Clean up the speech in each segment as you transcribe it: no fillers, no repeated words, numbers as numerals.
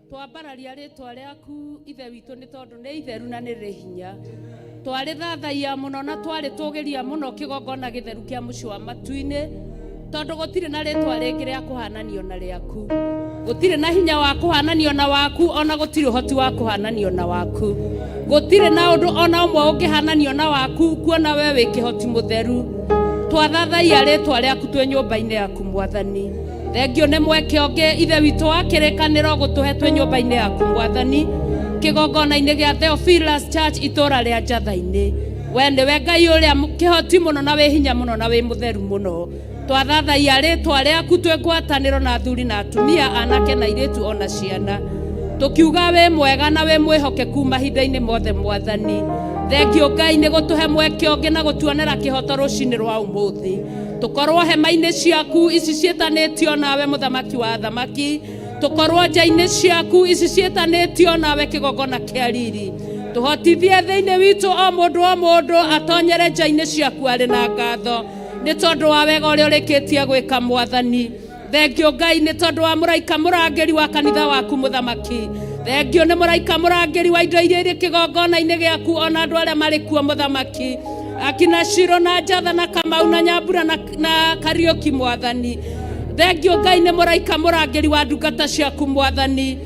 twambararia ritwa riaku ithe witu ni tondu ni itheru na ni rihinya twari thathaia muno na twari tugeria muno kigongona githeru kia muci wa matu-ini tondu gutire na ritwa ringi ria kuhananio na riaku gutire na hinya wa kuhananio na waku ona gutire hoti wa kuhananio na waku gutire na undu ona umwe ungihananio na waku kuona we wi kihoti mutheru twathathaia ritwa riaku twi nyumba-ini yaku Mwathani thengio ni mweke onge ithe witu wa kirikaniro gutuhe twi nyumba-ini yaku Mwathani kigongona-ini gia Theophilus Church itura ria Njatha-ini we niwe Ngai uria kihoti muno na wi hinya muno na wi mutheru muno twathathaia ritwa riaku twi ngwataniro na athuri na atumia anake na iritu ona ciana tukiuga wi mwega na wi mwihokeku mahinda-ini mothe Mwathani thengio Ngai ni gutuhe mweke onge na gutuonera kihoto rucini rwa umuthi tukorwo hema-ini ciaku ici cietanitio nawe muthamaki wa thamaki tukorwo nja-ini ciaku ici cietanitio nawe kigongona kia riri tuhotithie thiini witu o mundu atonyere nja-ini ciaku ari na ngatho ni tondu wa wega uria urikitie gwika Mwathani thengio Ngai ni tondu wa muraika murangiri wa kanitha waku muthamaki thengio ni muraika murangiri wa indo iria iri kigongona-ini giaku ona andu aria mari kuo muthamaki akina Shiro na Njatha na Kamau na Nyambura na Kariuki Mwathani thengio Ngai ni muraika murangiri wa ndungata ciaku Mwathani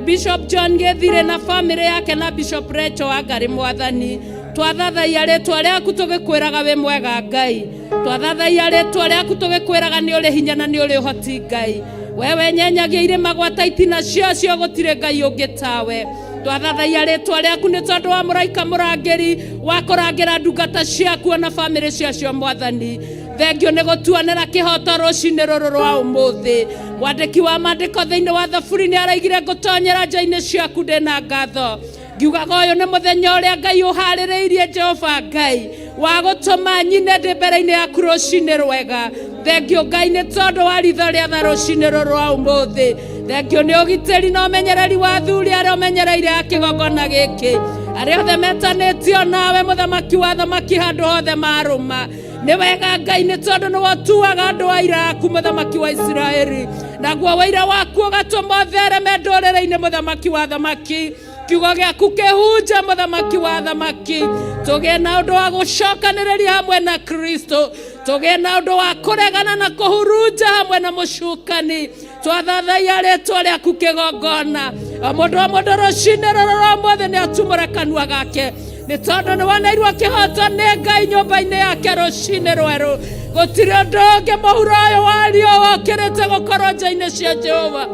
Bishop John Githire na family yake na Bishop Rachel Wangari Mwathani twathathaia ritwa riaku tugikwiraga wi mwega Ngai twathathaia ritwa riaku tugikwiraga ni uri hinya na ni uri hoti Ngai wewe nyenyagia irima gwata itina ciacio gutire Ngai ungi tawe twathathaia ritwa riaku ni tondu wa muraika murangiri wa kurangira ndungata ciaku na family ciacio Mwathani thengio ni gutuonera kihoto rucini ruru rwa umuthi mwandiki wa mandiko thiini wa thaburi ni araigire gutonyera nja-ini ciaku ndina ngatho ngiugaga uyu ni muthenya uria Ngai uhaririirie Jehova Ngai wa gutuma nyine ndi mbere-ini yaku rucini rwega thengio Ngai ni tondu wa ritho ria tha rucini ruru rwa umuthi thengio ni ugitiri na umenyereri wa athuri aria umenyereire kigongona giki aria othe metanitio nawe muthamaki wa thamaki handu hothe maruma ni wega Ngai ni tondu ni watuaga andu a ira aku muthamaki wa Israeli naguo waira waku ugatuma uthereme ndurĩrĩ-inĩ muthamaki wa thamaki kiugo giaku kihunja muthamaki wa thamaki tugie na undu wa gucokanĩrĩria hamwe na Kristo tugie na undu wa kuregana na kuhurunja hamwe na mucukani twathathaia ritwa riaku kigongona mundu wa mundu rucini ruru rwa umuthi ni atumure kanua gake ni tondu ni wanairwo kihoto ni Ngai nyumba-ini yake rucini rweru gutire undu ungi muhuro uyu wario wokirite gukorwo nja-ini cia Jehova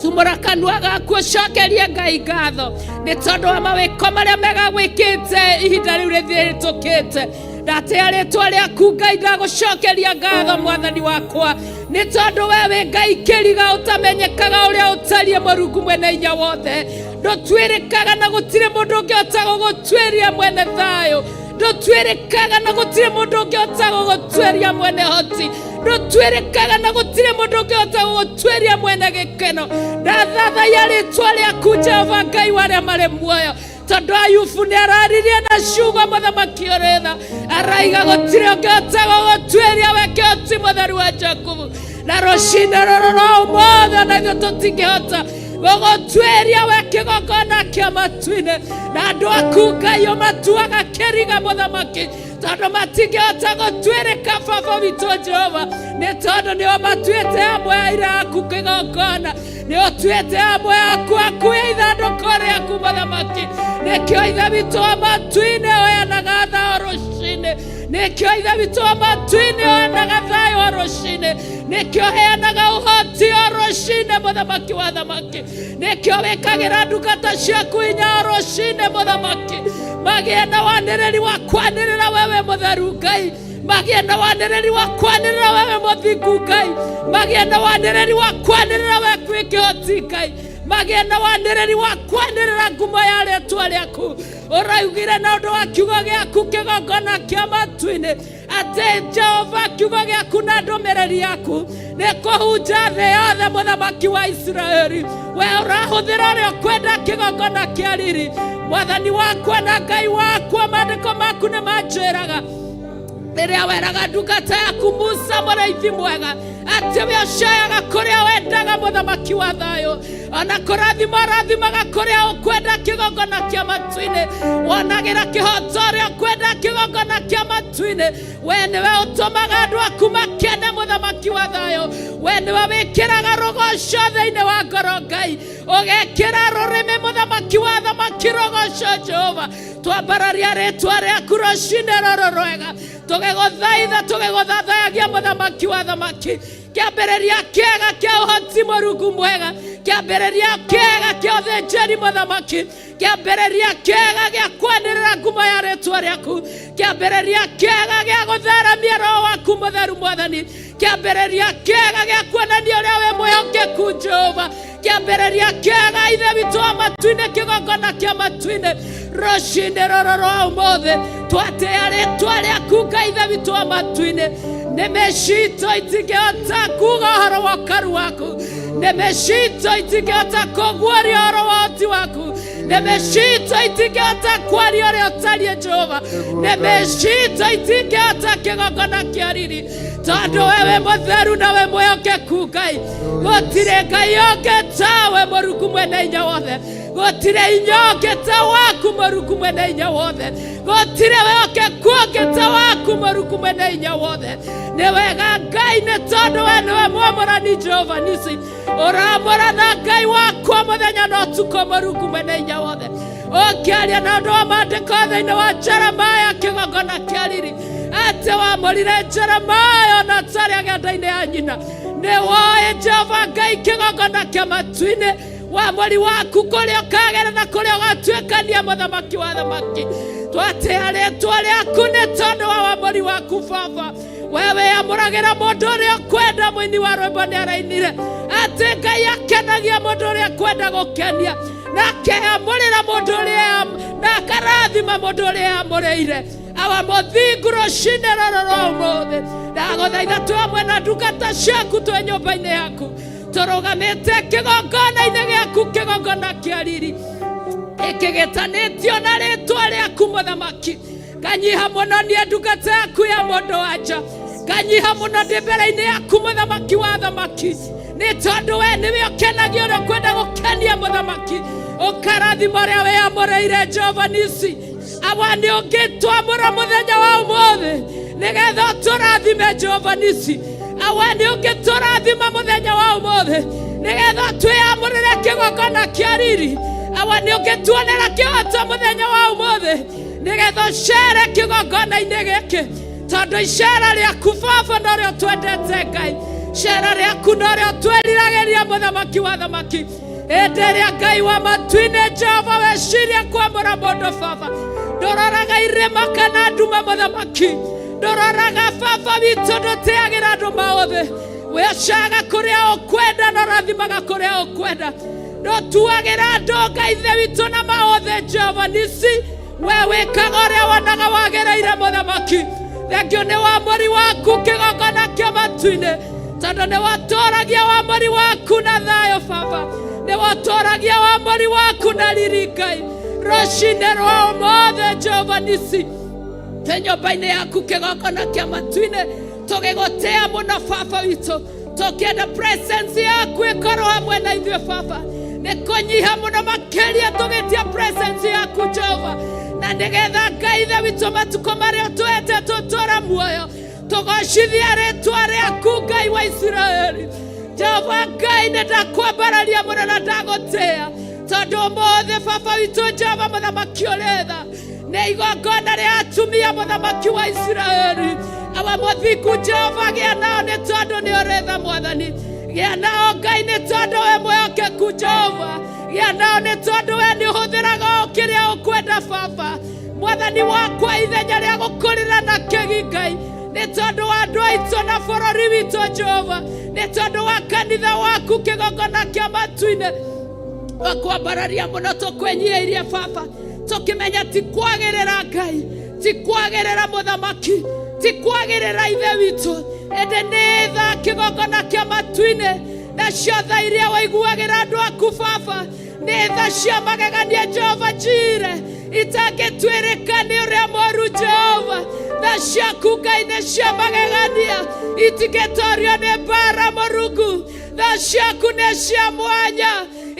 tumura kanua gaku ucokerie Ngai ngatho ni tondu wa mawiko maria mega gwikite ihinda riu rithiritukite ndatia ritwa riaku Ngai ndagucokeria ngatho Mwathani wakwa ni tondu wewe Ngai kiriga utamenyekaga uria utarie Murungu mwene inya wothe ndutwirikaga na gutire mundu ungiota gugutwiria mwene thayo ndutwirikaga na gutire mundu ungiota gugutwiria mwene hoti ndutwirikaga na gutire mundu ungiota gugutwiria mwene gikeno ndathathaia ritwa riaku Jehova Ngai waria mari muoyo tondu Ayubu ni araririe na ciugo muthamaki uritha araiga gutire ungiota gugutwiria we kihoti mutheru wa Jakubu na rucini ruru rwa umuthi na ithuĩ tũtingĩhota gũgũtuĩria we kĩgongona kĩa matu-inĩ na andũ aku Ngai ũmatuaga kĩriga muthamaki tondu matingĩhota gũtuĩrĩka baba witũ Jehova nĩ tondu nĩ ũmatuĩte amwe a ira aku kĩgongona nĩ ũtuĩte amwe aku akuya ithandũkũ rĩaku muthamaki nĩkĩo ithe witũ wa matu-inĩ ũheanaga thayũ rũcinĩ nĩkĩo ithe witũ wa matu-inĩ ũheanaga thayũ rũcinĩ nĩkĩo ũheanaga ũhoti rũcinĩ muthamaki wa thamaki nĩkĩo wĩkagĩra ndungata ciaku hinya rũcinĩ muthamaki magĩe na wanĩrĩri wa kwanĩrĩra wewe mutheru Ngai magĩe na wanĩrĩri wa kwanĩrĩra wewe mũthingu Ngai magĩe na wanĩrĩri wa kwanĩrĩra wewe kwĩ kĩhoti Ngai magĩe na wanĩrĩri wa kwanĩrĩra ngumo ya rĩtwa rĩaku ũraugire na ũndũ wa kiugo gĩaku kĩgongona kĩa matu-inĩ atĩ Jehova kiugo gĩaku na ndũmĩrĩri yaku nĩ kũhunja thĩ yothe muthamaki wa Israeli we ũrahũthĩra ũrĩa ũkwenda kĩgongona kĩa riri Mwathani wakwa na Ngai wakwa maandĩko maku nĩ manjĩraga rĩrĩa weraga ndungata yaku Musa mũrĩithi mwega ati we ocayaga kuria wendaga muthamaki wa thayo, ona kurathima rathimaga kuria ukwenda kigongona kia matu-ini, wonagira kihoto ria ukwenda kigongona kia matu-ini. We niwe utumaga andu aku makene muthamaki wa thayo, we niwe wikiraga rugoco thiini wa ngoro Ngai, ugekira rurimi muthamaki wa thamaki rugoco Jehova. Twambararia ritwa riaku rucini ruru rwega, tugiguthaitha tugiguthathayagia muthamaki wa thamaki. Kiambiriria kiega kia uhoti Mũrungu mwega, kiambiriria kiega kia uthinjiri muthamaki, kiambiriria kiega gia kwanirira ngumo ya ritwa riaku, kiambiriria kiega gia gutheremia roho waku mutheru Mwathani, kiambiriria kiega gia kuonania uria we mwihokeku Jehova, kiambiriria kiega ithe witu wa matu-ini kigongona kia matu-ini rucini ruru rwa umuthi. Twatia ritwa riaku Ngai ithe witu wa matu-ini, nĩmĩ citũ itingĩhota kuuga ũhoro wa ũkaru waku, nĩmĩ citũ itingĩhota kũguoria ũhoro wa ũhoti waku, nĩmĩ citũ itingĩhota kwaria ũrĩa ũtariĩ Jehova, nĩmĩ citũ itingĩhota kĩgongona kĩa riri, tondũ we wĩ mũtheru na wĩ mwĩhokeku Ngai. Gũtirĩ Ngai ũngĩ tawe Mũrungu mwene hinya wothe, gũtirĩ hinya ũngĩ ta waku Mũrungu mwene hinya wothe, gũtirĩ wĩhokeku ũngĩ ta waku Mũrungu mwene hinya wothe. Nĩ wega Ngai nĩ tondũ we nĩwe mwamũrani Jehova Nisi, ũramũratha Ngai wakwa mũthenya na ũtukũ Mũrungu mwene hinya wothe. Ũkĩaria na ũndũ wa maandĩko thĩinĩ wa Jeremia kĩgongona kĩa riri, atĩ wamũrire Jeremia ona atarĩ agenda-inĩ ya nyina. Nĩ woĩ Jehova Ngai kĩgongona kĩa matu-ini, wamũri waku kũrĩa ũkagera na kũrĩa ũgatuĩkania mũthamaki wa thamaki. Twatia rĩtwa rĩaku nĩ tondũ wa wamũri waku Baba. We wĩamũragĩra mũndũ ũrĩa ũkwenda. Mũini wa rwĩmbo nĩ arainire atĩ Ngai akenagia mũndũ ũrĩa kwenda gũkenia, na akeamũrĩra mũndũ ũrĩa, na akarathima mũndũ ũrĩa amũrĩire. Awa mũthingu rũcini rũrũ rwa ũmũthĩ, ndagũthaitha twĩ hamwe na ndungata ciaku twĩ nyũmba-inĩ yaku, tũrũgamĩte kĩgongona-inĩ gĩaku, kĩgongona kĩa riri gĩkĩ gĩtanĩtio na rĩtwa rĩaku mũthamaki. Nganyiha mũno niĩ ndungata yaku ya mũndũ-wa-nja, nganyiha mũno ndĩ mbere-inĩ yaku mũthamaki wa thamaki, nĩ tondũ we nĩwe ũkenagia ũrĩa kwenda gũkenia mũthamaki, ũkarathima ũrĩa wĩamũrĩire Jehova Nisi. Awa nĩ ũngĩtwamũra mũthenya wa ũmũthĩ nĩgetha ũtũrathime Jehova Nisi. Awa nĩ ũngĩtũrathima mũthenya wa ũmũthĩ nĩgetha twĩamũrĩre kĩgongona kĩa riri. Awa nĩ ũngĩtuonera kĩhoto mũthenya wa ũmũthĩ nĩgetha ũcere kĩgongona-inĩ gĩkĩ, tondũ icera rĩaku Baba norĩo twendete Ngai, icera rĩaku norĩo twĩriragĩria mũthamaki wa thamaki. Hĩndĩ ĩrĩa Ngai wa matu-ini Jehova weciria kwamũra mũndũ Baba, ndũroraga irĩma kana nduma mũthamaki, ndũroraga Baba witũ, ndũteagĩra andũ maũthĩ, wĩocaga kũrĩa ũkwenda na ũrathimaga kũrĩa ũkwenda, ndũtuagĩra andũ Ngai ithe witũ na maũthĩ Jehova Nisi. We wĩkaga ũrĩa wonaga wagĩrĩire mũthamaki. Thengio nĩ wamũri waku kĩgongona kĩa matu-ini, tondũ nĩ watũragia wamũri waku na thayũ Baba, nĩ watũragia wamũri waku na riri Ngai. Rũcini rwa ũmũthĩ Jehova Nisi, twĩ nyũmba-inĩ yaku kĩgongona kĩa matu-ini, tũgĩgũtĩa mũno Baba witũ, tũkĩenda presence yaku ĩkorwo hamwe na ithuĩ Baba. Nĩ kũnyiha mũno makĩria tũgĩtia presence yaku Jehova, na nĩgetha Ngai ithe witũ matukũ marĩa twete tũtũra muoyo, tũgocithia rĩtwa rĩaku Ngai wa Isiraeli. Jehova Ngai nĩ ndakwambararia mũno na ndagũtĩa, tondũ ũmũthĩ Baba witũ Jehova mũthamaki ũrĩ tha, nĩ igongona rĩa atumia mũthamaki wa Isiraeli. Awa mũthingu Jehova gĩa nao nĩ tondũ nĩ ũrĩ tha Mwathani, gĩa nao Ngai nĩ tondũ we mwĩhokeku Jehova, gĩa nao nĩ tondũ we nĩ ũhũthĩraga o kĩrĩa ũkwenda Baba. Mwathani wakwa ithenya rĩa gũkũrĩra na kĩgi Ngai, nĩ tondũ wa andũ aitũ na bũrũri witũ Jehova, nĩ tondũ wa kanitha waku kĩgongona kĩa matu-ini, wakwambararia mũno tũkwĩnyihĩirie Baba, tũkĩmenya ti kwagĩrĩra Ngai, ti kwagĩrĩra mũthamaki, ti kwagĩrĩra ithe witũ, ĩndĩ nĩ tha kĩgongona kĩa matu-ini, nacio tha iria waiguagĩra andũ aku Baba, nĩ tha cia magegania Jehova Jireh, itangĩtuĩrĩka ũrĩa mũru Jehova. Tha ciaku Ngai nĩ cia magegania, itingĩtorio nĩ mbara Mũrungu. Tha ciaku nĩ cia mwanya,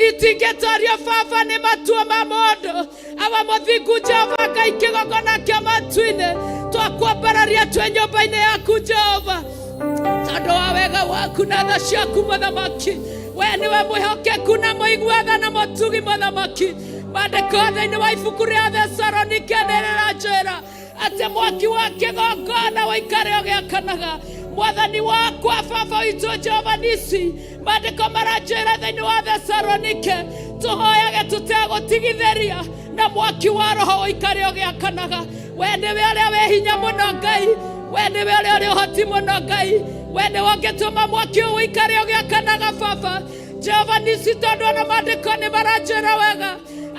itingĩtorio Baba nĩ matua ma mũndũ. Awa mũthingu Jehova Ngai kĩgongona kĩa matu-inĩ, twakwambararia twĩ nyũmba-inĩ yaku Jehova, tondũ wa wega waku na tha ciaku Mũthamaki. We nĩwe mwĩhokeku na mũigua-tha na mũtugi Mũthamaki. Maandĩko thĩinĩ wa ibuku rĩa Thesalonike nĩrĩranjĩra atĩ mwaki wa kĩgongona ũikare ũgĩakanaga. Mwathani wakwa Baba witũ Jehova Nisi, maandĩko maranjĩra thĩinĩ wa Thesalonike tũhoyage tũtegũtigithĩria na mwaki wa Roho ũikare ũgĩakanaga. We nĩwe ũrĩa wĩ hinya mũno Ngai, we nĩwe ũrĩa ũrĩ ũhoti mũno Ngai, we nĩwe ũngĩtũma mwaki ũyũ ũikare ũgĩakanaga Baba Jehova Nisi, tondũ ona maandĩko nĩ maranjĩra wega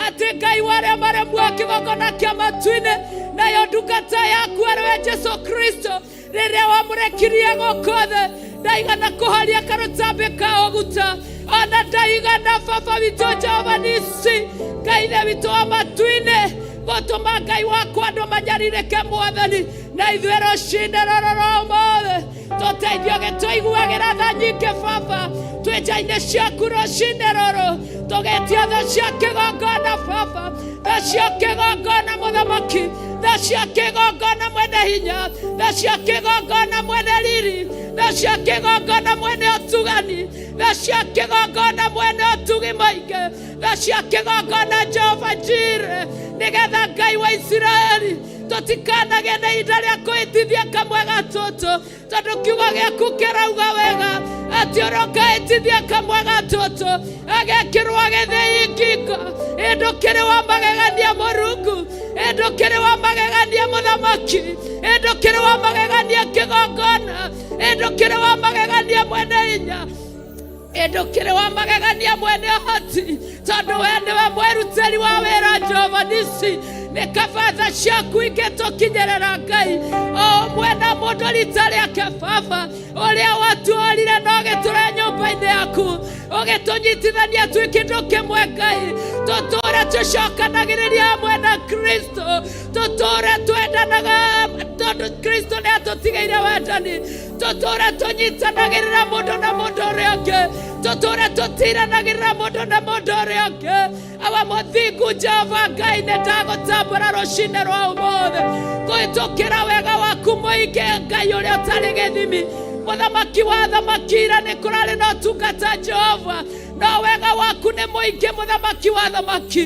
atĩ Ngai warĩa maremu wa kĩgongona kĩa matu-inĩ, nayo ndungata yaku arĩwe Jesu Kristo rĩrĩa wamũrekirie gũkũ thĩ ndaigana kũhoria karũtambĩ ka ũguta, ona ndaigana Baba witũ Jehova Nisi, Ngai ithe witũ wa matu-inĩ, gũtũma Ngai wakwa andũ manyarirĩke Mwathani. Na ithuĩ rũcinĩ rũrũ rwa ũmũthĩ tũteithio gĩtũiguagĩra tha nyingĩ Baba twĩ nja-inĩ ciaku rũcinĩ rũrũ, tũgĩtia tha cia kĩgongona Baba, tha cia kĩgongona Mũthamaki, tha cia kĩgongona mwene hinya, tha cia kĩgongona mwene riri, tha cia kĩgongona mwene ũtugani, tha cia kĩgongona mwene ũtugi mũingĩ, tha cia kĩgongona Jehova Jireh, nĩgetha Ngai wa Isiraeli tũtikanagĩe na ihinda rĩa kwĩtithia kamwega tũtũ, tondũ kiugo gĩaku kĩrauga wega atĩ ũrokahĩtithia kamwega tũtũ agekĩrwo gĩthĩi ngingo. Ĩndũ kĩrĩ wa magegania Mũrungu, ĩndũ kĩrĩ wa magegania Mũthamaki, ĩndũ kĩrĩ wa magegania kĩgongona, ĩndũ kĩrĩ wa magegania mwene hinya, ĩndũ kĩrĩ wa magegania mwene ũhoti, tondũ we nĩwe mwĩrutĩri wa wĩra Jehova Nisi. Nĩ kaba tha ciaku ingĩtũkinyĩrĩra Ngai o mwena mũndũ rita rĩake Baba, ũrĩa watuorire na ũgĩtũra nyũmba-inĩ yaku, ũgĩtũnyitithania twĩ kĩndũ kĩmwe Ngai, tũtũũre tũcokanagĩrĩria hamwe na Kristo, tũtũũre twendanaga tondũ Kristo nĩ atũtigeire wendani, tũtũũre tũnyitanagĩrĩra mũndũ na mũndũ ũrĩa ũngĩ, tũtũũre tũtiranagĩrĩra mũndũ na mũndũ ũrĩa ũngĩ. Awa mũthingu Jehova Ngai nĩ ndagũtambũra rũcinĩ rwa ũmũthĩ kũhĩtũkĩra wega waku mũingĩ Ngai ũrĩa ũtarĩ gĩthimi. Mũthamaki wa thamaki, ira nĩ kũrarĩ na ũtungata Jehova, no wega waku nĩ mũingĩ Mũthamaki wa thamaki,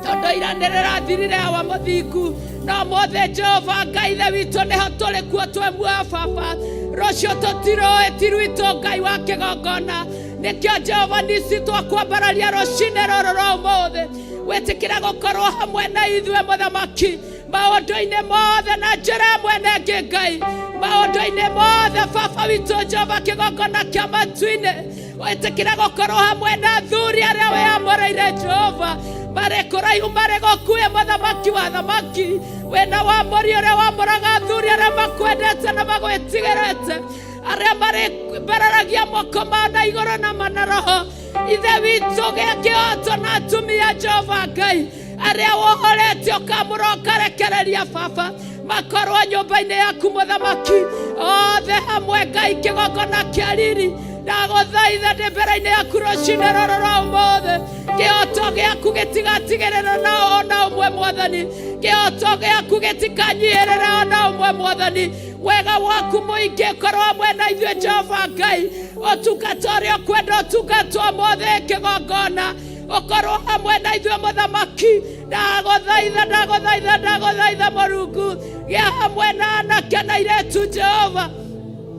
tondũ ira nĩ rĩrathirire awa mũthingu, no ũmũthĩ Jehova Ngai ithe witũ nĩho tũrĩ kuo twĩ muoyo Baba. Rũciũ tũtiroĩ ti rwitũ Ngai wa kĩgongona, nĩkĩo Jehova Nisi twakwambararia rũcinĩ rũrũ rwa ũmũthĩ wĩtĩkĩra gũkorwo hamwe na ithuĩ Mũthamaki maũndũ-inĩ mothe na njĩra ĩmwe na ĩngĩ Ngai, maũndũ-inĩ mothe Baba witũ Jehova kĩgongona kĩa matu-inĩ, wĩtĩkĩra gũkorwo hamwe na athuri arĩa wĩamũrĩire Jehova, marĩ kũraihu marĩ gũkuhĩ Mũthamaki wa thamaki, wĩna wamũri ũrĩa wamũraga athuri arĩa makwendete na magwĩtigĩrĩte, arĩa marĩmbaragia moko mao na igũrũ na mana roho. Ithe witũ gĩa kĩhoto na atumia Jehova Ngai arĩa wohoretio ũkamũra ũkarekereria Baba, makorwo nyũmba-inĩ yaku Mũthamaki othe hamwe Ngai kĩgongona kĩa riri. Ndagũthaitha ndĩ mbere-inĩ yaku rũcinĩ rũrũ rwa ũmũthĩ, kĩhoto gĩaku gĩtigatigĩrĩra na ona ũmwe Mwathani, kĩhoto gĩaku gĩtikanyihĩrĩra ona ũmwe Mwathani, wega waku mũingĩ ũkorwo hamwe na ithuĩ Jehova Ngai, ũtungata ũrĩa ũkwenda ũtungata ũmũthĩ kĩgongona ũkorwo hamwe na ithuĩ Mũthamaki. Ndagũthaitha Mũrungu, gĩa hamwe na anake na airĩtu Jehova,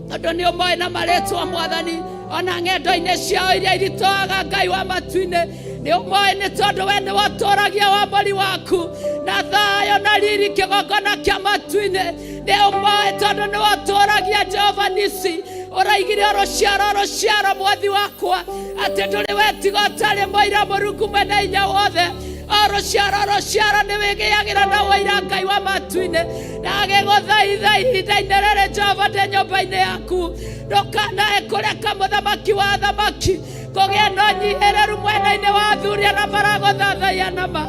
tondũ nĩ ũmoĩ na marĩtwa Mwathani, ona ng'endo-inĩ ciao iria iritũaga Ngai wa matu-inĩ, nĩ ũmoĩ nĩ tondũ we nĩwe ũtũũragia wamũri waku na thayũ na riri kĩgongona kĩa matu-inĩ. Nĩ ũmoĩ tondũ nĩwe ũtũũragia Jehova Nisi, ũraigire rũciaro Mwathi wakwa atĩ ndũrĩ wetiga ũtarĩ mũira Mũrungu mwene hinya wothe, Orociara nĩ wĩgĩagĩra na waira Ngai wa matu-inĩ na agĩgũthaitha ihinda-inĩ rĩrĩ Jehova ndĩ nyũmba-inĩ yaku ndũkanae kũreka mũthamaki wa athamaki kũgĩa na ũnyihĩrĩru mwena-inĩ wa athuri arĩa maragũthathaiya nama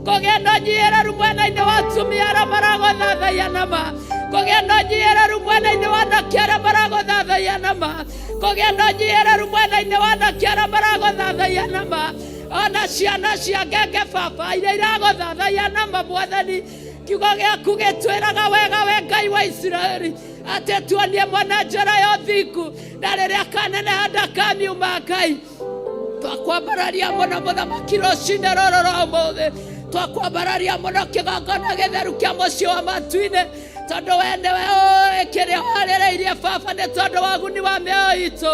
kũgĩa na ũnyihĩrĩru mwena-inĩ wa atumia arĩa maragũthathaiya nama kũgĩa na ũnyihĩrĩru mwena-inĩ wa anake arĩa maragũthathaiya nama kũgĩa na ũnyihĩrĩru mwena-inĩ wa anake arĩa maragũthathaiya nama ona ciana cia ngenge baba iria iragũthathaiya nama Mwathani kiugo gĩaku gĩtwĩraga wega we Ngai wa Isiraeli atĩ tuonie mwana njĩra ya ũthingu na rĩrĩa kaneneha ndakamiuma Ngai twakwambararia mũno mũthamaki rũcinĩ rũrũ rwa ũmũthĩ twakwambararia mũno kĩgongona gĩtheru kĩa mũciĩ wa matu-inĩ tondũ we nĩwe ũĩ kĩrĩa warĩrĩirie baba nĩ tondũ wa ũguni wa mĩoyo itũ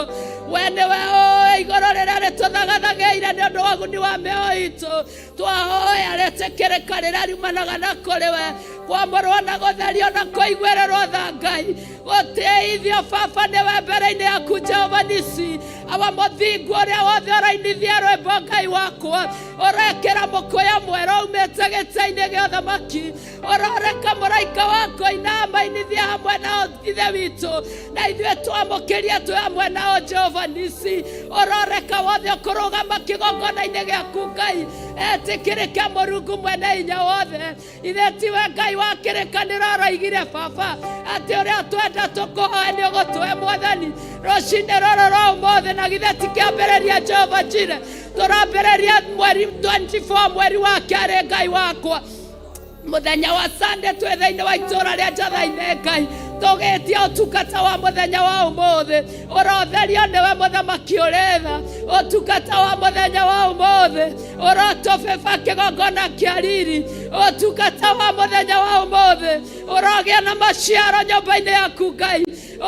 we nĩwe ũĩ igũrũ rĩrĩa rĩtũthagathageire nĩ ũndũ wa ũguni wa mĩoyo itũ twahoya rĩtĩkĩrĩka rĩrĩa riumanaga na kũrĩ we kwamũrwo na gũtherio na kũiguĩrĩrwo tha Ngai gũtĩithio baba nĩwe mbere-inĩ yaku Jehova Nisi awa mũthingu ũrĩa wothe ũrainithia rwĩmbo Ngai wakwa ũrekĩra mũkũya mwerũ umĩte gĩtĩ-inĩ gĩa ũthamaki ũroreka mũraika wako inama inithia hamwe nao ithe witũ na ithuĩ twamũkĩrie twĩ hamwe nao Jehova Nisi ũroreka wothe ũkũrũgama kĩgongona-inĩ gĩaku Ngai etĩkĩrĩke Mũrungu mwene hinya wothe ithe tiwe Ngai wa kĩrĩkanĩro ũroigire baba atĩ ũrĩa twenda tũkũhoe nĩ ũgũtũhe Mwathani rũcinĩ rũrũ rwa ũmũthĩ na githĩ ti kĩambĩrĩria Jehova Jireh tũrambĩrĩria mweri 24 mweri wa kerĩ Ngai wakwa mũthenya wa Sunday twĩ thĩinĩ wa itũũra rĩa Njatha-inĩ Ngai tũgĩtia ũtungata wa mũthenya wa ũmũthĩ ũrotherio nĩwe mũthamaki ũrĩ tha ũtungata wa mũthenya wa ũmũthĩ ũrotũbĩba kĩgongona kĩa riri ũtungata wa mũthenya wa ũmũthĩ ũrogĩa na maciaro nyũmba-inĩ yaku Ngai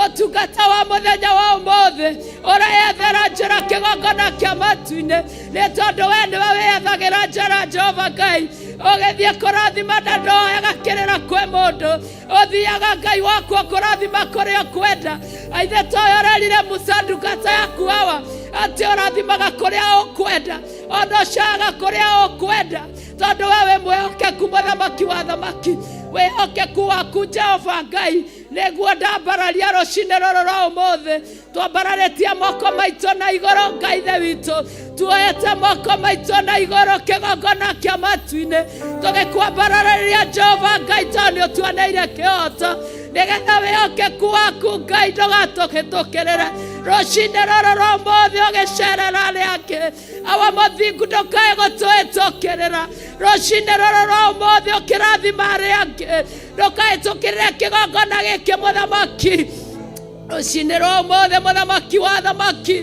ũtungata wa mũthenya wa ũmũthĩ ũreyethera njĩra kĩgongona kĩa matu-inĩ nĩ tondũ we nĩwe wĩyethagĩra njĩra Jehova Ngai ũgĩthiĩ kũrathima na ndoyaga kĩrĩra kwĩ mũndũ ũthiaga Ngai wakwa kũrathima kũrĩa kwenda aithe toyo ũrerire Musa ndungata yaku hawa atĩ ũrathimaga kũrĩa ũkwenda ona ũcaga kũrĩa ũkwenda tondũ we wĩ mwĩhokeku mũthamaki wa athamaki wĩhokeku waku Jehova Ngai nĩguo ndambararia rũcinĩ rũrũ rwa ũmũthĩ twambararĩtie moko maitũ na igũrũ Ngai ithe witũ tuoyete moko maitũ na igũrũ kĩgongona kĩa matu-inĩ tũgĩkwambararĩria Jehova Ngai tondũ nĩ ũtuoneire kĩhoto nĩgetha wĩhokeku waku Ngai ndũgatũhĩtũkĩrĩre rũcinĩ rũrũ rwa ũmũthĩ ũgĩcerera arĩa angĩ awa mũthingu ndũkae gũtũhĩtũkĩrĩra rũcinĩ rũrũ rwa ũmũthĩ ũkĩrathima arĩa angĩ ndũkahĩtũkĩrĩre kĩgongona gĩkĩ mũthamaki rũcinĩ rwa ũmũthĩ mũthamaki wa athamaki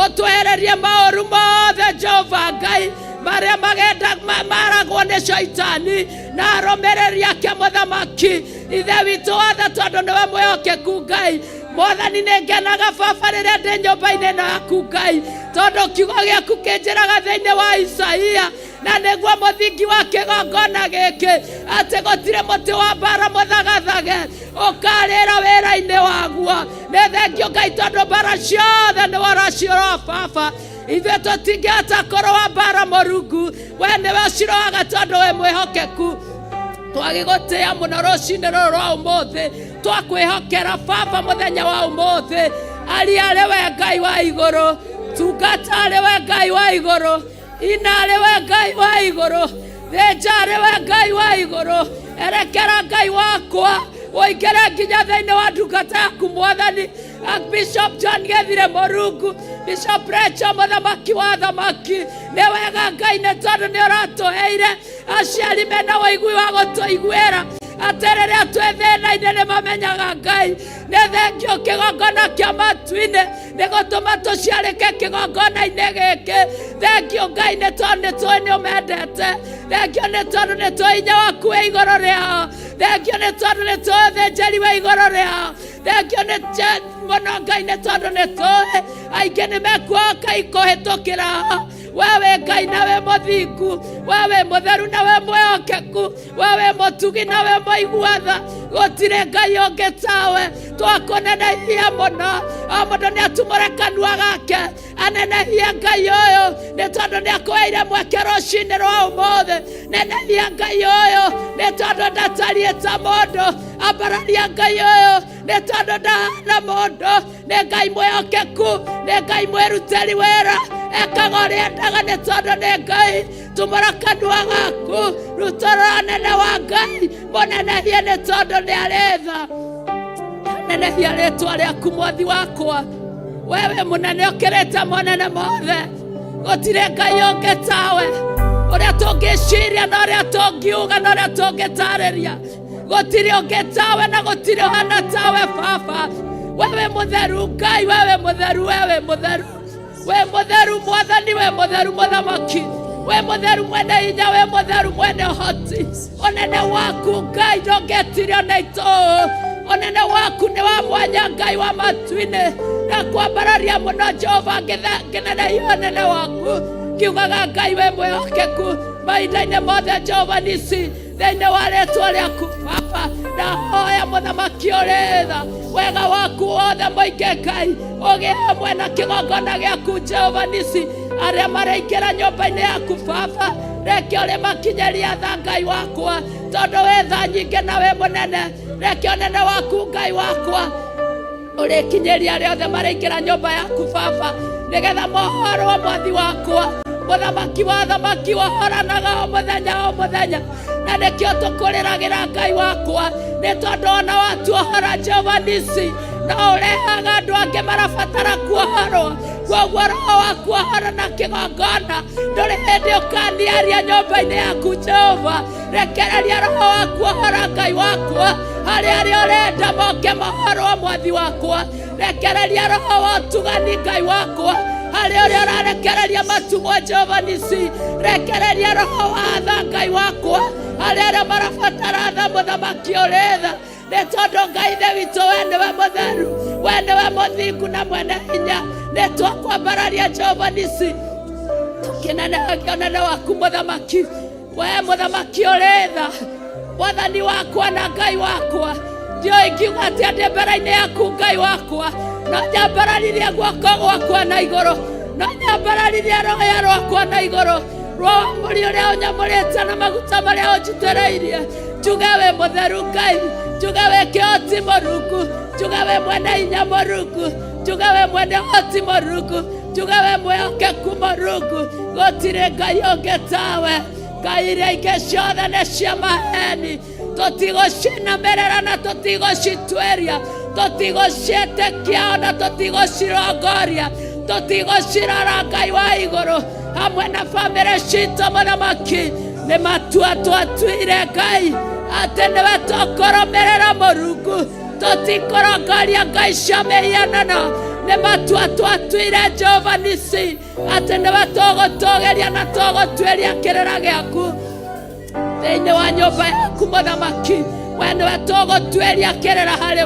ũtwehererie maũru mothe Jehova Ngai marĩa magenda maragwo nĩ caitani na arũmĩrĩri ake mũthamaki ithe witũ wothe tondũ nĩwe mwĩhokeku Ngai Mwathani nĩ ngenaga baba rĩrĩa ndĩ nyũmba-inĩ yaku Ngai tondũ kiugo gĩaku kĩnjĩraga thĩinĩ wa Isaia na nĩguo mũthingi wa kĩgongona gĩkĩ atĩ gũtirĩ mũtĩ wa mbara mũthagathage ũkarĩra wĩra-inĩ waguo nĩ thengio Ngai tondũ mbara ciothe nĩwe ũraciũrwo baba ithuĩ tũtingĩhota kũrũa mbara Mũrungu we nĩwe ũcirũaga tondũ wĩ mwĩhokeku twagĩgũtĩĩa mũno rũcinĩ rũrũ rwa ũmũthĩ twakwĩhokera baba mũthenya wa ũmũthĩ aria arĩwe Ngai wa igũrũ tungata arĩwe Ngai wa igũrũ ina arĩwe Ngai wa igũrũ thĩnja arĩwe Ngai wa igũrũ erekera Ngai wakwa woingĩre nginya thĩinĩ wa ndungata yaku Mwathani Bishop John Gĩthire Mũrungu Bishop Rachel mũthamaki wa athamaki nĩ wega Ngai nĩ tondũ nĩ ũratũheire aciari mena ũigui wa gũtũiguĩra atĩ rĩrĩa twĩ thĩna-inĩ nĩ mamenyaga Ngai nĩ thengio kĩgongona kĩa matu-inĩ nĩ gũtũma tũciarĩke kĩgongona-inĩ gĩkĩ thengio Ngai nĩ tondũ nĩ tũĩ nĩ ũmendete thengio nĩ tondũ nĩ tũĩ hinya waku wĩ igũrũ rĩao thengio nĩ tondũ nĩ tũĩ ũthĩnjĩri wĩ igũrũ rĩao thengio nĩ mũno Ngai nĩ tondũ nĩ tũĩ aingĩ nĩ mekuoka ikũhĩtũkĩra we wĩ Ngai na we mũthingu we wĩ mũtheru na we mwĩhokeku we wĩ mutugi nawe moiguatha gutire ngai ungi tawe twakunenehia muno o mundu ni atumure kanua gake anenehia ngai uyu ni tondu ni akuheire mweke rucini rwa umuthi nenehia ngai uyu ni tondu ndatarie ta mundu ambararia ngai uyu ni tondu ndahana mundu ni ngai mwihokeku ni ngai mwiruteri wira ekaga uria endaga ni tondu ni ngai tumura kanua gaku rutora nene wa ngai munenehie ni tondu ni aritha nenehia ritwa riaku mwathi wakwa wewe munene ukirite monene mothe gutire ngai ungi tawe uria tungiciria na uria tungiuga na uria tungitariria gutire ungi tawe na gutire hana tawe baba wewe mutheru ngai wewe mutheru we mutheru mwathani we mutheru muthamaki we mutheru mwene hinya we mutheru mwene hoti onene waku ngai ndungetirio na itu onene waku ni wa mwanya ngai wa matu-ini na kwambararia muno Jehova ngenenehia onene waku kiugaga ngai we mwihokeku mahinda-ini mothe Jehova nisi thiini wa ritwa riaku baba ndahoya muthamaki uri tha wega waku wothe muingi ngai ugie hamwe na kigongona giaku Jehova nisi aria maraingira nyumba-ini yaku baba reke uri makinyeria tha ngai wakwa tondu wi tha nyingi na wi munene reke onene waku ngai wakwa uri kinyeria riothe maraingira nyumba yaku baba nigetha mohoro mwathi wakwa muthamaki wa thamaki wahoranaga o muthenya na nikio tukuriragira ngai wakwa ni tondu ona watuohora Jehova nisi na urehaga andu angi marabatara kuohorwo koguo roho waku ohora na kigongona nduri hindi ukaniaria nyumba-ini yaku Jehova rekereria roho waku ohora ngai wakwa haria urenda moke mohorwo mwathi wakwa rekereria roho wa utugani ngai wakwa haria urarekereria matumo Jehova nisi rekereria roho wa tha ngai wakwa haria marabatara tha muthamaki uri tha ni tondu ngai ithe witu we niwe mutheru we niwe muthingu na mwene hinya ni twakwambararia Jehova nisi tukinenehagia onene waku muthamaki we muthamaki uri tha mwathani wakwa na ngai wakwa ndio ingiuga ati ndi mbere-ini yaku ngai wakwa no nyambararirie guoko gwakwa na iguru no nyambararirie roho rwakwa na iguru rwa muri uria unyamurite na maguta maria unjitĩrĩirie njuge we mutheru ngai njuge we kĩhoti Mũrungu njuge we mwene hinya Mũrungu njuge we mwene hoti Mũrungu njuge we mwihokeku Mũrungu gũtirĩ ngai ũngĩ tawe ngai iria ingĩ ciothe nĩ cia maheni tutigũcinamĩrĩra na tutigũcituĩria tutigũciĩtĩkia ona tutigũcirongoria tutigũcirora ngai wa igũrũ hamwe na bamĩrĩ citũ muthamaki nĩ matua twatuire ngai atĩ nĩwe tũkũrũmĩrĩra Mũrungu tũtikũrongoria ngai cia mĩhianano nĩ matua twatuire Jehova nisi atĩ nĩwe tũgũtũgeria na tũgũtuĩria kĩrĩra gĩaku thĩinĩ wa nyũmba yaku muthamaki we nĩwe tũgũtuĩria kĩrĩra harĩ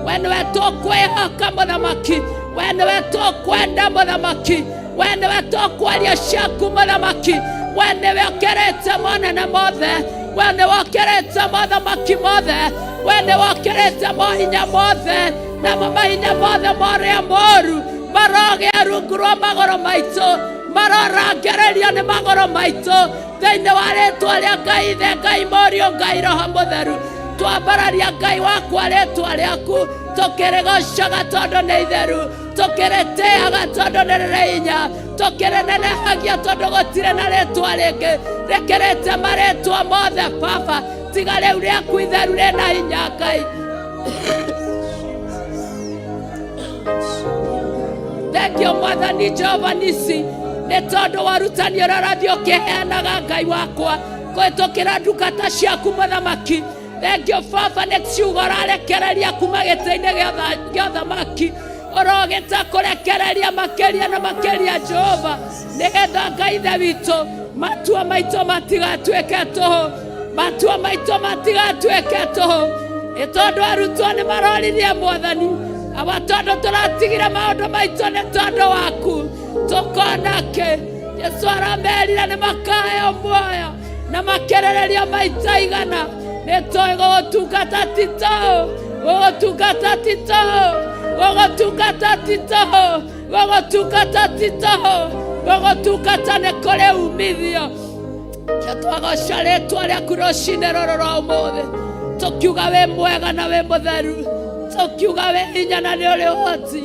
we nĩwe tũkwĩhoka muthamaki we nĩwe tũkwenda muthamaki we nĩwe tũkwaria ciaku muthamaki we nĩwe ũkĩrĩte monene mothe we nĩwe ũkĩrĩte mothamaki mothe we nĩwe ũkĩrĩte mohinya mothe namo mahinya mothe marĩa moru marogĩa rungu rwa magũrũ maitũ marorangĩrĩrio nĩ magũrũ maitũ thĩinĩ wa rĩtwa rĩa Ngai ithe Ngai Mũriũ Ngai Roho Mũtheru twambararia Ngai wakwa rĩtwa rĩaku tũkĩrĩgocaga tondũ nĩ itheru tũkĩrĩtĩaga tondũ nĩ rĩrĩ hinya tũkĩrĩnenehagia tondũ gũtirĩ na rĩtwa rĩngĩ rĩkĩrĩte marĩtwa mothe baba tiga rĩu rĩaku itheru rĩna hinya Ngai thengio mwathani Jehova nisi nĩ tondũ warutani ũrĩa ũrathiĩ ũkĩheanaga Ngai wakwa kũhĩtũkĩra ndungata ciaku muthamaki thengio baba nĩ ciugo ũrarekereria kuma gĩtĩ-inĩ gĩa ũthamaki ũrogĩta kũrekereria makĩria na makĩria Jehova nĩgetha Ngai ithe witũ matua maitũ matigatuĩke tũhũ matua maitũ matigatuĩke tũhũ nĩ tondũ arutwo nĩ maroririe mwathani aba tondu turatigire maundu maitu ni tondu waku tukonake Yesu aramerire ni makaheo muoyo na makerererio maita igana nĩtũĩ gũgũtungata ti tũhũ, gũgũtungata ti tũhũ, gũgũtungata ti tũhũ, gũgũtungata ti tũhũ, gũgũtungata nĩ kũrĩ umithio. Nĩtwagoca rĩĩtwa rĩaku rũciinĩ rũrũ rwa ũmũthĩ, tũkiuga wĩ mwega na wĩ mũtheru, tũkiuga wĩ hinya na nĩ ũrĩ ũhoti.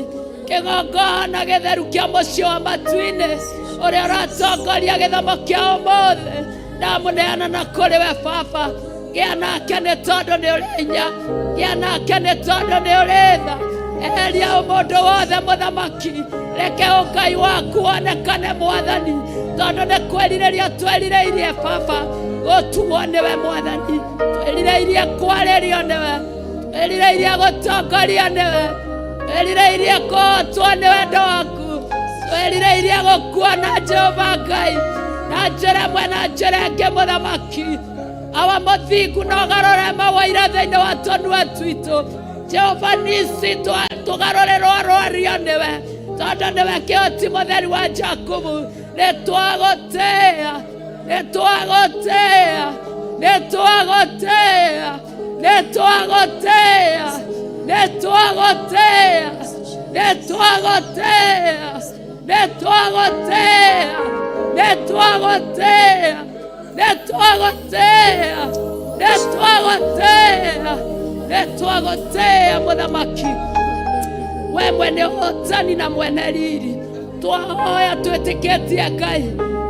Kĩgongona gĩtheru kĩa mũciĩ wa matu-inĩ ũrĩa ũratongoria gĩthomo kĩa ũmũthĩ, ndamũneana na kũrĩ we Baba. Gĩa nake nĩ tondũ nĩ ũrĩ hinya, gĩa nake nĩ tondũ nĩ ũrĩ tha. Eheria mũndũ wothe mũthamaki, reke ũngai waku wonekane Mwathani, tondũ nĩ kwĩrirĩria twĩrirĩirie Baba gũtugwo nĩwe Mwathani, twĩrirĩirie kwarĩrio nĩwe, twĩrirĩirie gũtongoria nĩwe, twĩrirĩirie kũhotwo nĩ wendo waku, twĩrirĩirie gũkuona Jehova Ngai na njĩra ĩmwe na njĩra ĩngĩ mũthamaki. Awa mũthingu na ũgarũre mawĩira thĩinĩ wa tũnua twitũ. Jehova Nisi tũgarũrĩrwo rwario nĩwe, tondũ nĩwe kĩhoti mũtheri wa Jakubu. Nĩtwagũtĩĩa, nĩtwagũtĩĩa, nĩtwagũtĩĩa, nĩtwagũtĩĩa, nĩtwagũtĩĩa, nĩtwagũtĩĩa, nĩtwagũtĩĩa, nĩtwagũtĩĩa, nĩtwagũtĩĩa, nĩtwagũtĩĩa, nĩtwagũtĩĩa mũthamaki. We mwene ũhotani na mwene riri, twahoya twĩtĩkĩtie Ngai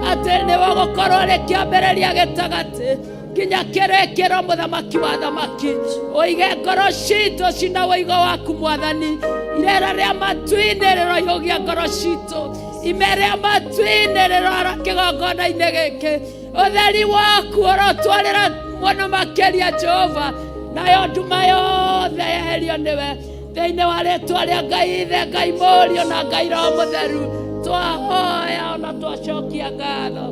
atĩ nĩwe ũgũkorwo ũrĩ kĩambĩrĩria gĩtagatĩ nginya kĩrĩkĩro mũthamaki wa thamaki. Ũige ngoro citũ cina ũigo waku Mwathani. Irera rĩa matu-inĩ rĩroihũgia ngoro citũ, ime rĩa matu-inĩ rĩrora kĩgongona-inĩ gĩkĩ. Ũtheri waku ũrotwarĩra mũno makĩria Jehova, nayo nduma yothe yeherio nĩwe. Thĩinĩ wa rĩĩtwa rĩa Ngai Ithe, Ngai Mũriũ na Ngai Roho Mũtheru twahoya ona twacokia ngatho.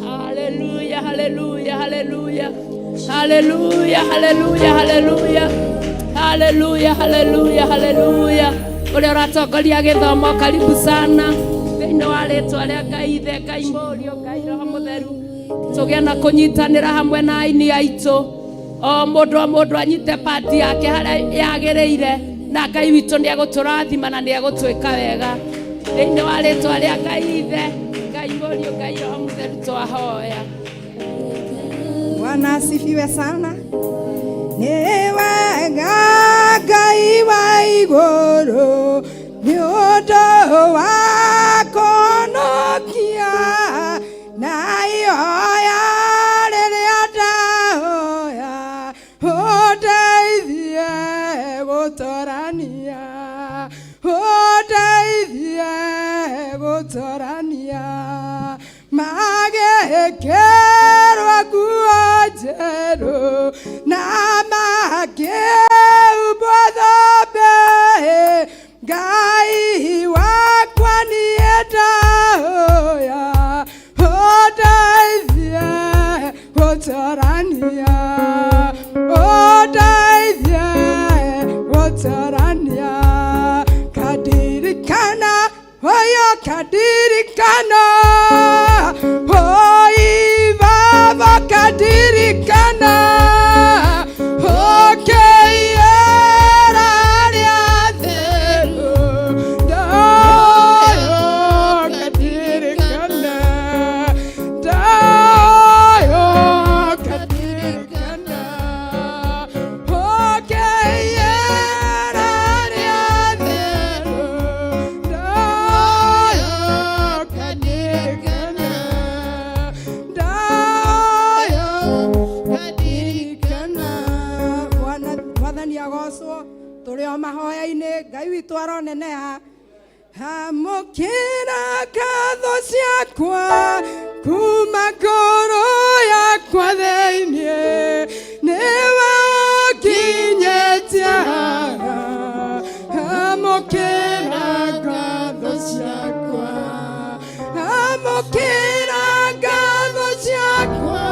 Haleluya, haleluya, haleluya, haleluya, haleluya, haleluya, haleluya, haleluya, haleluya. Ũrĩa ũratongoria gĩthomo, karibu sana. Thĩinĩ wa rĩĩtwa rĩa Ngai Ithe, Ngai Mũriũ, Ngai Roho Mũtheru, tũgĩe na kũnyitanĩra hamwe na aini aitũ. O mũndũ anyite pati yake harĩa yagĩrĩire, na Ngai witũ nĩ egũtũrathima na nĩ egũtwĩka wega. Thĩinĩ wa rĩĩtwa rĩa Ngai Ithe, Ngai Mũriũ, Ngai Roho Mũtheru twahoya. Bwana asifiwe sana. Nĩ wega Ngai wa igũrũ, nĩ ũndũ wa kũhonokia, na ihoya rĩrĩa ndahoya ũndeithie gũtorania, ũndeithie gũtorania. Magĩkĩrwo nguo njerũ na makĩhumbwo thũmbĩ, Ngai wakwa niĩ ndahoya ũndeithie gũtorania, ũndeithie gũtorania. Kadirikana, oyo kadirikana, oi baba kadirikana, okay era riathero, dayo kadirikana, dayo kadirikana, okay era riathero, dayo kadirikana, dayo kadirikana. Mwathani agocwo, tũrĩ o mahoya-inĩ, Ngai witũ aroneneha. Amũkĩra ngatho ciakwa kuma ngoro yakwa thĩinĩ, nĩwe ũnginyĩtie haha. Amũkĩra ngatho ciakwa, amũkĩra ngatho ciakwa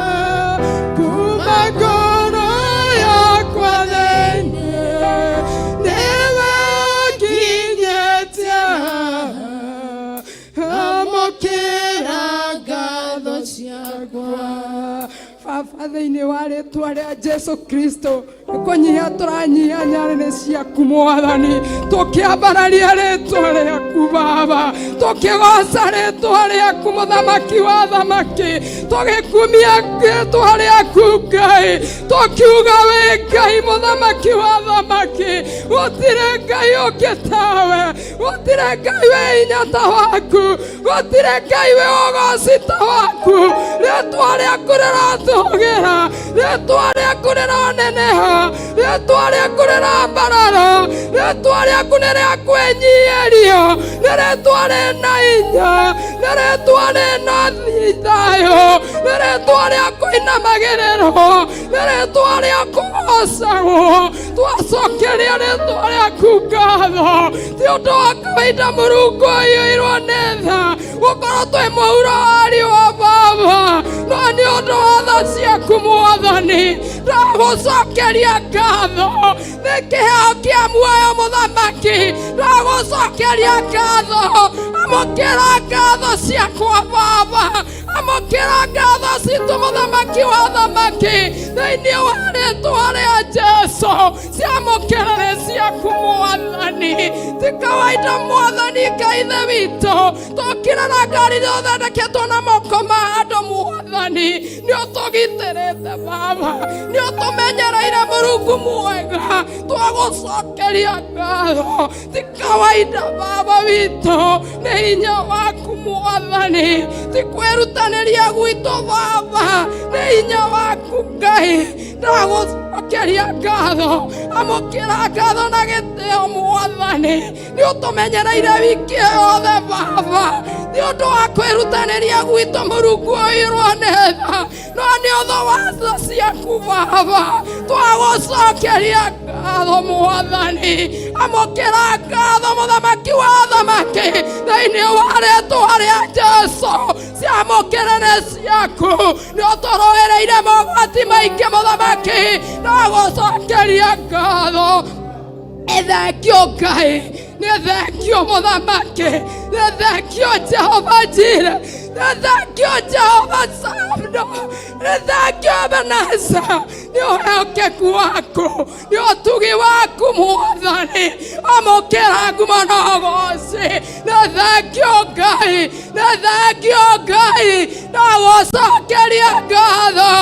kuma ngoro yakwa thĩinĩ, nĩwe ũnginyĩtie haha. Amũkĩra ngatho ciakwa. Baba thĩinĩ wa rĩĩtwa rĩa Jesu Kristo kũnyihia tũranyihia nyarĩrĩ ciaku Mwathani tũkĩambararia rĩĩtwa rĩaku Baba tũkĩgoca rĩĩtwa rĩaku Mũthamaki wa thamaki tũgĩkumia rĩĩtwa rĩaku Ngai tũkiuga wĩ Ngai Mũthamaki wa thamaki gũtirĩ Ngai ũngĩ tawe gũtirĩ Ngai wĩ hinya ta waku gũtirĩ Ngai wĩ ũgooci ta waku rĩĩtwa rĩaku rĩratũgĩra rĩĩtwa rĩaku rĩroneneha rĩĩtwa rĩaku rĩrambarara rĩĩtwa rĩaku nĩ rĩa kwĩnyihĩrio nĩ rĩĩtwa rĩna hinya nĩ rĩĩtwa rĩna thayũ nĩ rĩĩtwa rĩa kũinamagĩrĩrwo nĩ rĩĩtwa rĩa kũgocagwo twacokeria rĩĩtwa rĩaku ngatho ti ũndũ wa kawaida Mũrungu ũiyũirwo nĩ tha gũkorwo twĩ mũhuro wa riũa Baba no nĩ ũndũ wa tha ciaku Mwathani ndagũcokeria ngatho nĩ kĩheo kĩa muoyo Mũthamaki ndagũcokeria ngatho amũkĩra ngatho ciakwa Baba amũkĩra ngatho citũ Mũthamaki wa thamaki thĩinĩ wa rĩĩtwa rĩa Jesu ciamũkĩra nĩ ciaku Mwathani ti kawaida Mwathani Ngai ithe witũ tũkĩra na ngari thondeketwo na moko ma andũ Mwathani nĩ ũtũgitĩrĩte Baba nĩ ũtũmenyereire Mũrungu mwega twagũcokeria ngatho ti kawaida Baba witũ nĩ hinya waku Mwathani ti kwĩrutanĩria gwitũ Baba nĩ hinya waku Ngai ndagũcokeria ngatho amũkĩra ngatho na gĩtĩo Mwathani nĩ ũtũmenyereire wiki yothe Baba nĩ ũndũ wa kwĩrutanĩria gwitũ Mũrungu ũiyũirwo nĩ tha no nĩ ũndũ wa tha ciaku Baba twagũcokeria ngatho Mwathani amũkĩra ngatho Mũthamaki wa thamaki thĩinĩ wa rĩĩtwa rĩa Jesu ciamũkĩra nĩ ciaku nĩ ũtũrũĩrĩire mogwati maingĩ Mũthamaki ndagũcokeria ngatho ethekio Ngai nĩ thekio Mũthamaki nĩ thekio Jehova Jireh nĩ thekio Jehova Sabdo nĩ thekio Ebeneza nĩ ũhokeku waku nĩ ũtugi waku Mwathani amũkĩra ngumo na ũgooci nĩ thekio Ngai nĩ thekio Ngai ndagũcokeria ngatho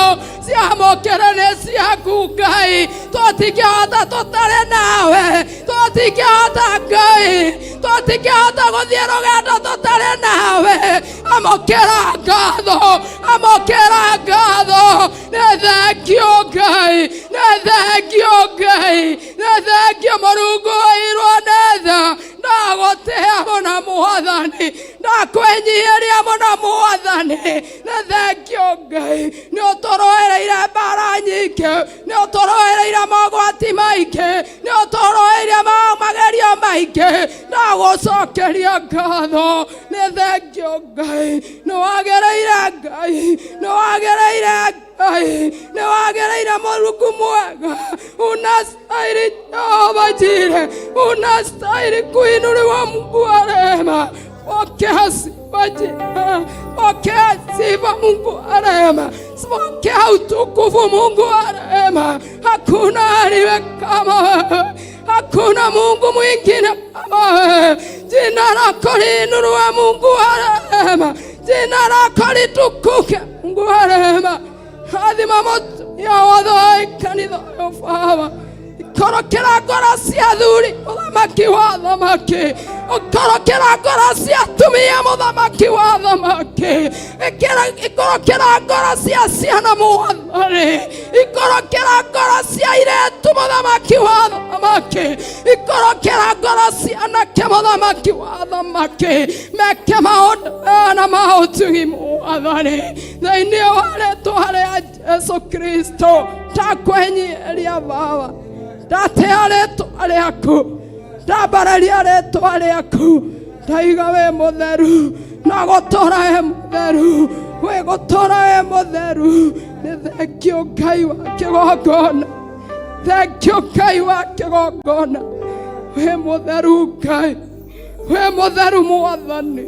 ciamũkĩra nĩ ciaku Ngai tũtingĩhota tũtarĩ nawe tũtingĩhota Ngai tũtingĩhota gũthiĩ rũgendo tũtarĩ nawe amũkĩra ngatho nĩ thekio Ngai nĩ thekio Ngai nĩ thekio Mũrungu ũiyũirwo nĩ tha ndagũtĩĩa mũno Mwathani ndakwĩnyihĩria mũno Mwathani nĩ thekio Ngai nĩ ũtũrũĩrĩire mbara nyingĩ nĩ ũtũrũĩrĩire mogwati maingĩ nĩ ũtũrũĩrĩire magerio maingĩ ndagũcokeria ngatho nĩ thekio Ngai nĩ wagĩrĩire Ngai nĩ wagĩrĩire Ngai nĩ wagĩrĩire Mũrungu mwega unastahili Jehova Jireh unastahili kuinuliwa Mungu wa rehema pokea sifa Jehova pokea sifa Mungu wa rehema pokea utukufu Mungu wa rehema hakuna aliye kama wewe hakuna Mungu mwingine kama wewe jina lako liinuliwe Mungu wa rehema jina lako litukuke Mungu wa rehema hathima moto ya wathoi kanitha yo Baba ikorokera ngoro cia athuri Mũthamaki wa thamaki ikorokera ngoro cia atumia Mũthamaki wa thamaki ikorokera ngoro cia ciana Mwathani ikorokera ngoro cia airĩtu Mũthamaki wa thamaki ikorokera ngoro cia anake Mũthamaki wa thamaki meke maũndũ na maũtugi Mwathani thĩinĩ wa rĩĩtwa rĩa Jesu Kristo ndakwĩnyihĩria Baba ndatea rĩĩtwa rĩaku ndambararia rĩĩtwa rĩaku ndaiga wĩ mũtheru na gũtũũra wĩ mũtheru wĩ gũtũũra wĩ mũtheru nĩ thekio Ngai wa kĩgongona thekio Ngai wa kĩgongona wĩ mũtheru Ngai wĩ mũtheru Mwathani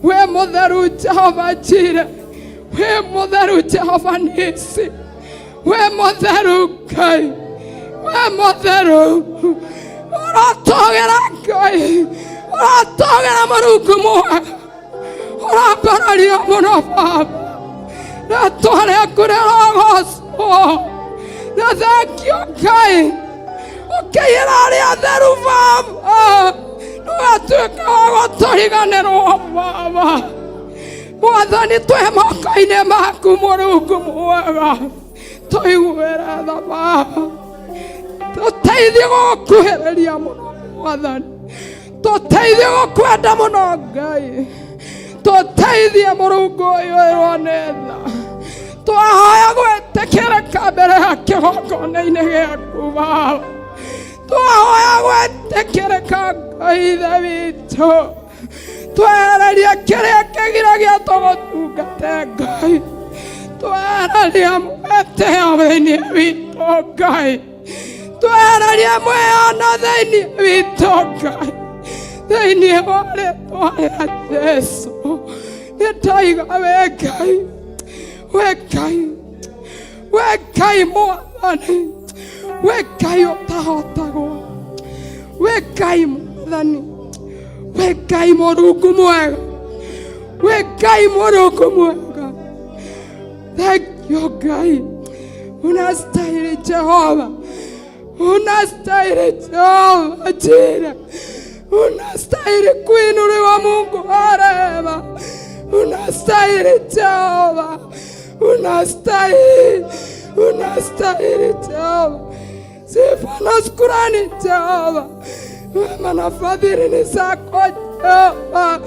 wĩ mũtheru Jehova Jireh wĩ mũtheru Jehova Nisi we mutheru Ngai, we mutheru uratogera Ngai, uratogera Mũrungu mwega, urambararia mũno Baba, rĩĩtwa rĩaku rĩrogocwo. Na thengio Ngai, ũkĩiyĩra arĩa atheru Baba, ndũgatuĩke wa gũtũriganĩrwo Baba. Mwathani, twĩ moko-inĩ maku Mũrungu mwega, tũiguĩre tha Baba, tũteithie gũkuhĩrĩria mũno Mwathani, tũteithie gũkwenda mũno Ngai, tũteithie Mũrungu ũyũ wĩrwo nĩ tha. Twahoya gwĩtĩkĩrĩka mbere ya kĩgongona-inĩ gĩaku Baba, twahoya gwĩtĩkĩrĩka Ngai Ithe witũ, twehererie kĩrĩa kĩgiragia tũgũtungate Ngai, twehererie mwĩtĩo thĩinĩ witũ Ngai, twehererie mwĩyano thĩinĩ witũ Ngai, thĩinĩ wa rĩĩtwa rĩa Jesũ. Nĩndoiga wĩ Ngai, wĩ Ngai, wĩ Ngai Mwathani, wĩ Ngai ũtahotagwo, wĩ Ngai Mwathani, wĩ Ngai Mũrungu mwega, wĩ Ngai Mũrungu mwega. Thank you Ngai, unastahili Jehova, unastahili Jehova Jireh, unastahili kuinuliwa Mungu wa rehema, unastahili Jehova, unastahili, unastahili Jehova. Sifa na shukrani Jehova, wema na fadhili ni zako Jehova,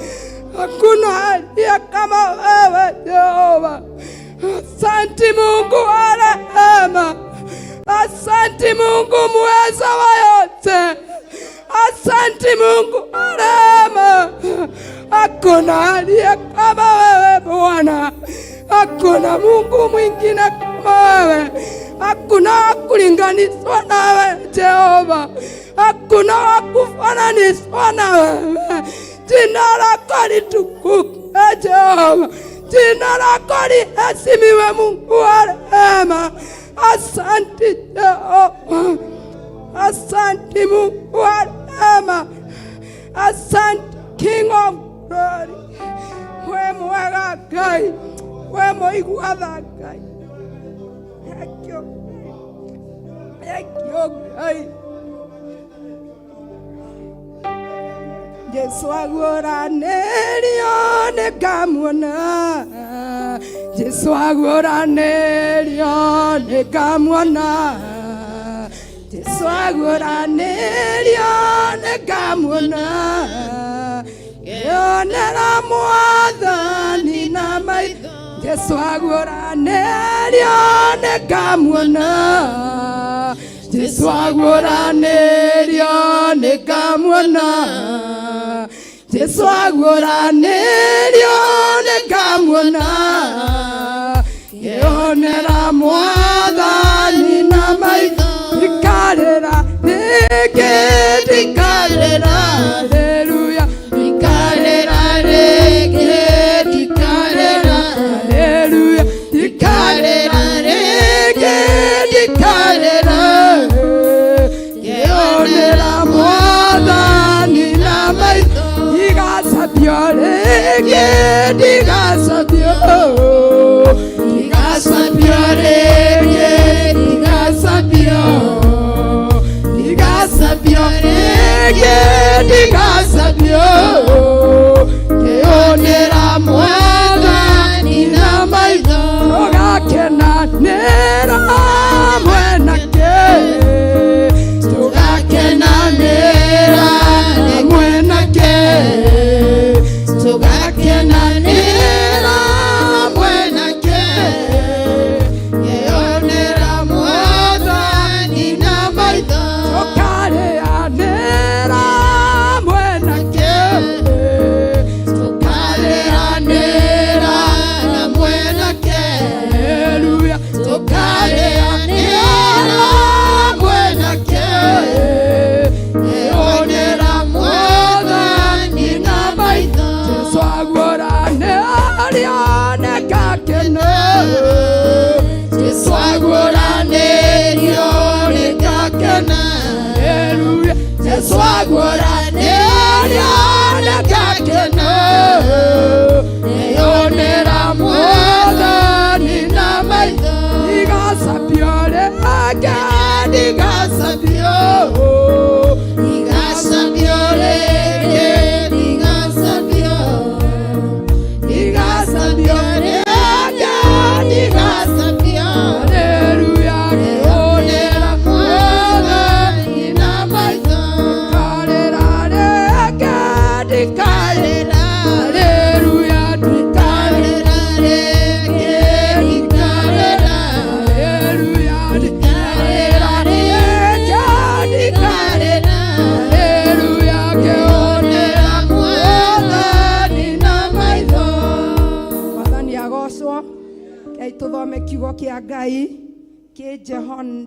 hakuna aliye kama wewe Jehova. Asante Mungu wa rehema, asante Mungu muweza wa yote, asante Mungu wa rehema. Hakuna aliye kama wewe Bwana, hakuna Mungu mwingine kama wewe, hakuna kulinganishwa na wewe Jehova, hakuna kufananishwa na wewe. Jina lako litukuke Jehova, jina lako liheshimiwe Mungu wa rehema. Asante Jehova, asante Mungu wa rehema, asante King of glory. We mwega Ngai, we mũigua tha Ngai. Thank you, thank you Ngai. Jesu agũranĩrio nĩngamuona, Jesu agũranĩrio nĩngamuona, Jesu agũranĩrio nĩngamuona, ngĩonera Mwathani na maitho. Jesu agũranĩrio nĩngamuona, Jesu agũranĩrio nĩngamuona, Jesu agũranĩrio nĩngamuona, ngĩonera Mwathani na maitho. Ndikarĩra rĩngĩ, ndikarĩra, haleluya, ndikarĩra rĩngĩ, ndikarĩra, haleluya, ndikarĩra rĩngĩ, ndikarĩra, ngĩonera Mwathani na maitho. Ndigasabio rĩngĩ, ndigasabio, ndigasabio rĩngĩ, ndigasabio, ndigasabio rĩngĩ, ndigasabio, ngĩonera Mwathani na maitho. Tũgakenanĩra hamwe nake, tũgakenanĩra hamwe nake, tũgakenanĩra hamwe nake, ngĩonera Mwathani na maitho. Tũkarĩanĩra hamwe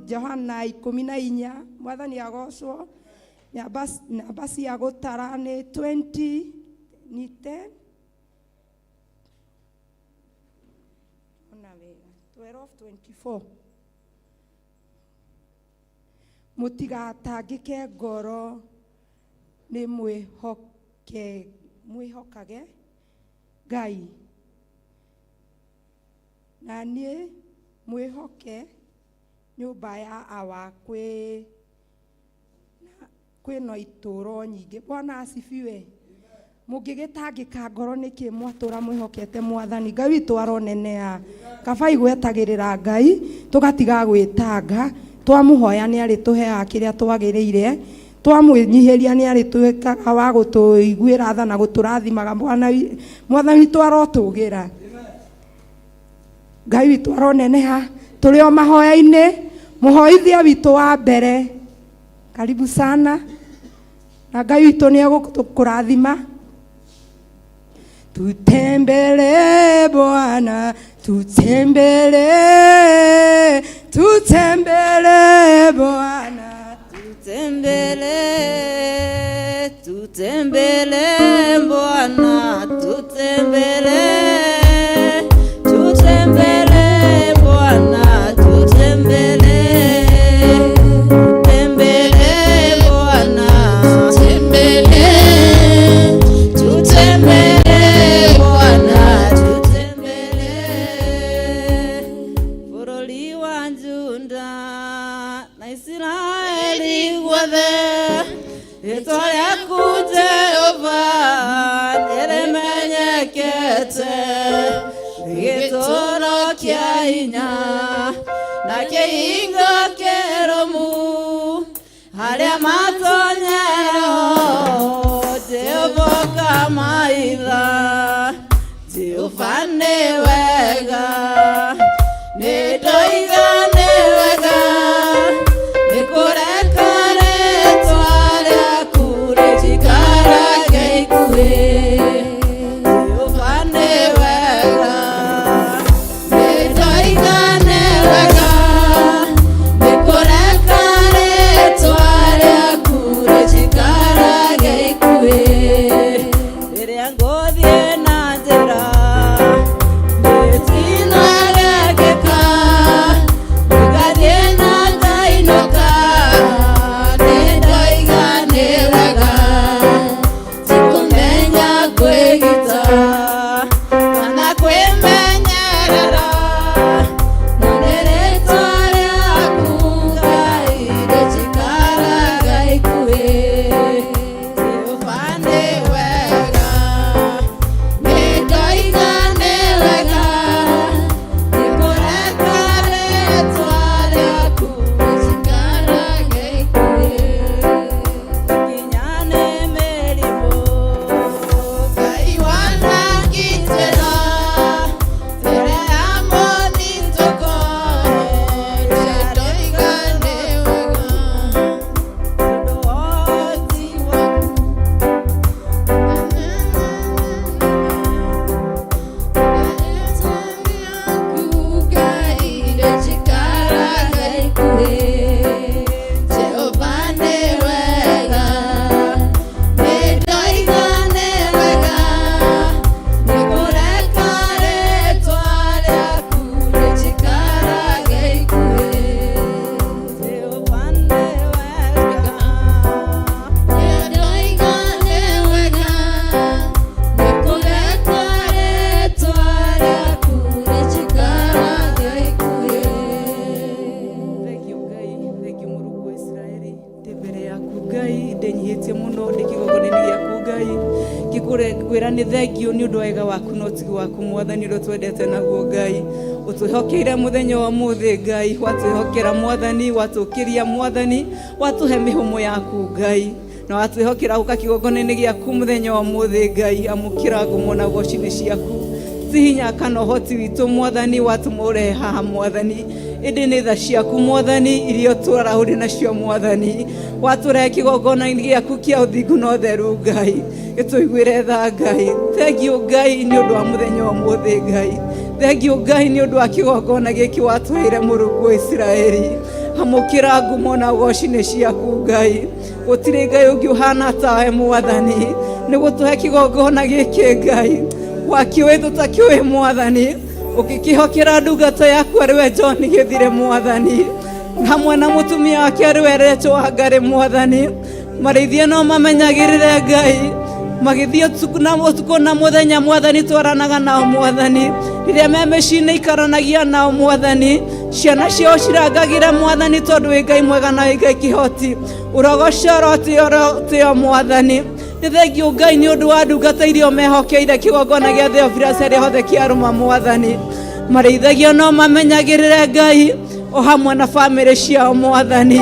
Johana 14 mwathani agocwo namba cia gutara ni 20 ni 10 ona wega 12:24 mutigatangike ngoro ni mwihokage Ngai na nie mwihoke nyumba ya awa kwino ituro nyingi. Bwana asifiwe. Mungigitangika ngoro niki mwatura mwihokete mwathani Ngai witu aronenea kabai gwetagirira Ngai tugatiga gwitanga twamuhoya ni ari tuheaga kiria twagiriire twamwinyihiria ni ari twikaga wa gutuiguira tha na guturathimaga mwathani witu arotugira Ngai witu aroneneha turi o mahoya-ini muhoithia witu wa mbere karibu sana na Ngai witu ni egukurathima. Tutembele Bwana tutembele Bwana tutembele Bwana tutembele Bwana tutembele Bwana tutembele Bwana tutembele bururi wa Juda na Israeli guothe rĩtwa rĩaku Jehova nĩrĩmenyekete gĩtũũro kĩa hinya na kĩhingo kĩrũmu harĩa matonyero Jehova kamaitha Jehova nĩ wega nĩndoiga nĩ wega nĩkũreka rĩtwa rĩaku rĩjikarage ikuhĩ Jehova nĩ wega nĩndoiga nĩ wega ndenyihitie muno ndikigogona-ini giaku Ngai ngĩkwĩra nĩ thengio nĩ ũndũ wa wega waku na ũtigi waku Mwathani ũrĩa twendete naguo Ngai ũtwĩhokeire mũthenya wa ũmũthĩ Ngai watwĩhokera Mwathani watũkĩria Mwathani watũhe mĩhũmũ yaku Ngai na watwĩhokera gũka kĩgongona-inĩ gĩaku mũthenya wa ũmũthĩ Ngai amũkĩra ngumo na goci-inĩ ciaku ti hinya kana ũhoti witũ Mwathani watũma ũrehe haha Mwathani ĩndĩ nĩ tha ciaku Mwathani iria tũrahũrĩ nacio Mwathani watũrehe kĩgongona-inĩ gĩaku kĩa ũthingu na ũtheru Ngai gĩtũiguĩre tha Ngai thengio Ngai nĩ ũndũ wa mũthenya wa ũmũthĩ Ngai thengio Ngai nĩ ũndũ wa kĩgongona gĩkĩ watũheire Mũrungu wa Isiraeli amũkĩra ngumo na goci-inĩ ciaku Ngai gũtirĩ Ngai ũngĩ ũhana tawe Mwathani nĩ gũtũhe kĩgongona gĩkĩ Ngai wakĩũĩ tũtakĩũĩ Mwathani ũgĩkĩhokera ndungata yaku arĩwe John Gĩthire Mwathani hamwe na mũtumia wake arĩwe Rachel Wangari Mwathani marĩithia no mamenyagĩrĩre Ngai magĩthiĩ ũtukũ na mũthenya Mwathani twaranaga nao Mwathani rĩrĩa me mĩciĩ-inĩ ikaranagia nao Mwathani ciana ciao cirangagĩre Mwathani tondũ wĩ Ngai mwega na wĩ Ngai kĩhoti ũrogocoro tĩo Mwathani nĩ thengio Ngai nĩ ũndũ wa ndungata iria mehokeire kĩgongona gĩa Theophilus arĩa hothe kĩarũma Mwathani marĩithagia no mamenyagĩrĩre Ngai o hamwe na bamĩrĩ ciao Mwathani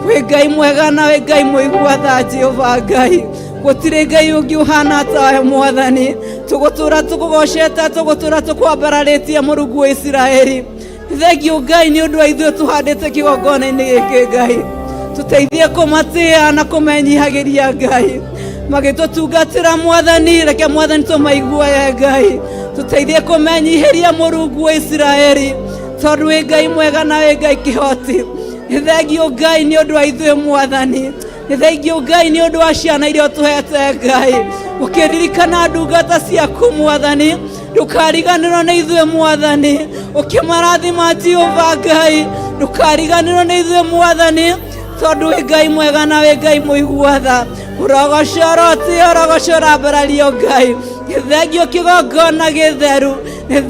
wĩ Ngai mwega na wĩ Ngai mũigua tha Jehova Ngai gũtirĩ Ngai ũngĩ ũhana tawe Mwathani tũgũtũra tũkũgocete tũgũtũra tũkwambararĩtie Mũrungu wa Isiraeli thengio Ngai nĩ ũndũ wa ithuĩ tũhandĩte kĩgongona-inĩ gĩkĩ Ngai tũteithie kũmatĩa na kũmenyihagĩria Ngai magĩtũtungatĩra Mwathani reke Mwathani tũmaiguoye Ngai tũteithie kũmenyihĩria Mũrungu wa Isiraeli tondũ wĩ Ngai mwega na wĩ Ngai kĩhoti thengio Ngai nĩ ũndũ wa ithuĩ Mwathani thengio Ngai nĩ ũndũ wa ciana iria ũtũhete Ngai ũkĩririkana ndungata ciaku Mwathani ndũkariganĩrwo nĩ ithuĩ Mwathani ũkĩmarathima Jehova Ngai ndũkariganĩrwo nĩ ithuĩ Mwathani tondũ wĩ Ngai mwega na wĩ Ngai mũigua tha ũrogocora mbarario Ngai thengio kĩgongona gĩtheru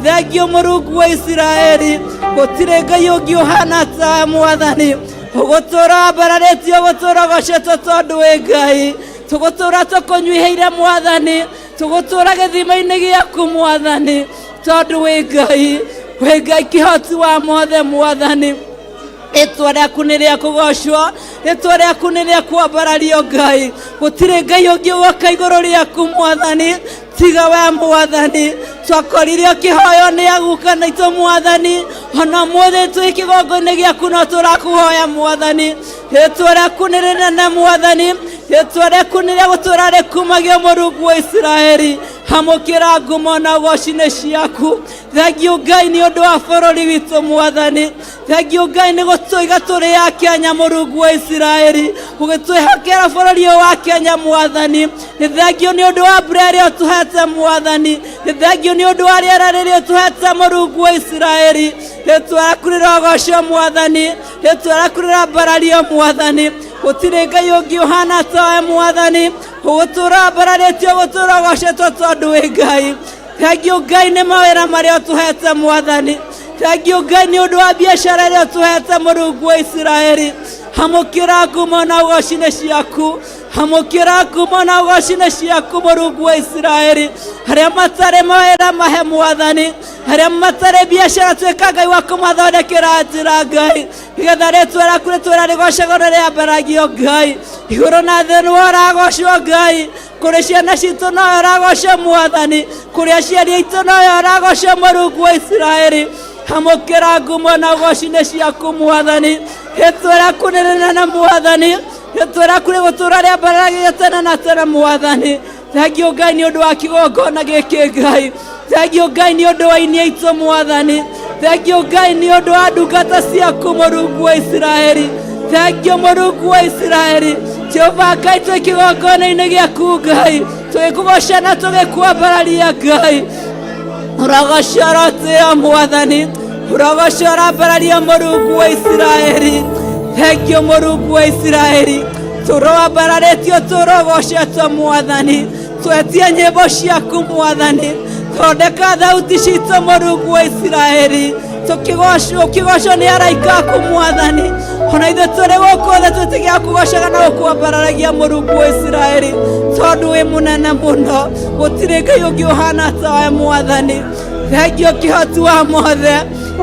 thengio Mũrungu wa Isiraeli gũtirĩ Ngai ũngĩ ũhana tawe Mwathani ũgũtũra mbararĩtio gũtũra gocetwo tondũ wĩ Ngai tũgũtũra tũkũnyuĩhĩire Mwathani tũgũtũra gĩthima-inĩ gĩaku Mwathani tondũ wĩ Ngai kĩhoti wa mothe Mwathani rĩtwa rĩaku nĩ rĩa kũgocwo rĩtwa rĩaku nĩ rĩa kwambarario Ngai gũtirĩ Ngai ũngĩ woka igũrũ rĩaku Mwathani tiga we Mwathani twakorire ũkĩhoywo nĩ aguka naitũ Mwathani ona mũthĩ twĩ kĩgongona gĩaku no tũrakũhoya Mwathani rĩtwa rĩaku nĩ rĩnene Mwathani rĩtwa rĩaku nĩ rĩa gũtũra rĩkumagio Mũrungu wa Isiraeli amũkĩra ngumo na goci-inĩ ciaku thengio Ngai nĩ ũndũ wa bũrũri witũ Mwathani thengio Ngai nĩ gũtũiga tũrĩ a Kenya Mũrungu wa Isiraeli ũgĩtwĩhokera bũrũri ũyũ wa Kenya Mwathani nĩ thengio nĩ ũndũ wa mbura ĩrĩa ũtũhete Mwathani nĩ thengio nĩ ũndũ wa rĩera rĩrĩa ũtũhete Mũrungu wa Isiraeli rĩtwa rĩaku rĩrogocwo Mwathani rĩtwa rĩaku rĩrambarario Mwathani gũtirĩ Ngai ũngĩ ũhana tawe Mwathani ũgũtũra mbararĩtio gũtũra ũgocetwo tondũ wĩ Ngai thengio Ngai nĩ mawĩra marĩa ũtũhete Mwathani thengio Ngai nĩ ũndũ wa biacara ĩrĩa ũtũhete Mũrungu wa Isiraeli amũkĩra ngumo na goci-inĩ ciaku amũkĩra ngumo na goci-inĩ ciaku Mũrungu wa Isiraeli arĩa matarĩ mawĩra mahe Mwathani arĩa matarĩ biacara tuĩka Ngai wa kũmathondekera njĩra Ngai nĩgetha rĩtwa rĩaku rĩtũra rĩgocagwo na rĩambaragio Ngai igũrũ na thĩ nĩwe ũragocwo Ngai kũrĩ ciana citũ nowe ũragocwo Mwathani kũrĩ aciari aitũ nowe ũragocwo Mũrungu wa Isiraeli amũkĩra ngumo na goci-inĩ ciaku Mwathani rĩtwa rĩaku nĩ rĩnene Mwathani rĩtwa rĩaku rĩgũtũra rĩambaragio tene na tene Mwathani thengio Ngai nĩ ũndũ wa kĩgongona gĩkĩ Ngai thengio Ngai nĩ ũndũ wa aini aitũ Mwathani thengio Ngai nĩ ũndũ wa ndungata ciaku Mũrungu wa Isiraeli thengio Mũrungu wa Isiraeli Jehova Ngai twĩ kĩgongona-inĩ gĩaku Ngai twĩkũgoca na tũgĩkwambararia Ngai ũrogocora tĩo Mwathani ũrogocora mbararia Mũrungu wa Isiraeli thengio Mũrungu wa Isiraeli tũrombararĩtio tũrogocetwo Mwathani twetie nyĩmbo ciaku Mwathani thondeka thauti citũ Mũrungu wa Isiraeli ũkĩgocwo nĩ araika aku Mwathani ona ithuĩ tũrĩ gũkũ thĩ tũtigia kũgocaga na gũkwambararagia Mũrungu wa Isiraeli, tondũ wĩ mũnene mũno, gũtirĩ Ngai ũngĩ ũhana tawe Mwathani. Thengio kĩhoti wa mothe,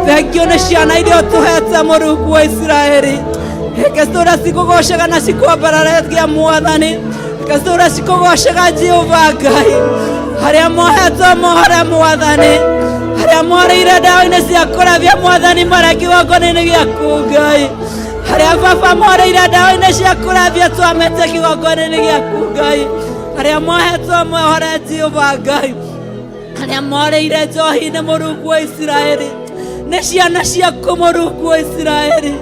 thengio nĩ ciana iria ũtũhete Mũrungu wa Isiraeli. Reke tũra cikũgocaga na cikwambararagia Mwathani, reke tũra cikũgocaga Jehova Ngai. Harĩa mohetwo mohore Mwathani, harĩa moreire ndawa-inĩ cia kũrebia Mwathani marĩa kĩgongona-inĩ gĩaku Ngai. Harĩa baba moreire ndawa-inĩ cia kũrebia twamete kĩgongona-inĩ gĩaku Ngai. Harĩa mohetwo mohore Jehova Ngai, harĩa moreire njohi-inĩ Mũrungu wa Isiraeli. Nĩ ciana ciaku Mũrungu wa Isiraeli,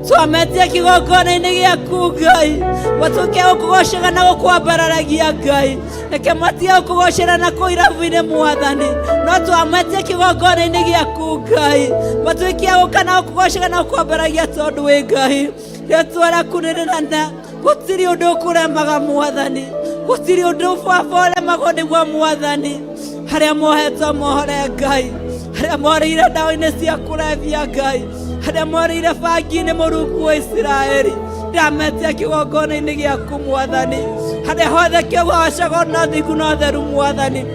twametie kĩgongona-inĩ gĩaku Ngai. Matuĩke gũkũgocaga na gũkwambararagia Ngai, reke matige gũkũgocera na kũu irabu-inĩ Mwathani, no twametie kĩgongona-inĩ gĩaku Ngai. Matuĩke gũka na gũkũgocaga na gũkwambaragia tondũ wĩ Ngai. Rĩĩtwa rĩaku nĩ rĩnene, gũtirĩ ũndũ ũkũremaga Mwathani, gũtirĩ ũndũ baba ũremagwo nĩguo Mwathani. Harĩa mohetwo mohore Ngai, harĩa moreire ndawa-inĩ cia kũrebia Ngai, harĩa moreire bangi-inĩ Mũrungu wa Isiraeli, ndametia kĩgongona-inĩ gĩaku Mwathani. Harĩa hothe kĩgocagwo na ũthingu na ũtheru Mwathani,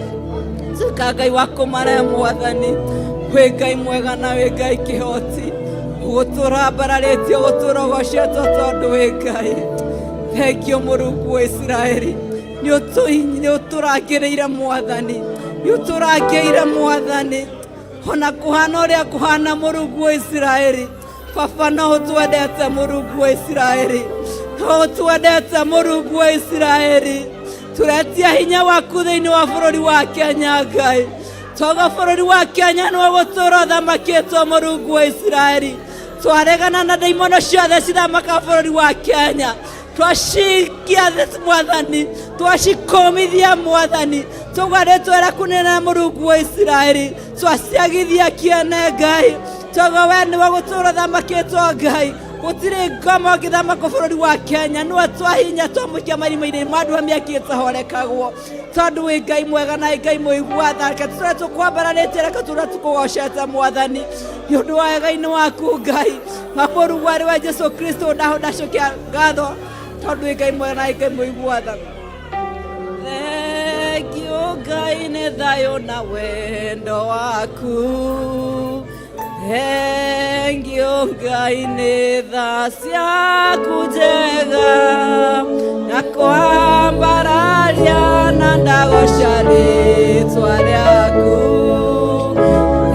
tuĩka Ngai wa kũmare Mwathani. Wĩ Ngai mwega na wĩ Ngai kĩhoti, ũgũtũrambararĩtio gũtũrogocetwo tondũ wĩ Ngai. Thengio Mũrungu wa Isiraeli, nĩ ũtũrangĩrĩire Mwathani, nĩ ũtũrangĩire Mwathani. Ona kũhana ũrĩa kũhana Mũrungu wa Isiraeli, baba no ũtwendete Mũrungu wa Isiraeli, no ũtwendete Mũrungu wa Isiraeli. Tũretia hinya waku thĩinĩ wa bũrũri wa Kenya Ngai, toga bũrũri wa Kenya nĩwe gũtũũra ũthamakĩtwo Mũrungu wa Isiraeli. Twaregana na ndaimono ciothe cithamaka bũrũri wa Kenya, twashikia thĩ Mwathani, twacikũmithia Mwathani. Tũgwa rĩtwa rĩaku nĩrĩnene Mũrungu wa Isiraeli, twaciagithia kĩene Ngai, toga we nĩwe gũtũũra ũthamakĩtwo Ngai. Gũtirĩ ngoma ũngĩthamaka bũrũri wa Kenya, nĩwe twahinya twamũikia marima-inĩ ma andũ arĩa mekĩtahorekagwo, tondũ wĩ Ngai mwega na Ngai mũigua-tha. Reke tũrĩa tũkwambararĩtie, reke tũrĩa tũkũgocete Mwathani, nĩ ũndũ wa wega-inĩ waku Ngai. Mũrungu arĩ we Jesũ Kristo ndacokia ngatho, tondũ wĩ Ngai mwega na Ngai mũigua-tha. Thengio Ngai nĩ thayũ na wendo waku, thengio Ngai nĩ tha ciaku njega, na kwambararia na ndagoca rĩĩtwa rĩaku.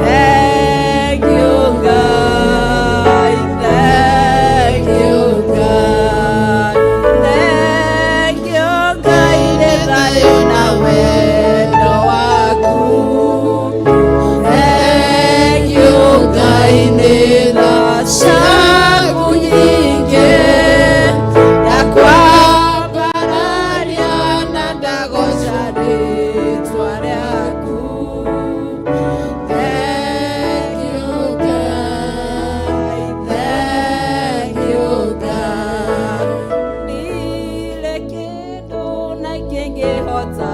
Thengio Ngai, thengio Ngai, thengio Ngai nĩ thayũ na wendo waku, thengio Ngai nĩ tha ciaku nyingĩ, na kwambararia na ndagoca rĩĩtwa rĩaku. Thengio Ngai, thengio Ngai, ndirĩ kĩndũ na kĩngĩhota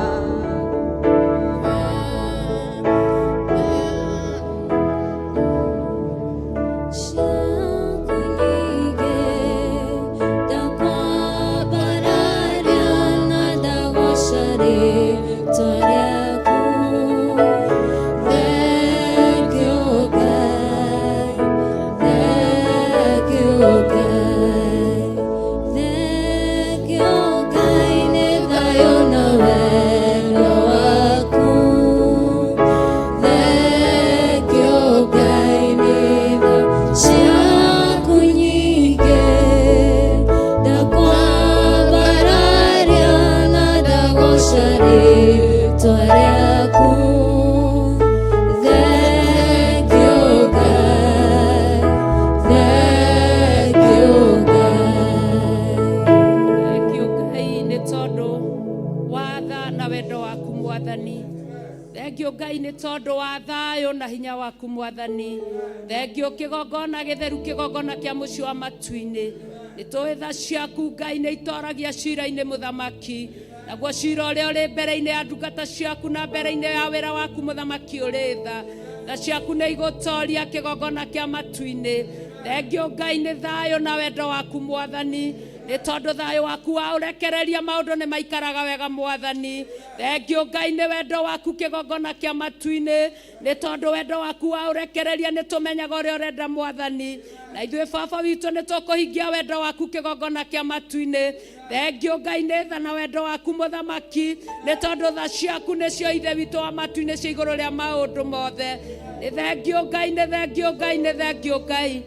tondũ wa thayũ na hinya waku Mwathani. Thengio kĩgongona gĩtheru, kĩgongona kĩa mũciĩ wa matu-inĩ. Nĩ tũĩ tha ciaku Ngai nĩ itoragia cira-inĩ Mũthamaki, naguo cira ũrĩa ũrĩ mbere-inĩ ya ndungata ciaku na mbere-inĩ ya wĩra waku Mũthamaki ũrĩ tha. Tha ciaku nĩ igũtoria kĩgongona kĩa matu-inĩ, thengio Ngai nĩ thayũ na wendo waku Mwathani, nĩ tondũ thayũ waku wa ũrekereria maũndũ nĩ maikaraga wega Mwathani. Thengio Ngai nĩ wendo waku kĩgongona kĩa matu-inĩ, nĩ tondũ wendo waku wa ũrekereria nĩ tũmenyaga ũrĩa ũrenda Mwathani, na ithuĩ Baba witũ nĩ tũkũhingia wendo waku kĩgongona kĩa matu-inĩ. Thengio Ngai nĩ tha na wendo waku Mũthamaki, nĩ tondũ tha ciaku nĩcio ithe witũ wa matu-inĩ cia igũrũ rĩa maũndũ mothe. Nĩ thengio Ngai, nĩ thengio Ngai, nĩ thengio Ngai.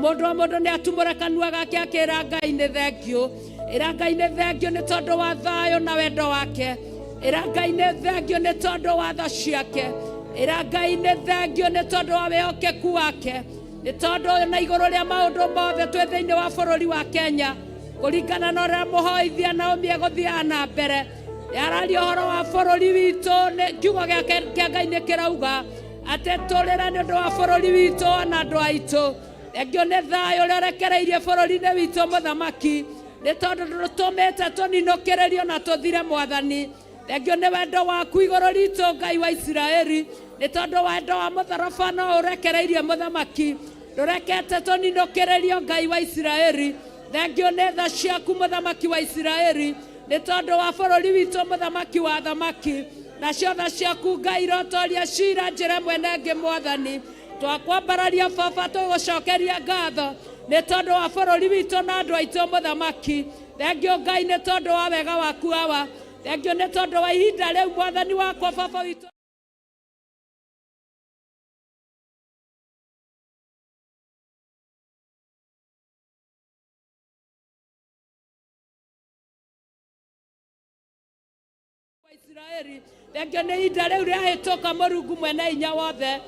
Mũndũ wa mũndũ nĩ atumũra kanua gake akĩra Ngai nĩ thengio. Ĩra Ngai nĩ thengio nĩ tondũ wa thayũ na wendo wake. Ĩra Ngai nĩ thengio nĩ tondũ wa tha ciake. Ĩra Ngai nĩ thengio nĩ tondũ wa wĩhokeku wake. Nĩ tondũ na igũrũ rĩa maũndũ mothe twĩ thĩinĩ wa bũrũri wa Kenya, kũringana na ũrĩa mũhoithia Naomi egũthiaga na mbere yararia ũhoro wa bũrũri witũ, kiugo gĩake kĩa Ngai nĩ kĩrauga atĩ tũrĩra nĩ ũndũ wa bũrũri witũ na andũ aitũ. Thengio nĩ thayũ ũrĩa ũrekereirie bũrũri-inĩ witũ Mũthamaki, nĩ tondũ tũtũmĩte tũninũkĩrĩrio na tũthire Mwathani. Thengio nĩ wendo waku igũrũ ritũ Ngai wa Isiraeli, nĩ tondũ wendo wa mũtharaba no ũrekereirie Mũthamaki, ndũrekete tũninũkĩrĩrio Ngai wa Isiraeli. Thengio nĩ tha ciaku Mũthamaki wa Isiraeli, nĩ tondũ wa bũrũri witũ Mũthamaki wa thamaki, nacio tha ciaku Ngai irotoria cira njĩra mwene ĩngĩ Mwathani. Twakwambararia Baba tũgũcokeria ngatho nĩ tondũ wa bũrũri witũ na andũ aitũ Mũthamaki. Thengio Ngai nĩ tondũ wa wega waku hawa. Thengio nĩ tondũ wa ihinda rĩu Mwathani wakwa Baba witũ. Israeli, thengio nĩ ihinda rĩu rĩahĩtũka Mũrungu mwene hinya wothe.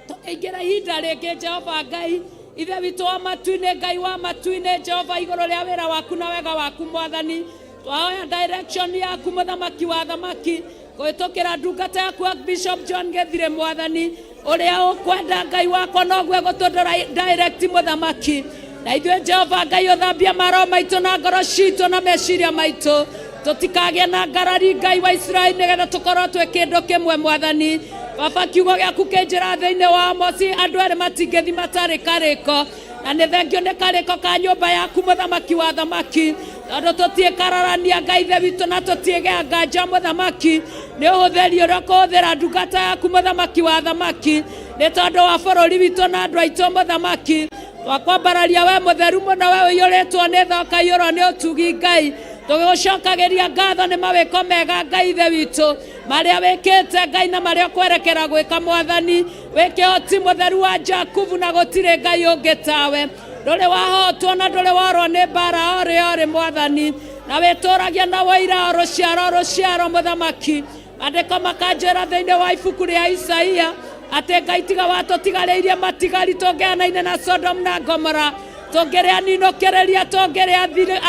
Tũkĩingĩra ihinda rĩngĩ Jehova Ngai, ithe witũ wa matu-inĩ, Ngai wa matu-inĩ, Jehova igũrũ rĩa wĩra waku na wega waku Mwathani. Twahoya direction yaku Mũthamaki wa thamaki, kũhĩtũkĩra ndungata yaku Bishop John Gĩthirĩ Mwathani, ũrĩa ũkwenda Ngai wakwa noguo egũtũ direct Mũthamaki. Na ithuĩ Jehova Ngai ũthambia maro maitũ na ngoro citũ na meciria maitũ, tũtikagĩa na ngarari Ngai wa Isiraeli, nĩgetha tũkorwo twĩ kĩndũ kĩmwe Mwathani. Baba kiugo gĩaku kĩnjĩra thĩinĩ wa Amosi andũ erĩ matingĩthi matarĩ karĩko, na nĩ thengio nĩ karĩko ka nyũmba yaku Mũthamaki wa thamaki, tondũ tũtiĩkararania Ngai ithe witũ na tũtiĩgĩa nganja Mũthamaki. Nĩ ũhũthĩri ũrĩa kũhũthĩra ndungata yaku Mũthamaki wa thamaki, nĩ tondũ wa bũrũri witũ na andũ aitũ Mũthamaki. Twakwambararia we mũtheru mũno, we ũiyũrĩtwo nĩ tha ũkaiyũrwo nĩ ũtugi Ngai. Tũgũcokagĩria ngatho nĩ mawĩko mega Ngai ithe witũ marĩa wĩkĩte Ngai na marĩa ũkwerekera gwĩka Mwathani. Wĩ kĩhoti mũtheru wa Jakubu na gũtirĩ Ngai ũngĩ tawe. Ndũrĩ wahotwo na ndũrĩ worwo nĩ mbara orĩ Mwathani, na wĩtũragia na wĩira o rũciaro Mũthamaki. Maandĩko makanjĩra thĩinĩ wa ibuku rĩa Isaia atĩ Ngai tiga watũtigarĩirie matigari tũngĩanaine na Sodom na Gomora, tũngĩrĩ aninũkĩrĩria, tũngĩrĩ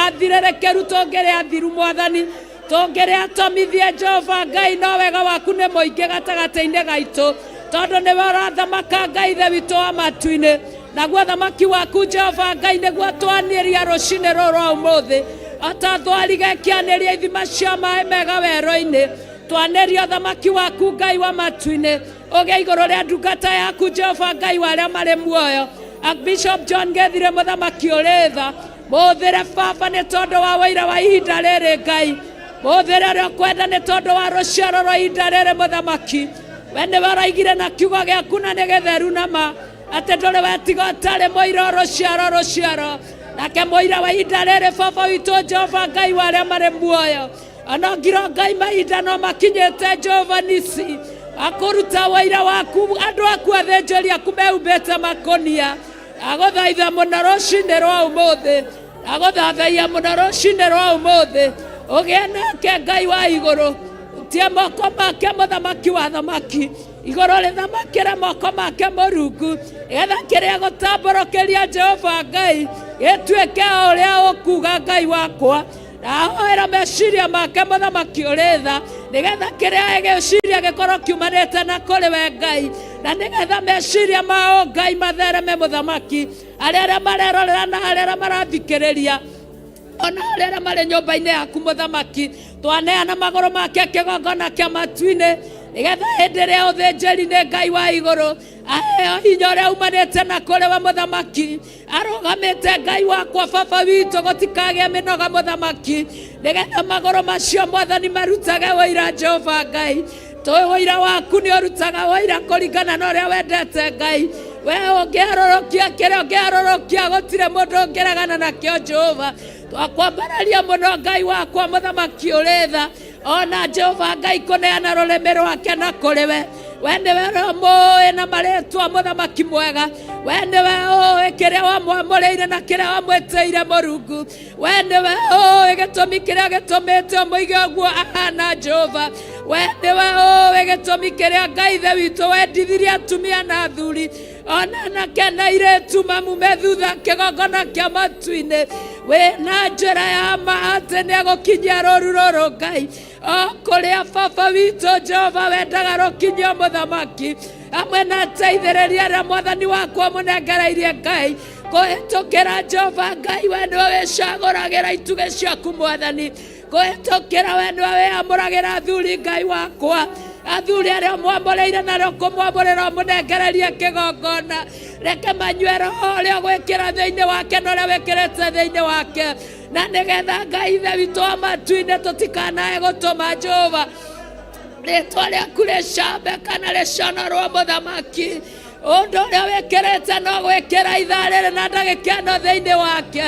athirĩrĩkĩru, tũngĩrĩ athiru Mwathani, tũngĩrĩ atomithie Jehova Ngai. No wega waku nĩ mũingĩ gatagatĩ-inĩ gaitũ, tondũ nĩwe ũrathamaka Ngai ithe witũ wa matu-inĩ. Naguo thamaki waku Jehova Ngai nĩguo twanĩria rũcinĩ rũrũ rwa ũmũthĩ, ota thwariga ĩkĩanĩria ithima cia maĩ mega werũ-inĩ. Twanĩria thamaki waku Ngai wa matu-inĩ, ũgĩa igũrũ rĩa ndungata yaku Jehova Ngai wa arĩa marĩ muoyo. Bishop John Gĩthirĩ Mũthamaki ũrĩ tha, mũhũthĩre Baba nĩ tondũ wa wĩira wa ihinda rĩrĩ Ngai. Mũhũthĩre ũrĩa ũkwenda nĩ tondũ wa rũciaro rwa ihinda rĩrĩ Mũthamaki. We nĩwe ũraigire na kiugo gĩaku na nĩ gĩtheru na ma, atĩ ndũrĩ wetiga ũtarĩ mũira rũciaro. Nake mũira wa ihinda rĩrĩ Baba witũ Jehova Ngai wa arĩa marĩ muoyo, ona ngiro Ngai mahinda no makinyĩte Jehova Nisi akũruta wĩira waku andũ aku athĩnjĩri aku mehumbĩte makũnia. Agũthaitha mũno rũcinĩ rwa ũmũthĩ, agũthaitha mũno rũcinĩ rwa ũmũthĩ, ũgĩe nake Ngai wa igũrũ, tie moko make Mũthamaki wa thamaki, igũrũ rĩthamakĩre moko make Mũrungu, getha kĩrĩa gũtambũrũkĩria Jehova Ngai gĩtuĩke ũrĩa ũkuga Ngai wakwa. Na hoera meciria make Mũthamaki ũrĩ tha, nĩgetha kĩrĩa egĩciria gĩkorwo kiumanĩte na kũrĩ we Ngai, na nĩgetha meciria mao Ngai mathereme Mũthamaki, arĩa marerorera na arĩa marathikĩrĩria, ona arĩa marĩ nyũmba-inĩ yaku Mũthamaki. Twaneana magũrũ make kĩgongona kĩa matu-inĩ, nigetha hĩndĩ ĩrĩa ũthĩnjĩri nĩ Ngai wa igũrũ aheo hinya ũrĩa umanĩte na kũrĩ we mũthamaki, arũgamĩte Ngai wakwa baba witũ gũtikagĩa mĩnoga mũthamaki, nigetha magũrũ macio Mwathani marutage ũira Jehova Ngai. Tũĩ ũira waku nĩ ũrutaga ũira kũringana na ũrĩa wendete Ngai. We ũngĩarũrũkia kĩrĩa ũngĩarũrũkia gũtirĩ mũndũ ũngĩregana nakĩo Jehova. Twakwambararia mũno Ngai wakwa mũthamaki ũrĩ tha, ona Jehova Ngai kũneana rũrĩmĩ rwake na kũrĩ we. We nĩwe mũĩ na marĩtwa mũthamaki mwega, we nĩwe ũĩ kĩrĩa wamwamũrĩire na kĩrĩa wamwĩtĩire Mũrungu, we nĩwe ũĩ gĩtũmi kĩrĩa gĩtũmĩte ũmũige ũguo ahana Jehova, we nĩwe ũĩ gĩtũmi kĩrĩa Ngai ithe witũ wendithirie atumia na athuri ona anake na airĩtu mamume thutha kĩgongona kĩa matu-inĩ, we na njĩra ya ma atĩ nĩegũkinyia rũũru rũrũ Ngai o kũrĩa baba witũ Jehova wendaga rũkinyio mũthamaki, hamwe na ateithĩrĩria arĩa Mwathani wakwa mũnengereirie Ngai kũhĩtũkĩra Jehova Ngai. We nĩwe wĩcagũragĩra itugĩ ciaku Mwathani, kũhĩtũkĩra we nĩwe wĩamũragĩra athuri Ngai wakwa, athuri arĩa mwamũrĩire na rĩo kũmwamũrĩra mũnengererie kĩgongona. Reke manyue roho ũrĩa gwĩkĩra thĩinĩ wake na ũrĩa wĩkĩrĩte thĩinĩ wake, na nĩgetha Ngai ithe witũ wa matu-inĩ tũtikanae gũtũma Jehova rĩtwa rĩaku rĩcambe kana rĩconorwo mũthamaki. Ũndũ ũrĩa wĩkĩrĩte no gwĩkĩra ithaa rĩrĩ na ndagĩka ĩno thĩinĩ wake.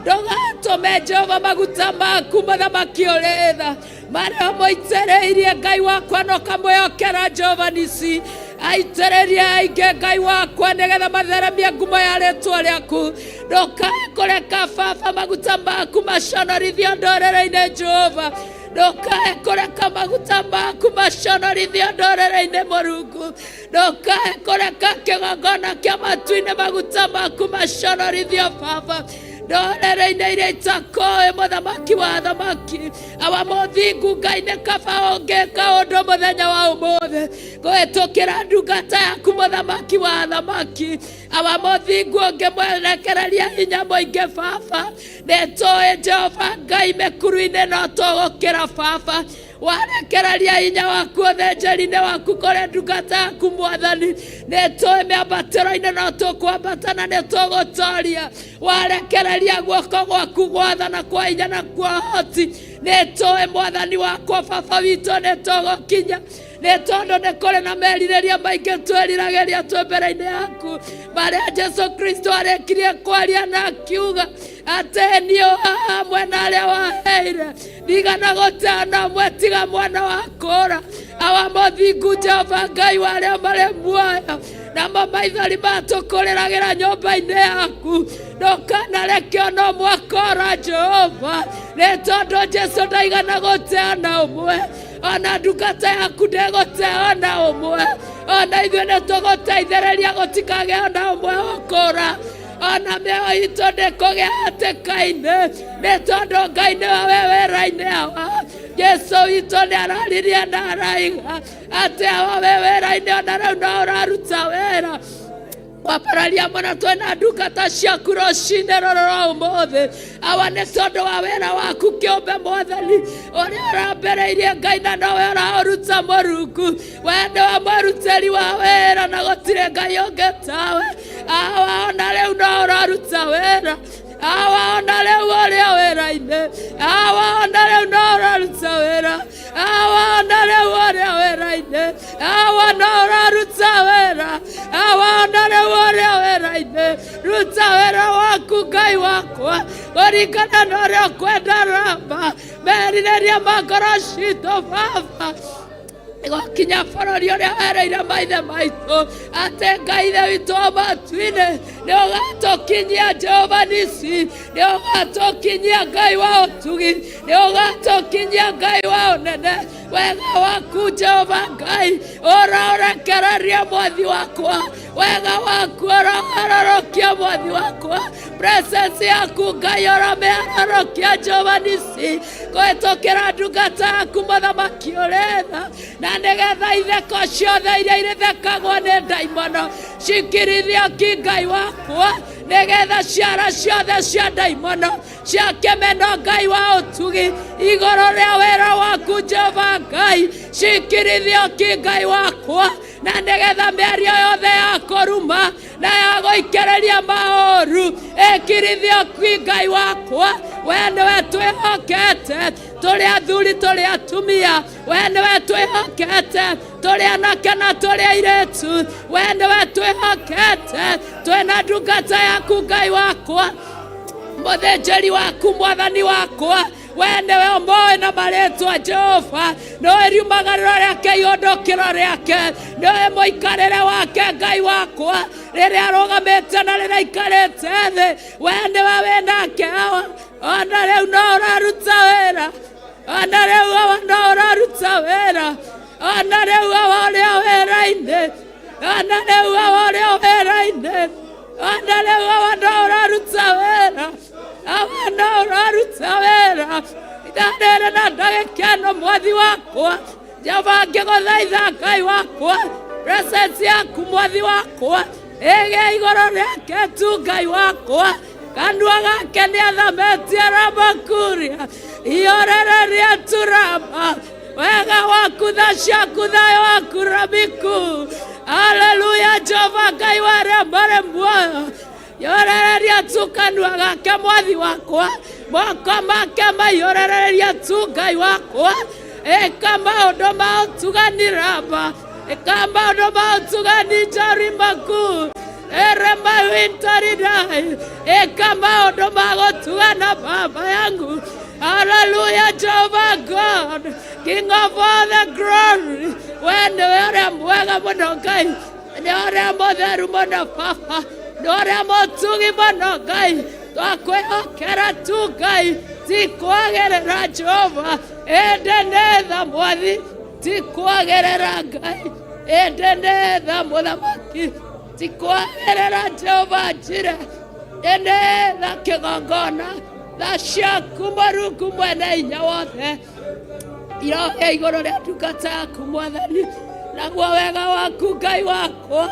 Ndũgatũme Jehova maguta maku mũthamaki ũrĩ tha marĩa mũitĩrĩirie Ngai wakwa no kamwĩhokera Jehova Nisi, aitĩrĩrie aingĩ Ngai wakwa nĩgetha matheremie ngumo ya rĩtwa rĩaku. Ndũkae kũreka baba maguta maku maconorithio ndũrĩrĩ-inĩ Jehova, ndũkae kũreka maguta maku maconorithio ndũrĩrĩ-inĩ Mũrungu, ndũkae kũreka kĩgongona kĩa matu-inĩ maguta maku maconorithio baba ndũrĩrĩ-inĩ iria itakũĩ mũthamaki wa athamaki. Awa mũthingu Ngai nĩ kaba ũngĩka ũndũ mũthenya wa ũmũthĩ kũhĩtũkĩra ndungata yaku mũthamaki wa athamaki. Awa mũthingu ũngĩmwerekereria hinya mũingĩ baba, nĩtũĩ Jehova Ngai mĩkuru-inĩ no tũgũkĩra baba, warekereria hinya waku ũthĩnjĩri-inĩ waku kũrĩ ndungata yaku Mwathani, nĩtũĩ mĩambatĩro-inĩ no tũkwambata na nĩtũgũtooria, warekereria guoko gwaku gwathana kwa hinya na kwa hoti, nĩtũĩ Mwathani wakwa baba witũ nĩtũgũkinya, nĩ tondũ nĩ kũrĩ na merirĩria maingĩ twĩriragĩria twĩ mbere-inĩ yaku, marĩa Jesu Kristo arĩkirie kwaria na akiuga atĩ niĩ hamwe na arĩa waheire ndigana gũteana ũmwe tiga mwana wa kũũra. Awa mũthingu Jehova Ngai wa arĩa marĩ muoyo namo maithori matũkũrĩragĩra nyũmba-inĩ yaku, ndũkanareke ona ũmwe akora Jehova, nĩ tondũ Jesu ndaigana gũteana ũmwe, ona ndungata yaku ndĩgũte ona ũmwe, ona ithuĩ nĩtũgũteithĩrĩria gũtikagĩa ona ũmwe ũkũra, ona mĩoyo itũ ndĩkũgĩa hatĩka-inĩ, nĩ tondũ Ngai nĩwe wĩ wĩra-inĩ hawa. Jesu witũ nĩ araririe na araiga atĩ hawa wĩ wĩra-inĩ ona rĩu no ũraruta wĩra. Wapararia mũno twĩna ndungata ciaku rũcinĩ rũrũ rwa ũmũthĩ, awa nĩ tondũ wa wĩra waku kĩũmbe Mwathani ũrĩa ũrambĩrĩirie Ngai na nowe ũraũruta Mũrungu. We nĩwe mwĩrutĩri wa wĩra na gũtirĩ Ngai ũngĩ tawe. Awa ona rĩu no ũraruta wĩra, awa ona rĩu ũrĩ wĩra-inĩ, awa ona rĩu no ũraruta wĩra, awa ona rĩu ũrĩ wĩra-inĩ, awa no ũraruta wĩra, awa ona rĩu ũrĩ wĩra-inĩ. Ruta wĩra waku Ngai wakwa kũringana na ũrĩa ũkwenda ramba, merirĩria ma ngoro citũ baba gũkinya bũrũri ũrĩa wereire maithe maitũ, atĩ Ngai ithe witũ wa matu-inĩ nĩ ũgatũkinyia Jehova Nisi, nĩ ũgatũkinyia Ngai wa ũtugi, nĩ ũgatũkinyia Ngai wa ũnene. Wega waku Jehova Ngai ũrorekereria mwathi wakwa, wega waku ũrogarũrũkia mwathi wakwa, presence yaku Ngai ũromĩharũrũkia Jehova Nisi kũhĩtũkĩra ndungata yaku mũthamaki ũrĩ tha, na nĩgetha itheko ciothe iria irĩthekagwo nĩ ndaimono cikirithio ki Ngai wakwa, negetha ciara ciothe cia ndaimono ciakemeno Ngai wa ũtugi igũrũ rĩa wĩra waku Jehova Ngai, cikirithio ki Ngai wakwa, na negetha mĩario yothe ya kũruma na ya gũikĩrĩria maũru ĩkirithio ki Ngai wakwa. We nĩwe twĩhokete tũrĩ athuri tũrĩ atumia, we nĩwe twĩhokete tũrĩ anake na tũrĩ airĩtu, we nĩwe twĩhokete twĩna ndungata yaku Ngai wakwa, mũthĩnjĩri waku Mwathani wakwa. We nĩwe ũmoĩ na marĩtwa Jehova, nĩwe riumagarĩro rĩake iũndũkĩro rĩake, nĩwe mũikarĩre wake Ngai wakwa rĩrĩa arũgamĩte na rĩrĩa aikarĩte thĩ. We nĩwe wĩnake hawa, ona rĩu no ũraruta wĩra, ona rĩu hawa no ũraruta wĩra, ona rĩu hawa ũrĩ o wĩra-inĩ, ona rĩu hawa ũrĩ o wĩra-inĩ, ona rĩu hawa no ũraruta wĩra, hawa no ũraruta wĩra. Ndarĩra na ndagĩkeno Mwathi wakwa, Jehova ngĩgũthaitha Ngai wakwa, presence yaku Mwathi wakwa ĩgĩe igũrũ rĩake tu Ngai wakwa. Kanua gake nĩ athametie Ramakuria iorĩrĩria turama, wega waku tha ciaku thayo waku Ramiku. Haleluya Jehova Ngai wa arĩa marĩ muoyo, yorĩrĩria tu kanua gake Mwathi wakwa, moko make maiyũrĩrĩria tu Ngai wakwa. Ĩka maũndũ ma ũtugani Rama, ĩka maũndũ ma ũtugani Jarimaku, erema wintaridai, ĩka maũndũ ma gũtugana baba yangu. Hallelujah Jehovah God, King of all the glory. We nĩwe ũrĩa mwega mũno Ngai, nĩwe ũrĩa mũtheru mũno Baba, nĩwe ũrĩa mũtugi mũno Ngai. Twakwĩhokera tu Ngai, tikwagĩrĩra Jehova, ĩndĩ nĩ tha Mwathi, tikwagĩrĩra Ngai, ĩndĩ nĩ tha Mũthamaki, tikwagĩrĩra Jehova Njire, ĩndĩ nĩ tha kĩgongona, tha ciaku Mũrungu mwene hinya wothe. Irohe igũrũ rĩa ndungata yaku Mwathani, naguo wega waku Ngai wakwa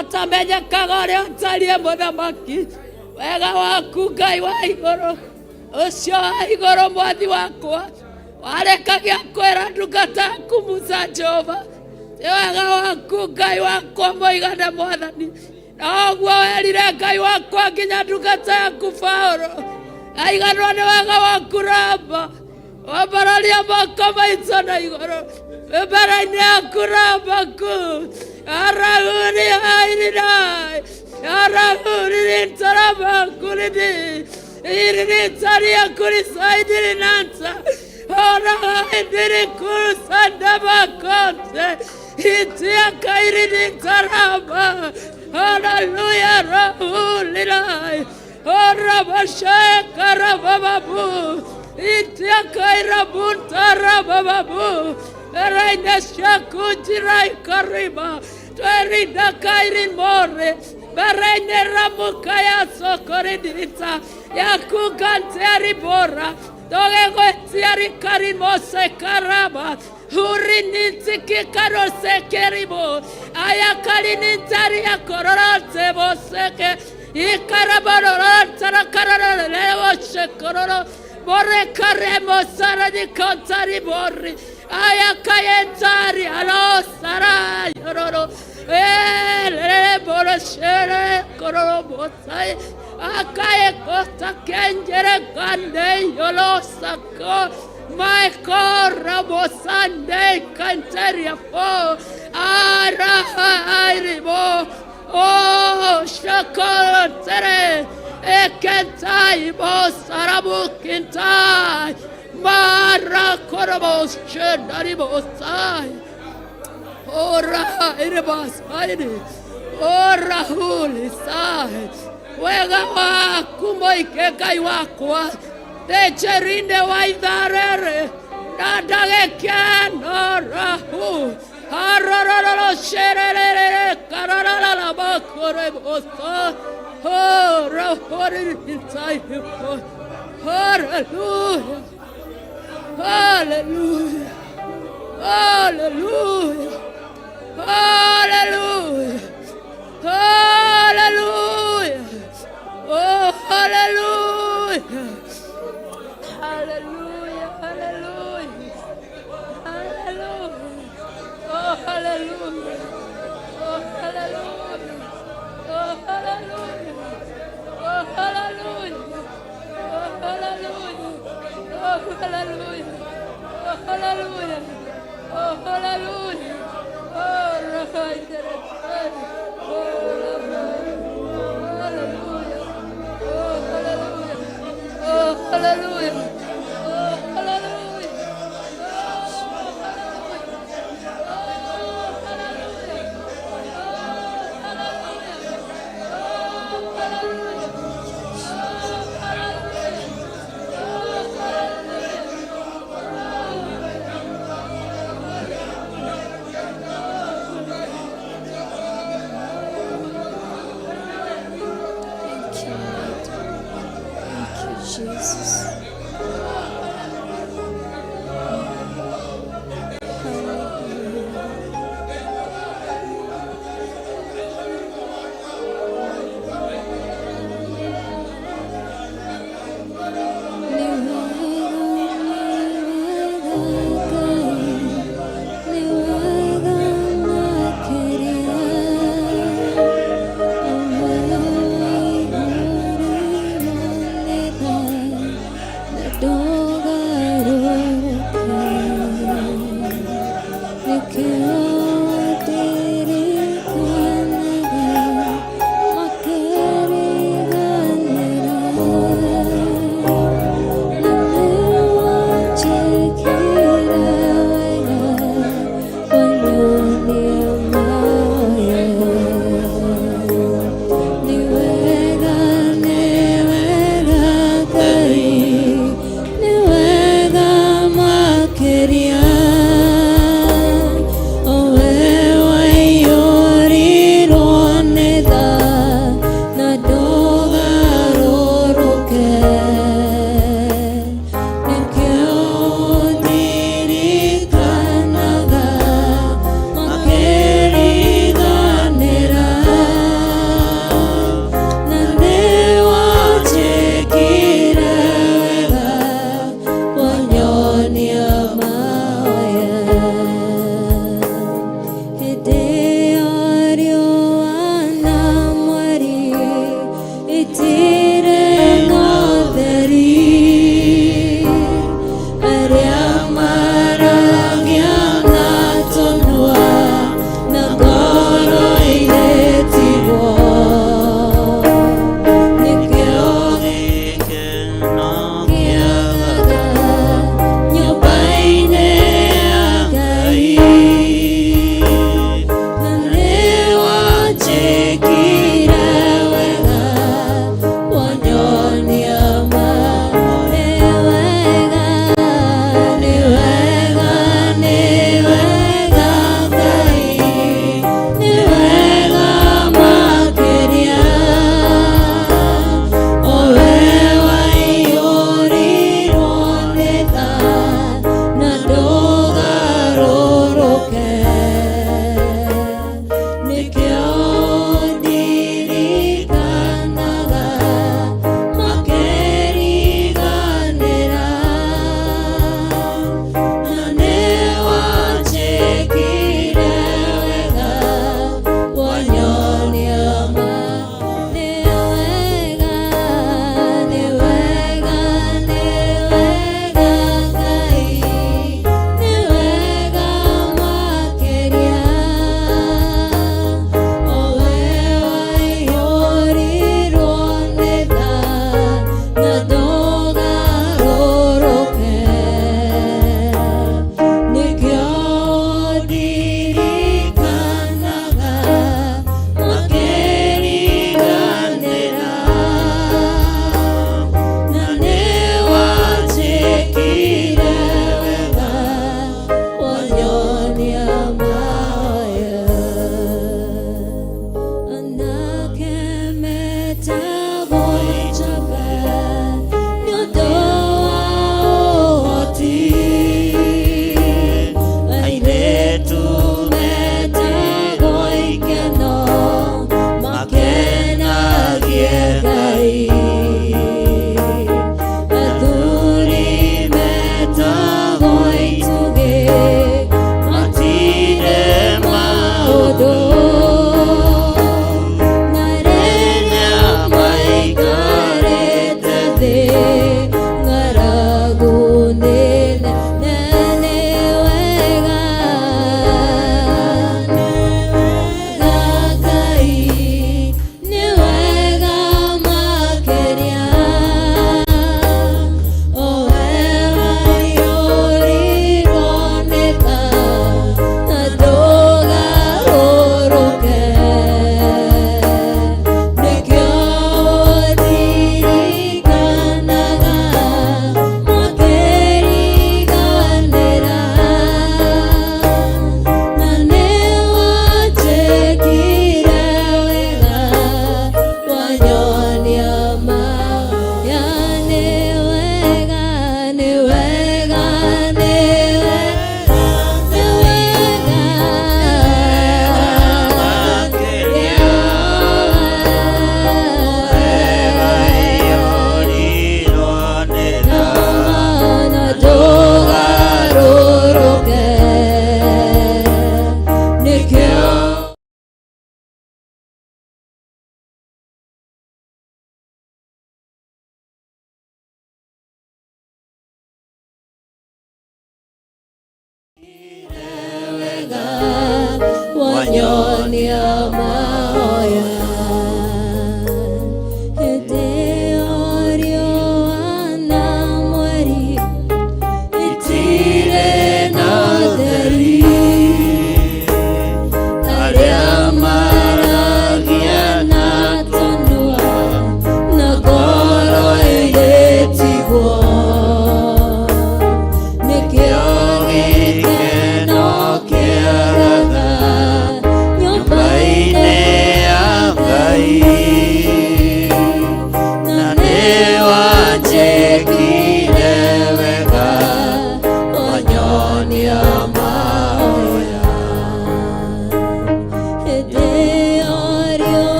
ũtamenyekaga ũrĩa ũtariĩ Mũthamaki. Wega waku Ngai wa igũrũ, ũcio wa igũrũ Mwathi wakwa, warekagia kwĩra ndungata yaku Musa Jehova, ti wega waku Ngai wakwa mũigane Mwathani, na ũguo werire Ngai wakwa nginya ndungata yaku Paũlũ, aiganwo nĩ wega waku Ramba, wambararia moko maitũ na igũrũ mbere-inĩ yaku Ramaku. Arahuri hairinai, arahuri ntarabakuridi, irinitaria kurisaidiri nansa, orahaidiri kurusanda bakonte, itia kairidi taraba. Hallelujah rahulilai, orabashe karabababu, itia kairabun tarabababu. Reina shakujirai kariba, tuerida kairin more, bereine ramukaya sokoridita, yakugantiari bora, togegoetiari karin mose karaba, hurinitiki karose keribo, ayakarinitari akororate boseke, ikarabarorantara kararalevo shekororo, bore karemo saradi kontari bori, ayakayentari alo sarai yororo ele boroshere kororo botai akaye kota kenjere kande yolo sako my korabo sande kanteria fo ara airibo oh shakor tere ekentai bo sarabu kintai Mara korabos chenaribosai, ora irebasai, ora hulisai. Wega waku moike Ngai wakwa, techerinde waitharere, nadagekeno rahu, hararara sherere kararara bakorebosa, ora horinsai, hallelujah. Hallelujah, hallelujah, hallelujah, hallelujah, Oh, hallelujah. Hallelujah, hallelujah. Hallelujah. Oh, hallelujah. Oh, hallelujah. Oh, hallelujah. Oh, hallelujah. Oh, hallelujah. Oh, hallelujah. Oh, hallelujah. Oh, hallelujah. Oh, right there. Oh, hallelujah. Oh, hallelujah. Oh, hallelujah. Oh, hallelujah. Jesus.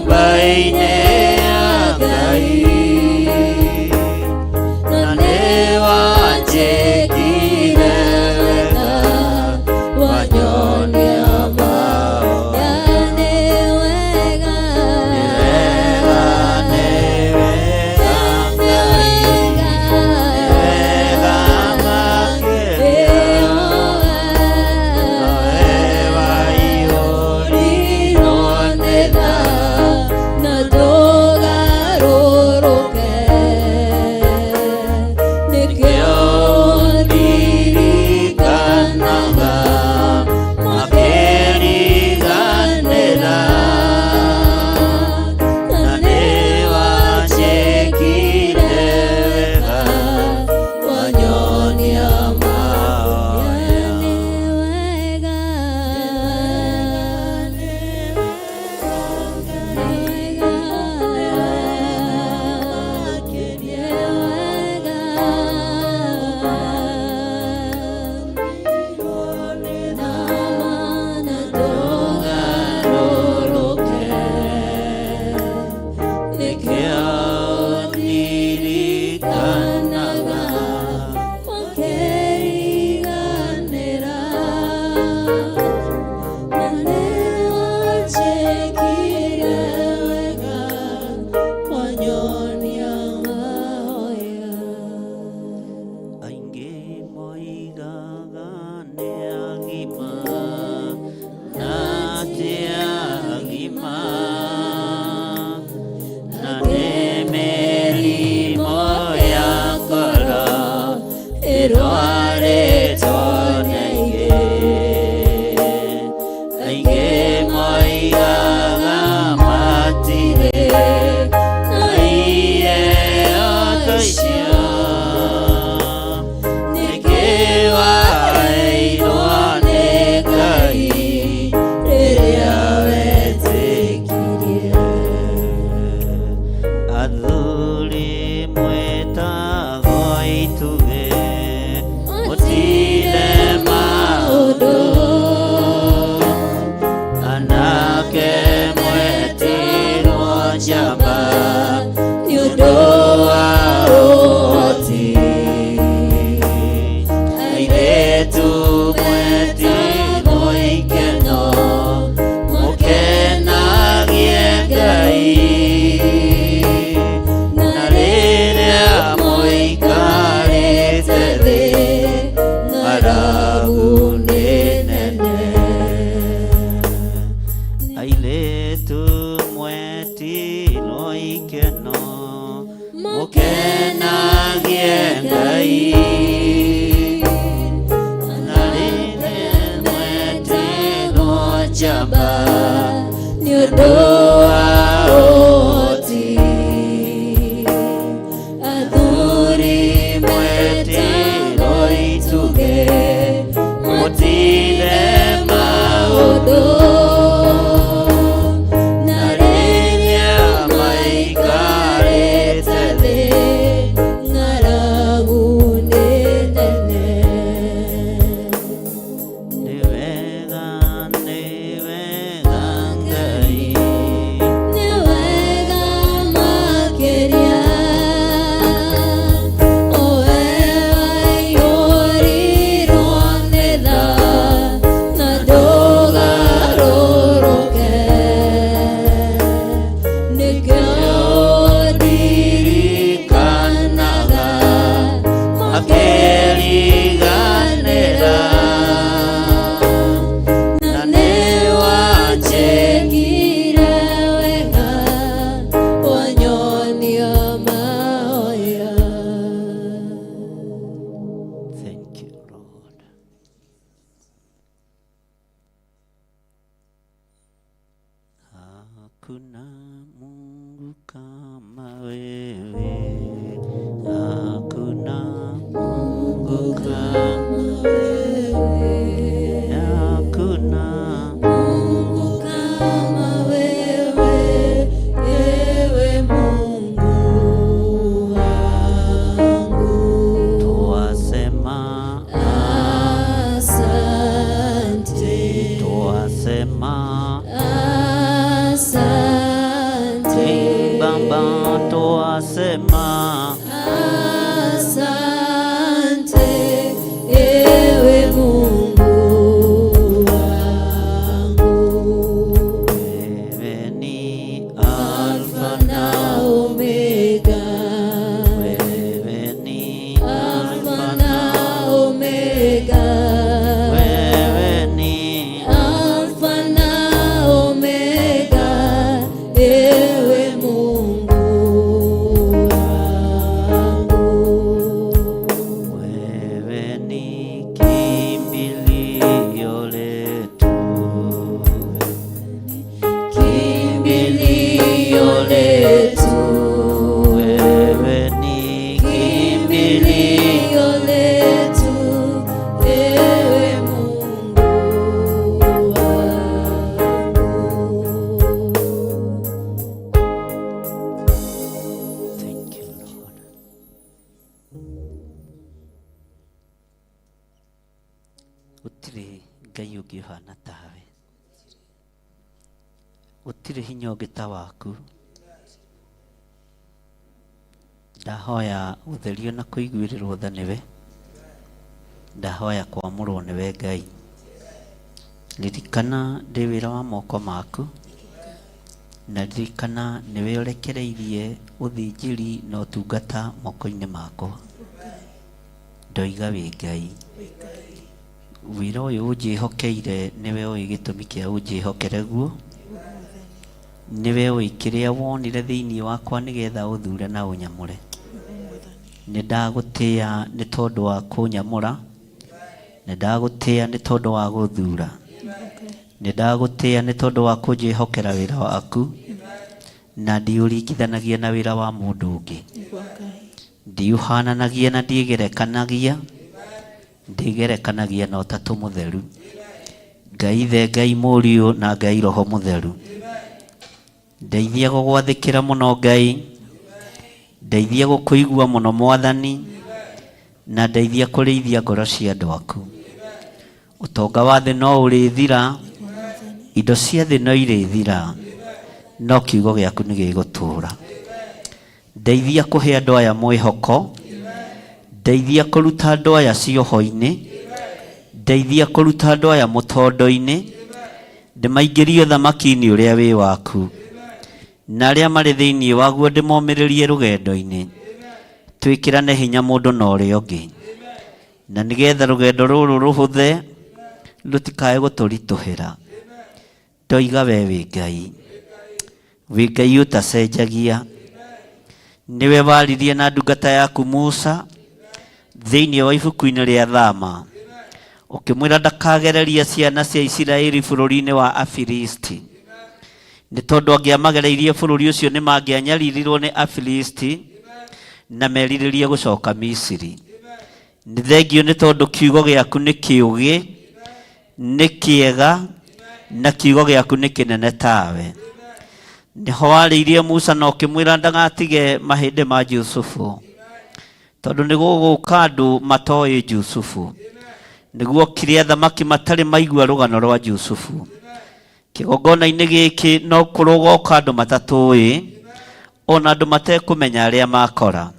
nyũmba-inĩ ya Ngai, na nĩ wanjĩkire wega, wanyonia mahoya. Nĩ wega, nĩ wega, nĩ wega Ngai, nĩ wega makĩria, nowe waihũrirwo nĩ tha na ndũgarũrũke, nĩkĩo ndirikanaga makĩriganĩra, na nĩ wanjĩkire wega, wanyonia mahoya. Nĩ wega, aingĩ moigaga nĩ agima na ti agima, na nĩ mĩrimũ ya ngoro ĩrwarĩtwo nĩ aingĩ moigaga matirĩ na iheo ta icio, nĩkĩ waheirwo nĩ Ngai rĩrĩa wetĩkirie. Athuri mwĩtagwo itugĩ, mũtire maũndũ, anake mwetirwo njamba nĩ ũndũ wa ũhoti, airĩtu mwetirwo ikeno, mũkenagie Ngai, na rĩrĩa mũikarĩte thĩ ng'aragu nĩ nene. Airĩtu mwetirwo ikeno, mũkenagie Ngai, na rĩrĩa mwetirwo njamba nĩ ũndũ wa ũhoti, athuri mwetirwo itugĩ, mũtire maũndũ, na rĩrĩa maikarĩte thĩ ng'aragu nĩ nene. Nĩ wega, nĩ wega Ngai, nĩ wega makĩria, o we waihũrirwo nĩ tha na ndũgarũrũke, nĩkĩo ndirikanaga makĩriganĩra, na nĩ wanjĩkire wega, wanyonia mahoya. Thank you, Lord. Hakuna Mungu kama wewe, hakuna Mungu kama wewe, hakuna Mungu kama wewe, ewe Mungu wangu. Twasema asante, twasema asante. twasema Asante, ewe Mungu wangu. wewe ni Alfa na Omega, wewe ni Alfa na Omega, wewe ni Alfa na Omega, ewe Mungu wangu. wewe ni kimbilio letu, Kimbilio letu, wewe ni kimbilio kimbilio letu, ewe Mungu wangu. Thank you, Lord. Gutire ngai ũngĩ ũhana tawe, gutire hinya ũngĩ ta waku. Ndahoya ũtherio na kũiguĩrĩrwo tha nĩwe, ndahoya kwamũrwo nĩwe Ngai. Ririkana ndĩ wĩra wa moko maku, na ririkana nĩwe ũrekereirie ũthĩnjĩri na ũtungata moko-inĩ makwa. Ndoiga wĩ Ngai, wĩra ũyũ ũnjĩhokeire nĩwe ũĩ gĩtũmi kĩa ũnjĩhokere guo, nĩwe ũĩ kĩrĩa wonire thĩinĩ wakwa nĩgetha ũthure na ũnyamũre. Nĩndagũtĩĩa nĩ tondũ wa kũnyamũra, nĩndagũtĩĩa nĩ tondũ wa gũthura, nĩndagũtĩĩa nĩ tondũ wa kũnjĩhokera wĩra waku, na ndiũringithanagia na wĩra wa mũndũ ũngĩ. Ndiũhananagia na ndiĩgerekanagia, ndigerekanagia na ũtatũ mũtheru. Ngai Ithe, Ngai Mũriũ na Ngai Roho Mũtheru, ndeithia gũgwathĩkĩra mũno Ngai, ndeithia gũkũigua mũno Mwathani, na ndeithia kũrĩithia ngoro cia andũ aku. Ũtonga wa thĩ no ũrĩthira, indo cia thĩ no irĩthira, no kiugo gĩaku nĩ gĩgũtũũra. Ndeithia kũhe andũ aya mwĩhoko, ndeithia kũruta andũ aya cioho-inĩ, ndeithia kũruta andũ aya mũtondo-inĩ, ndĩmaingĩrie ũthamaki-inĩ ũrĩa wĩ waku, na arĩa marĩ thĩinĩ waguo ndĩmomĩrĩrie rũgendo-inĩ. Twĩkĩrane hinya mũndũ na ũrĩa ũngĩ, na nĩgetha rũgendo rũrũ rũhũthe, rũtikae gũtũritũhĩra. Ndoiga we wĩ Ngai, wĩ Ngai ũtacenjagia. Nĩwe waririe na ndungata yaku Musa thĩinĩ wa ibuku-inĩ rĩa Thama, ũkĩmwĩra ndakagereria ciana cia Isiraeli bũrũri-inĩ wa Afilisti, nĩ tondũ angĩamagereirie bũrũri ũcio nĩ mangĩanyaririrwo nĩ Afilisti na merirĩrie gũcoka Misiri. Nĩ thengio nĩ tondũ kiugo gĩaku nĩ kĩũgĩ, nĩ kĩega, na kiugo gĩaku nĩ kĩnene tawe. Nĩho warĩirie Musa na ũkĩmwĩra ndagatige mahĩndĩ ma Jusufu, tondũ nĩ gũgũka andũ matoĩ Jusufu, nĩguo kĩrĩa athamaki matarĩ maigua rũgano rwa Jusufu. Kĩgongona-inĩ gĩkĩ no kũrũgoka andũ matatũĩ, ona andũ matekũmenya arĩa makora.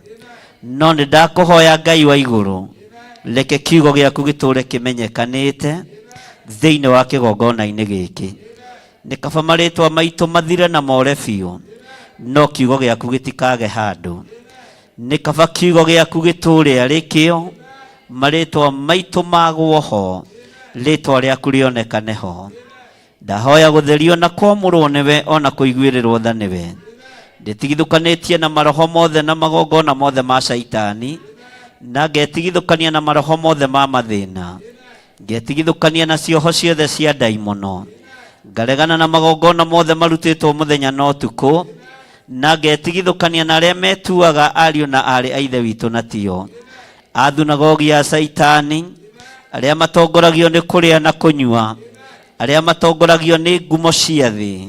No nĩ ndakũhoya Ngai wa igũrũ, reke kiugo gĩaku gĩtũũre kĩmenyekanĩte thĩinĩ wa kĩgongona-inĩ gĩkĩ. Nĩ kaba marĩtwa maitũ mathire na more biũ, no kiugo gĩaku gĩtikage handũ. Nĩ kaba kiugo gĩaku gĩtũũre arĩ kĩo, marĩtwa maitũ magwo ho, rĩtwa rĩaku rĩonekane ho. Ndahoya gũtherio na kwamũrwo nĩwe, ona kũiguĩrĩrwo tha nĩwe. Ndĩtigithũkanĩtie na maroho mothe na magongona mothe ma Shaitani, na ngetigithũkania na maroho mothe ma mathĩna, ngetigithũkania na cioho ciothe cia ndaimono, ngaregana na magongona mothe marutĩtwo mũthenya na ũtukũ, na ngetigithũkania na arĩa metuaga ariũ na arĩ a Ithe witũ na tio, a thunagogi ya Shaitani, arĩa matongoragio nĩ kũrĩa na kũnyua, arĩa matongoragio nĩ ngumo cia thĩ.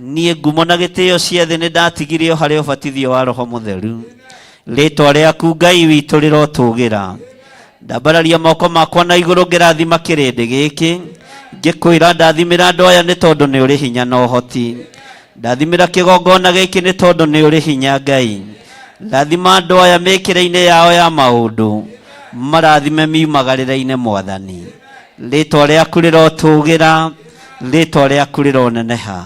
Niĩ ngumo na gĩtĩo cia thĩ nĩ ndatigirio harĩ ũbatithio wa Roho Mũtheru. Rĩtwa rĩaku Ngai witũ rĩrotũgĩra. Ndambararia moko makwa na igũrũ ngĩrathima kĩrĩndĩ gĩkĩ, ngĩkwĩra ndathimĩra andũ aya nĩ tondũ nĩ ũrĩ hinya na ũhoti. Ndathimĩra kĩgongona gĩkĩ nĩ tondũ nĩ ũrĩ hinya Ngai. rathima andũ aya mĩkĩre-inĩ yao ya maũndũ, marathime miumagarĩre-inĩ Mwathani. Rĩtwa rĩaku rĩrotũgĩra, rĩtwa rĩaku rĩroneneha,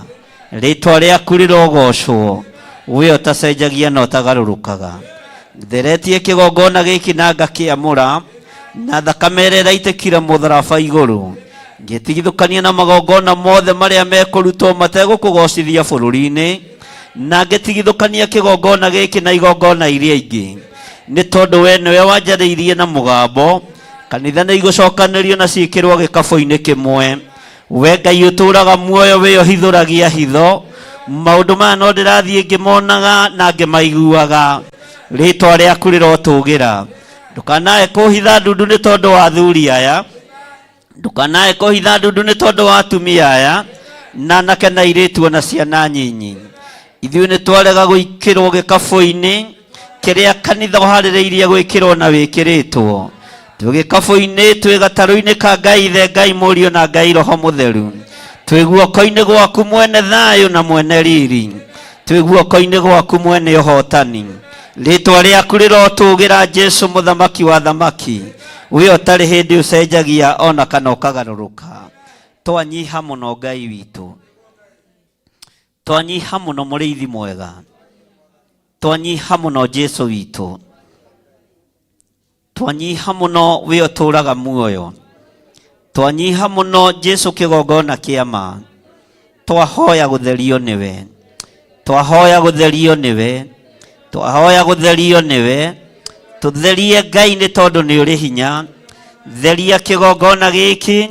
rĩtwa rĩaku rĩrogocwo, we ũtacenjagia na ũtagarũrũkaga. Theretie kĩgongona gĩkĩ na ngakĩamũra, na thakame ĩrĩa ĩraitĩkire mũtharaba igũrũ, ngĩtigithũkania na magongona mothe marĩa mekũrutwo mategũkũgocithia bũrũri-inĩ, na ngĩtigithũkania kĩgongona gĩkĩ na igongona iria ingĩ, nĩ tondũ we nĩwe wanjarĩirie na mũgambo, kanitha nĩ igũcokanĩrio na ciĩkĩrwo gĩkabũ-inĩ kĩmwe. We Ngai ũtũũraga muoyo, we ũhithũragia hitho, maũndũ maya no ndĩrathiĩ ngĩmonaga na ngĩmaiguaga. Rĩtwa rĩaku rĩrotũgĩra. Ndũkanae kũhitha ndundu nĩ tondũ wa athuri aya, ndũkanae kũhitha ndundu nĩ tondũ wa atumia aya, na anake na airĩtu na ciana nyinyi. Ithuĩ nĩ twarega gwĩkĩrwo gĩkabũ-inĩ kĩrĩa kanitha ũharĩrĩirie gwĩkĩrwo na wĩkĩrĩtwo. Twĩ gĩkabũ-inĩ, twĩ gatarũ-inĩ ka Ngai Ithe, Ngai Mũriũ na Ngai Roho Mũtheru. Twĩ guoko-inĩ gwaku mwene thayũ na mwene riri, twĩ guoko-inĩ gwaku mwene ũhotani. Rĩtwa rĩaku rĩrotũgĩra Jesu mũthamaki wa thamaki, we ũtarĩ hĩndĩ ũcenjagia ona kana ũkagarũrũka. Twanyiha mũno Ngai witũ, twanyiha mũno mũrĩithi mwega, twanyiha mũno Jesu witũ, twanyiha mũno we ũtũũraga muoyo, twanyiha mũno Jesu kĩgongona kĩa ma. Twahoya gũtherio nĩwe, twahoya gũtherio nĩwe, twahoya gũtherio nĩwe. Tũtherie Ngai nĩ tondũ nĩ ũrĩ hinya. Theria kĩgongona gĩkĩ,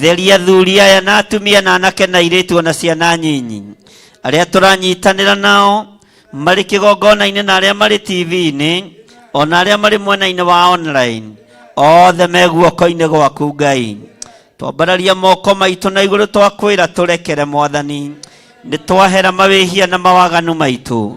theria athuri aya na atumia na anake na airĩtu na ciana nyinyi, arĩa tũranyitanĩra nao marĩ kĩgongona-inĩ na arĩa marĩ TV-inĩ, ona arĩa marĩ mwena-inĩ wa online, othe me guoko-inĩ gwaku Ngai. Twambararia moko maitũ na igũrũ twakwĩra tũrekere Mwathani. Nĩ twahera mawĩhia na mawaganu maitũ,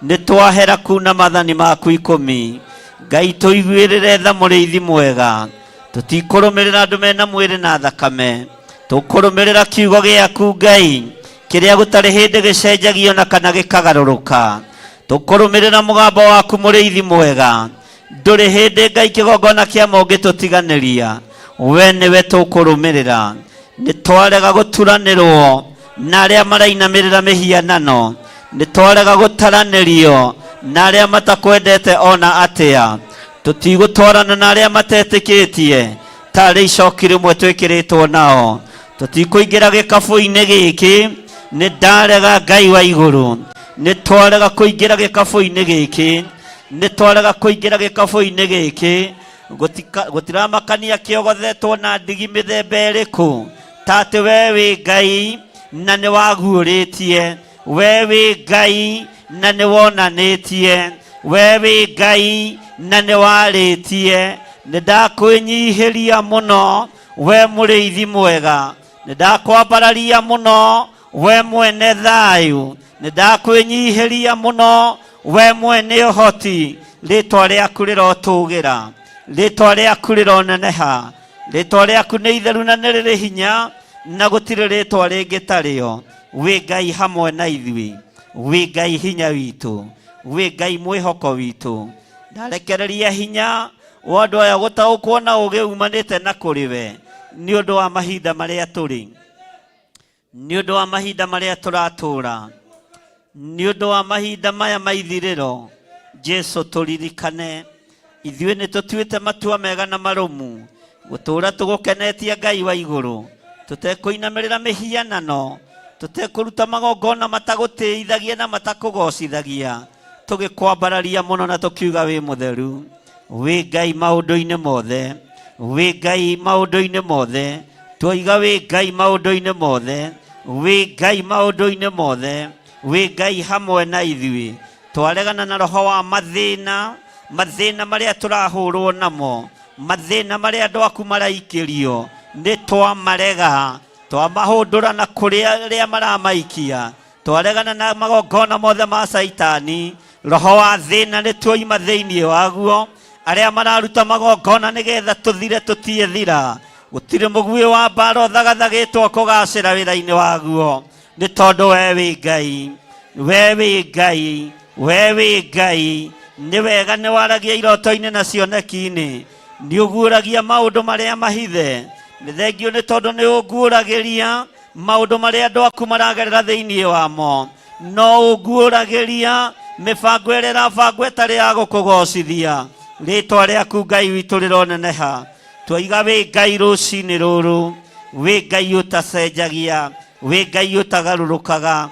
nĩ twahera kuna mathani maku 10. Ngai tũiguĩrĩre tha mũrĩithi mwega, tũtikũrũmĩrĩra andũ mena mwĩrĩ na thakame, tũkũrũmĩrĩra kiugo gĩaku Ngai, kĩrĩa gũtarĩ hĩndĩ gĩcenjagio na kana gĩkagarũrũka. Tũkũrũmĩrĩra mũgambo waku mũrĩithi mwega, ndũrĩ hĩndĩ Ngai kĩgongona kĩa ma ũngĩtũtiganĩria, we nĩwe tũkũrũmĩrĩra. Nĩ twarega gũturanĩrwo na arĩa marainamĩrĩra mĩhianano, nĩ twarega gũtaranĩrio na arĩa matakwendete ona atĩa. Tũtigũtwarana na arĩa matetĩkĩtie tarĩ icoki rĩmwe twĩkĩrĩtwo nao. Tũtikũingĩra gĩkabũ-inĩ gĩkĩ, nĩ ndarega Ngai wa igũrũ. Nĩ twarega kũingĩra gĩkabũ-inĩ gĩkĩ, nĩ twarega kũingĩra gĩkabũ-inĩ gĩkĩ. Gũtiramakania kĩogothetwo na ndigi mĩthemba ĩrĩkũ, ta atĩ we wĩ Ngai na nĩ waguũrĩtie, we wĩ Ngai na nĩ wonanĩtie, we wĩ Ngai na nĩ warĩtie. Nĩ ndakwĩnyihĩria mũno we mũrĩithi mwega, nĩ ndakwambararia mũno we mwene thayũ, nĩ ndakwĩnyihĩria mũno we mwene ũhoti. Rĩtwa rĩaku rĩrotũgĩra, rĩtwa rĩaku rĩroneneha, rĩtwa rĩaku nĩ itheru na nĩ rĩrĩ hinya, na gũtirĩ rĩtwa rĩngĩ tarĩo. Wĩ Ngai hamwe na ithuĩ, wĩ Ngai hinya witũ, wĩ Ngai mwĩhoko witũ. Ndarekereria hinya wa andũ aya gũtaũkwo na ũũgĩ umanĩte na kũrĩ we, nĩ ũndũ wa mahinda marĩa tũrĩ, nĩ ũndũ wa mahinda marĩa tũratũũra, nĩ ũndũ wa mahinda maya maithirĩro. Jesu tũririkane, ithuĩ nĩ tũtuĩte matua mega na marũmu gũtũũra tũgũkenetie Ngai wa igũrũ, tũtekũinamĩrĩra mĩhianano, tũtekũruta magongona matagũtĩithagia na matakũgocithagia, tũgĩkwambararia mũno na tũkiuga wĩ mũtheru. Wĩ Ngai maũndũ-inĩ mothe, wĩ Ngai maũndũ-inĩ mothe, twoiga wĩ Ngai maũndũ-inĩ mothe, wĩ Ngai maũndũ-inĩ mothe, wĩ Ngai hamwe na ithuĩ. Twaregana na roho wa mathĩna, mathĩna marĩa tũrahũrwo namo, mathĩna marĩa andũ aku maraikĩrio, nĩ twamarega, twamahũndũra na kũrĩa arĩa maramaikia. Twaregana na magongona mothe ma Saitani, roho wa thĩna nĩ twoima thĩinĩ waguo. Arĩa mararuta magongona nĩgetha tũthire tũtiethira, gũtirĩ mũguĩ wa mbara ũthagathagĩtwo kũgacĩra wĩra-inĩ waguo, nĩ tondũ we wĩ Ngai, we wĩ Ngai, we wĩ Ngai, nĩ wega nĩ waragia iroto-inĩ na cioneki-inĩ, nĩ ũguũragia maũndũ marĩa mahithe. Nĩ thengio nĩ tondũ nĩ ũguũragĩria maũndũ marĩa andũ aku maragerera thĩinĩ wamo, no ũguũragĩria mĩbango ĩrĩa ĩrabangwo ĩtarĩ ya gũkũgocithia. Rĩĩtwa rĩaku Ngai witũ rĩroneneha. Twaiga wĩ Ngai rũcinĩ rũrũ, wĩ Ngai ũtacenjagia, wĩ Ngai ũtagarũrũkaga,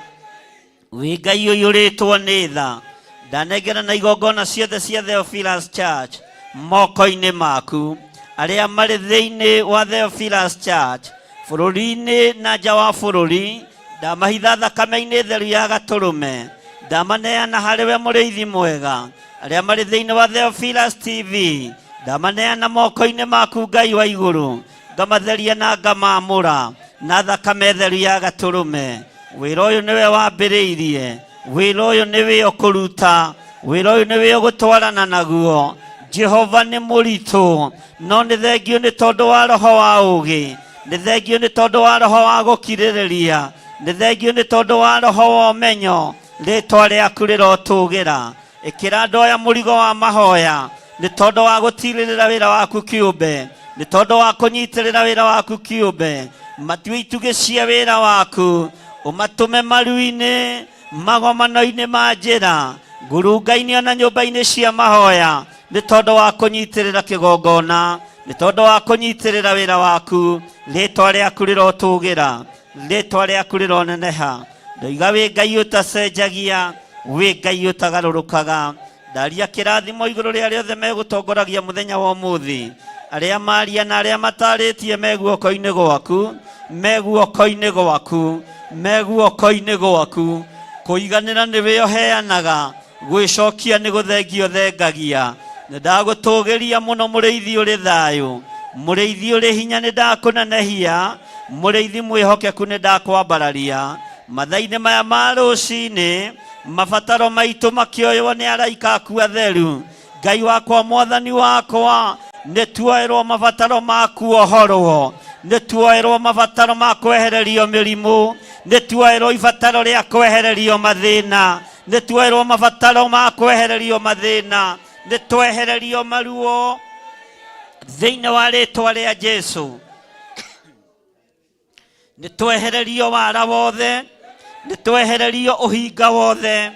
wĩ Ngai ũiyũrĩtwo nĩ tha. Ndanengera na igongona ciothe cia Theophilus Church moko-inĩ maku, arĩa marĩ thĩinĩ wa Theophilus Church bũrũri-inĩ na nja wa bũrũri. Ndamahitha thakame-inĩ theru ya Gatũrũme, ndamaneana harĩ we mũrĩithi mwega. Arĩa marĩ thĩinĩ wa Theophilus TV, ndamaneana moko-inĩ maku Ngai wa igũrũ, ngamatheria na ngamamũra na thakame theru ya Gatũrũme. Wĩra ũyũ nĩwe wambĩrĩirie, wĩra ũyũ nĩwe ũkũruta, wĩra ũyũ nĩwe ũgũtwarana naguo. Jehova nĩ mũritũ, no nĩ thengio nĩ tondũ wa roho wa ũũgĩ, nĩ thengio nĩ tondũ wa roho wa gũkirĩrĩria, nĩ thengio nĩ tondũ wa roho wa ũmenyo. Rĩĩtwa rĩaku rĩrotũũgĩra. Ĩkĩra andũ aya mũrigo wa mahoya, nĩ tondũ wa gũtirĩrĩra wĩra waku kĩũmbe, nĩ tondũ wa kũnyitĩrĩra wĩra waku kĩũmbe. Matue itugĩ cia wĩra waku, ũmatũme maru-inĩ, magomano-inĩ ma njĩra, ngurunga-inĩ ona nyũmba-inĩ cia mahoya, nĩ tondũ wa kũnyitĩrĩra kĩgongona, nĩ tondũ wa kũnyitĩrĩra wĩra waku. Rĩĩtwa rĩaku rĩrotũũgĩra, rĩĩtwa rĩaku rĩroneneha. Ndoiga wĩ Ngai ũtacenjagia, wĩ Ngai ũtagarũrũkaga. Ndaria kĩrathimo igũrũ rĩa rĩothe megũtongoragia mũthenya wa ũmũthĩ, arĩa maria na arĩa matarĩtie me guoko-inĩ gwaku, me guoko-inĩ gwaku, me guoko-inĩ gwaku. Kũiganĩra nĩwe ũheanaga, gwĩcokia nĩ gũthengio thengagia. Nĩ ndagũtũũgĩria mũno mũrĩithi ũrĩ thayũ, mũrĩithi ũrĩ hinya nĩ ndakũnenehia, mũrĩithi mwĩhokeku nĩ ndakwambararia. Mathaa-inĩ maya ma rũcinĩ, mabataro maitũ makĩoywo nĩ araika aku atheru. Ngai wakwa, mwathani wakwa, nĩ tuoerwo mabataro maku ohorwo, nĩ tuoerwo mabataro ma kwehererio mĩrimũ, nĩ tuoerwo ibataro rĩa kwehererio mathĩna, nĩ tuoerwo mabataro ma kwehererio mathĩna, nĩ twehererio maruo thĩinĩ wa rĩĩtwa rĩa Jesũ. Nĩ twehererio wara wothe, nĩ twehererio ũhinga wothe,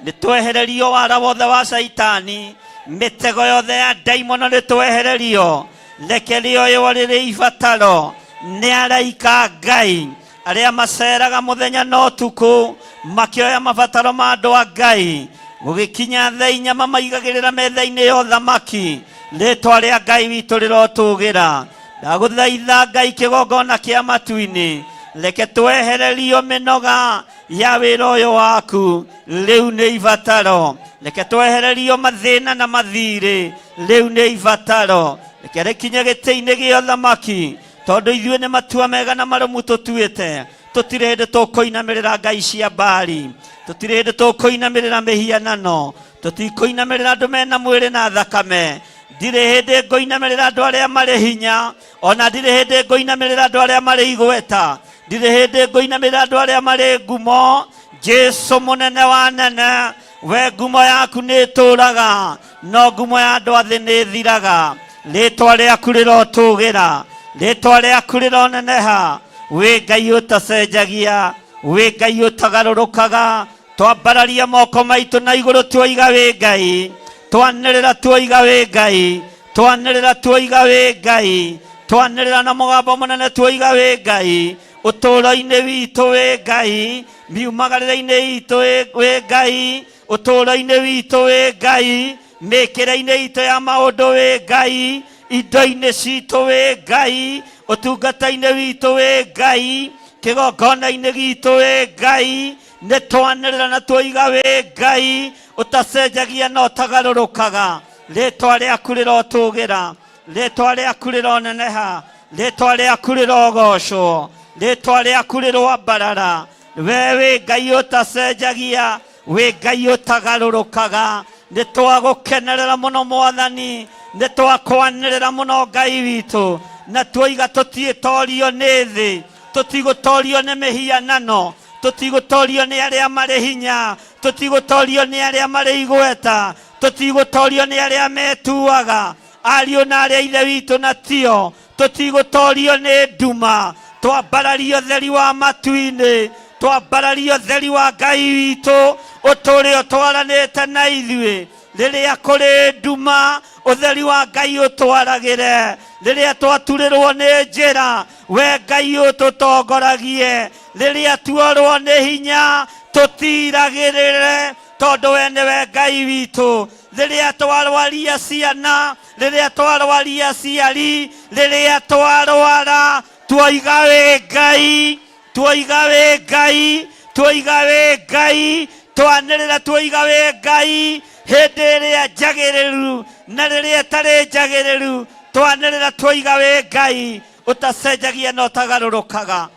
nĩ twehererio wara wothe wa Saitani, mĩtego yothe ya ndaimono nĩ twehererio. Reke rĩoywo rĩrĩ ibataro nĩ araika Ngai arĩa maceraga mũthenya na ũtukũ makĩoya mabataro ma andũ a Ngai, gũgĩkinya thaa 4 mamaigagĩrĩra metha-inĩ ya ũthamaki. Rĩĩtwa rĩa Ngai witũ rĩrotũũgĩra. Ndagũthaitha Ngai kĩgongona kĩa matu-inĩ, reke twehererio mĩnoga ya wĩra ũyũ waku, rĩu nĩ ibataro. Reke twehererio mathĩna na mathirĩ, rĩu nĩ ibataro. Reke rĩkinye gĩtĩ-inĩ gĩa ũthamaki, tondũ ithuĩ nĩ matua mega na marũmu tũtuĩte. Tũtirĩ hĩndĩ tũkũinamĩrĩra ngai cia Baali, tũtirĩ hĩndĩ tũkũinamĩrĩra mĩhianano, tũtikũinamĩrĩra andũ mena mwĩrĩ na thakame. Ndirĩ hĩndĩ ngũinamĩrĩra andũ arĩa marĩ hinya, ona ndirĩ hĩndĩ ngũinamĩrĩra andũ arĩa marĩ igweta, ndirĩ hĩndĩ ngũinamĩrĩra andũ arĩa marĩ ngumo. Jesũ mũnene wa nene, we ngumo yaku nĩ ĩtũũraga, no ngumo ya andũ athĩ nĩ ĩthiraga. Rĩĩtwa rĩaku rĩrotũũgĩra, rĩĩtwa rĩaku rĩroneneha. Wĩ Ngai ũtacenjagia, wĩ Ngai ũtagarũrũkaga. Twambararia moko maitũ na igũrũ tuoiga wĩ Ngai, twanĩrĩra tuoiga wĩ Ngai, twanĩrĩra tuoiga wĩ Ngai, twanĩrĩra na mũgambo mũnene tuoiga wĩ Ngai. Ũtũũro-inĩ witũ wĩ Ngai, miumagarĩre-inĩ itũ wĩ Ngai, ũtũũro-inĩ witũ wĩ Ngai, mĩkĩre-inĩ itũ ya maũndũ wĩ Ngai, indo-inĩ citũ wĩ Ngai, ũtungata-inĩ witũ wĩ Ngai, kĩgongona-inĩ gitũ wĩ Ngai. Nĩ twanĩrĩra na tuoiga wĩ Ngai, ũtacenjagia na ũtagarũrũkaga. Rĩĩtwa rĩaku rĩrotũũgĩra, rĩĩtwa rĩaku rĩroneneha, rĩĩtwa rĩaku rĩrogocwo, rĩĩtwa rĩaku rĩroambarara. We wĩ Ngai ũtacenjagia, wĩ Ngai ũtagarũrũkaga. Nĩ twagũkenerera mũno Mwathani, nĩ twakwanĩrĩra mũno Ngai witũ, na tuoiga tũtiĩtorio nĩ thĩ, tũtigũtorio nĩ mĩhianano, tũtigũtorio nĩ arĩa marĩ hinya, tutigotorio ni aria mari igweta, tutigotorio ni aria metuaga ariũ na arĩa ithe witũ na tio, tutigotorio ni nduma, twambararia ũtheri wa matu-inĩ, twambararia ũtheri wa Ngai witũ ũtũũre ũtwaranĩte na ithuĩ. Rĩrĩa kũrĩ nduma, ũtheri wa Ngai ũtwaragĩre. Rĩrĩa twaturĩrwo nĩ njĩra, we Ngai ũtũtongoragie. Rĩrĩa tuorwo nĩ hinya, tũtiragĩrĩre, tondũ we nĩwe Ngai witũ. Rĩrĩa twarwaria ciana, rĩrĩa twarwaria aciari, rĩrĩa twarwara, tuoiga wĩ Ngai, tuoiga wĩ Ngai, tuoiga wĩ Ngai, twanĩrĩra tuoiga wĩ Ngai. Hĩndĩ ĩrĩa njagĩrĩru na rĩrĩa ĩtarĩ njagĩrĩru, twanĩrĩra tuoiga wĩ Ngai, ũtacenjagia na ũtagarũrũkaga.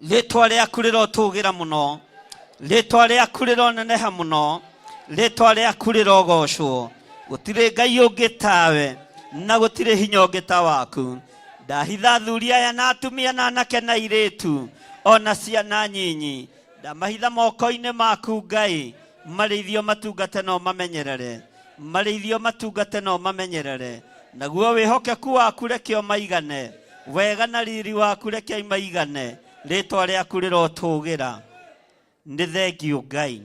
Rĩtwa rĩaku rĩrotũgĩra mũno, rĩtwa rĩaku rĩroneneha mũno, rĩtwa rĩaku rĩrogocwo. Gũtirĩ Ngai ũngĩ tawe, na gũtirĩ hinya ũngĩ ta waku. Ndahitha athuri aya na atumia na anake na airĩtu, ona ciana nyinyi, ndamahitha moko-inĩ maku Ngai. Marĩithio matungate no mamenyerere, marĩithio matungate no mamenyerere. Naguo wĩhokeku waku reke o maigane, wega na riri waku reke maigane. Rĩtwa rĩaku rĩrotũgĩra. Nĩ thengiũ Ngai.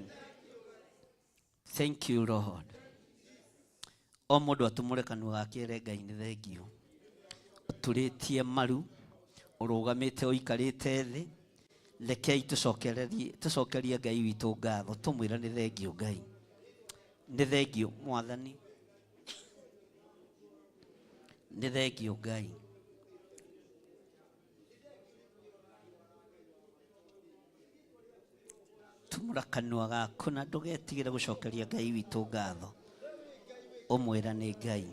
Thank you Lord. O mũndũ atumũre kanua gake ere Ngai nĩ thengiũ. Ũtũrĩtie maru, ũrũgamĩte ũikarĩte thĩ. Rekei tũcokerie Ngai witũ ngatho, tũmwĩra nĩ thengiũ Ngai. Nĩ thengiũ Mwathani, nĩ thengiũ Ngai. Tumũra kanua gaku na ndũgetigĩre gũcokeria Ngai witũ ngatho, ũmwĩra nĩ Ngai.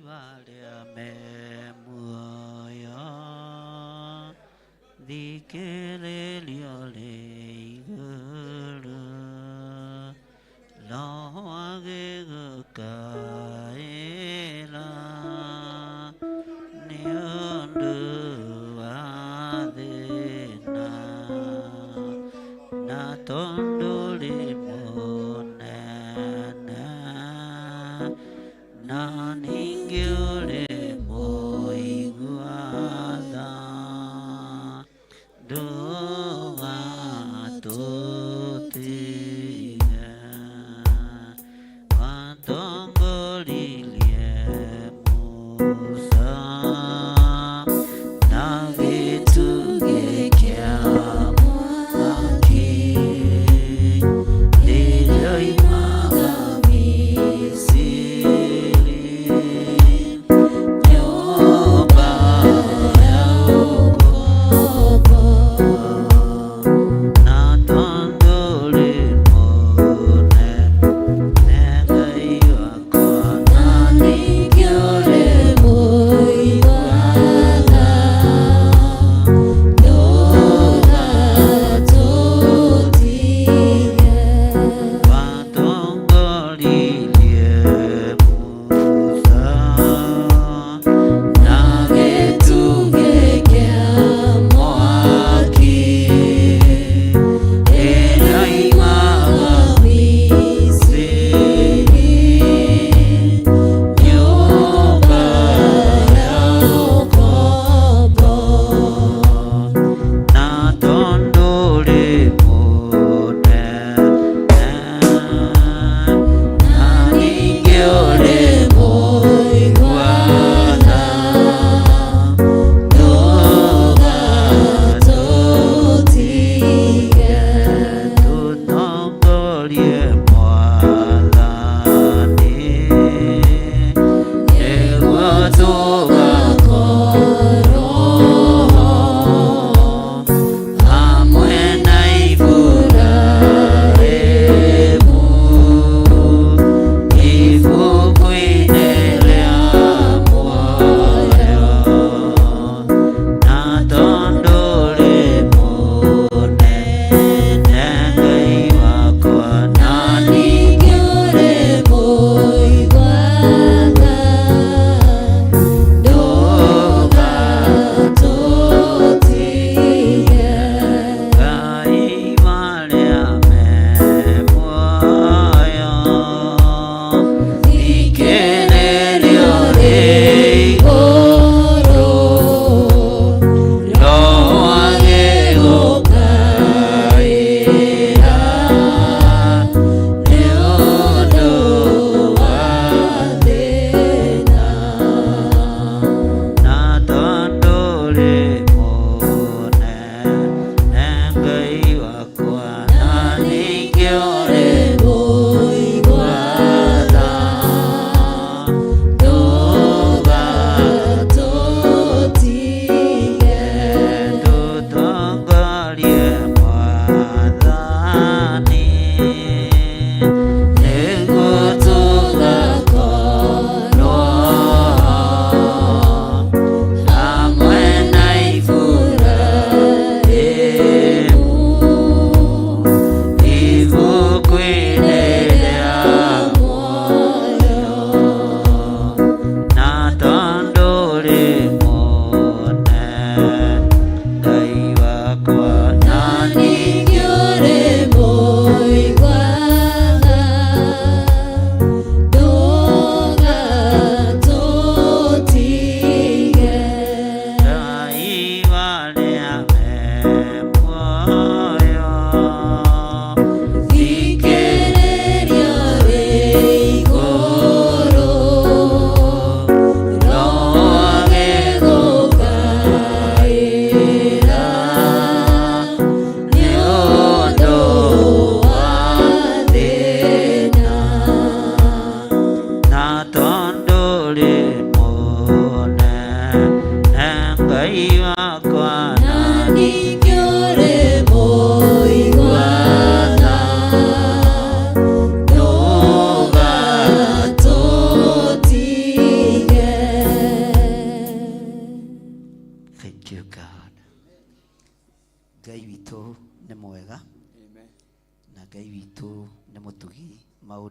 Valia me muoio di che le liole lo age caela ni ondu adena na tondo limonena na ningiole moiguada doa totiga watongolilie musa na vitu gekiamo aki diloi magamisi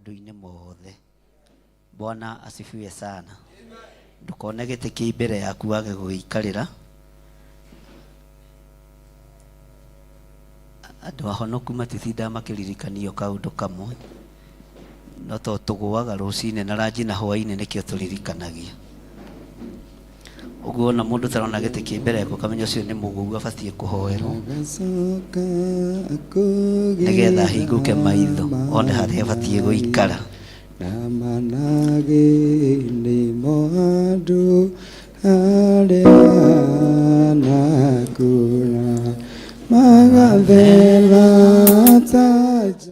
maundu-inĩ mothe. Bwana asifiwe sana. Ndukone gĩtĩ kĩ mbere yaku wage gũgĩikarĩra. Andũ ahonoku matitindaga makĩririkanio kaũndũ kamwe, no to tũgũaga rũcinĩ na ranji na hwaĩ-inĩ nĩkĩo tũririkanagia. Ũguo na mũndũ tarona gĩtĩ kĩ mbere yaku kamenya ũcio nĩ mũgũu abatiĩ kũhoerwo nĩgetha hingũke maitho one harĩa abatiĩ gũikara. Namanage nĩmo andũ arĩa nakũra magathera taja.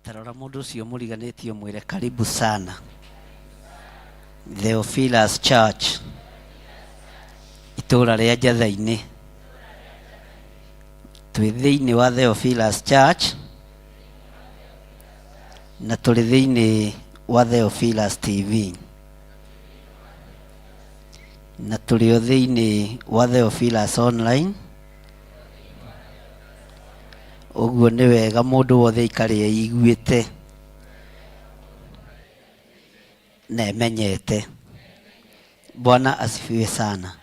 Tarora mundu ucio muriganĩtie mwĩre karibu sana Theophilus Church itũra rĩa Njatha-inĩ. Twĩ thĩinĩ wa Theophilus Church na tũrĩ thĩinĩ wa Theophilus TV na tũrĩ o thĩinĩ wa Theophilus Online. Ũguo nĩ wega mũndũ wothe aikare eiguĩte na emenyete. Bwana asifiwe sana.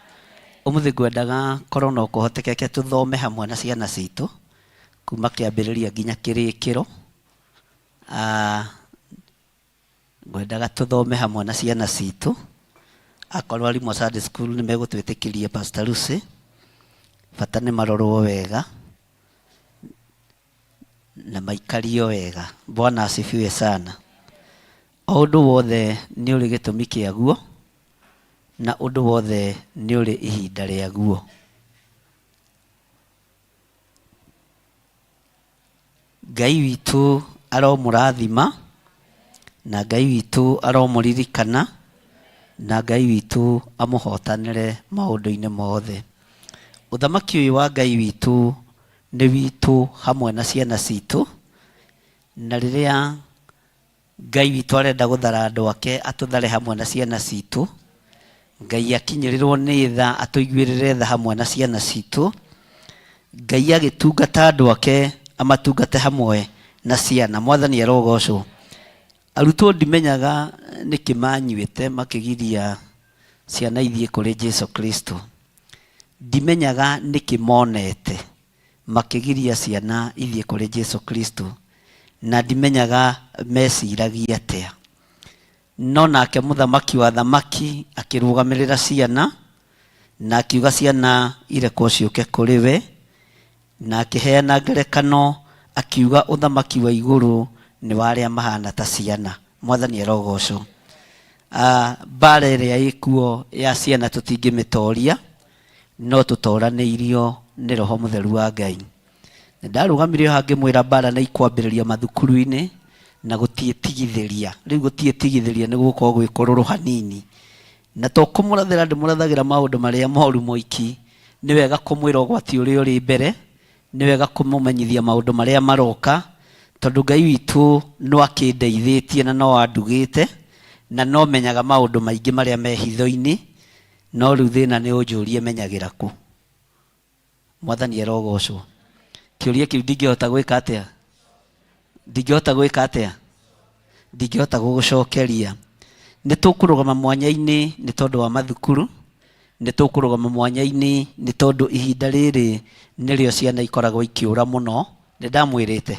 Ũmũthĩ ngwendaga korwo no kũhotekeke tũthome hamwe na ciana citũ kuma kĩambĩrĩria nginya kĩrĩkĩro. ngwendaga tuthome hamwe na ciana citu akorwo ari mo Sunday school ni megutwitikiria Pastor Lucy bata ni marorwo wega na maikario wega. Bwana asifiwe sana. Undu wothe ni uri gitumi kiaguo na undu wothe ni uri ihinda riaguo. Ngai witu aromurathima na Ngai witu aromuririkana na Ngai witu amuhotanire maundu-ini mothe. Uthamaki uyu wa Ngai witu ni witu hamwe na ciana citu, na riria Ngai witu arenda guthara andu ake atuthare hamwe na ciana citu, Ngai akinyirirwo ni tha atuiguirire tha hamwe na ciana citu, Ngai agitungata andu ake amatungate hamwe na ciana. Mwathani arogocwo. Arutwo ndimenyaga nikimanyuite makigiria ciana ithie kuri Jesu Kristo. Ndimenyaga nikimonete makigiria ciana ithie kuri Jesu Kristo, na ndimenyaga mesiragia atia. No nake muthamaki wa thamaki akirugamirira ciana na akiuga ciana irekwo ciuke kuri we, na akiheana ngerekano akiuga uthamaki wa iguru ni waria mahana ta ciana. Mwathani arogocwo. Bara iria ikuo ya ciana tutingimitoria, no tutoraniirio ni Roho Mutheru wa Ngai. Ndarugamirio hangi mwira bara na ikwambiriria mathukuru-ini na gutietigithiria. Riu gutietigithiria ni gukorwo gwikororo hanini, na to kumurathira ndimurathagĩra maundu maria moru moiki. Ni wega kumwira ugwati uria uri mbere, ni wega kumumenyithia maundu maria maroka, tondu Ngai witu no akindeithitie na no andugite na no menyaga maundu maingi maria me hitho-ini, no riu thina ni unjurie menyagira ku. Mwathani arogocwo. Kiuria kiu ndingihota gwika atia? Ndingihota gwika atia? Ndingihota gugucokeria. Ni tukurugama mwanya-ini ni tondu wa mathukuru, ni tukurugama mwanya-ini ni tondu ihinda riri nirio ciana ikoragwo ikiura muno. Ni ndamwirite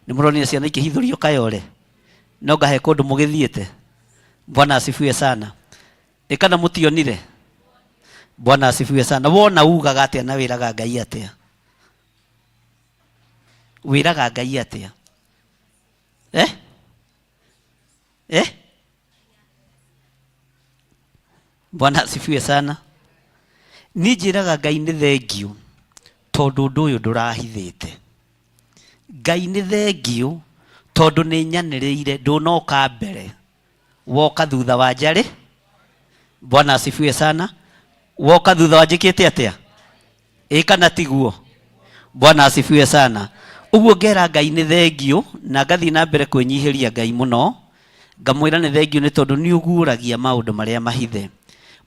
ni muronire ciana ikihithurio kayore, no ngahe kundu mugithiete. Bwana asifiwe sana. Ikana mutionire? Bwana asifiwe sana. Wona ugaga atia na wiraga Ngai atia? Wiraga Ngai atia? Bwana asifiwe sana. Ni njiraga Ngai ni thengiu tondu undu uyu ndurahithite. Ngai ni thengiu tondu ni nyaniriire ndunoka mbere, woka thutha wa njari. Bwana asifiwe sana. Woka thutha wa njikite atia? Kana tiguo? Bwana asifiwe sana. Uguo ngera Ngai ni thengiu na ngathi na mbere kwinyihiria Ngai muno, ngamwira ni thengiu ni tondu ni uguragia maundu maria mahithe.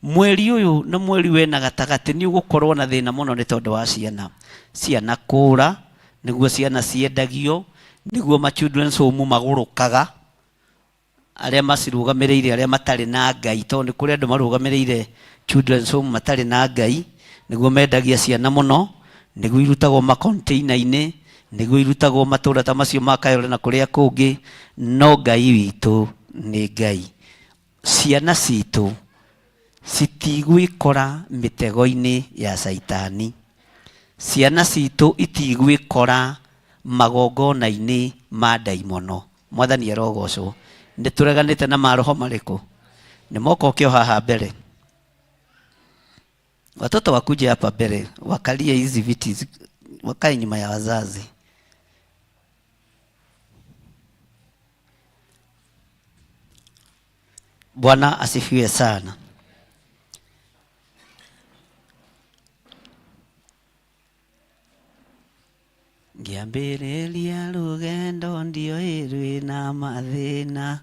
Mweri uyu na mweri wena gatagati ni ugukorwo na thina muno ni tondu wa ciana. Ciana kura, niguo ciana ciendagio, niguo ma children's home magurukaga. Aria macirugamireire aria matari na Ngai, tondu ni kuri andu marugamireire children's home matari na Ngai, niguo mendagia ciana muno, niguo irutagwo ma container-ini, niguo irutagwo matura ta macio makayore na kuria kungi. No Ngai witu ni Ngai. Ciana citu citigwikora mitego-ini ya Saitani. Ciana citu itigwikora magongona-ini ma daimono. Mwathani arogocwo. Ni tureganite na maroho mariku? Ni moko kio haha mbere. Watoto wakuje hapa mbele, wakalie hizi viti, wakae nyuma ya wazazi. Bwana asifiwe sana. Ngiambĩrĩria rũgendo ndioĩ rwĩna mathĩna,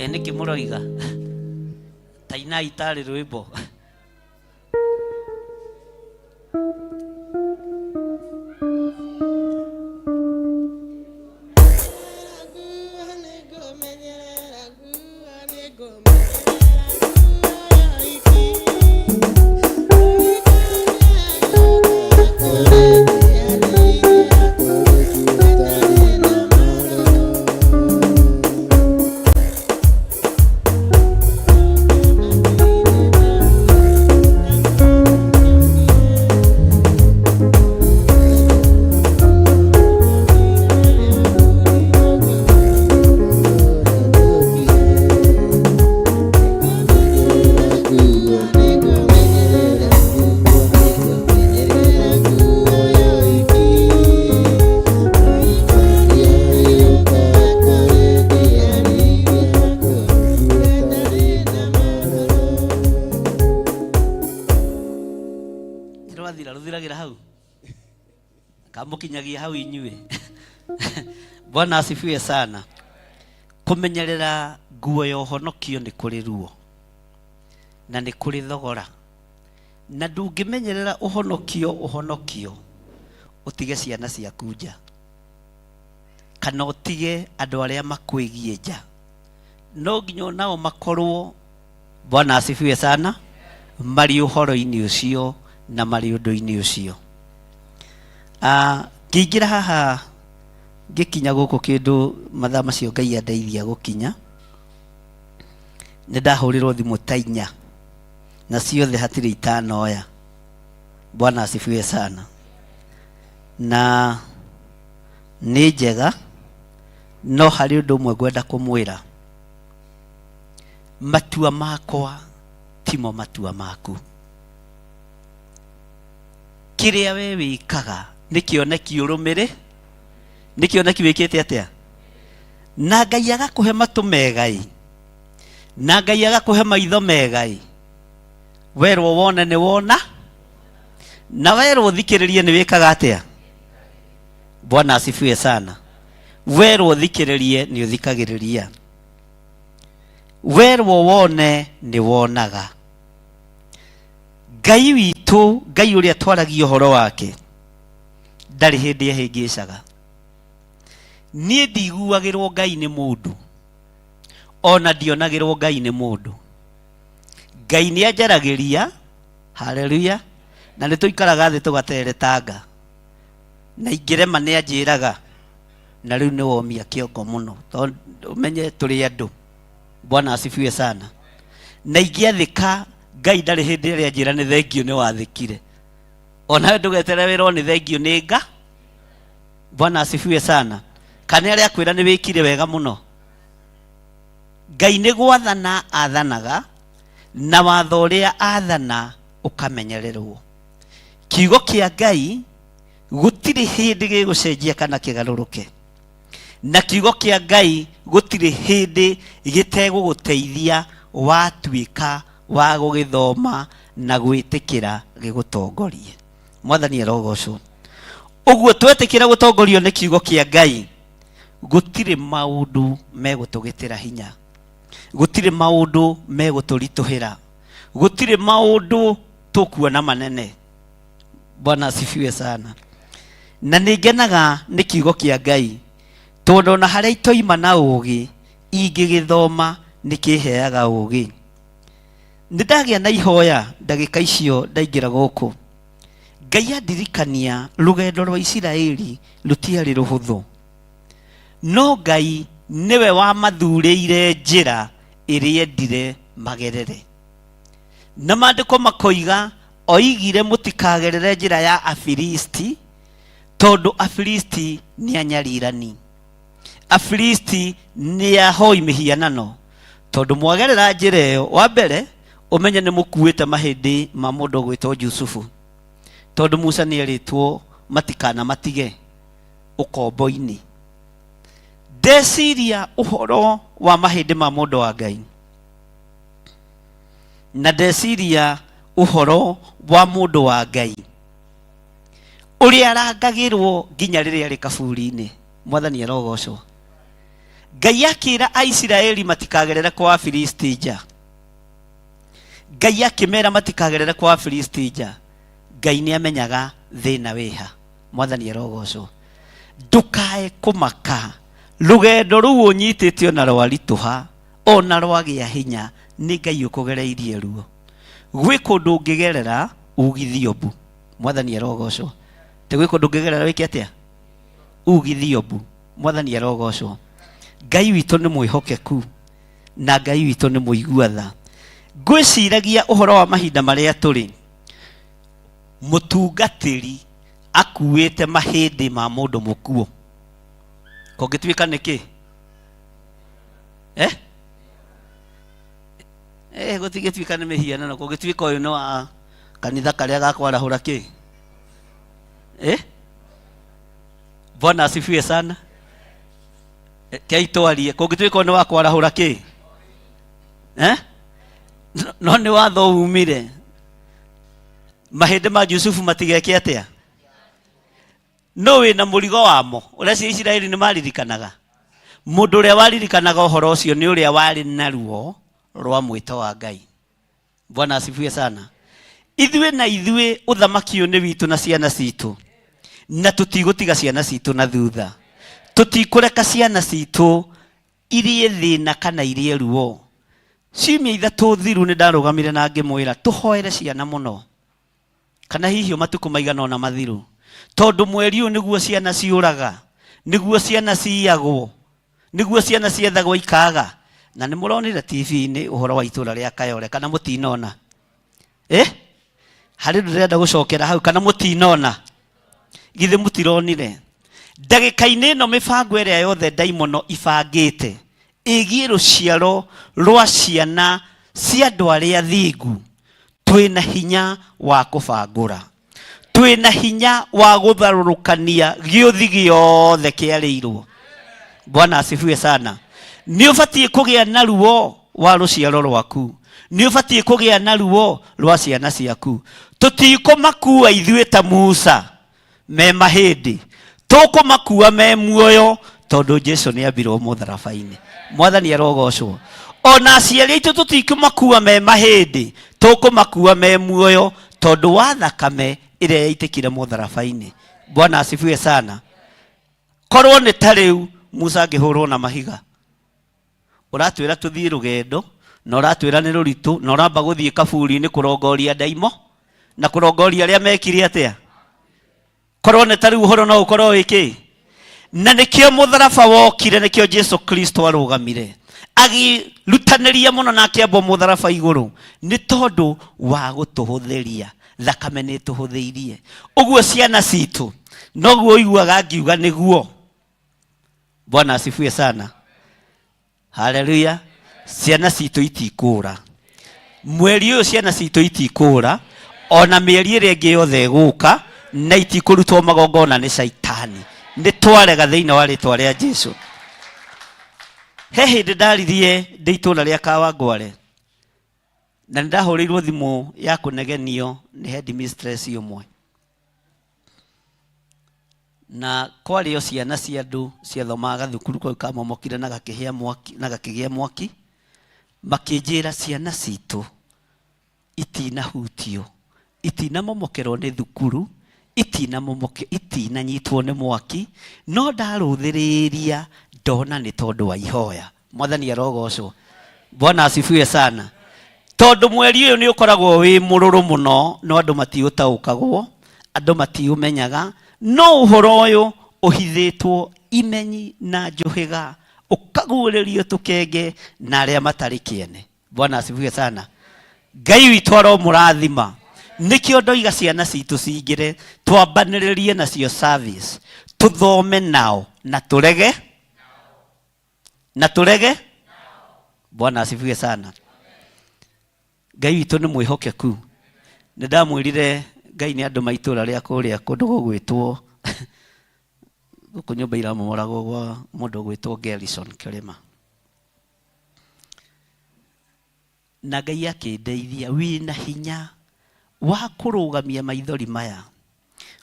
niki muroiga taina itari rwimbo kamukinyagia hau inyue. Bwana asifiwe sana. Kumenyerera nguo ya ũhonokio nĩ kũrĩ ruo na nĩ kũrĩ thogora, na ndũngĩmenyerera ũhonokio ũtige ciana ciaku nja kana ũtige andũ arĩa makwĩgie nja. No nginya nao makorwo, Bwana asifiwe sana, marĩ ũhoro-inĩ ũcio na marĩ ũndũ-inĩ ũcio. Ngĩingĩra haha ngĩkinya gũkũ kĩndũ mathaa macio Ngai andeithia gũkinya, nĩ ndahũrĩrwo thimũ ta 4 na ciothe hatirĩ itanoya. Bwana asifiwe sana. Na nĩ njega, no harĩ ũndũ ũmwe ngwenda kũmwĩra. Matua makwa timo matua maku. Kĩrĩa we wĩkaga nĩ kĩoneki ũrũmĩrĩ, nĩ kĩoneki wĩkĩte atĩa. Na Ngai agakũhe matũ megai, na Ngai agakũhe maitho megai. Werwo wone nĩ wona, na werwo thikĩrĩrie nĩ wĩkaga atĩa. Bwana asifiwe sana. Werwo thikĩrĩrie nĩ ũthikagĩrĩria, werwo wone nĩ wonaga. Ngai witũ, Ngai ũrĩa twaragia ũhoro wake, ndarĩ hĩndĩ ehĩngĩcaga. Niĩ ndiguagĩrwo Ngai nĩ mũndũ, ona ndionagĩrwo Ngai nĩ mũndũ. Ngai nĩ anjaragĩria, haleluya, na nĩ tũikaraga thĩ tũgateretanga, na ingĩrema nĩ anjĩraga, na rĩu nĩ womia kĩongo mũno, tondũ ũmenye tũrĩ andũ. Bwana asifiwe sana. Na ingĩathĩka, Ngai ndarĩ hĩndĩ ĩrĩa anjĩra nĩ thengio nĩ wathĩkire. Ona ndũgeterere wĩrwo nĩ thengio nĩ nga. Bwana asifiwe sana. Kana arĩa akwĩra nĩ wĩkire wega mũno. Ngai nĩ gwathana athanaga, na watho ũrĩa athana ũkamenyererwo. Kiugo kĩa Ngai gũtirĩ hĩndĩ gĩgũcenjia kana kĩgarũrũke, na kiugo kĩa Ngai gũtirĩ hĩndĩ gĩtegũgũteithia watuĩka wa gũgĩthoma na gwĩtĩkĩra gĩgũtongorie. Mwathani arogocwo. Ũguo twetĩkĩra gũtongorio nĩ kiugo kĩa Ngai, gũtirĩ maũndũ megũtũgĩtĩra hinya, gũtirĩ maũndũ megũtũritũhĩra, gũtirĩ maũndũ tũkuona manene. Bwana asifiwe sana. Na nĩngenaga nĩ kiugo kĩa Ngai, tondũ ona harĩa itoima na ũũgĩ, ingĩgĩthoma nĩkĩheaga ũũgĩ. Nĩndagĩa na ihoya ndagĩka icio ndaingĩra gũkũ. Ngai andirikania rũgendo rwa Isiraeli rũtiarĩ rũhũthũ, no Ngai niwe wamathurĩire njĩra ĩrĩa endire magerere. Na maandĩko makoiga oigire mũtikagerere njĩra ya Afilisti, tondũ Afilisti nĩ anyarirani, Afilisti nĩ ahoi mĩhianano. Tondũ mwagerera njĩra ĩyo, wa mbere ũmenye nĩ mũkuĩte mahĩndĩ ma mũndũ gwĩtwo Jusufu, tondũ Musa nĩ erĩtwo matikana matige ũkombo-inĩ. Ndeciria ũhoro wa mahĩndĩ ma mũndũ wa Ngai, na ndeciria ũhoro wa mũndũ wa Ngai ũrĩa arangagĩrwo nginya rĩrĩa arĩ kaburi-inĩ. Mwathani arogocwo. Ngai akĩra Aisiraeli matikagerere kwa Afilisti nja. Ngai akĩmera matikagerere kwa Afilisti nja. Ngai nĩamenyaga thĩna wĩha. Mwathani arogocwo. Ndukae kũmaka. Rũgendo rũu ũnyitĩte ona rwaritũha, ona rwagĩa hinya, nĩ Ngai ũkũgereirie ruo. Gwĩ kũndũ ũngĩgerera ugithio bu. Mwathani arogocwo. Te gwĩ kũndũ ũngĩgerera wĩke atĩa? Ugithio bu. Mwathani arogocwo. Ngai witũ nĩ mwĩhokeku na Ngai witũ nĩ mũigua tha. Ngwĩciragia ũhoro wa mahinda marĩa tũrĩ, mũtungatĩri akuĩte mahĩndĩ ma mũndũ mũkuo. Kũngĩtuĩka nĩkĩ? Gũtigĩtuĩka nĩ mĩhianano. Kũngĩtuĩka ũyũ nĩ wa kanitha karĩa gakwarahũra kĩ? Bwana asifiwe sana. Kĩaitwarie. Kũngĩtuĩka ũyũ nĩ wa kwarahũra kĩ? No nĩ watho umire. Mahĩndĩ ma Jusufu matigeke atĩa? No wĩna mũrigo wamo. Ũrĩa Isiraeli nĩ maririkanaga. Mũndũ ũrĩa waririkanaga ũhoro ũcio nĩ ũrĩa warĩ na ruo rwa mwĩto wa Ngai. Bwana asifiwe sana. Ithuĩ na ithuĩ ũthamaki ũyũ nĩ witũ na ciana citũ. Na tũtigũtiga ciana citũ na thutha. Tũtikũreka ciana citũ irie thĩna kana irie ruo. Ciumia ithatũ thiru nĩ ndarũgamire na ngĩmwĩra tũhoere ciana mũno. Kana hihi matukũ maigana ona mathiru. Tondũ mweri ũyũ nĩguo ciana ciũraga, nĩguo ciana ciyagwo, nĩguo ciana ciethagwo ikaga. Na nĩ mũronire TV-inĩ ũhoro wa itũra rĩa Kayole, kana mũtinona? Harĩ ndĩrenda gũcokera hau, kana mũtinona? Githĩ mũtironire? Ndagĩka-inĩ ĩno mĩbango ĩrĩa yothe ndaimono ibangĩte ĩgiĩ rũciaro rwa ciana cia andũ arĩa thingu, twĩna hinya wa kũbangũra, twĩna hinya wa gũtharũrũkania gĩũthi gĩothe kĩarĩirwo. Bwana asifiwe sana. Nĩ ũbatiĩ kũgĩa na ruo wa rũciaro rwaku, nĩ ũbatiĩ kũgĩa na ruo rwa ciana ciaku. Tũtikũmakua ithuĩ ta Musa me mahĩndĩ, tũkũmakua me muoyo tondũ Jesũ nĩ ambirwo mũtharaba-inĩ. Mwathani arogocwo. Ona aciari aitũ tũtikũmakua me mahĩndĩ, tũkũmakua me muoyo tondũ wa thakame ĩrĩa yaitĩkire mũtharaba-inĩ. Bwana asifiwe sana. Korwo nĩ ta rĩu Musa angĩhũrwo na mahiga. Ũratwĩra tũthiĩ rũgendo, na ũratwĩra nĩ rũritũ, na ũramba gũthiĩ kaburi-inĩ kũrongoria ndaimo, na kũrongoria arĩa mekire atĩa. Korwo nĩ ta rĩu ũhoro no ũkorwo wĩkĩ. Na nĩkĩo mũtharaba wokire, nĩkĩo Jesũ Kristo arũgamire agĩrutanĩria mũno na akĩambwo mũtharaba igũrũ, nĩ tondũ wa gũtũhũthĩria. Thakame nĩ tũhũthĩirie. Ũguo ciana citũ noguo iguaga ngiuga nĩguo. Bwana asifiwe sana. Haleluya. Ciana citũ itikũra. Mweri ũyũ ciana citũ itikũra, ona mĩeri ĩrĩa ĩngĩ yothe ĩgũka, na itikũrutwo magongona nĩ Saitani. Nĩ twarega thĩinĩ wa rĩtwa rĩa Jesũ. He hĩndĩ ndaririe ndĩ itũra rĩa Kawangware, na nĩndahũrĩirwo thimũ ya kũnegenio nĩ headmistress ũmwe. Na kwarĩ o ciana cia andũ ciathomaga thukuru kau kamomokire na gakĩgĩa mwaki, makĩnjĩra ciana citũ itinahutio, itinamomokerwo nĩ thukuru, itinanyitwo nĩ mwaki, no ndarũthĩrĩria ndona nĩ tondũ wa ihoya. Mwathani arogocwo. Bwana asifiwe sana. Tondũ mweri ũyũ nĩ ũkoragwo wĩ mũrũrũ mũno, no andũ matiũtaũkagwo, andũ matiũmenyaga, no ũhoro ũyũ ũhithĩtwo imenyi na njũhĩga, ũkaguũrĩrio tũkenge na arĩa matarĩ kĩene. Bwana asifiwe sana. Ngai witũ aromũrathima. Nĩkĩo ndoiga ciana citũ cingĩre, twambanĩrĩrie nacio service, tũthome nao na tũrege na tũrege. Bwana asifiwe sana. Ngai witũ nĩ mwĩhokeku. Nĩ ndamwĩrire Ngai nĩ andũ maitũra rĩa kũrĩa kũndũ gũgwĩtwo gũkũ nyũmba iramomoragwo gwa mũndũ gwĩtwo Gerrison Kĩrĩma. Na Ngai akĩndeithia, wĩna hinya wa kũrũgamia maithori maya,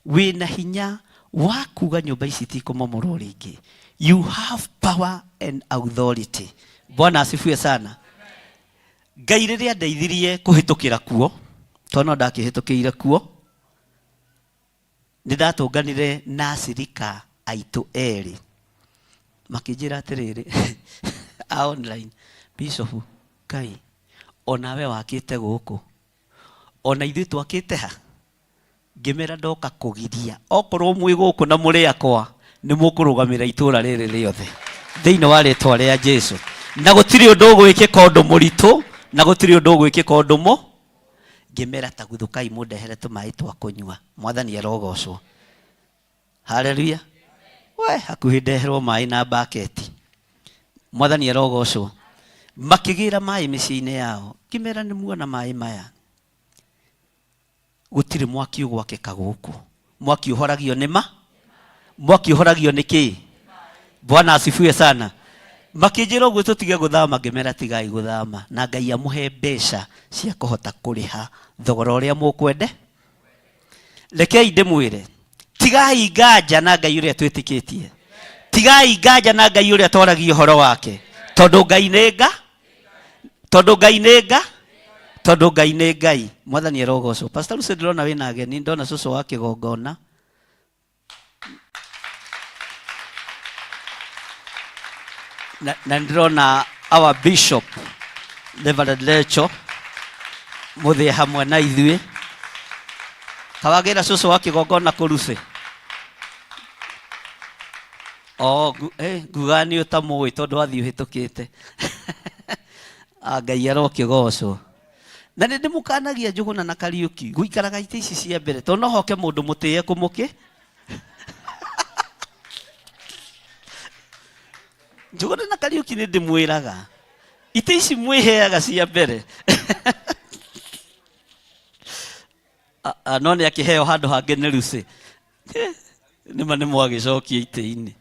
wĩna hinya wa kuga nyũmba ici itikũmomorwo rĩngĩ. You have power and authority. Bwana asifiwe sana. Ngai riria ndeithirie kuhitukira kuo, tono ndakihitukire kuo, nindatunganire na acirika aitu eri makijira atiriri online, Bishop Kai, onawe wakite guku, ona ithuĩ twakite ha, ngimera ndoka kugiria okorwo mwi guku na muri akwa ni mukurugamira itura riri riothe thiini wa ritwa ria Jesu, na gutiri undu gwikika undu muritu, na gutiri undu gwikika undu mo, ngimera ta guthukai mundehere tumai twa kunywa. Mwathani arogocwo. Haleluya. We hakuhi ndeherwo mai na baketi. Mwathani arogocwo. Makigira mai miciini yao, ngimera ni muona mai maya, gutiri mwaki ugwakika guku. Mwaki uhoragio nima, mwaki uhoragio niki. Bwana asifiwe sana. Makijira uguo tutige guthama, ngimera tigai guthama, na Ngai amuhe mbeca cia kuhota kuriha thogora uria mukwende. Rekei ndimwire, tigai nganja na Ngai uria twitikitie, tigai nganja na Ngai uria twaragia horo wake, tondu Ngai ni Ngai, tondu Ngai ni Ngai, tondu Ngai ni Ngai. Mwathani arogocwo. Pastor Lucy ndirona wina ageni, ndona cucu wa kigongona. Na ndirona our bishop Reverend Lecho muthie hamwe na ithuĩ. Kawagira cucu wa kigongona kuruce. Nguga nĩ ũtamũĩ tondũ wathiĩ ũhĩtũkĩte. Ngai arokĩgocwo. Na nĩ ndĩmũkanagia Njũgũna na Kariũki gũikaraga itĩ ici cia mbere, tondũ no hoke mũndũ mũtĩe kũmũkĩ. Njũgũna na Kariũki nĩ ndĩmwĩraga itĩ ici mwĩheaga cia mbere. No nĩ akĩheo handũ hangĩ nĩ Lucy. Nĩma nĩ mwagĩcokia itĩ-inĩ.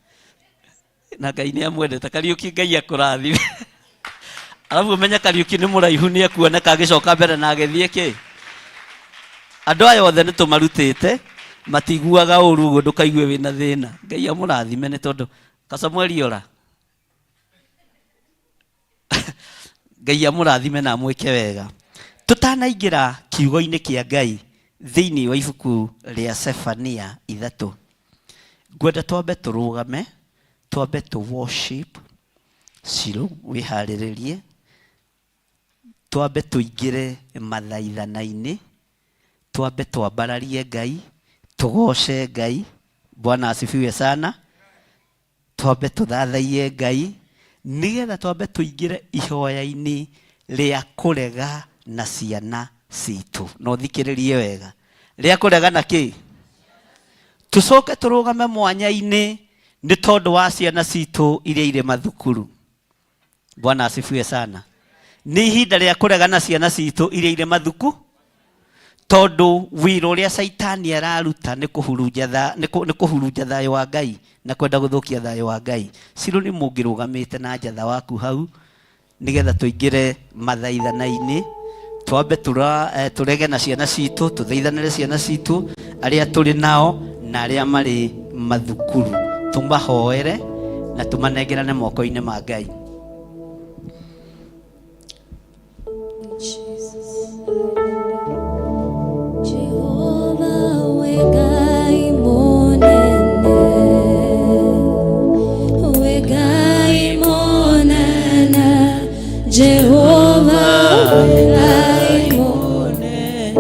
Na Ngai nĩ amwendete. Kariũki Ngai akũrathime. Alafu menya Kariũki nĩ mũraihu nĩ ekuoneka agĩcoka mbere na agĩthiĩ kĩ. Andũ aya othe nĩ tũmarutĩte, matiguaga ũru ũguo ndũkaigue wĩna thĩna. Ngai amũrathime nĩ tondũ Kasamweli ora. Ngai amũrathime na amwĩke wega. Tũtanaingĩra kiugo-inĩ kĩa Ngai thĩinĩ wa ibuku rĩa Sefania 3, ngwenda twambe tũrũgame, twambe tũ worship Ciro wiharĩrĩrie, twambe tũingĩre mathaithana-inĩ, twambe twambararie Ngai, tũgoce Ngai. Bwana asifiwe sana. Twambe tũthathaiye Ngai, nigetha twambe tũingĩre ihoya-inĩ rĩa kũrega na ciana citũ. No thikĩrĩrie wega, rĩa kũrega na kĩ? Tũcoke tũrũgame mwanya-inĩ nĩ tondũ wa ciana citũ iria irĩ mathukuru. Bwana asifiwe sana. Nĩ ihinda rĩa kũrega na ciana citũ iria irĩ mathukuru, tondu wĩra ũrĩa Saitani araruta nĩ kũhurunja thayũ wa Ngai na kwenda gũthũkia thayũ wa Ngai. Ciro nĩ mũngĩrũgamĩte na njatha waku hau, nigetha tũingĩre mathaithana-inĩ, twambe tũrege na ciana citũ, tũthaithanĩre ciana citũ arĩa tũrĩ nao na arĩa marĩ mathukuru. Tũmahoere na tũmanengerane moko-inĩ ma Ngai. Jehovah, Ngai monene,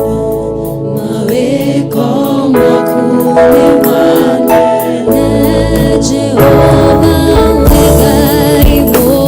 maweko makuu manene. Jehovah, Ngai monene.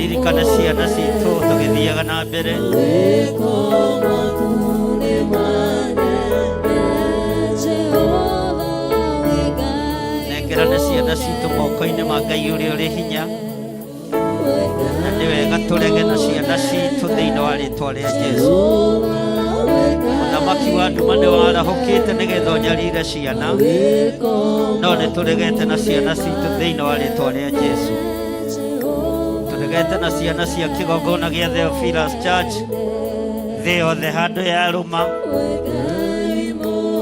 Ririkana ciana citũ tũgĩthiaga na mbere. Nengerane ciana citũ moko-inĩ ma Ngai ũrĩa ũrĩ hinya, na nĩ wega tũrege na ciana citũ thĩinĩ wa rĩĩtwa rĩa Jesũ. Mũthamaki wa nduma nĩ warahũkĩte nĩgetha ũnyarire ciana, no nĩ tũregete na ciana citũ thĩinĩ wa rĩĩtwa rĩa Jesũ. Tũregete na ciana cia kĩgongona gĩa Theophilus Church thĩ yothe handũ ya rũma,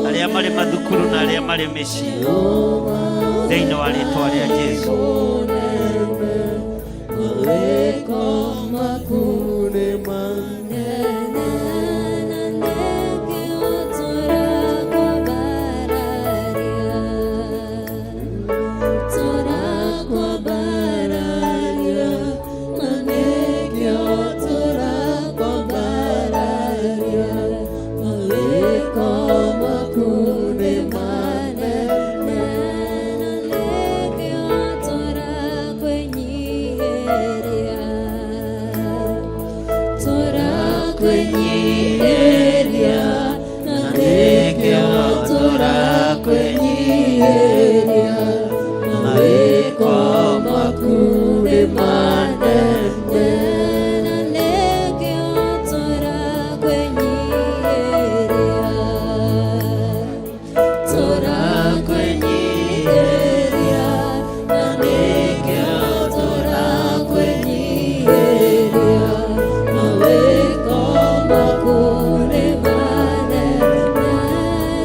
arĩa marĩ mathukuru na arĩa marĩ mĩciĩ thĩinĩ wa rĩĩtwa rĩa Jesũ.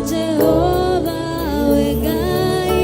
Jehovah, we guide.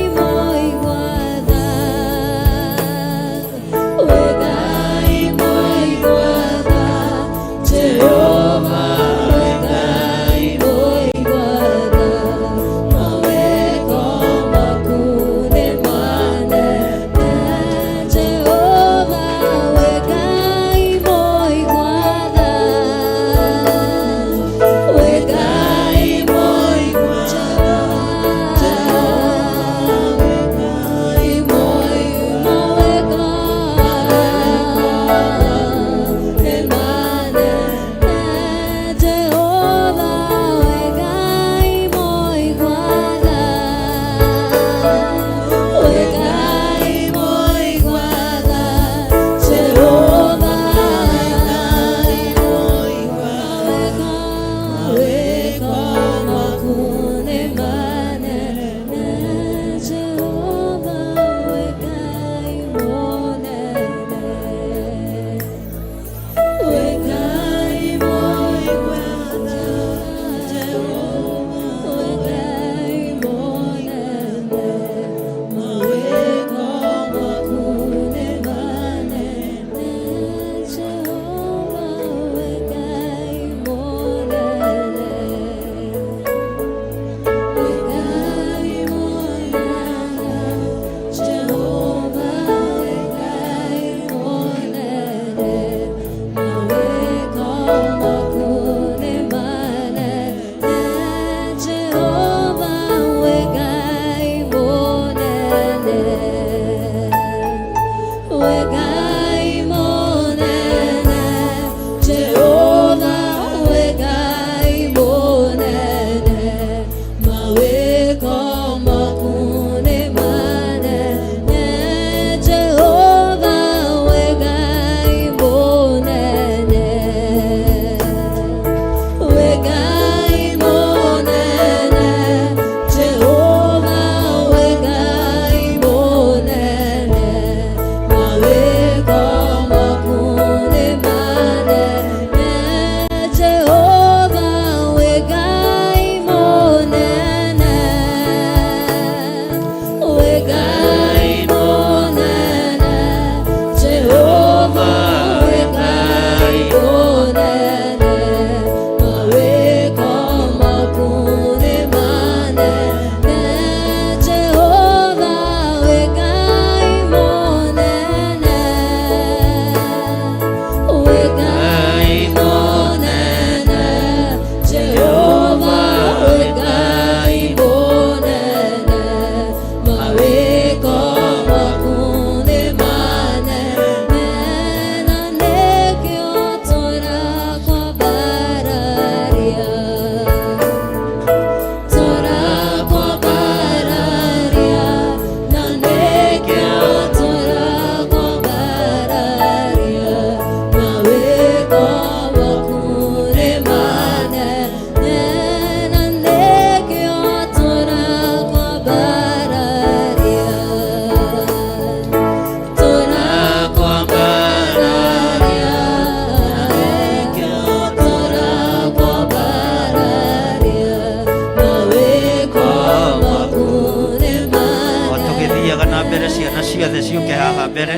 ciothe ciũke haha mbere.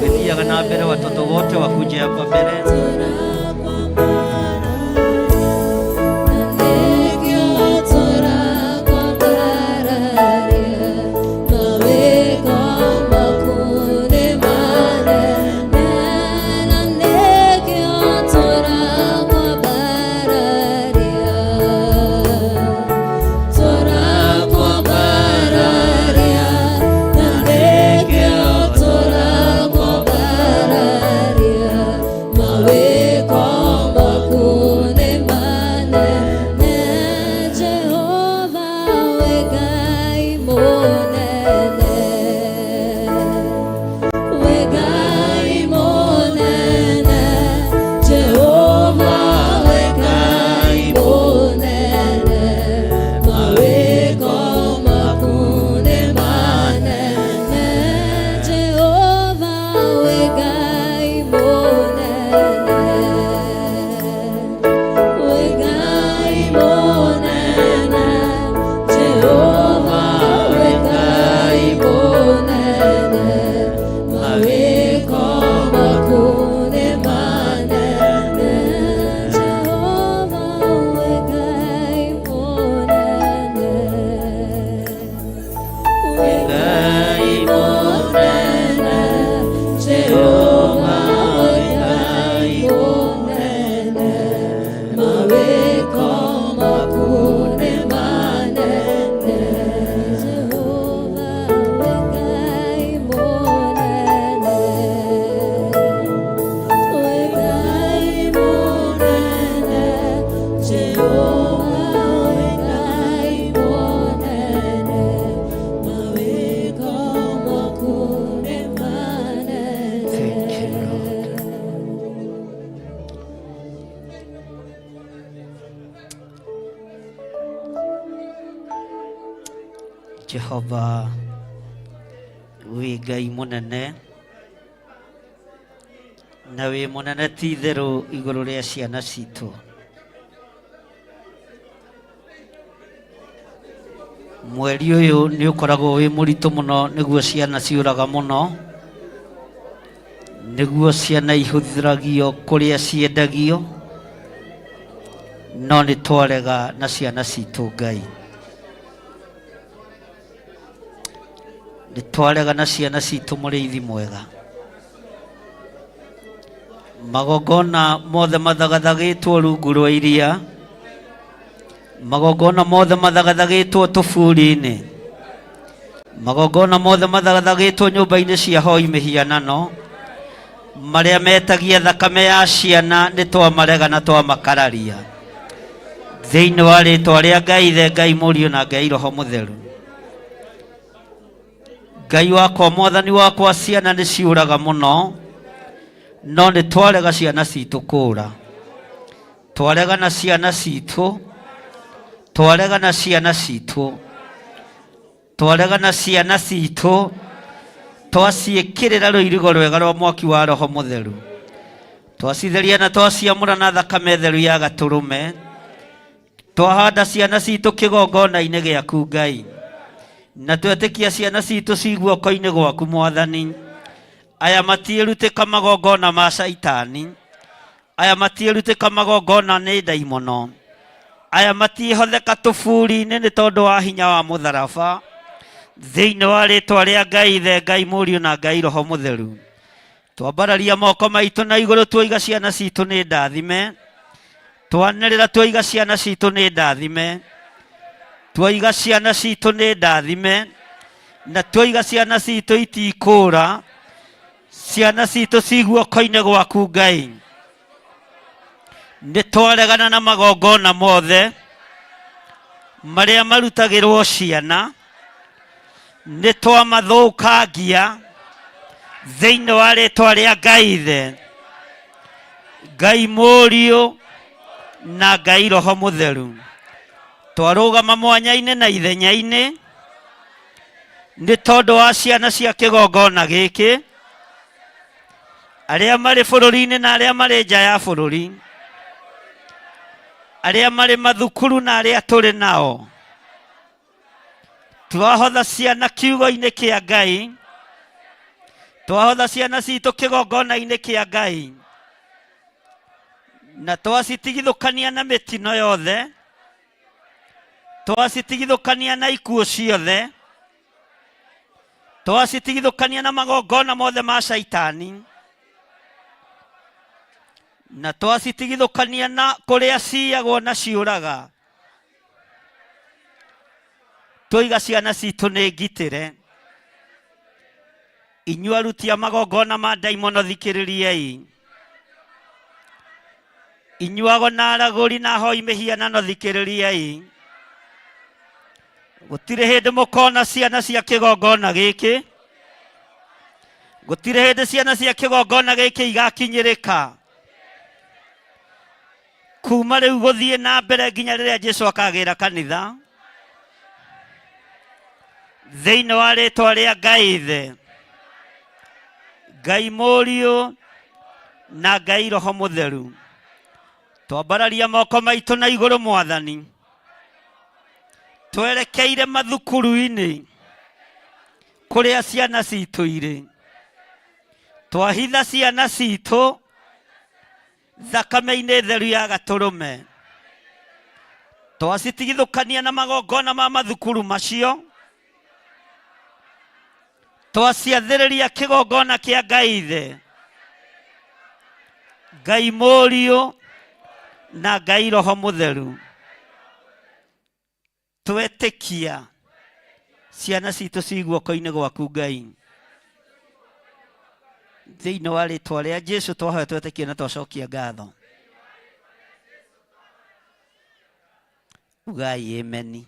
Tũgĩthiaga na mbere, watoto wote wakuje hapa mbele. Jehova wĩ Ngai mũnene na wĩ mũnene ti itherũ igũrũ rĩa ciana citũ. Mweri ũyũ nĩ ũkoragwo wĩ mũritũ mũno, nĩguo ciana ciũraga mũno, nĩguo ciana ihũthĩragio kũrĩa ciendagio, no nĩ twarega na ciana citũ Ngai. Nĩ twarega na ciana citũ Mũrĩithi mwega. Magongona mothe mathagathagĩtwo rungu rwa iria, magongona mothe mathagathagĩtwo tũburi-inĩ, magongona mothe mathagathagĩtwo nyũmba-inĩ cia hoi mĩhianano, marĩa metagia thakame ya ciana nĩ twamarega na twamakararia. Thĩinĩ wa rĩĩtwa rĩa Ngai Ithe, Ngai Mũriũ na Ngai Roho Mũtheru. Ngai wakwa, Mwathani wakwa, ciana nĩ ciũraga mũno, no nĩ twarega ciana citũ kũũra. Twarega na ciana citũ, twarega na ciana citũ, twarega na ciana citũ, twaciĩkĩrĩra rũirigo rwega rwa mwaki wa Roho Mũtheru, twacitheria na twaciamũra na thakame theru ya Gatũrũme, twahanda ciana citũ kĩgongona-inĩ gĩaku Ngai, na twetĩkia ciana citũ ci guoko-inĩ gwaku Mwathani. Aya matiĩrutĩka magongona ma Saitani, aya matiĩrutĩka magongona nĩ ndaimono, aya matiĩhotheka tũburi-inĩ nĩ tondũ wa hinya wa mũtharaba. Thĩinĩ wa rĩĩtwa rĩa Ngai Ithe, Ngai Mũriũ na Ngai Roho Mũtheru, twambararia moko maitũ na igũrũ, twoiga ciana citũ nĩ ndathime, twanĩrĩra twoiga ciana citũ nĩ ndathime, twoiga ciana citũ nĩ ndathime, na twoiga ciana citũ itikũũra, ciana citũ ci guoko-inĩ gwaku Ngai. Nĩ twaregana na magongona mothe marĩa marutagĩrwo ciana, nĩ twamathũkangia thĩinĩ wa rĩĩtwa rĩa Ngai Ithe, Ngai Mũriũ na Ngai Roho Mũtheru. Twarũgama mwanya-inĩ na ithenya-inĩ nĩ tondũ wa ciana cia kĩgongona gĩkĩ, arĩa marĩ bũrũri-inĩ na arĩa marĩ nja ya bũrũri, arĩa marĩ mathukuru na arĩa tũrĩ nao. twahotha ciana kiugo-inĩ kĩa Ngai, twahotha ciana citũ kĩgongona-inĩ kĩa Ngai, na twacitigithũkania na mĩtino yothe, twacitigithũkania na ikuũ ciothe, twacitigithũkania na magongona mothe ma Shaitani, na twacitigithũkania na kũrĩa ciyagwo na ciũraga. Twiga ciana citũ nĩ ngitĩre. Inyuĩ aruti a magongona ma ndaimono thikĩrĩriei. Inyuĩ agona aragũri na ahoi mĩhianano thikĩrĩriei. Gũtirĩ hĩndĩ mũkona ciana cia kĩgongona gĩkĩ. Gũtirĩ hĩndĩ ciana cia kĩgongona gĩkĩ igakinyĩrĩka. Kuma rĩu gũthiĩ na mbere nginya rĩrĩa Jesũ akagĩra kanitha. Thĩinĩ wa rĩĩtwa rĩa Ngai Ithe, Ngai Mũriũ na Ngai Roho Mũtheru, twambararia moko maitũ na igũrũ Mwathani, twerekeire mathukuru-inĩ kũrĩa ciana citũ irĩ. Twahitha ciana citũ thakame-inĩ theru ya Gatũrũme. Twacitigithũkania na magongona ma mathukuru macio. Twaciathĩrĩria kĩgongona kĩa Ngai Ithe, Ngai Mũriũ na Ngai Roho Mũtheru. Twetĩkia ciana citũ ci guoko-inĩ gwaku Ngai. Thĩinĩ wa rĩĩtwa rĩa Jesũ twahoya twetĩkia na twacokia ngatho. Ugai amen.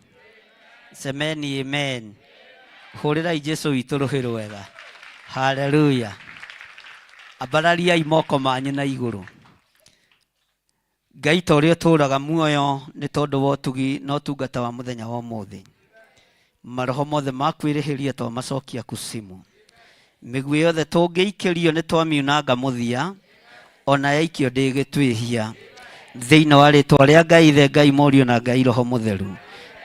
Semeni amen. Hũrĩrai Jesũ witũ rũhĩ rwega. Haleluya. Ambarariai moko manyu na igũrũ. Ngai ta ũrĩa ũtũũraga muoyo nĩ tondũ wa ũtugi na ũtungata wa mũthenya wa ũmũthĩ. Maroho mothe ma kwĩrĩhĩria twamacokia kusimu. Mĩguĩ yothe tũngĩikĩrio nĩ twamiunanga mũthia, ona yaikio ndĩgĩtwĩhia. Thĩinĩ wa rĩĩtwa rĩa Ngai Ithe, Ngai Mũriũ na Ngai Roho Mũtheru,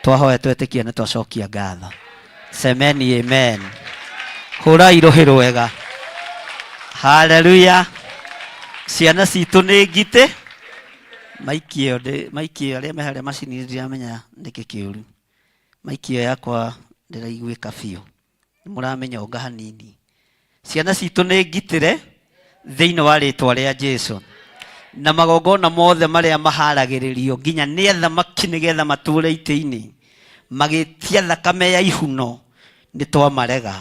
twahoya twetĩkia na twacokia ngatho. Semeni amen. Hũrai rũhĩ rwega. Haleluya. Ciana citũ nĩ ngitĩ. Maikio arĩa me harĩa macini ndiramenya nĩkĩ kĩũru. Maikio yakwa ndĩraiguĩka biũ. Mũramenya onga hanini. Ciana citũ nĩ ngitĩre thĩinĩ wa rĩĩtwa rĩa Jesũ. Na magongona mothe marĩa maharagĩrĩrio nginya nĩ athamaki nĩgetha matũũre itĩ-inĩ, magĩtia thakame ya ihuno, nĩ twamarega.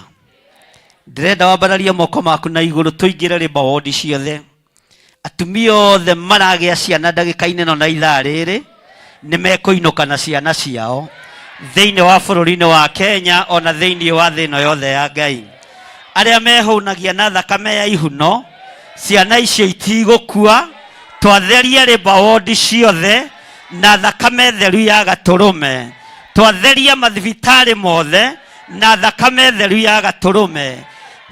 Ndĩrenda wambararie moko maku na igũrũ tũingĩre rĩmba wodi ciothe. Atumia othe maragĩa ciana ndagĩka-inĩ no na ithaa rĩrĩ nĩ mekũinũka na ciana ciao thĩinĩ wa bũrũri-inĩ wa Kenya, ona thĩinĩ wa thĩ ĩno yothe ya Ngai. Arĩa mehũnagia na thakame ya ihuno, ciana icio itigũkua. Twatherie rĩmba wodi ciothe na thakame theru ya Gatũrũme. Twatheria mathibitarĩ mothe na thakame theru ya Gatũrũme.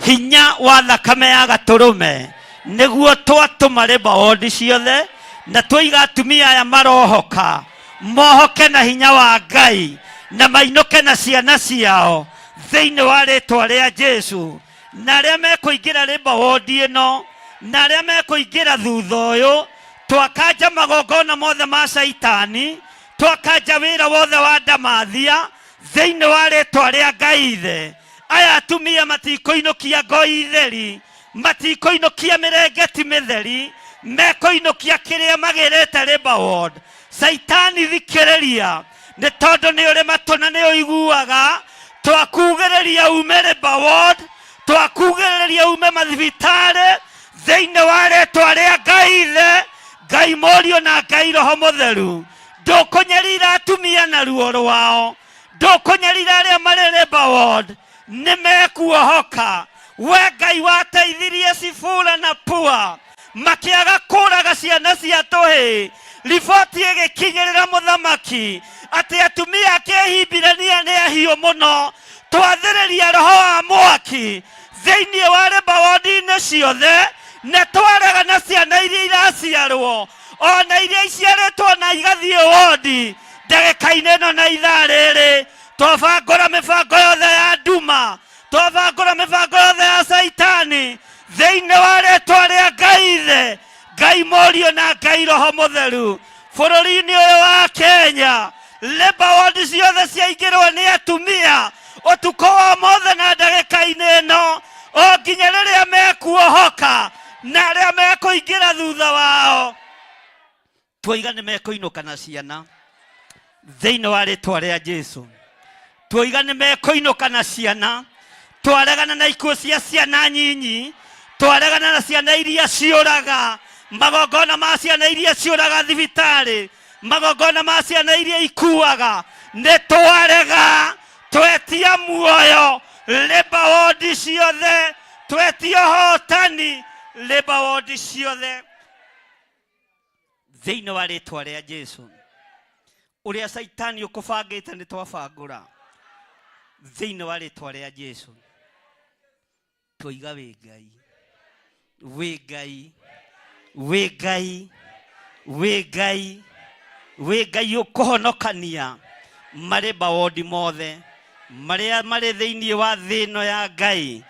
Hinya wa thakame ya Gatũrũme nĩguo twatũma rĩmba wodi ciothe, na tũiga atumia aya marohoka, mohoke na hinya wa Ngai na mainũke na ciana ciao thĩinĩ wa rĩĩtwa rĩa Jesũ. Na arĩa mekũingĩra rĩmba wodi ĩno na arĩa mekũingĩra thutha ũyũ, twakanja magongona mothe ma Shaitani, twakanja wĩra wothe wa ndamathia thĩinĩ wa rĩĩtwa rĩa Ngai Ithe. Aya atumia matikũinũkia ngoi theri, matikũinũkia mĩrengeti mĩtheri, mekũinũkia kĩrĩa magĩrĩte rĩmba ward. Shaitani thikĩrĩria, nĩ tondũ nĩ ũrĩ matũ na nĩ ũiguaga. Twakugĩrĩria ume rĩmba ward, twakugĩrĩria ume mathibitarĩ thĩinĩ wa rĩĩtwa rĩa Ngai Ithe, Ngai Mũriũ na Ngai Roho Mũtheru. Ndũkũnyarira atumia na ruo rwao, ndũkũnyarira arĩa marĩ rĩmba ward, nĩ mekuohoka. We Ngai wateithirie Sifura na Pua makĩaga kũũraga ciana cia tũhĩ, riboti ĩgĩkinyĩrĩra mũthamaki atĩ atumia akĩhimbirania nĩ ahiũ mũno. Twathĩrĩria roho wa mwaki thĩinĩ wa rĩmba wodi-inĩ ciothe, na twarega na ciana iria iraciarwo, ona iria iciarĩtwo na igathiĩ wodi ndagĩka-inĩ ĩno na ithaa rĩrĩ. twabangũra mĩbango yothe ya nduma, twabangũra mĩbango yothe ya Saitani thĩinĩ wa rĩĩtwa rĩa Ngai Ithe, Ngai Mũriũ na Ngai Roho Mũtheru. Bũrũri-inĩ ũyũ wa Kenya, labor ward ciothe ciaingĩrwo nĩ atumia ũtukũ wa mothe na ndagĩka-inĩ ĩno, o nginya rĩrĩa mekuohoka na arĩa mekũingĩra thutha wao. Twoiga nĩ mekũinũka na ciana thĩinĩ wa rĩĩtwa rĩa Jesũ. Twoiga nĩ mekũinũka na ciana. Twaregana na ikuũ cia ciana nyinyi, twaregana na ciana iria ciũraga, magongona ma ciana iria ciũraga thibitarĩ, magongona ma ciana iria ikuaga. Nĩ twarega, twetia muoyo labor ward ciothe, twetia hotani labor ward ciothe thĩinĩ wa rĩĩtwa rĩa Jesũ. Ũrĩa Saitani ũkũbangĩte nĩ twabangũra thĩinĩ wa rĩĩtwa rĩa Jesũ. Twoiga wĩ Ngai, wĩ Ngai, wĩ Ngai, wĩ Ngai, wĩ Ngai ũkũhonokania marĩba wodi mothe marĩa marĩ thĩinĩ wa thĩ ĩno ya Ngai,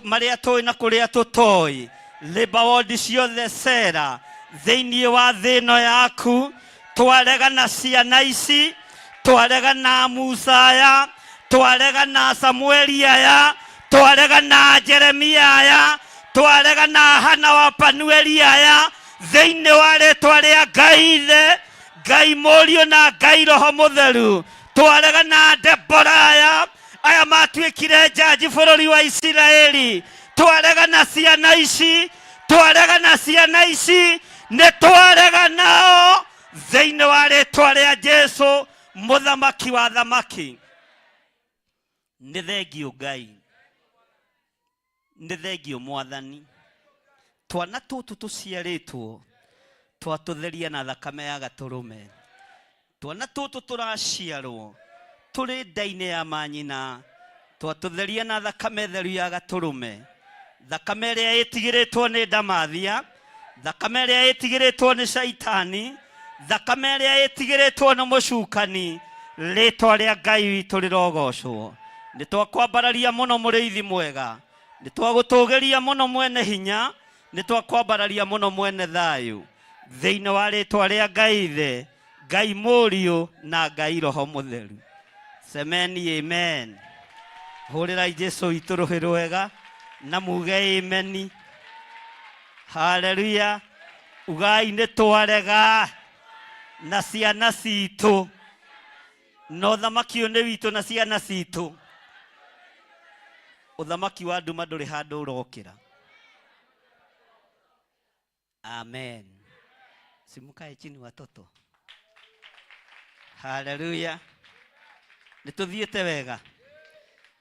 marĩa tũĩ na kũrĩa tũtoĩ, labor ward ciothe cera thĩinĩ wa thĩ ĩno yaku. Twarega na ciana ici, twarega na Musaya, twarega na Samueli aya, twarega na Jeremia aya, twarega na Hana wa Panueli aya thĩinĩ wa rĩĩtwa rĩa Ngai Ithe, Ngai Mũriũ na Ngai Roho Mũtheru. Twarega na Debora aya matuĩkire jaji bũrũri wa Isiraeli. Twarega na ciana ici, twarega na ciana ici, nĩ twarega nao thĩinĩ wa rĩĩtwa rĩa Jesũ, mũthamaki wa thamaki. Nĩ thengio Ngai, nĩ thengio Mwathani. Twana tũtũ tũciarĩtwo twatũtheria na thakame ya Gatũrũme. Twana tũtũ tũraciarwo tũrĩ nda-inĩ ya manyina, twatũtheria na thakame theru ya Gatũrũme. Thakame ĩrĩa ĩtigĩrĩtwo nĩ Ndamathia, thakame ĩrĩa ĩtigĩrĩtwo nĩ Saitani, thakame ĩrĩa ĩtigĩrĩtwo nĩ mũcukani. Rĩĩtwa rĩa Ngai witũ rĩrogocwo. Nĩ twakwambararia mũno mũrĩithi mwega, nĩ twagũtũgĩria mũno mwene hinya, nĩ twakwambararia mũno mwene thayũ thĩinĩ wa rĩĩtwa rĩa Ngai Ithe, Ngai Mũriũ na Ngai Roho Mũtheru. Semeni amen. Hũrĩrai Jesũ witũ rũhĩ rwega na muge amen. Haleluya. Ugai nĩ twarega na ciana citũ, no thamaki ũyũ nĩ witũ na ciana citũ. Uthamaki wa nduma ndũrĩ handũ ũrokĩra. Amen. Simukae chini watoto. Haleluya. Nĩtũthiĩte wega.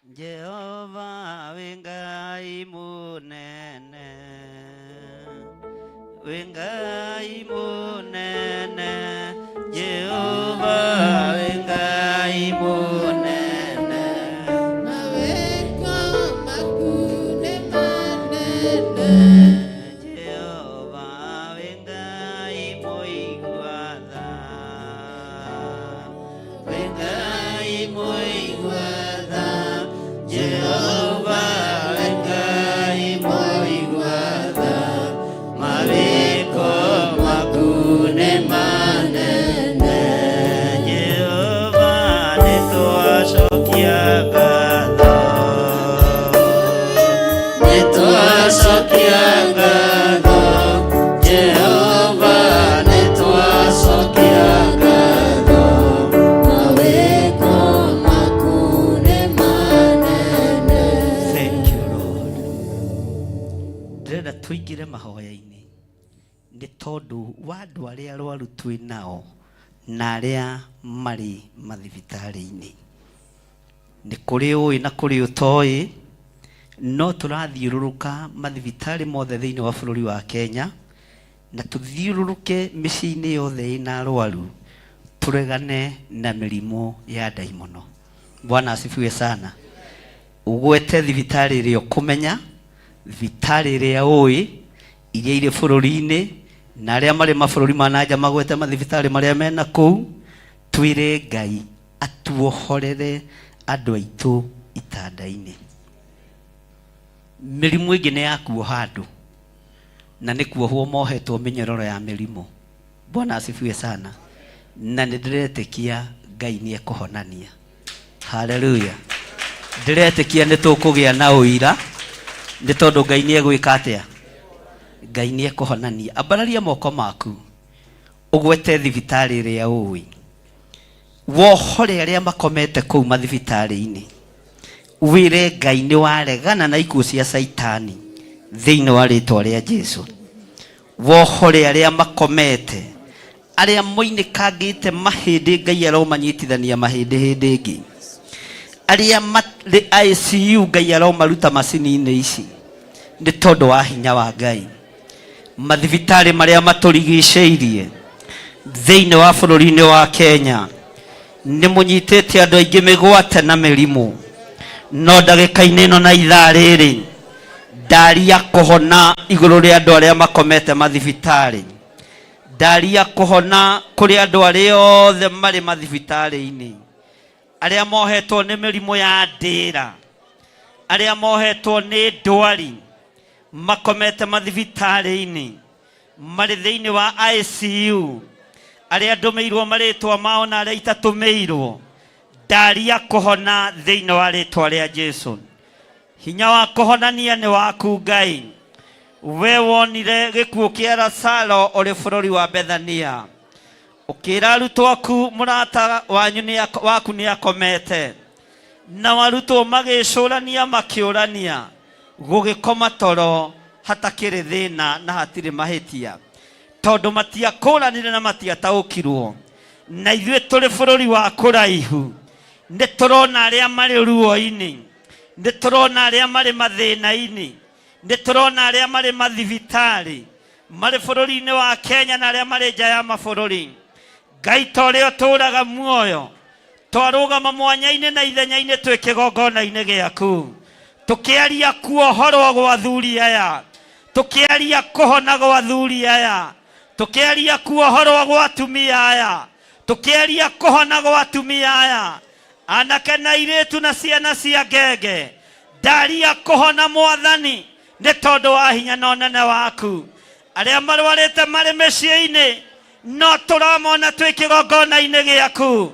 Jehova wĩ Ngai mũnene, wĩ Ngai mũnene, Jehova wĩ Ngai mũnene. Tuingire mahoya-inĩ nĩ tondũ wa andũ arĩa arwaru twĩ nao na arĩa marĩ mathibitarĩ-inĩ. Nĩ kũrĩ ũĩ na kũrĩ ũtoĩ, no tũrathiũrũrũka mathibitarĩ mothe thĩinĩ wa bũrũri wa Kenya, na tũthiũrũrũke mĩciĩ-inĩ yothe ĩna arwaru, tũregane na mĩrimũ ya ndaimono. Bwana asifiwe sana. Ũgwete thibitarĩ ĩrĩa ũkũmenya, thibitarĩ ĩrĩa ũĩ, iria irĩ bũrũri-inĩ, na arĩa marĩ mabũrũri ma nanja magwete mathibitarĩ marĩa mena kũu. Twĩre Ngai atuohorere andũ aitũ itanda-inĩ. Mĩrimũ ĩngĩ nĩ ya kuoha andũ, na nĩ kuohwo mohetwo mĩnyororo ya mĩrimũ. Bwana asifiwe sana. Na nĩ ndĩretĩkia Ngai nĩ ekũhonania. Haleluya. Ndĩretĩkia nĩ tũkũgĩa na ũira, nĩ tondũ Ngai nĩ egwĩka atĩa? Ngai nĩ ekũhonania. Ambararia moko maku ũgwete thibitarĩ ĩrĩa ũĩ, wohore arĩa makomete kũu mathibitarĩ-inĩ, wĩre Ngai nĩ waregana na ikuũ cia Saitani thĩinĩ wa rĩĩtwa rĩa Jesũ. Wohore arĩa makomete, arĩa moinĩkangĩte mahĩndĩ, Ngai aromanyitithania mahĩndĩ hĩndĩ ĩngĩ, arĩa marĩ ICU, Ngai aromaruta macini-inĩ ici nĩ tondũ wa hinya wa Ngai. Mathibitarĩ marĩa matũrigicĩirie thĩinĩ wa bũrũri-inĩ wa Kenya nĩ mũnyitĩte andũ aingĩ mĩgwate na mĩrimũ, no ndagĩka-inĩ ĩno na ithaa rĩrĩ ndaria kũhona igũrũ rĩa andũ arĩa makomete mathibitarĩ. Ndaria kũhona kũrĩ andũ arĩa othe marĩ mathibitarĩ-inĩ, arĩa mohetwo nĩ mĩrimũ ya ndĩra, arĩa mohetwo nĩ ndwari, makomete mathibitarĩ-inĩ, marĩ thĩinĩ wa ICU, arĩa ndũmĩirwo marĩtwa mao na arĩa itatũmĩirwo. Ndaria kũhona thĩinĩ wa rĩtwa rĩa Jesũ. Hinya wa kũhonania nĩ waku Ngai. We wonire gĩkuũ kĩa Lazaro ũrĩ bũrũri wa Bethania, ũkĩra arutwo aku mũrata waku nĩ akomete, na arutwo magĩcũrania makĩũrania, gũgĩkoma toro hatakĩrĩ thĩna na hatirĩ mahĩtia, tondũ matiakũranire na matiataũkirwo. Na ithuĩ tũrĩ bũrũri wa kũraihu nĩ tũrona arĩa marĩ ruo-inĩ, nĩ tũrona arĩa marĩ mathĩna-inĩ, nĩ tũrona arĩa marĩ mathibitarĩ, marĩ bũrũri-inĩ wa Kenya na arĩa marĩ nja ya mabũrũri. Ngai ta ũrĩa ũtũũraga muoyo, twarũgama mwanya-inĩ na ithenya-inĩ twĩ kĩgongona-inĩ gĩaku, tũkĩaria kuohorwo gwa athuri aya, tũkĩaria kũhona gwa athuri aya, tũkĩaria kuohorwo gwa atumia aya, tũkĩaria kũhona gwa atumia aya, anake na airĩtu na ciana cia ngenge. Ndaria kũhona Mwathani nĩ tondũ wa hinya na ũnene waku. Arĩa marwarĩte marĩ mĩciĩ-inĩ, no tũramona twĩ kĩgongona-inĩ gĩaku,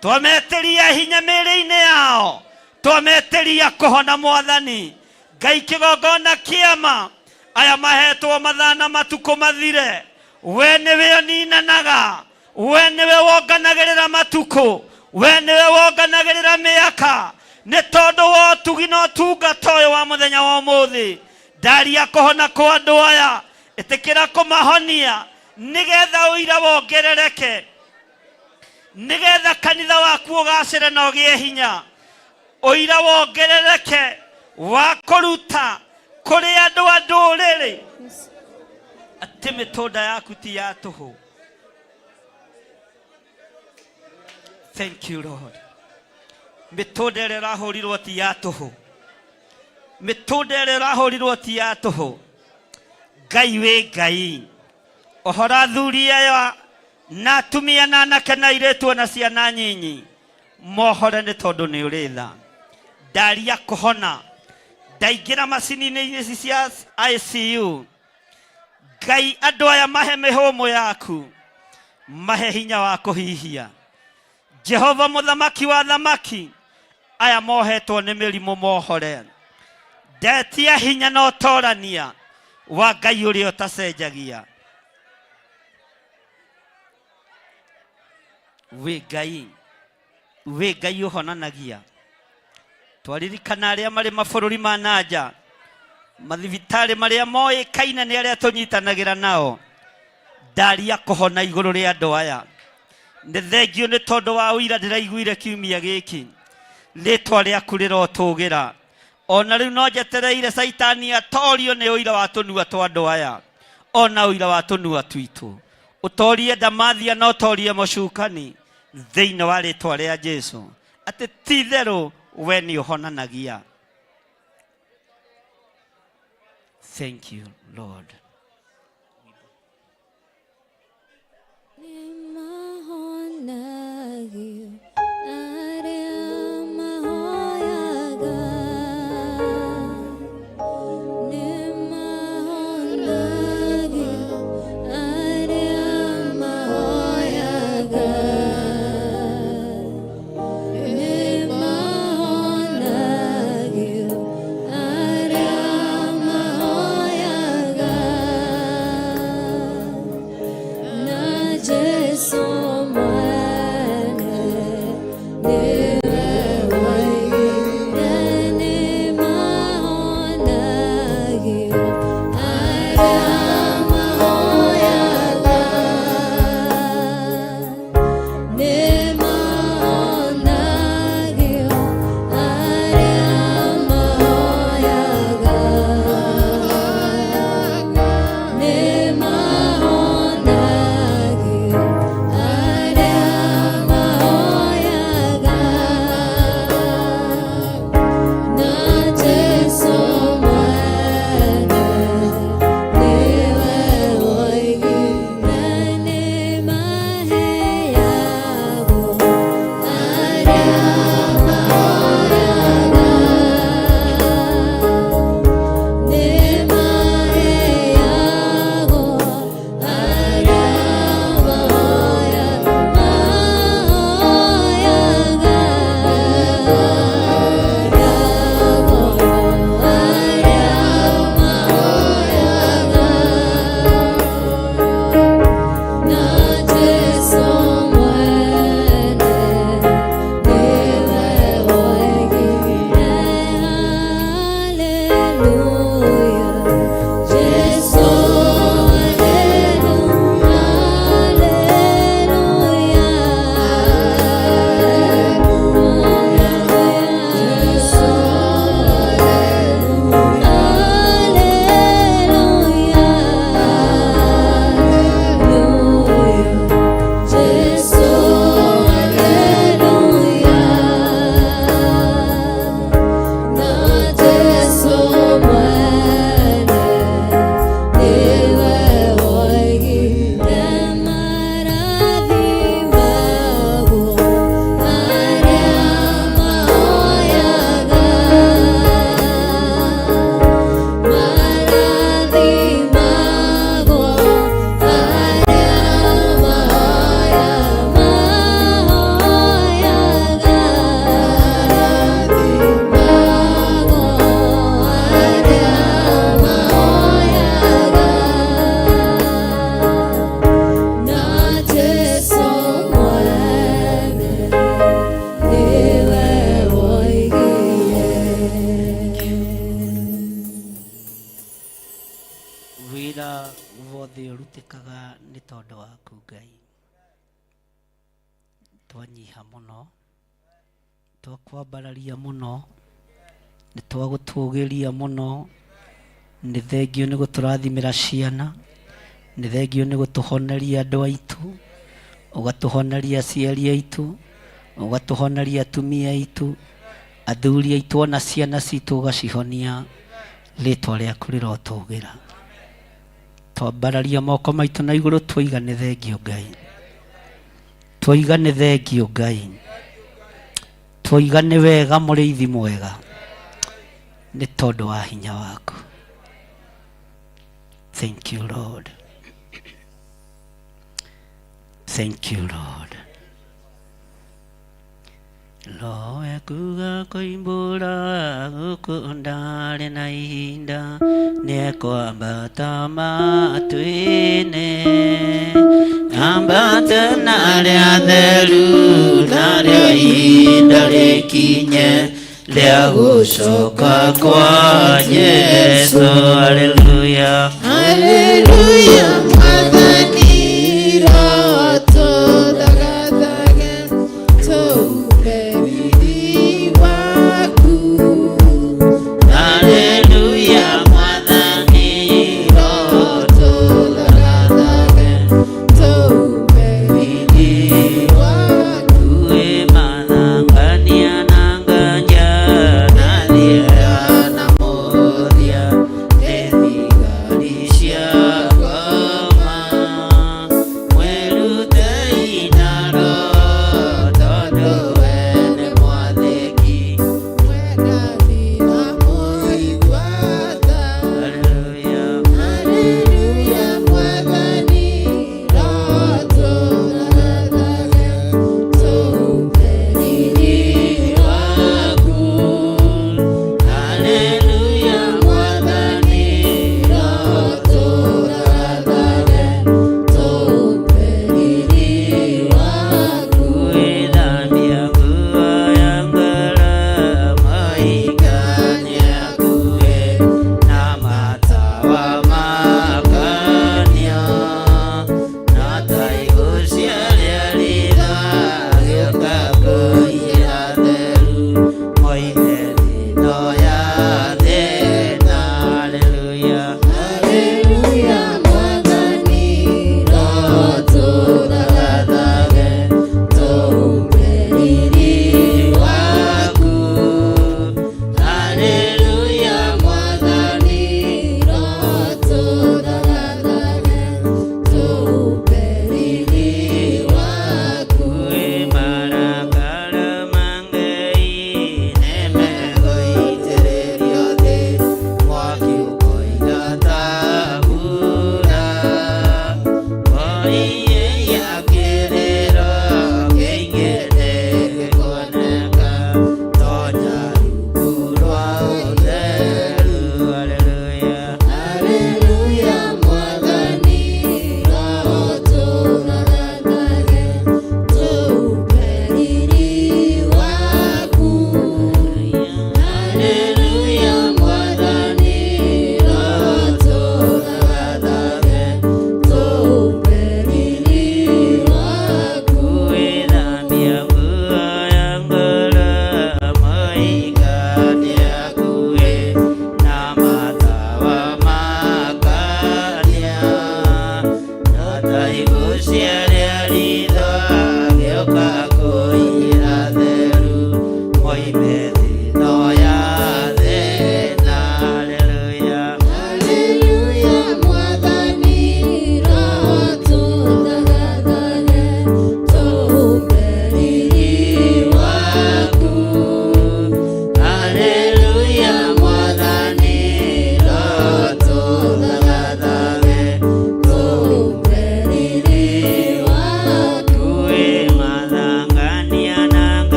twametĩria hinya mĩĩrĩ-inĩ yao, twametĩria kũhona Mwathani. Ngai kĩgongona kĩama, aya mahetwo mathana matukũ mathire, we nĩwe ũninanaga, we nĩwe wonganagĩrĩra matukũ, we nĩwe wonganagĩrĩra mĩaka, nĩ tondũ wa ũtugi na ũtungata ũyũ wa mũthenya wa ũmũthĩ. Ndaria kũhona kwa andũ aya, ĩtĩkĩra kũmahonia nĩgetha ũira wongerereke, nĩgetha kanitha waku ũgacĩre na ũgĩe hinya, ũira wongerereke wa kũruta kũrĩ andũ a ndũrĩrĩ atĩ mĩtũnda yaku ti ya tũhũ. Thank you Lord. Mĩtũnda ĩrĩa ĩrahũrirwo ti ya tũhũ, mĩtũnda ĩrĩa ĩrahũrirwo ti ya tũhũ. Ngai wĩ Ngai, ohora athuri aya na atumia na anake na airĩtu na ciana nyinyi, mohore nĩ tondũ nĩ ũrĩ tha. Ndaria kũhona, ndaingĩra macini-inĩ ici cia ICU. Ngai andũ aya mahe mĩhũmũ yaku, mahe hinya wa kũhihia. Jehova mũthamaki wa thamaki, aya mohetwo nĩ mĩrimũ mohore. Ndetia hinya na ũtorania wa Ngai ũrĩa ũtacenjagia. We Ngai, we Ngai ũhonanagia. Twaririkana arĩa marĩ mabũrũri ma nanja, mathibitarĩ marĩa moĩkaine nĩ arĩa tũnyitanagĩra nao. Ndaria kũhona igũrũ rĩa andũ aya. Nĩ thengio nĩ tondũ wa ũira ndĩraiguire kiumia gĩkĩ, rĩtwa rĩaku rĩrotũgĩra. Ona rĩu no njetereire Saitani atorio nĩ ũira wa tũnua twa andũ aya, ona ũira wa tũnua twitũ. Ũtorie Damathia na ũtorie Mũcukani thĩinĩ wa rĩtwa rĩa Jesũ, atĩ ti therũ we nĩ ũhonanagia. Thank you Lord. Nĩ mahonagio wĩra wothe ũrutĩkaga nĩ tondũ waku Ngai. Twanyiha mũno, twakwambararia mũno, nĩ twagũtũgĩria mũno. Nĩ thengio nĩ gũtũrathimĩra ciana, nĩ thengio nĩ gũtũhoneria andũ aitũ, ũgatũhoneria aciari aitũ, ũgatũhoneria atumia aitũ, athuri aitũ ona ciana citũ ũgacihonia. Rĩtwa rĩaku rĩrotũgĩra. Twambararia moko maitũ na igũrũ twoiga nĩ thengio Ngai, twoiga nĩ thengio Ngai, twoiga nĩ wega mũrĩithi mwega, nĩ tondũ wa hinya waku. Thank you Lord. Thank you Lord. Lo ekuga koimbura gukunda na ihinda ne kwambata matuine ambata na ria theru na ria ihinda rikinye ria gucoka kwa Yesu. Hallelujah, Hallelujah, Mwathani roto dagadage tupe bidii waku. hallelujah, Mwathani roto Dagadage tupe bidii waku. we manangania nanganya nathia na mothia ethigari cia ngoma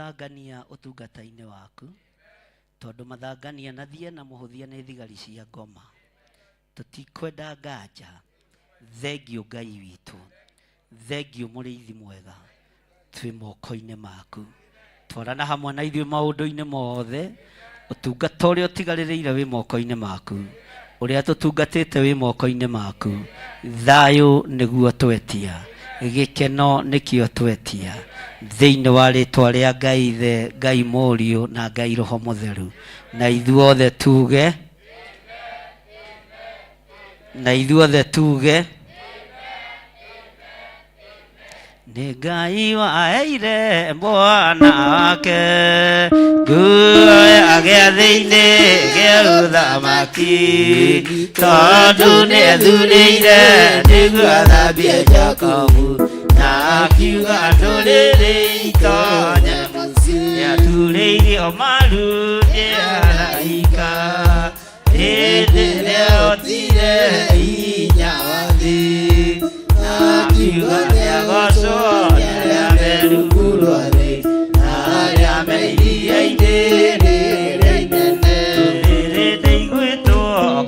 mathangania ũtungata-inĩ waku, tondũ mathangania na thiĩ na mũhũthia nĩ thigari cia ngoma. Tũtikwenda nganja. Thengiũ Ngai witũ, thengiũ mũrĩithi mwega, twĩ moko-inĩ maku. Twarana hamwe na ithuĩ maũndũ-inĩ mothe. Ũtungata ũrĩa ũtigarĩrĩire wĩ moko-inĩ maku, ũrĩa tũtungatĩte wĩ moko-inĩ maku. Thayũ nĩguo twetia, gĩkeno nĩkĩo twetia, thĩinĩ wa rĩtwa rĩa Ngai Ithe, Ngai Mũriũ na Ngai Roho Mũtheru. Na ithuothe tuge, na ithuothe tuge, nĩ Ngai waheire mwana wake nguo ya gĩathĩ-inĩ gĩa ũthamaki, tondũ nĩ ethurĩire nĩguo athambie Jakobu, na akiuga ndũrĩrĩ itonye nĩaturĩirio maru nĩ araika, hĩndĩ ĩrĩa otire hinya wa thĩ, na akiuga nĩagocwo nĩ arĩa me rungu rwa thĩ, na arĩa me iria-inĩ rĩrĩa inene. Rĩrĩ ndĩiguĩtwo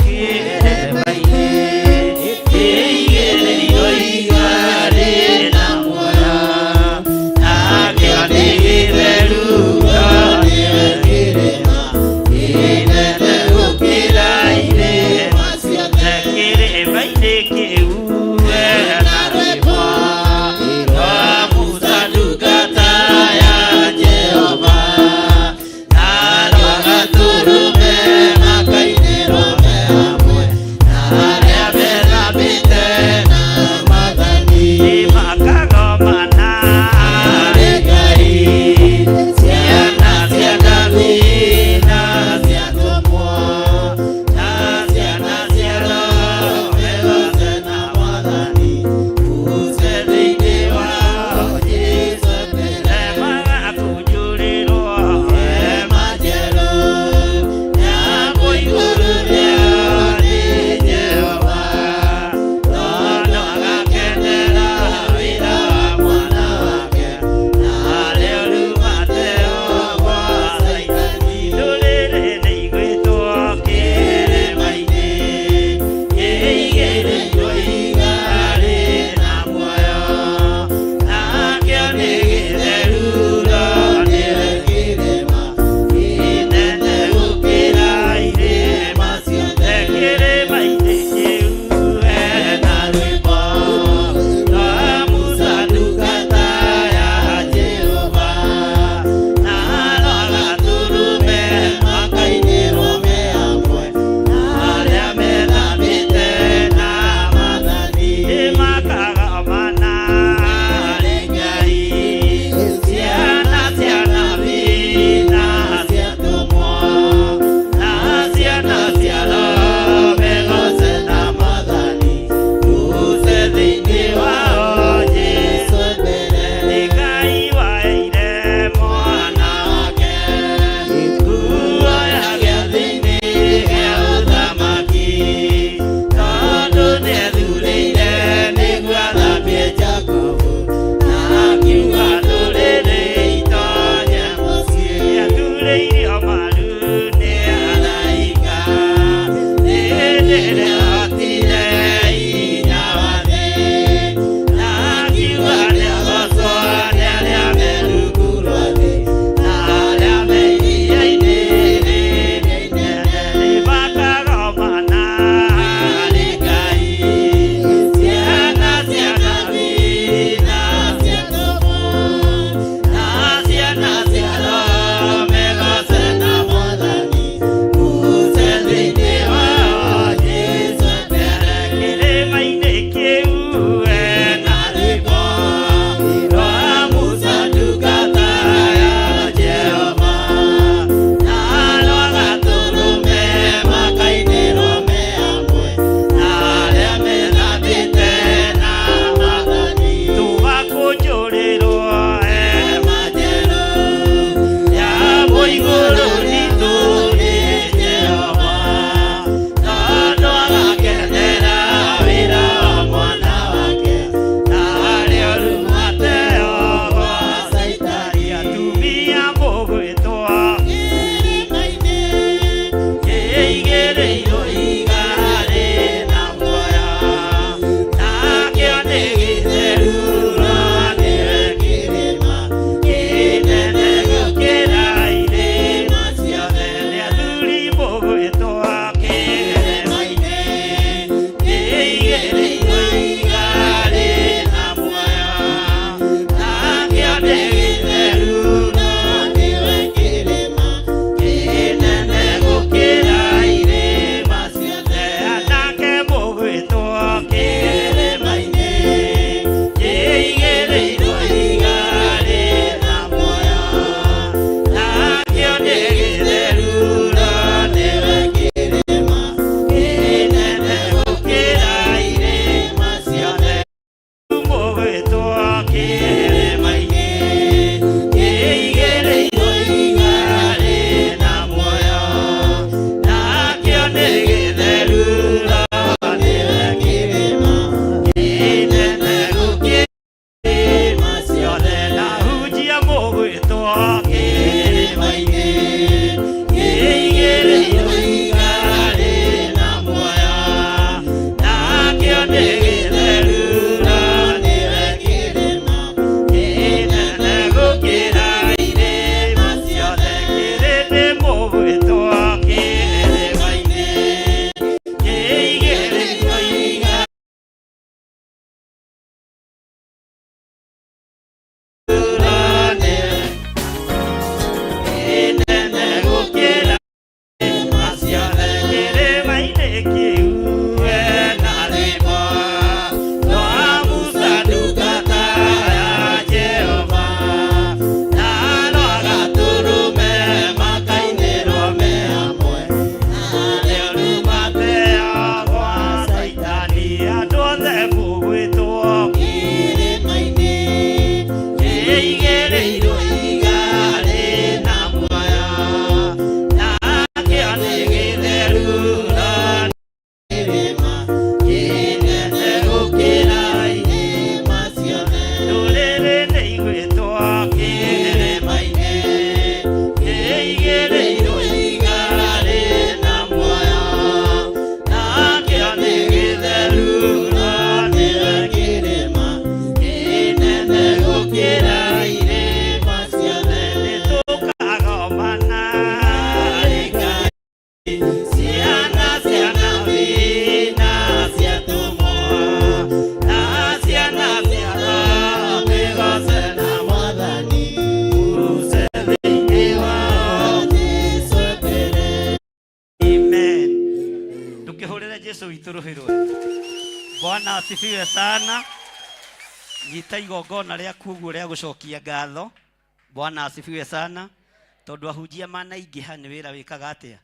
kĩrĩma-inĩ, kĩigĩrĩirwo ihiga rĩna muoyo, nakĩo nĩ gĩtheru gĩothe kĩrĩma, kĩnene gũkĩra irĩma ciothe, kĩrĩ Bwana asifiwe sana. Nyita igongona rĩaku ũguo rĩa gũcokia ngatho. Bwana asifiwe sana. Tondũ ahunjia manaingĩha nĩ wĩra wĩkaga atĩa?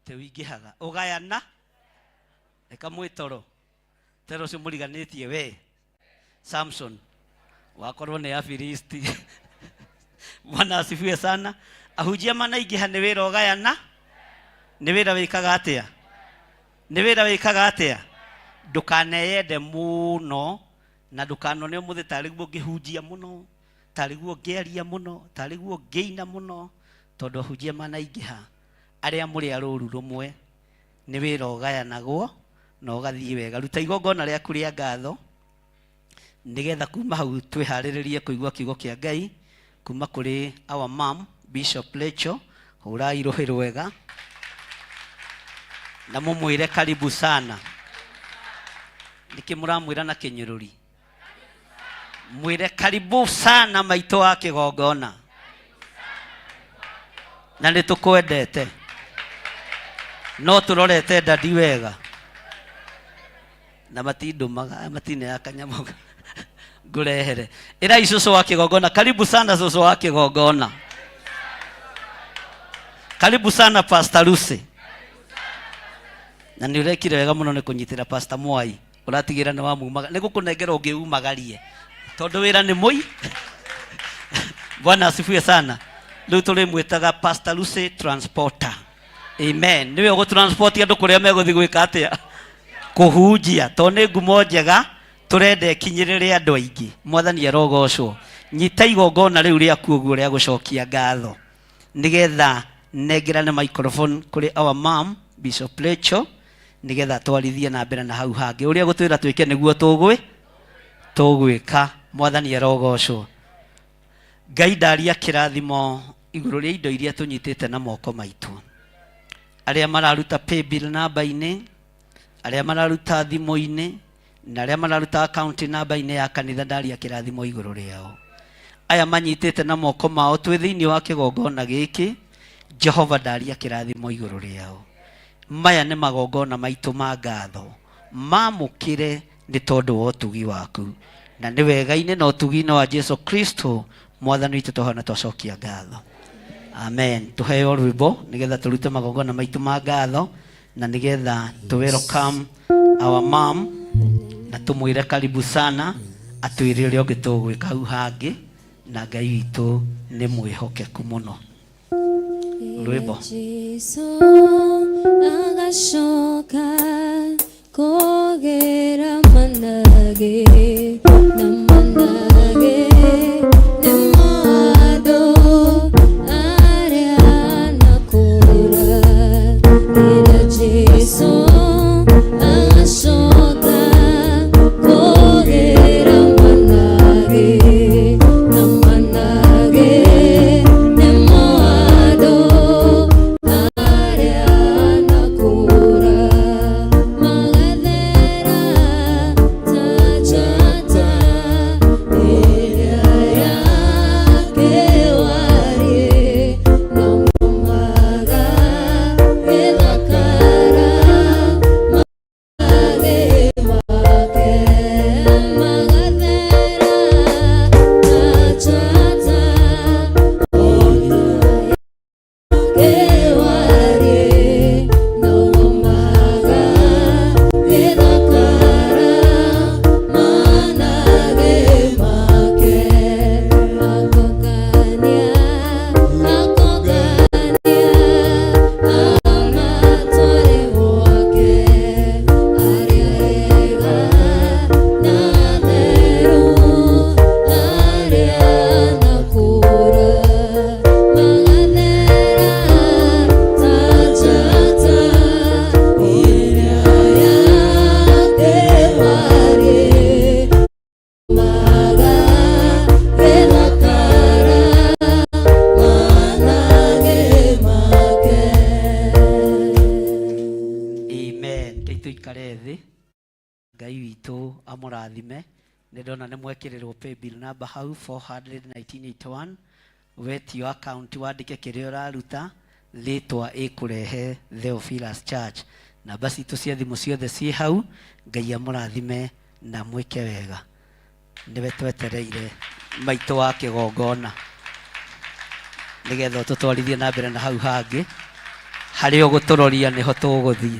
Te wĩingĩhaga. Ũgayana. Eka mwĩtoro. Tero ũcio mũriganĩtie we. Samson. Wakorwo nĩ Afilisti. Bwana asifiwe sana. Ahunjia manaingĩha nĩ wĩra ũgayana. Nĩ wĩra wĩkaga atĩa? Nĩ wĩra wĩkaga atĩa? Ndukaneyende muno na ndukanone mũthĩ tarĩ guo ngĩhunjia muno, tarĩ guo ngĩaria muno, tarĩ guo ngĩina muno, tondũ ahunjia manaingĩha arĩa mũrĩ a rũru rũmwe nĩ wĩra ũgayanagwo na ũgathiĩ wega. Ruta igongona rĩaku rĩa ngatho nĩgetha kuma hau twĩharĩrĩrie kũigua kiugo kĩa Ngai kuma kũrĩ our mom Bishop Rachel. Hũrai rũhĩ rwega na mũmwĩre karibu sana. Niki mũramwĩra na kĩnyũrũri? Mwĩre karibu sana maitũ wa kĩgongona. Na nĩ tũkwendete. No tũrorete ndadi wega. Na matindũmaga matine ya kanyamũ ngũrehere. Ĩra icũcũ wa kĩgongona, karibu sana cũcũ wa kĩgongona. Karibu sana Pastor Lucy. Na nĩ ũrekire wega mũno nĩ kũnyitĩra Pastor Mwai. Ũratigĩra nĩ wamumaga. Nĩ gũkũnengera ũngĩumagarie. Tondũ wĩra nĩ mũi. Bwana asifiwe sana. Rĩu tũrĩmwĩtaga Pastor Lucy Transporter. Amen. Nĩwe ũgũtransport andũ kũrĩa megũthiĩ gwĩka atĩa? Kũhunjia. Tondũ nĩ ngumo njega tũrenda ĩkinyĩrĩre andũ aingĩ. Mwathani arogocwo. Nyita igongona rĩu rĩaku ũguo rĩa gũcokia ngatho. Nĩgetha nengerane microphone kũrĩ our mom Bishop Rachel. Nigetha twarithie na mbere na hau hangĩ ũrĩa gũtwĩra twĩke nĩguo tũgwĩka. Mwathani arogocwo. Ngai ndaria kĩrathimo igũrũ rĩa indo iria tũnyitĩte na moko maitũ. Arĩa mararuta paybill namba-inĩ, arĩa mararuta thimũ-inĩ, na arĩa mararuta account namba-inĩ ya kanitha, ndaria kĩrathimo igũrũ rĩao. Aya manyitĩte na moko mao twĩ thĩinĩ wa kĩgongona gĩkĩ, Jehova ndaria kĩrathimo igũrũ rĩao. Maya nĩ magongona maitũ ma ngatho. Mamũkĩre nĩ tondũ wa ũtugi waku. Na nĩ wega-inĩ na ũtugi-inĩ wa Jesu Kristo Mwathani witũ tũhana twacokia ngatho. Amen. Tũheo rwĩmbo nĩgetha tũrute magongona maitũ ma ngatho na nĩgetha tũ welcome our mom na tũmwĩre karibu sana atwĩre ũrĩa ũngĩ tũgwĩka hau hangĩ na Ngai witũ nĩ mwĩhokeku mũno. Rwĩmbo. Jesu agashoka kogera manage na manage ne mado aria nakura. Ira Jesu agashoka kogera manage na manage ne mado aria nakura. Magadera taja witũ amũrathime. Nĩ ndona nĩ mwekĩrĩrwo paybill number hau 41981 wetio account wandĩke kĩrĩa ũraruta rĩtwa ĩkũrehe Theophilus Church. Namba citũ cia thimũ ciothe ciĩ hau. Ngai amũrathime na mwĩke wega. Nĩwe twetereire maitũ wa kĩgongona nĩgetha tũtwarithie na mbere na hau hangĩ harĩa ũgũtũroria nĩho tũgũthiĩ.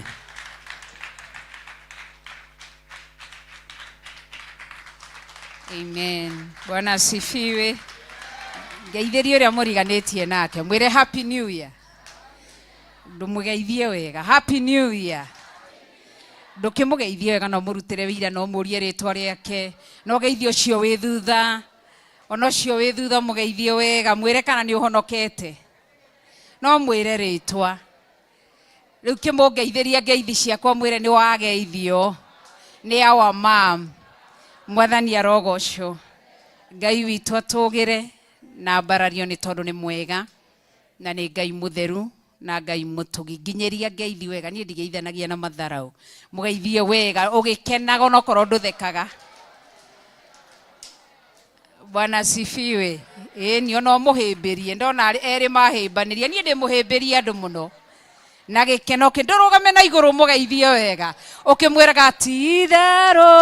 Amen. Bwana asifiwe. Ngeithĩrie ũrĩa mũriganĩtie nake mwĩre happy new year. Ndũmũgeithie wega happy new year. Ndũkĩmũgeithie wega no mũrutĩre wĩira no mũrie rĩtwa rĩake no geithio ũcio wĩ thutha ona ũcio wĩ thutha mũgeithie wega mwĩre kana nĩ ũhonokete no mwĩre rĩtwa. Rĩu kĩmũngeithĩria ngeithi ciakwa mwĩre nĩ wageithio nĩ our mom. Mwathani arogocwo. Ngai witũ atũgĩre na mbarario nĩ tondũ nĩ mwega na nĩ Ngai mũtheru na Ngai mũtugi. Nginyĩria ngeithi wega niĩ ndigeithanagia na matharau. Mũgeithie wega ũgĩkenaga ona korwo ndũthekaga. Bwana asifiwe. Nĩ ona mũhĩmbĩrie ndona erĩ mahĩmbanĩria niĩ ndĩmũhĩmbĩrie andũ mũno na gĩkeno kĩndũrũgame na igũrũ mũgeithie wega ũkĩmwĩraga ti-itherũ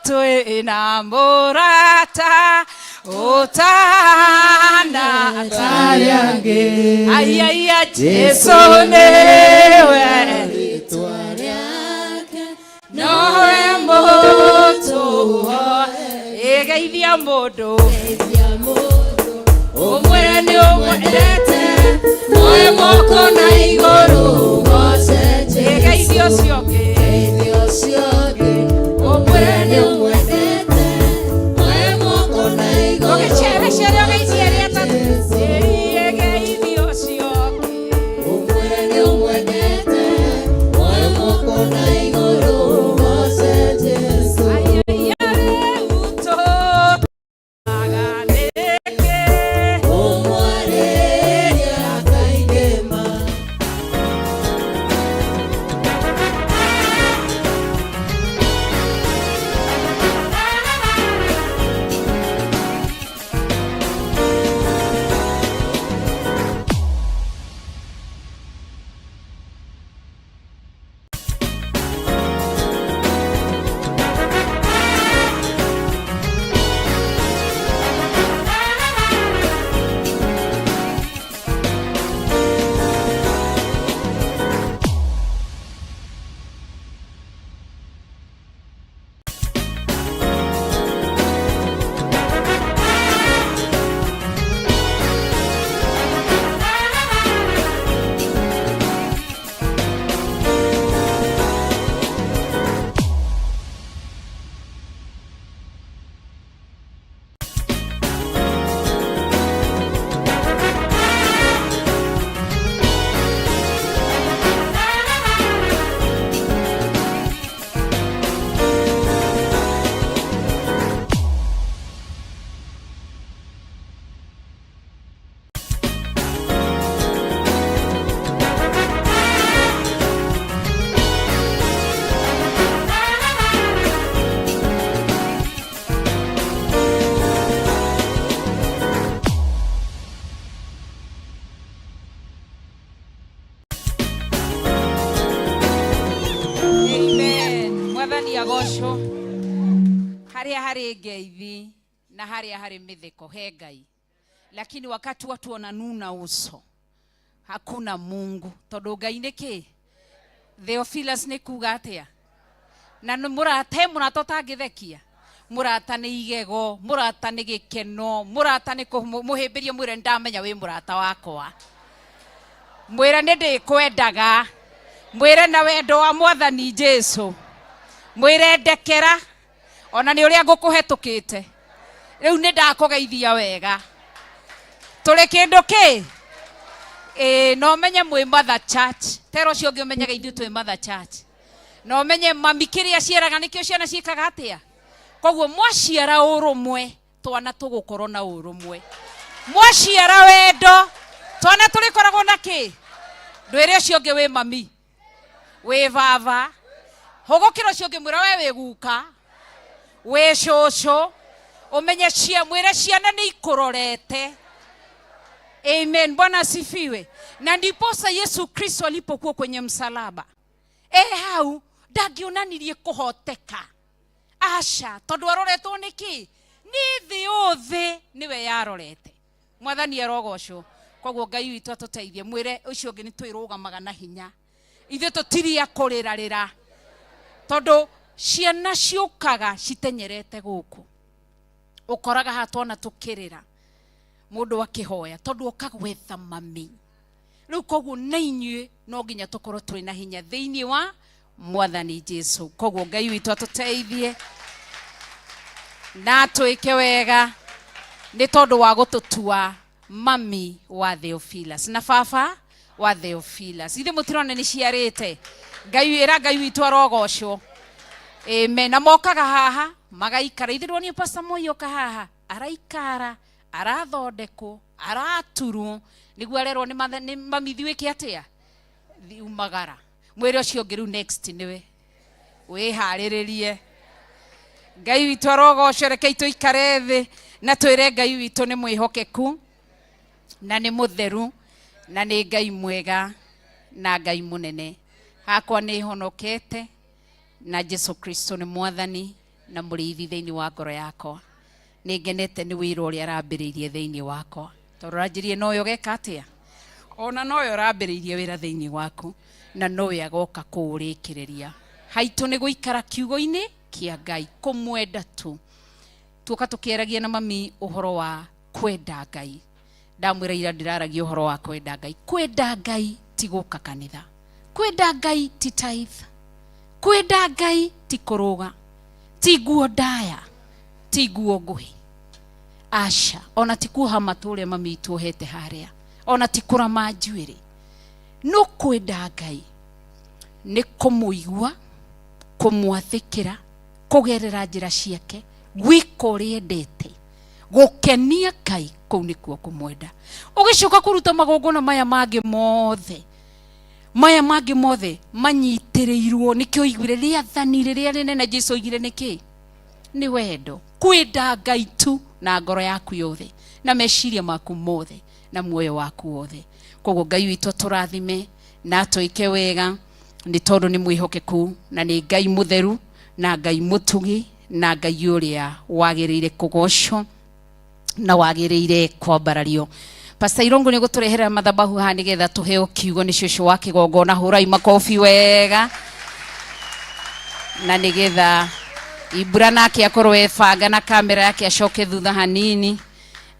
twĩna mũrata ũtanataya ngĩ aiya Jesũ nĩwe rĩtwa rĩake nowe mũtũho ĩgeithia mũndũ ũmwĩre nĩ ũmwendete nowe moko na igũrũ ĩgeithia ũcio ũngĩ ũmwĩre nĩ ũmwendete nowe moko na igũrũ ũgĩcerecere ũgeithie rĩa tatũ ĩgeithia ũcio ũngĩ ũmwĩre nĩ ũmwendete nowe moko na igũrũ haria hari ngeithi na haria hari mitheko he Ngai, lakini wakati watu wananuna uso hakuna Mungu. Tondu Ngai nĩ kĩ? Theophilus nĩ kuga atia? Na mũrata mũrata ũtangĩthekia, mũrata nĩ igego, mũrata nĩ gĩkeno, mũrata nĩ kũmũhĩmbĩria mwĩre ndamenya wĩ mũrata wakwa, mwĩre nĩ ndĩkwendaga, mwĩre na wendo wa Mwathani Jesũ, mwĩre ndekera ona nĩ ũrĩa ngũkũhetũkĩte rĩu nĩ ndakũgeithia wega. Tũrĩ kĩndũ kĩ? No menye mwĩ Mother Church, tero ũcio ũngĩ ũmenyaga ithuĩ twĩ Mother Church. No menye mami kĩrĩa cieraga nĩkĩo ciana ciĩkaga atĩa. Koguo mwaciara ũrũmwe twana tũgũkorwo na ũrũmwe, mwaciara wendo twana tũrĩkoragwo na kĩ? Ndwĩre ũcio ũngĩ wĩ mami, wĩ baba, hũgũkĩra ũcio ũngĩ mwĩra we wĩ guka, we shosho umenye cia mwire ciana ni ikurorete. Amen. Bwana asifiwe. Na ndiposa Yesu Kristo alipokuwa kwenye msalaba, hau ndangionanirie kuhoteka. Asha, tondu aroretwo niki ni thi othe niwe yarorete. Mwathani arogocwo. Koguo Ngai witũ atuteithie. Mwire ucio ngi ni twirugamaga na hinya. Ithe tutiria kurirarira. Tondu ciana ciukaga citenyerete guku. Ukoraga hatona tukirira. Mundu akihoya tondu ukagwetha mami. Riu koguo na inyue no nginya tukorwo turi na hinya thiini wa Mwathani Jesu. Koguo Ngai witũ atuteithie na twike wega ni tondu wa gututua mami wa Theophilus na baba wa Theophilus. Ithe mutirone ni ciarite. Ngai witũ arogocwo. Amen. Na mokaga haha magaikara. Ithirwo ni Pastor Moi oka haha araikara, arathondekwo, araturwo, niguo arerwo ni mami thiwike atia thiumagara. Mwire ucio ngiru next niwe wihariririe. Ngai witũ arogocwo. Rekei tuikare thi na twire Ngai witũ ni mwihokeku na ni mutheru na ni Ngai mwega na Ngai munene. Hakwa ni honokete na Jesu Kristo ni Mwathani na muriithi thiini wa ngoro yakwa. Ni ngenete ni wira uria arambiriirie thiini wakwa. Tondu ranjirie no yo geka atia, ona no yo arambiriirie wira thiini waku na no yo agoka kuurikiriria. Haitu ni guikara kiugo-ini kia Ngai, kumwenda tu. Tuoka tukieragia na mami uhoro wa kwenda Ngai. Ndamwira ira ndiraragia uhoro wa kwenda Ngai. Kwenda Ngai ti guka kanitha. Kwenda Ngai ti tithe. Kwenda Ngai ti kuruga. Ti nguo ndaya. Ti nguo nguhi. Asha, ona ti kuoha matũũrĩa mami tuohete haria. Ona ti kũrama njuĩrĩ. No kwenda Ngai ni kũmũigua, kũmwathĩkĩra, kũgerera njĩra ciake, gwĩka ũrĩa endete, gũkenia Ngai, kũu nĩkuo kũmwenda. Ũgĩcoka kũruta magongona maya mangĩ mothe manyitĩrĩirwo. Nĩkĩo oigire rĩathani rĩrĩa rĩnene Jesũ oigire nĩkĩ? Ni wendo. Kwenda Ngai tu na ngoro yaku yothe na meciria maku mothe na muoyo waku wothe. Koguo Ngai witũ tũrathime na twĩke wega ni tondu ni mwihokeku na ni Ngai mutheru na Ngai mutugi na Ngai ũrĩa wagĩrĩire kũgocwo na wagĩrĩire kwambarario. Pastor Irongo ni guturehera madhabahu haha nigetha tuheo kiugo ni cũcũ wa kĩgongona. Hurai makofi wega na nigetha Ibura nake akorwo ebanga na kamera yake acoke thutha hanini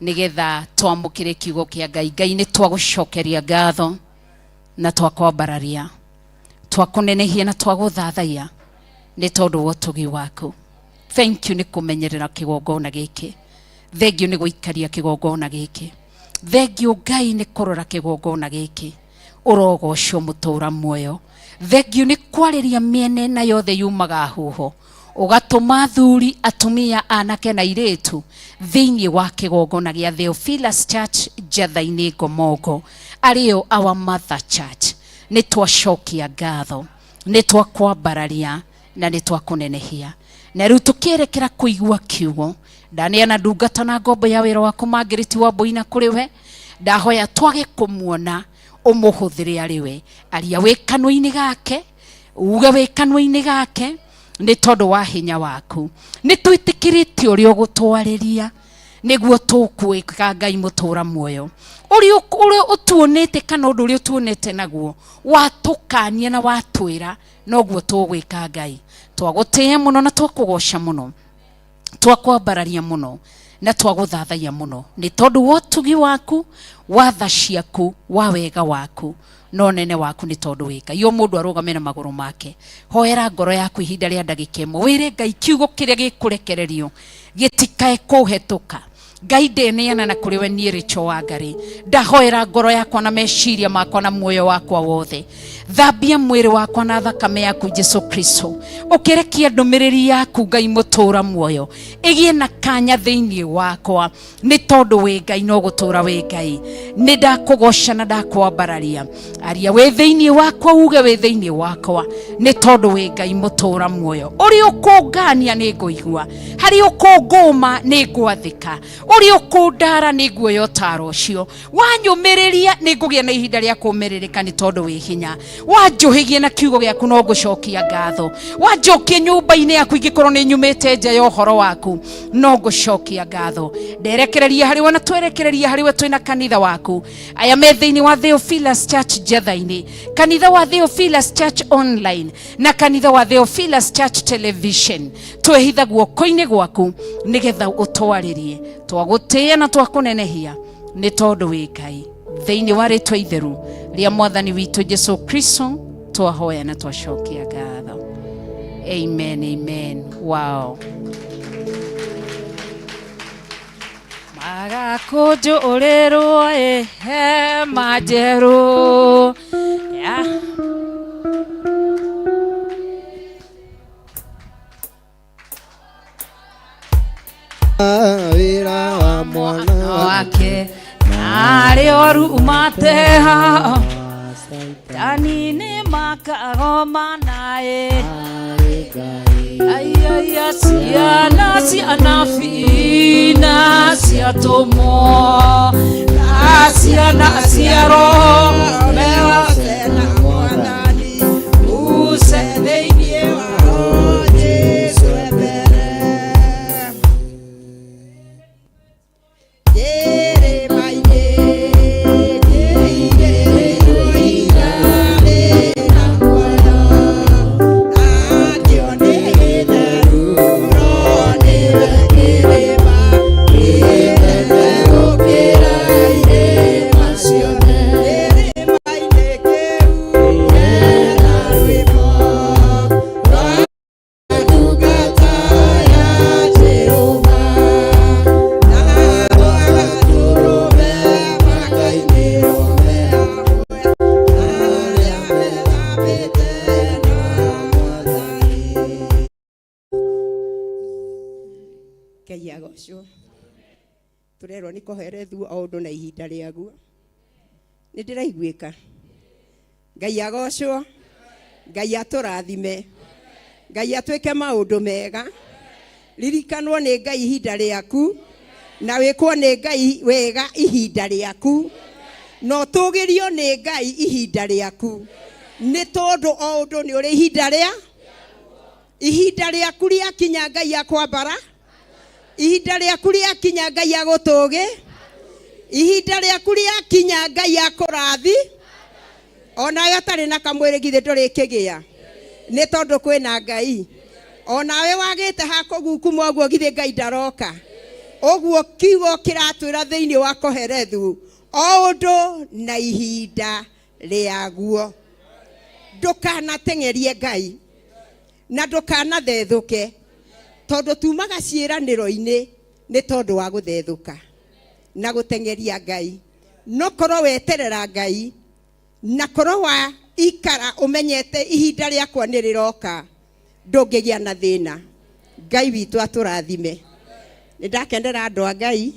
nigetha twamũkĩre kiugo kĩa Ngai. Ngai nĩ twagũcokeria ngatho na twakwambararia, twakũnenehia na twagũthathaiya nĩ tondũ wa ũtugi waku. Thank you nĩ kũmenyerera kĩgongona gĩkĩ. Thank you nĩ gũikaria kĩgongona gĩkĩ. Thank you Ngai nĩ kũrora kĩgongona gĩkĩ. Ũrogocwo mũtũũra muoyo. Thank you nĩ kwarĩria mĩena na yothe yumaga huho. Ugatuma thuri, atumia, anake na airĩtu thĩinĩ wa kĩgongona gĩa Theophilus Church Njatha-inĩ Ngomongo, arĩo our mother church. Nĩ twacokia ngatho, nĩ twakwambararia na nĩ twakũnenehia. Na rĩu tũkĩerekera kũigua kiugo, ndaneana ndungata na ngombo ya wĩra waku Margaret Wambũi kũrĩ we. Ndahoya twage kũmuona, ũmũhũthĩre arĩ we. Aria wĩ kanua-inĩ gake, uge wĩ kanua-inĩ gake ni tondu wa hinya waku. Ni twĩtĩkĩrĩte ũrĩa ũgũtwarĩria nĩguo tũkwĩka Ngai mũtũũra muoyo. Ũrĩa ũtuonete kana ũndũ ũrĩa ũtuonete naguo watũkania na watwĩra noguo tũgwĩka Ngai. Twagũtĩĩa mũno na twakũgoca mũno, twakwambararia mũno na twagũthathaiya mũno nĩ tondũ wa ũtugi waku, wa tha ciaku, wa wega waku no nene waku nĩ tondũ wĩka. Yo mũndũ arũgame na magũrũ make. Hoera ngoro yaku ihinda rĩa ndagĩka ĩmwe. Wĩre Ngai kiugo kĩrĩa gĩkũrekererio gĩtikae kũhetũka. Ngai ndeneana na kuri we nie Rachel Wangari. Ndahoera ngoro yakwa na meciria makwa na muoyo wakwa wothe. Thambia mwiri wakwa na thakame yaku Jesu Kristo. Ukirekia ndumiriri yaku Ngai mutura muoyo igie na kanya thiini wakwa, ni tondu we Ngai no gutura we Ngai. Ni ndakugoca na ndakwambararia. Aria we thiini wakwa, uge we thiini wakwa, ni tondu we Ngai mutura muoyo. Uri ukungania ni nguigua, hari ukunguma ni ngwathika, uri ukundara ni nguoya utaro ucio, wanyumiriria ni ngugia na ihinda ria kumiririka ni tondu wi hinya. Wanjuhigie na kiugo giaku no ngucokia ngatho, wanjokie nyumba-ini yaku ingikorwo ni nyumite nja ya uhoro waku no ngucokia ngatho. Nderekereria hariwe na twerekereria hariwe twina kanitha waku aya me thiini wa Theophilus Church Jetha-ini, kanitha wa Theophilus Church Online na kanitha wa Theophilus Church Television. Twehitha guoko-ini gwaku nigetha utwaririe, twagutia na twakunenehia ni tondu wi Ngai. Thiini wa ritwa itheru ria mwathani witu Jesu Kristo twahoya na twacokia ngatho. Amen, amen. Wow. Magakunjurirwo hema njeru. Yeah. Wira wa mwana wake nari oru umateha tanini makagoma nae. Ayaya ciana ciana fina ciatomo na ciana cia roho mewa cena mwathani uce thĩinĩ wao Jesu mbere. Ngai agocwo. Turerwo ni koherethu o undu na ihinda riaguo. Ni ndiraiguika. Ngai agocwo. Ngai aturathime. Ngai atwike maundu mega. Lirikanwo ni Ngai ihinda riaku na wikwo ni Ngai wega ihinda riaku. No tugirio ni Ngai ihinda riaku. Ni tondu o undu ni uri ihinda riaku riakinya Ngai akwambara. Ihinda riaku riakinya Ngai agutuge. Ihinda riaku riakinya Ngai akurathi. Ona yo tari na kamwiri githe ndurikigia. Ni tondu kwina Ngai. Ona we wagite hakuguku moguo githe Ngai ndaroka. Oguo kiugo kiratwira thiini wa koherethu o undu na ihinda riaguo. Ndukanatengerie Ngai na ndukanathethuke, tondu tumaga ciiraniro-ini ni tondu wa guthethuka na gutengeria Ngai. No korwo weterera Ngai na korwo wa ikara umenyete ihinda riakwa ni riroka, ndungigia na thina. Ngai witu aturathime. Nindakendera andu a Ngai,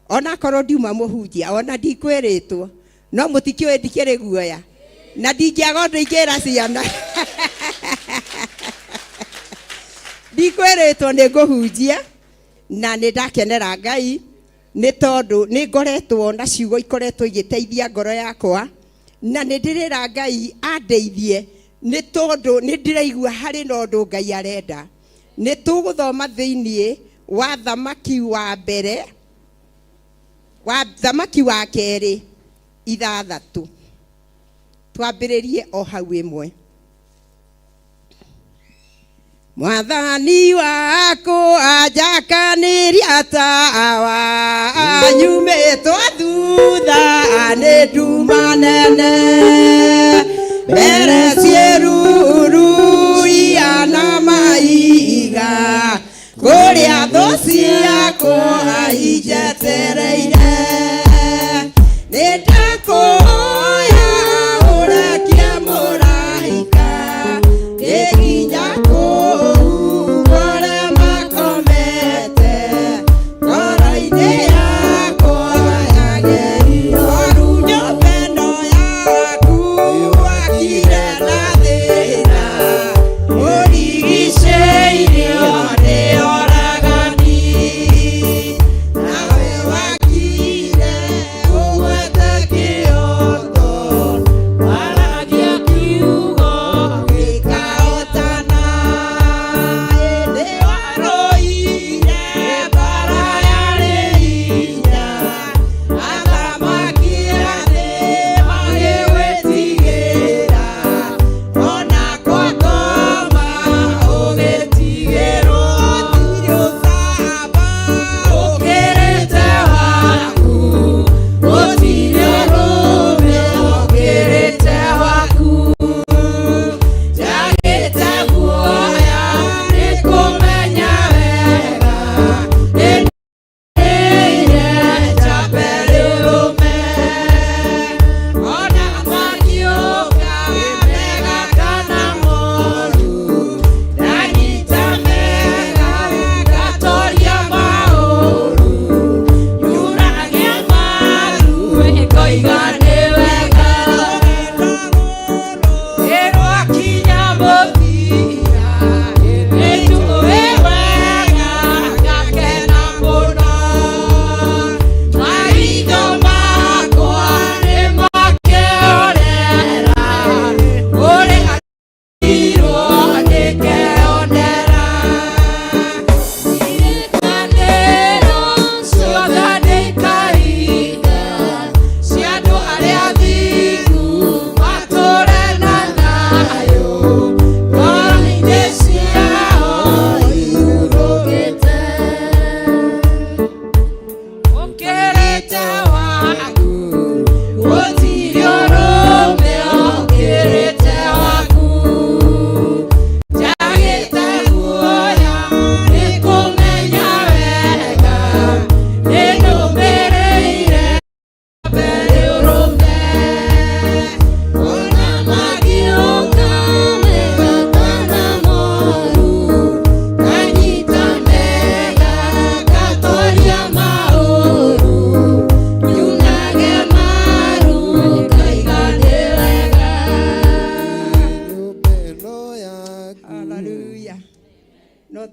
ona korwo ndiuma muhunjia, ona ndikwiritwo, no mutikiwe ndikiri guoya na ndingiaga undu ingira ciana. Ndikwiritwo ni nguhunjia na nindakenera Ngai ni tondu ni ngoretwo na ciugo ikoretwo igiteithia ngoro yakwa, na nindirira Ngai andeithie ni tondu nindiraigua hari no ndu Ngai arenda. Ni tuguthoma thiini wa Thamaki wa mbere, wa Thamaki wa keri 6. Twambiririe o hau imwe. Mwathani wako ajakaniria tawa anyumetwo thutha ni nduma nene mbere ciĩruru iana maiga kũrĩa thũ ciakwa ainjete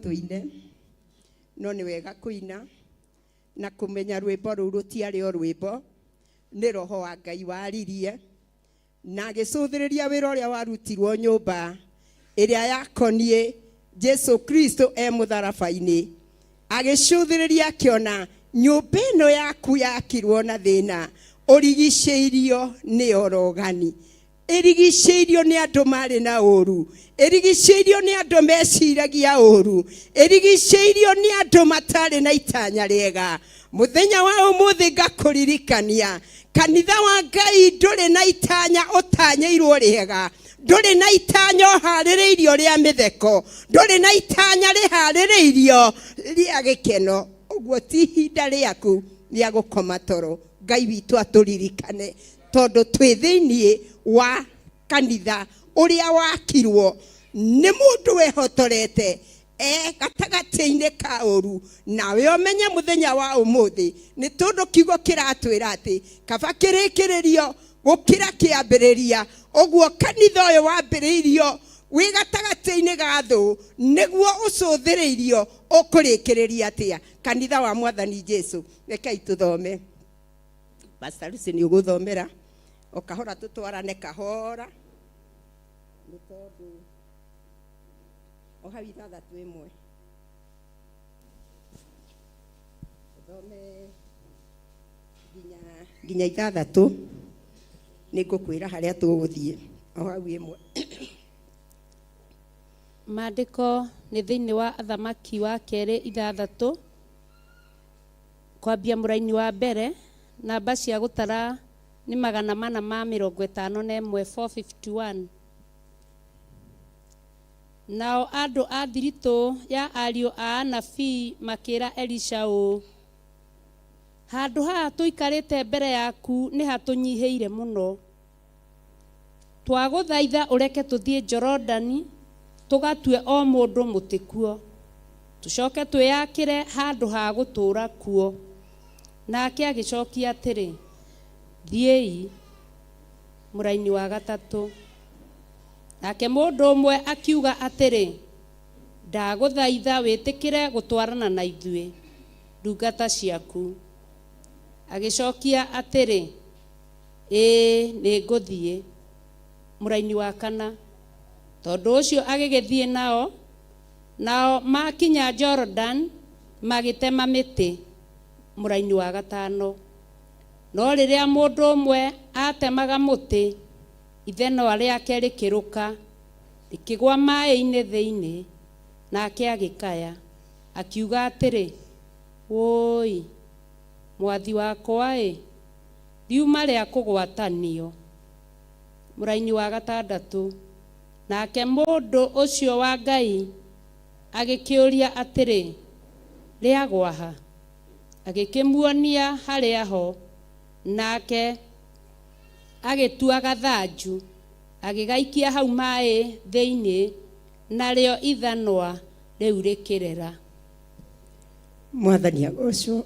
tuine no nĩ wega kũina na kũmenya rwĩmbo rũu rũtiarĩ o rwĩmbo nĩ roho wa Ngai waririe na agĩcũthĩrĩria wĩra ũrĩa warutirwo nyũmba ĩrĩa yakoniĩ Jesu Kristo mũtharaba-inĩ agĩcũthĩrĩria akĩona nyũmba ĩno yaku yakirwo na thĩna ũrigicĩirio nĩ orogani erigicĩirio nĩ andũ marĩ na ũru erigicĩirio nĩ andũ meciragia ũru erigicĩirio nĩ andũ matarĩ na itanya rĩega mũthenya wa ũmũthĩ ngakũririkania kanitha wa Ngai ndũrĩ na itanya ũtanyĩirwo rĩega ndũrĩ na itanya ũharĩrĩirio rĩa mĩtheko ndũrĩ na itanya rĩharĩrĩirio rĩa gĩkeno ũguo ti ihinda rĩaku rĩa gũkoma toro Ngai witũ atũririkane tondũ twĩ thĩinĩ wa kanitha ũrĩa wakirwo nĩ mũndũ wehotorete gatagatĩ-inĩ ka ũru nawe ũmenye mũthenya wa ũmũthĩ nĩ tondũ kiugo kĩratwĩra atĩ kaba kĩrĩkĩrĩrio gũkĩra kĩambĩrĩria ũguo kanitha ũyũ wambĩrĩirio wĩ gatagatĩ-inĩ ga thũ nĩguo ũcũthĩrĩirio ũkũrĩkĩrĩria atĩa kanitha wa Mwathani Jesu rekei tũthome Pastor Lucy nĩ ũgũthomera o kahora tũtwarane kahora nĩ tondũ o hau ithathatũ ĩmwe thome nginya ithathatũ nĩ ngũkwĩra harĩa tũgũthiĩ o hau ĩmwe Maandĩko nĩ thĩinĩ wa Athamaki wa kerĩ ithathatũ kwambia mũraini wa mbere namba cia gũtara nĩ 451 451 nao andũ a thiritũ ya ariũ a anabii makĩra Elisha ũũ handũ haha tũikarĩte mbere yaku nĩ hatũnyihĩire mũno twagũthaitha ũreke tũthiĩ Jorodani tũgatue o mũndũ mũtĩ kuo tũcoke twĩyakĩre handũ ha gũtũũra kuo nake agĩcokia atĩrĩ thiĩi mũraini wa gatatũ nake mũndũ ũmwe akiuga atĩrĩ ndagũthaitha wĩtĩkĩre gũtwarana na ithuĩ ndungata ciaku agĩcokia atĩrĩ nĩ ngũthiĩ mũraini wa kana tondũ ũcio agĩgĩthiĩ nao makinya Jordan magĩtema mĩtĩ mũraini wa gatano no rĩrĩa mũndũ ũmwe atemaga mũtĩ ithenwa rĩake rĩkĩrũka rĩkĩgwa maĩ-inĩ thĩinĩ nake agĩkaya akiuga atĩrĩ woi mwathi wakwa riuma rĩa kũgwatanio mũraini wa gatandatũ nake mũndũ ũcio wa Ngai agĩkĩũria atĩrĩ rĩagwa ha agĩkĩmuonia harĩa ho nake agĩtua gathanju agĩgaikia hau maĩ thĩinĩ narĩo ithanwa rĩu rĩkĩrera Mwathani agocwo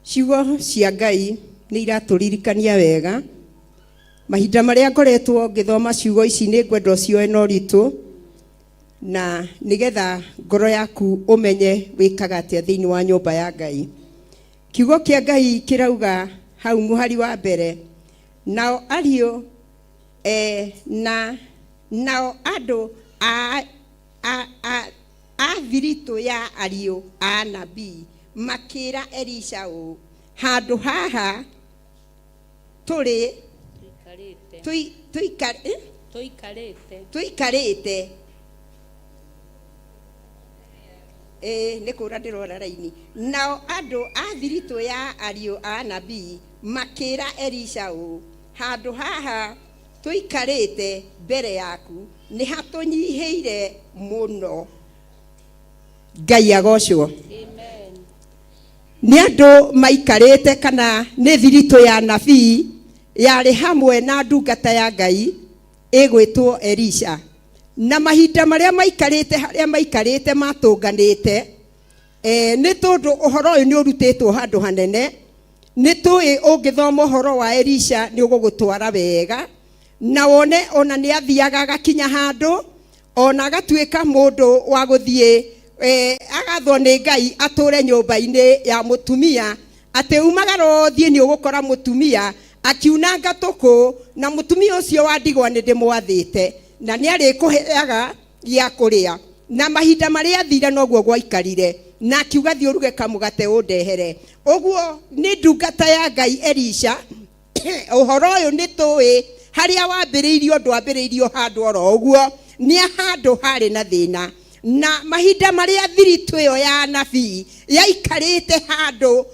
ciugo cia Ngai nĩ iratũririkania wega mahinda marĩa ngoretwo ngĩthoma ciugo ici nĩ ngwenda ũcioe na ũritũ na nĩgetha ngoro yaku ũmenye wĩkaga atĩa thĩinĩ wa nyũmba ya Ngai kiugo kĩa Ngai kĩrauga hau mũhari wa mbere nao ariũ nao andũ a thiritũ ya ariũ a anabii makĩra Elisha ũũ handũ haha tũrĩ tũikarĩte nĩ kũra ndĩrora raini nao andũ a thiritũ ya ariũ a anabii makĩra Elisha ũũ handũ haha tũikarĩte mbere yaku nĩ hatũnyihĩire mũno Ngai agocwo nĩ andũ maikarĩte kana nĩ thiritũ ya anabii yarĩ hamwe na ndungata ya Ngai ĩgwĩtwo Elisha na mahinda marĩa maikarĩte harĩa maikarĩte matũnganĩte nĩ tondũ ũhoro ũyũ nĩ ũrutĩtwo handũ hanene nĩ tũĩ ũngĩthoma ũhoro wa Elisha nĩ ũgũgũtwara wega na wone ona nĩ athiaga agakinya handũ ona agatuĩka mũndũ wa gũthiĩ agathwo nĩ Ngai atũre nyũmba-inĩ ya mũtumia, atĩ umagara ũthiĩ nĩ ũgũkora mũtumia akiunanga tũkũ, na mũtumia ũcio wa ndigwa nĩ ndĩmwathĩte na nĩ arĩkũheaga gĩa kũrĩa. Na mahinda marĩa athire noguo gwaikarire, na akiuga thiĩ ũruge kamũgate ũndehere. Ũguo nĩ ndungata ya Ngai Elisha. Ũhoro ũyũ nĩ tũĩ harĩa wambĩrĩirio ndwambĩrĩirio handũ oro ũguo, nĩ handũ harĩ na thĩna. Na mahinda marĩa thiritũ ĩyo ya anabii yaikarĩte handũ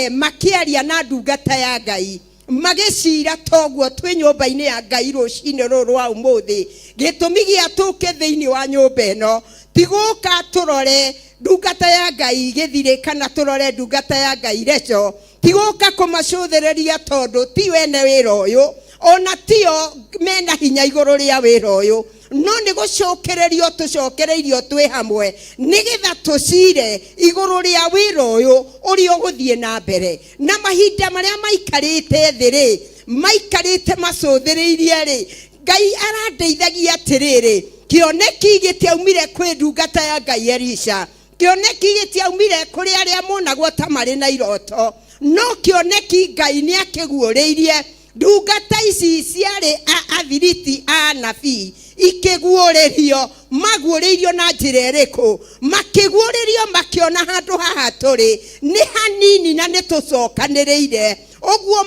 makĩaria na ndungata ya Ngai, magĩcira toguo twĩ nyũmba-inĩ ya Ngai rũcinĩ rũrũ rwa ũmũthĩ, gĩtũmi gĩa tũke thĩinĩ wa nyũmba ĩno ti gũka tũrore ndungata ya Ngai Gĩthirĩ kana tũrore ndungata ya Ngai Recho, ti gũka kũmacũthĩrĩria tondũ ti wene wĩra ũyũ, ona tio mena hinya igũrũ rĩa wĩra ũyũ, no nĩ gũcokererio tũcokereirio twĩ hamwe nĩgetha tũcire igũrũ rĩa wĩra ũyũ ũrĩa ũgũthiĩ na mbere. Na mahinda marĩa maikarĩte thĩ rĩ, maikarĩte macũthĩrĩirie rĩ, Ngai arandeithagia atĩrĩrĩ, kĩoneki gĩtiaumire kwĩ ndungata ya Ngai Elisha, kĩoneki gĩtiaumire kũrĩ arĩa monagwo ta marĩ na iroto, no kĩoneki Ngai nĩ akĩguũrĩirie ndungata ici ciarĩ athiriti a anabii, ikĩguũrĩrio. Maguũrĩirio na njĩra ĩrĩkũ? Makĩguũrĩrio makĩona handũ haha tũrĩ nĩ hanini na nĩ tũcokanĩrĩire. Ũguo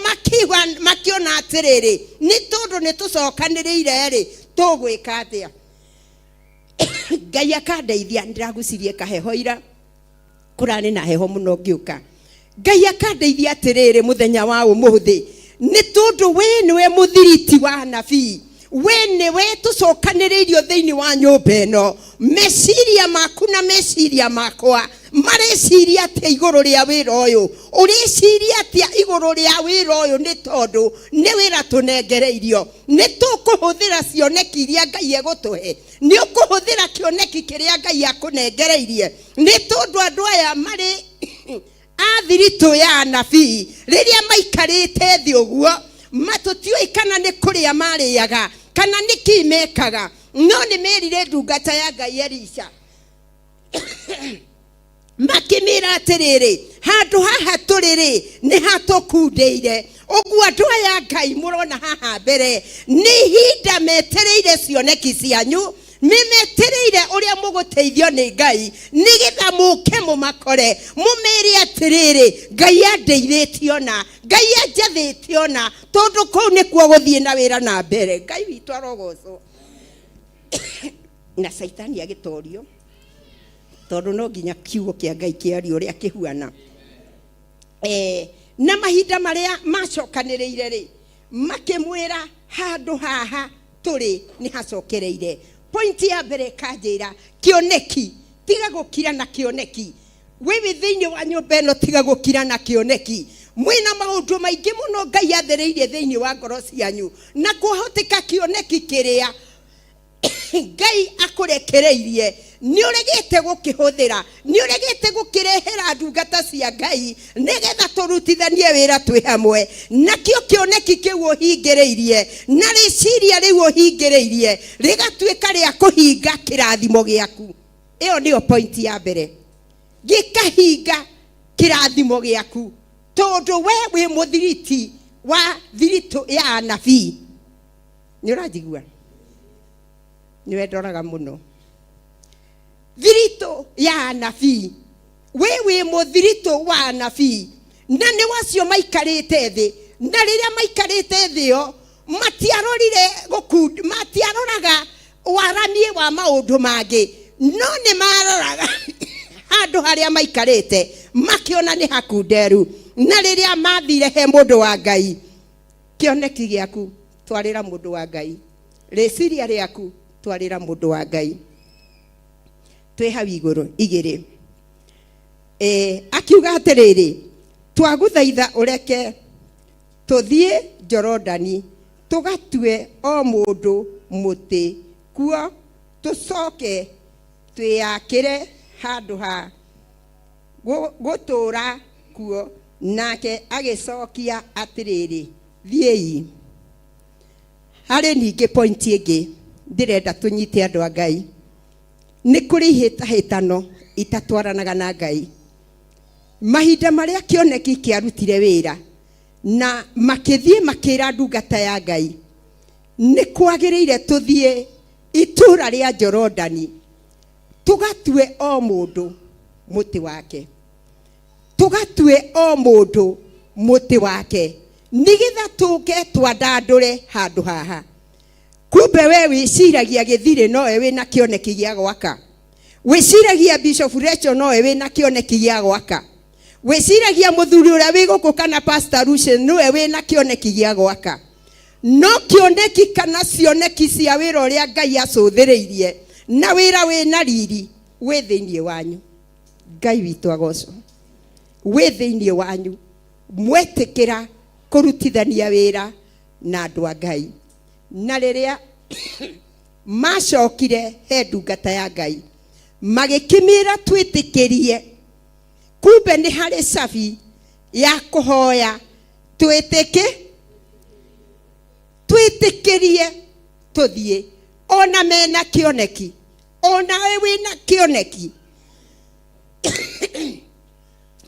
makĩona atĩrĩrĩ, nĩ tondũ nĩ tũcokanĩrĩire rĩ, tũgwĩka atĩa? Ngai akandeithia. Ndĩragucirie kaheho ira, kũrarĩ na heho mũno ngĩũka. Ngai akandeithia atĩrĩrĩ mũthenya wa ũmũthĩ, nĩ tondũ we nĩwe mũthiriti wa anabii, we nĩwe tũcokanĩrĩirio thĩinĩ wa nyũmba ĩno. Meciria maku na meciria makwa mareciria atĩa igũrũ rĩa wĩra ũyũ? Ũreciria atĩa igũrũ rĩa wĩra ũyũ? Nĩ tondũ nĩ wĩra tũnengereirio. Nĩ tũkũhũthĩra cioneki iria Ngai egũtũhe? Nĩ ũkũhũthĩra kĩoneki kĩrĩa Ngai akũnengereirie? Nĩ tondũ andũ aya marĩ athirito ya anabii rĩrĩa maikarĩte thĩ ũguo, matũtiũĩ kana nĩ kũrĩa marĩaga kana nĩ kĩ mekaga, no nĩ merire ndungata ya Ngai Elisha makĩmĩra atĩrĩrĩ, handũ haha tũrĩ rĩ nĩ hatũkundĩire. Ũguo andũ aya Ngai mũrona haha mbere, nĩ ihinda metereire cioneki cianyu, metereire ũrĩa mũgũteithio nĩ Ngai nĩgetha mũke mũmakore, mũmere atĩrĩrĩ, Ngai andeithĩtie ona, Ngai anjathĩte ona, tondũ kũu nĩkuo gũthiĩ na wĩra na mbere. Ngai witũ arogocwo. Na Saitani agĩtorio, tondũ no nginya kiugo kĩa Ngai kĩario ũrĩa kĩhuana. Na mahinda marĩa macokanĩrĩire rĩ, makĩmwĩra handũ haha tũrĩ nĩ hacokereire. Pointi ya mbere kanjĩra, kĩoneki, tiga gũkira na kĩoneki. Wewe thĩinĩ wa nyũmba ĩno tiga gũkira na kĩoneki. Mwĩna maũndũ maingĩ mũno Ngai athĩrĩirie thĩinĩ wa ngoro cianyu, na kwahoteka kĩoneki kĩrĩa Ngai akũrekereirie nĩ ũregete gũkĩhũthĩra, nĩ ũregete gũkĩrehera ndungata cia Ngai nĩgetha tũrutithanie wĩra twĩ hamwe. Nakĩo kĩoneki kĩu ũhingĩrĩirie na rĩciria rĩu ũhingĩrĩirie rĩgatuĩka rĩa kũhinga kĩrathimo gĩaku. Ĩyo nĩyo pointi ya mbere, gĩkahinga kĩrathimo gĩaku, tondũ we wĩ mũthiriti wa thiritũ ya anabii. Nĩ ũranjigua? Nĩwe ndoraga mũno. Thiritũ ya anabii, we wĩ mũthirito wa anabii, na nĩ wacio maikarĩte thĩ, na rĩrĩa maikarĩte thĩ yo matiarorire matiaroraga waramie wa maũndũ mangĩ, no nĩ maroraga handũ harĩa maikarĩte makĩona nĩ hakunderu. Na rĩrĩa mathire he mũndũ wa Ngai, kĩoneki gĩaku twarĩra mũndũ wa Ngai, rĩciria rĩaku twarĩra mũndũ wa Ngai. Twĩ hau igũrũ igĩrĩ, akiuga atĩrĩrĩ, twagũthaitha ũreke tũthiĩ Jorodani tũgatue o mũndũ mũtĩ kuo, tũcoke twĩakĩre handũ ha gũtũũra kuo. Nake agĩcokia atĩrĩrĩ, thiĩi. Harĩ ningĩ pointi ĩngĩ ndĩrenda tũnyite andũ a Ngai. nĩ kũrĩ ihĩtahĩtano itatwaranaga na Ngai. Mahinda marĩa kĩoneki kĩarutire wĩra na makĩthiĩ makĩra ndungata ya Ngai, nĩ kwagĩrĩire tũthiĩ itũũra rĩa Jorodani tũgatue o mũndũ mũtĩ wake, tũgatue o mũndũ mũtĩ wake, nĩgetha tũke twandandũre handũ haha. Kumbe we wĩciragia gĩthirĩ nowe wĩna kĩoneki gĩa gwaka, wĩciragia Bishop Rachel nowe wĩna kĩoneki gĩa gwaka, wĩciragia mũthuri ũrĩa wĩ gũkũ kana Pastor Lucian nowe wĩna kĩoneki gĩa gwaka. No kĩoneki kana cioneki cia wĩra ũrĩa Ngai acũthĩrĩirie na wĩra wĩna riri wĩ thĩinĩ wanyu. Ngai witũ agocwo. Wĩ thĩinĩ wanyu, mwetĩkĩra kũrutithania wĩra na andũ a Ngai. Na rĩrĩa macokire he ndungata ya Ngai, magĩkĩmĩra twĩtĩkĩrie. Kumbe nĩ harĩ cabi ya kũhoya twĩtĩkĩrie tũthiĩ. Ona mena kĩoneki, ona we wĩna kĩoneki,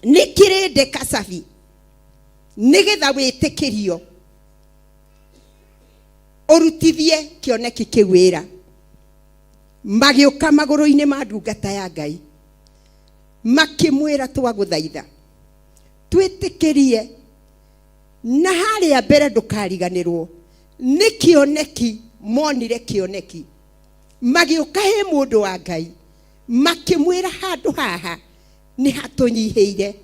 nĩ kĩrĩndĩ kacabi nĩgetha wĩtĩkĩrio ũrutithie kĩoneki kĩu wĩra. Magĩũka magũrũ-inĩ ma ndungata ya Ngai, makĩmwĩra twagũthaitha twĩtĩkĩrie, na harĩa mbere ndũkariganĩrwo nĩ kĩoneki monire kĩoneki. Magĩũka he mũndũ wa Ngai makĩmwĩra handũ haha nĩ hatũnyihĩire,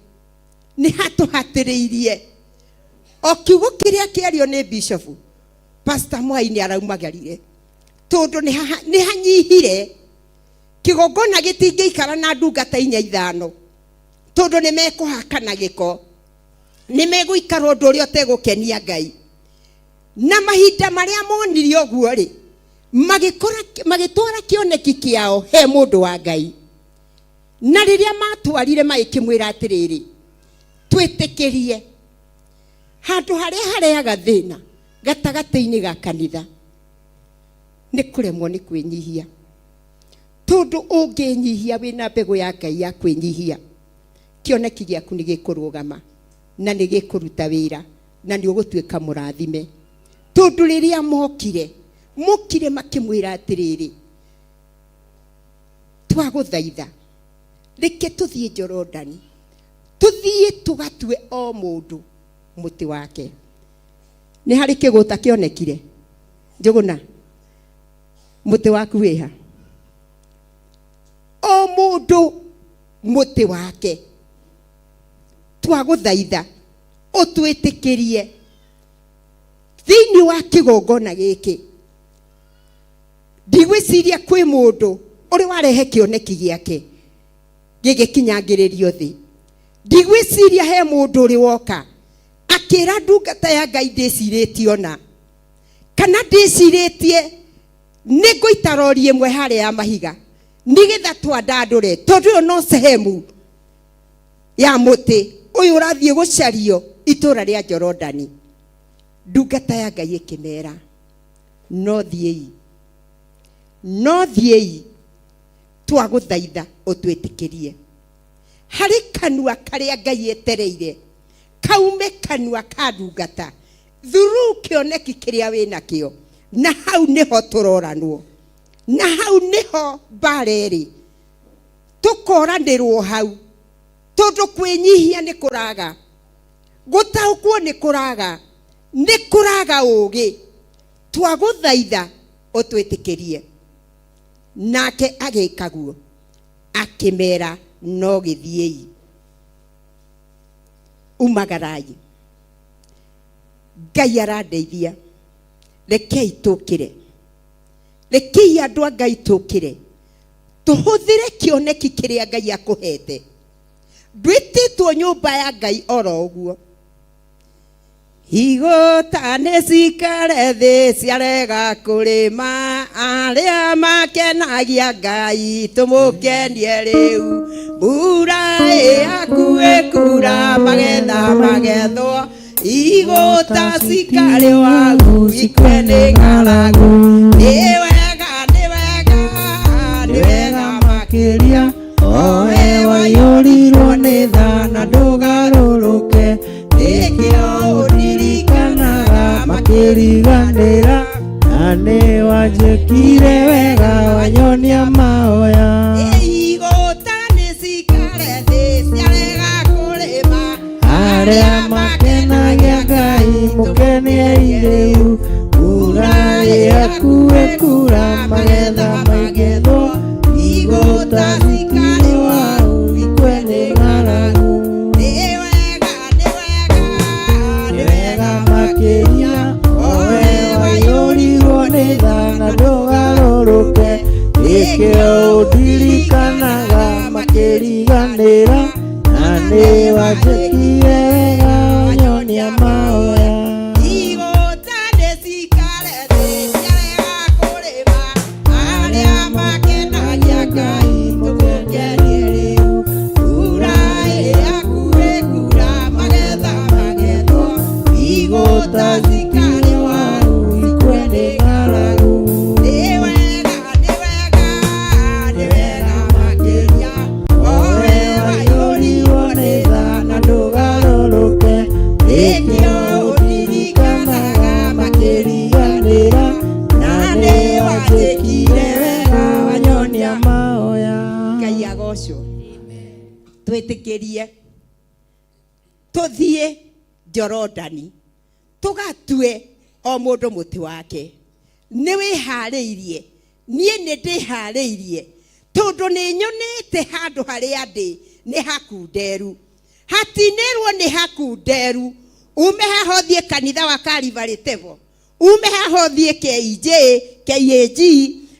nĩ hatũhatĩrĩirie. O kiugo kĩrĩa kĩario nĩ Bishop Pastor Mwai nĩ araumagarire, tondũ nĩ hanyihire. Kĩgongona gĩtingĩikara na ndungata 4-5, tondũ nĩ mekũhakana gĩko, nĩ megũikara ũndũ ũrĩa ũtegũkenia Ngai. Na mahinda marĩa monire ũguo rĩ, magĩtwara kĩoneki kĩao he mũndũ wa Ngai. Na rĩrĩa matwarire magĩkĩmwĩra atĩrĩrĩ, twĩtĩkĩrie, handũ harĩa hareaga thĩna gatagatĩ-inĩ ga kanitha nĩ kũremwo nĩ kwĩnyihia. Tondũ ũngĩnyihia wĩna mbegũ ya Ngai ya kwĩnyihia, kĩoneki gĩaku nĩ gĩkũrũgama na nĩ gĩkũruta wĩra na nĩ ũgũtuĩka mũrathime. Tondũ rĩrĩa mokire makĩmwĩra atĩrĩrĩ, twagũthaitha reke tũthiĩ Jorodani, tũthiĩ tũgatue o mũndũ mũtĩ wake. Nĩ harĩ kĩgũta kĩonekire? Njũgũna, mũtĩ waku wĩha? O mũndũ mũtĩ wake. Twagũthaitha ũtwĩtĩkĩrie thĩinĩ wa kĩgongona gĩkĩ. Ndigwĩciria kwĩ mũndũ ũrĩ warehe kĩoneki gĩake gĩgĩkinyangĩrĩrio thĩ. Ndigwĩciria he mũndũ ũrĩ woka akĩra ndungata ya Ngai ndĩcirĩtie ona, kana ndĩcirĩtie nĩ ngũita rori ĩmwe harĩa ya mahiga nĩgetha twandandũre, tondũ ũyũ no sehemu ya mũtĩ ũyũ ũrathiĩ gũcario itũũra rĩa Jorodani. Ndungata ya Ngai ĩkĩmera, no thiĩi, twagũthaitha ũtwĩtĩkĩrie. Harĩ kanua karĩa Ngai etereire kaume kanua ka ndungata through kĩoneki kĩrĩa wĩna kĩo, na hau nĩho tũroranwo, na hau nĩho mbarĩ tũkoranĩrwo hau. Tondũ kwĩnyihia nĩ kũraga, gũtaũkwo nĩ kũraga ũũgĩ. Twagũthaitha ũtwĩtĩkĩrie. Nake agĩkaguo akĩmera, no gĩthiĩi, umagarai, Ngai arandeithia, rekei tũkĩre, rekei andũ a Ngai tũkĩre, tũhũthĩre kĩoneki kĩrĩa Ngai akũhete. Ndwĩtĩtwo nyũmba ya Ngai oro ũguo. Igũta nĩ cikare thĩ ciarega kũrĩma, arĩa makenagia Ngai tũmũkenie rĩu. Mbura ĩhakuhĩ kura, magetha magethwo, igũta cikare wagu ikwe nĩ ng'aragu. Nĩ wega makiria owe waiyũrirwo nĩ tha na ndũgarũrũke nĩkĩo ũririkanaga makĩriganĩra na nĩ wanjĩkire wega wanyonia mahoya igũta nĩ cikare thĩ ciarega kũrĩma arĩa makenagia Ngai mũkenie irĩu kura ĩhakuhĩ kura magetha maigethwo igũta cikare waru ikwe nĩ ng'aragu nĩ wega makĩria owe waiyũrirwo nĩ tha na ndũgarũrũke nĩkĩo ũndirikanaga makĩriganĩra na nĩ wanjĩkire wega wanyonia mahoya igũta nĩ cikare thĩ ciarega kũrĩma arĩa makenagia Ngai mũkenie rĩu kura ĩhakuhĩ kura magetha magethwo igũta cikare waru ikwe nĩ ng'aragu nĩ wega makĩria owe waiyũrirwo nĩ tha na ndũgarũrũke nĩkĩo ũririkanaga makĩriganĩra na nĩ wanjĩkire wega wanyonia mahoya Ngai agocwo twĩtĩkĩrie tũthiĩ Jorodani tũgatue o mũndũ mũtĩ wake nĩ wĩharĩirie niĩ nĩ ndĩharĩirie tondũ nĩ nyonete handũ harĩa ndĩ nĩ hakunderu hatinĩrwo nĩ hakunderu ume haha ũthiĩ kanitha wa Calvary Tevo ume haha ũthiĩ KAG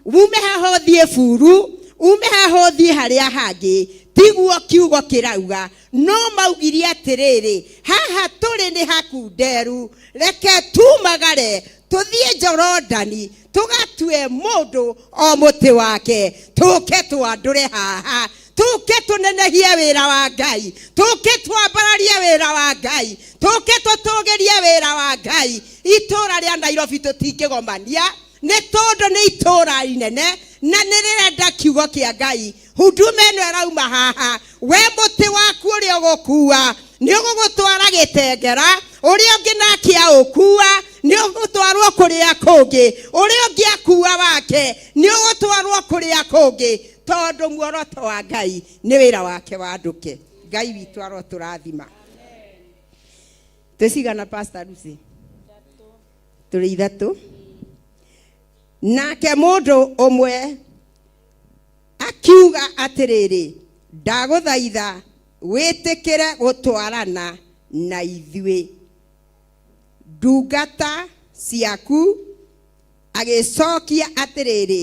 ume haha ũthiĩ Buru ume haha ũthiĩ harĩa hangĩ tiguo kiugo kĩrauga no maugirie atĩrĩrĩ haha tũrĩ nĩ hakunderu reke tumagare tũthiĩ Jorodani tũgatue mũndũ o mũtĩ wake tũke twandũre haha tũke tũnenehie wĩra wa Ngai tũke twambararie wĩra wa Ngai tũke tũtũgĩrie wĩra wa Ngai itũra rĩa Nairobi tũtingĩgomania nĩ tondũ nĩ itũra inene na nĩ rĩrenda kiugo kĩa Ngai huduma ĩno ĩrauma haha we mũtĩ waku ũrĩa ũgũkua nĩ ũgũgũtwara Gĩtengera ũrĩa ũngĩ nake aũkua nĩ ũgũtwarwo kũrĩa kũngĩ ũrĩa ũngĩ akua wake nĩ ũgũtwarwo kũrĩa kũngĩ tondũ muoroto wa Ngai nĩ wĩra wake wandũke Ngai witũ arotũrathima twĩcigana Pastor Lucy tũrĩ ithatũ nake mũndũ ũmwe akiuga atĩrĩrĩ ndagũthaitha wĩtĩkĩre gũtwarana na ithuĩ ndungata ciaku agĩcokia atĩrĩrĩ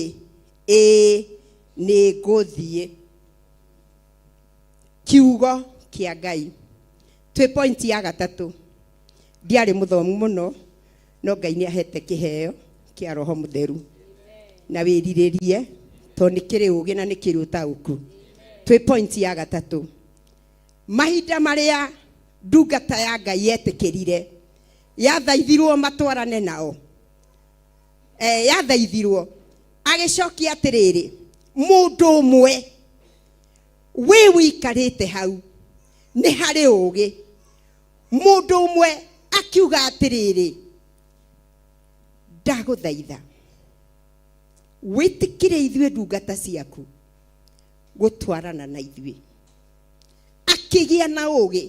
nĩ ngũthiĩ kiugo kĩa Ngai twĩ point ya gatatũ ndiarĩ mũthomu mũno no Ngai nĩ ahete kĩheo kĩa Roho Mũtheru na wĩrirĩrie tondũ nĩ kĩrĩ ũgĩ na nĩ kĩrĩ ũtaũku twĩ point ya gatatũ mahinda marĩa ndungata ya Ngai yetĩkĩrire yathaithirwo matwarane nao yathaithirwo agĩcokia atĩrĩrĩ mũndũ ũmwe we wikarĩte hau nĩ harĩ ũgĩ mũndũ ũmwe akiuga atĩrĩrĩ ndagũthaitha wĩtĩkĩre ithuĩ ndungata ciaku gũtwarana na ithuĩ akĩgĩa na ũgĩ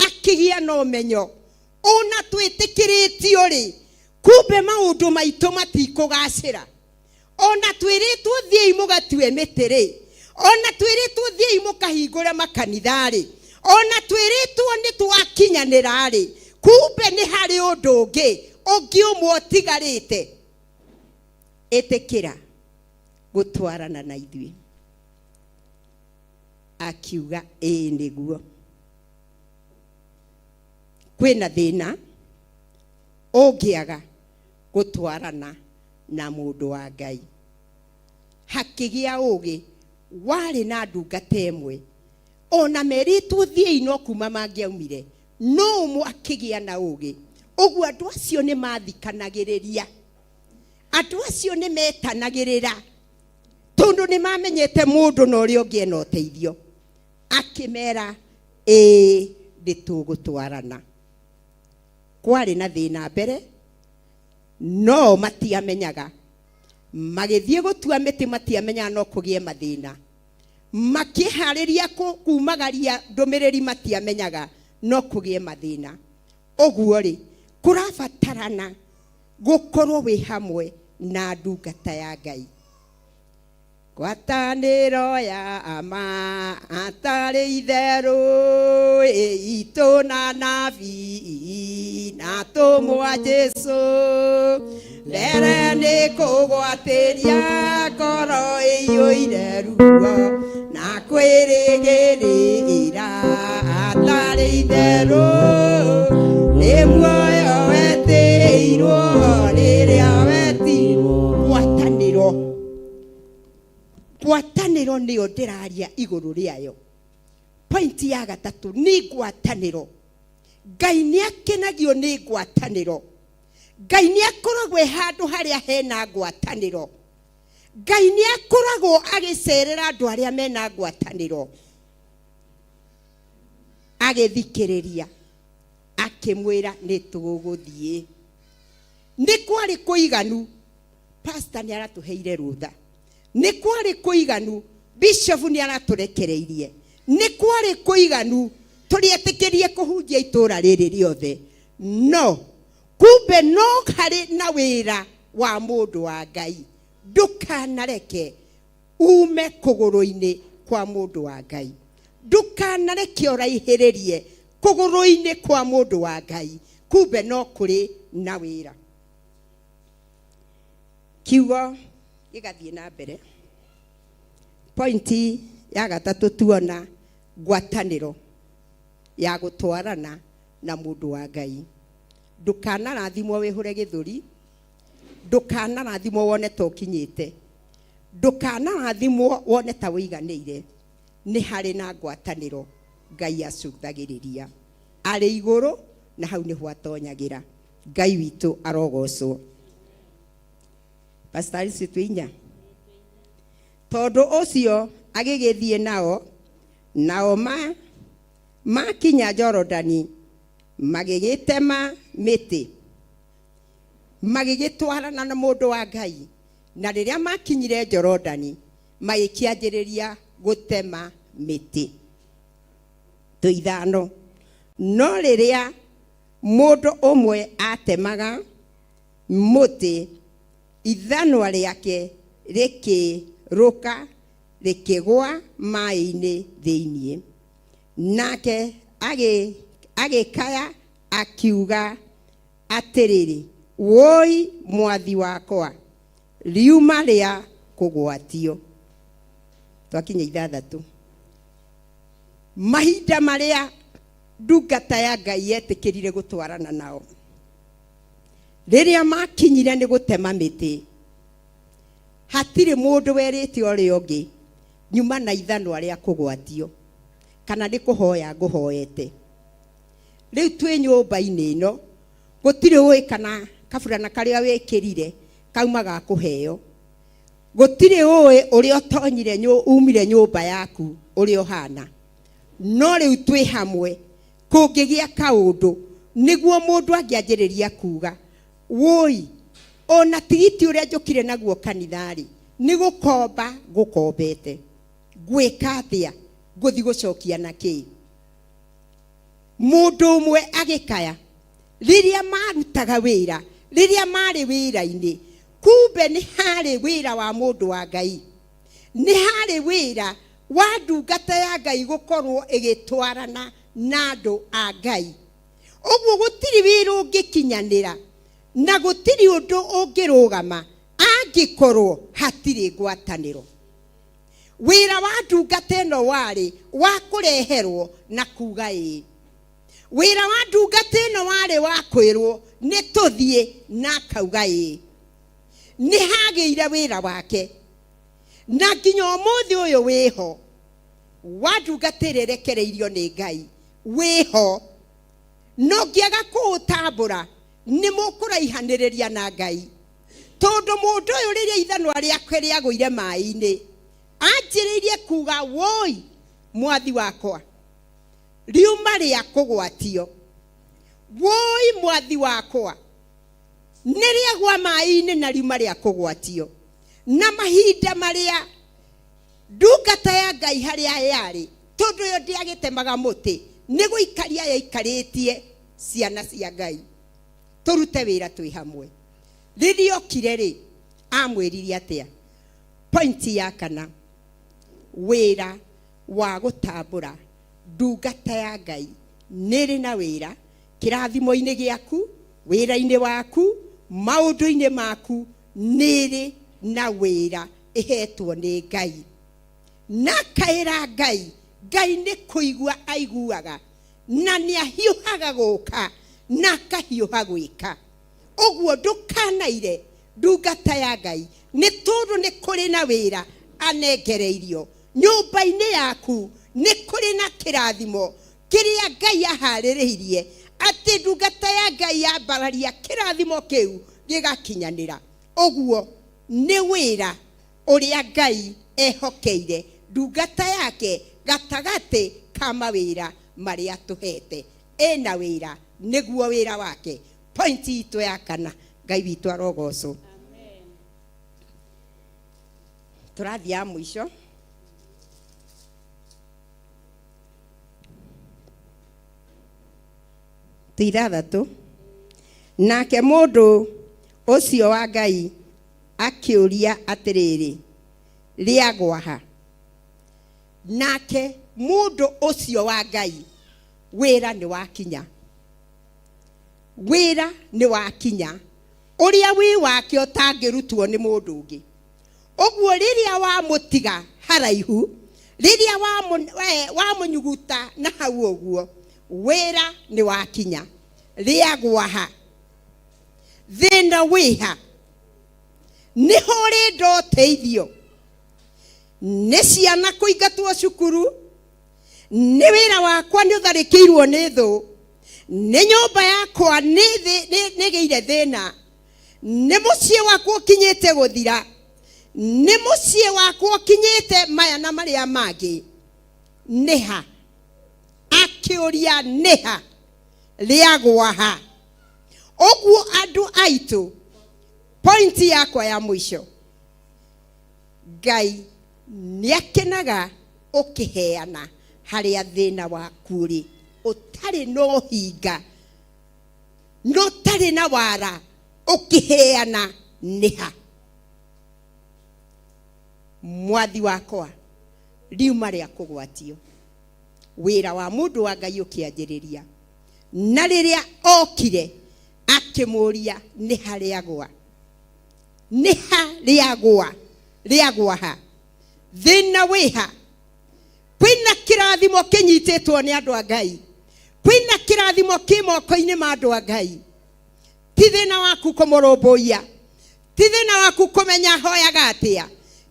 akĩgĩa na ũmenyo ona twĩtĩkĩrĩtio rĩ kumbe maũndũ maitũ matikũgacĩra ona twĩrĩtwo thiĩi mũgatue mĩtĩ rĩ ona twĩrĩtwo thiĩi mũkahingũre makanitha rĩ ona twĩrĩtwo nĩ twakinyanĩra rĩ kumbe nĩ harĩ ũndũ ũngĩ ũmwe ũtigarĩte ĩtĩkĩra gũtwarana na ithuĩ akiuga nĩguo kwĩna thĩna ũngĩaga gũtwarana na mũndũ wa Ngai hakĩgĩa ũgĩ warĩ na ndungata ĩmwe ona meritwo thiĩi no kuma mangĩaumire no ũmwe akĩgĩa na ũgĩ ũguo andũ acio nĩ mathikanagĩrĩria andũ acio nĩ metanagĩrĩra tondũ tondu ni mamenyete mundu no ri ongi ena uteithio akimera nditugutwarana kwari na thina mbere no matiamenyaga magithie gutua miti matiamenya no kugie mathina makihariria kumagaria ndumiriri matiamenyaga no kugie mathina oguo ri kurabatarana gukorwo wi hamwe na ndungata ya Ngai ngwatanĩro ya ama atari itheru itu na nabii na tumwa Jesu mbere nĩ kũgwatĩria ngoro ĩiyũire ruo na kwĩrĩgĩrĩra atari itheru nĩ muoyo wetĩirwo rĩrĩa wetirwo ngwatanĩro nĩyo ndĩraria igũrũ rĩayo. Point ya gatatũ nĩ ngwatanĩro. Ngai nĩ akenagio nĩ ngwatanĩro. Ngai nĩ akoragwo handũ harĩa hena ngwatanĩro. Ngai nĩ akoragwo agĩcerera andũ arĩa mena ngwatanĩro agĩthikĩrĩria akĩmwĩra nĩ tũgũthiĩ. Nĩ kwarĩ kũiganu pastor nĩ aratũheire rutha. Nĩ kwarĩ kũiganu bishop nĩ aratũrekereirie. Nĩ kwarĩ kũiganu tũrĩetĩkĩrie kũhunjia itũũra rĩrĩ rĩothe. No kumbe no harĩ na wĩra wa mũndũ wa Ngai. Ndũkanareke ume kũgũrũ-inĩ kwa mũndũ wa Ngai. Ndũkanareke ũraihĩrĩrie kũgũrũ-inĩ kwa mũndũ wa Ngai. Kumbe no kũrĩ na wĩra. Kiugo gĩgathiĩ na mbere. Pointi ya gatatũ tuona ngwatanĩro ya gũtwarana na mũndũ wa Ngai. Ndũkanarathimwo wĩhũre gĩthũri. Ndũkanarathimwo wone ta ũkinyĩte. Ndũkanarathimwo wone ta wĩiganĩire. Nĩ harĩ na ngwatanĩro Ngai acũthagĩrĩria. Arĩ igũrũ na hau nĩho atonyagĩra. Ngai witũ arogocwo. Pastor Isitwinya. Tondu ũcio agĩgĩthiĩ nao makinya Jorodani magĩgĩtema mĩtĩ magĩgĩtwarana na mũndũ wa Ngai. Na rĩrĩa makinyire Jorodani magĩkĩanjĩrĩria gũtema mĩtĩ. Tũithano. No rĩrĩa mũndũ ũmwe atemaga mũtĩ ithanwa rĩake rĩkĩrũka rĩkĩgwa maĩ-inĩ thĩiniĩ. Nake agĩkaya akiuga atĩrĩrĩ, woi mwathi wakwa riuma rĩa kũgwatio. Twakinya 6. Mahinda marĩa ndungata ya Ngai yetĩkĩrire gũtwarana nao. Rĩrĩa makinyire nĩ gũtema mĩtĩ. Hatirĩ mũndũ werĩte ũrĩa ũngĩ nyuma na ithanwa rĩa kũgwatio. Kana nĩ kũhoya ngũhoete. Rĩu twĩ nyũmba-inĩ ĩno gũtirĩ ũĩ kana kaburana karĩa wĩkĩrire kauma ga kũheo. Gũtirĩ ũĩ ũrĩa ũtonyire umire nyũmba yaku ũrĩa ũhana. No rĩu twĩ hamwe kũngĩgĩa kaũndũ nĩguo mũndũ angĩanjĩrĩria kuga woi ona tigiti ũrĩa njũkire naguo kanitha-rĩ nĩ gũkomba ngũkombete. Gwĩka atĩa? Ngũthi gũcokia na kĩ? Mũndũ ũmwe agĩkaya rĩrĩa marutaga wĩra, rĩrĩa marĩ wĩra-inĩ, kumbe nĩ harĩ wĩra wa mũndũ wa Ngai. Nĩ harĩ wĩra wa ndungata ya Ngai gũkorwo ĩgĩtwarana na andũ a Ngai. Ũguo gũtirĩ wĩra ũngĩkinyanĩra na gũtirĩ ũndũ ũngĩrũgama angĩkorwo hatirĩ ngwatanĩro. Wĩra wa ndungata ĩno warĩ wa kũreherwo na kuga ĩĩ. Wĩra wa ndungata ĩno warĩ wa kwĩrwo nĩ tũthiĩ na akauga ĩĩ. Nĩ hagĩire wĩra wake. Na nginya ũmũthĩ ũyũ wĩho wa ndungata ĩrĩa ĩrekereirio nĩ Ngai wĩho. No ngĩaga kũũtambũra nĩ mũkũraihanĩrĩria na Ngai. Tondũ mũndũ ũyũ rĩrĩa ithanwa rĩake rĩagũire maĩ-inĩ anjĩrĩirie kuga woi mwathi wakwa riuma rĩa kũgwatio woi mwathi wakwa nĩrĩa gwa maĩ-inĩ na riuma rĩa kũgwatio na mahinda marĩa ndungata ya Ngai harĩa yarĩ tondũ yo ndiagĩtemaga mũtĩ nĩ gũikaria yaikarĩtie ciana cia Ngai tũrute wĩra twĩ hamwe rĩrĩa okire rĩ amwĩrire atĩa point ya kana wĩra wa gũtambũra ndungata ya Ngai nĩrĩ na wĩra kĩrathimo-inĩ gĩaku wĩra-inĩ waku maũndũ-inĩ maku nĩrĩ na wĩra ĩhetwo nĩ Ngai na kaĩra Ngai nĩ kũigua aiguaga na nĩ ahiũhaga gũka na akahiũha gwĩka ũguo ndũkanaire ndungata ya Ngai nĩ tondũ nĩ kũrĩ na wĩra anengereirio nyũmba-inĩ yaku nĩ kũrĩ na kĩrathimo kĩrĩa Ngai aharĩrĩirie atĩ ndungata ya Ngai yambararia kĩrathimo kĩu gĩgakinyanĩra ũguo nĩ wĩra ũrĩa Ngai ehokeire ndungata yake gatagatĩ ka mawĩra marĩa tũhete ena wĩra nĩguo wĩra wake point itũ ya kana Ngai witũ arogocwo tũrathiĩ ya mũico tũithathatũ nake mũndũ ũcio wa Ngai akĩũria atĩrĩrĩ rĩagwa ha nake mũndũ ũcio wa Ngai wĩra nĩ wakinya wĩra nĩ wakinya ũrĩa wĩ wake ũtangĩrutwo nĩ mũndũ ũngĩ ũguo rĩrĩa wamũtiga haraihu rĩrĩa wamũnyuguta na hau ũguo wĩra nĩ wakinya rĩagwa ha thĩna wĩha nĩho ũrĩenda ũteithio nĩ ciana kũingatwo cukuru nĩ wĩra wakwa nĩ ũtharĩkĩirwo nĩ thũ nĩ nyũmba yakwa nĩgĩire thĩna nĩ mũciĩ wakwa ũkinyĩte gũthira nĩ mũciĩ wakwa ũkinyĩte maya na marĩa mangĩ nĩha akĩũria nĩha rĩagwa ha ũguo andũ aitũ point yakwa ya mũico Ngai nĩakenaga ũkĩheana harĩa thĩna waku rĩ ũtarĩ no hinga no tarĩ na wara ũkĩheana nĩha mwathi wakwa riuma rĩa kũgwatio wĩra wa mũndũ wa Ngai ũkĩanjĩrĩria na rĩrĩa okire akĩmũria nĩha rĩagwa ha thĩna wĩha kwĩna kĩrathimo kĩnyitĩtwo nĩ andũ a Ngai kwĩna kĩrathimo kĩ moko-inĩ ma andũ a Ngai ti thĩna waku kũmũrũmbũiya ti thĩna waku kũmenya hoyaga atĩa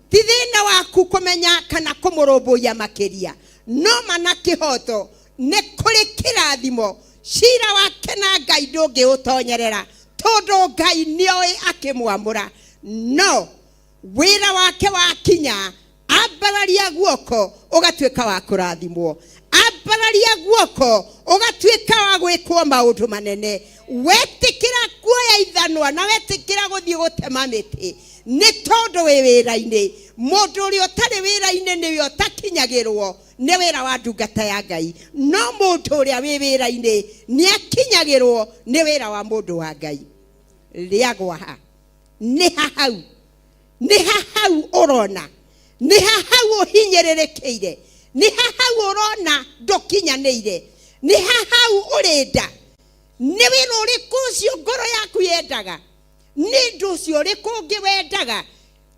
ti thĩna waku kũmenya kana kũmũrũmbũiya makĩria no mana kĩhoto nĩ kũrĩ kĩrathimo cira wake na Ngai ndũngĩũtonyerera tondũ Ngai nĩoĩ akĩmwamũra no wĩra wake wakinya ambararia guoko ũgatuĩka wa kũrathimwo ambararia guoko ũgatuĩka wa gwĩkwo maũndũ manene wetĩkĩra kuoya ithanwa na wetĩkĩra gũthiĩ gũtema mĩtĩ nĩ tondũ wĩ wĩra-inĩ mũndũ ũrĩa ũtarĩ wĩra-inĩ nĩwe ũtakinyagĩrwo nĩ wĩra wa ndungata ya Ngai no mũndũ ũrĩa wĩ wĩra-inĩ nĩakinyagĩrwo nĩ wĩra wa mũndũ wa Ngai rĩagwa ha nĩha hau ũrona nĩha hau ũhinyĩrĩrĩkĩire nĩha hau ũrona ndũkinyanĩire nĩha hau ũrenda nĩ wĩra ũrĩkũ ũcio ngoro yaku yendaga nĩ ũndũ ũcio ũrĩkũ ũngĩ wendaga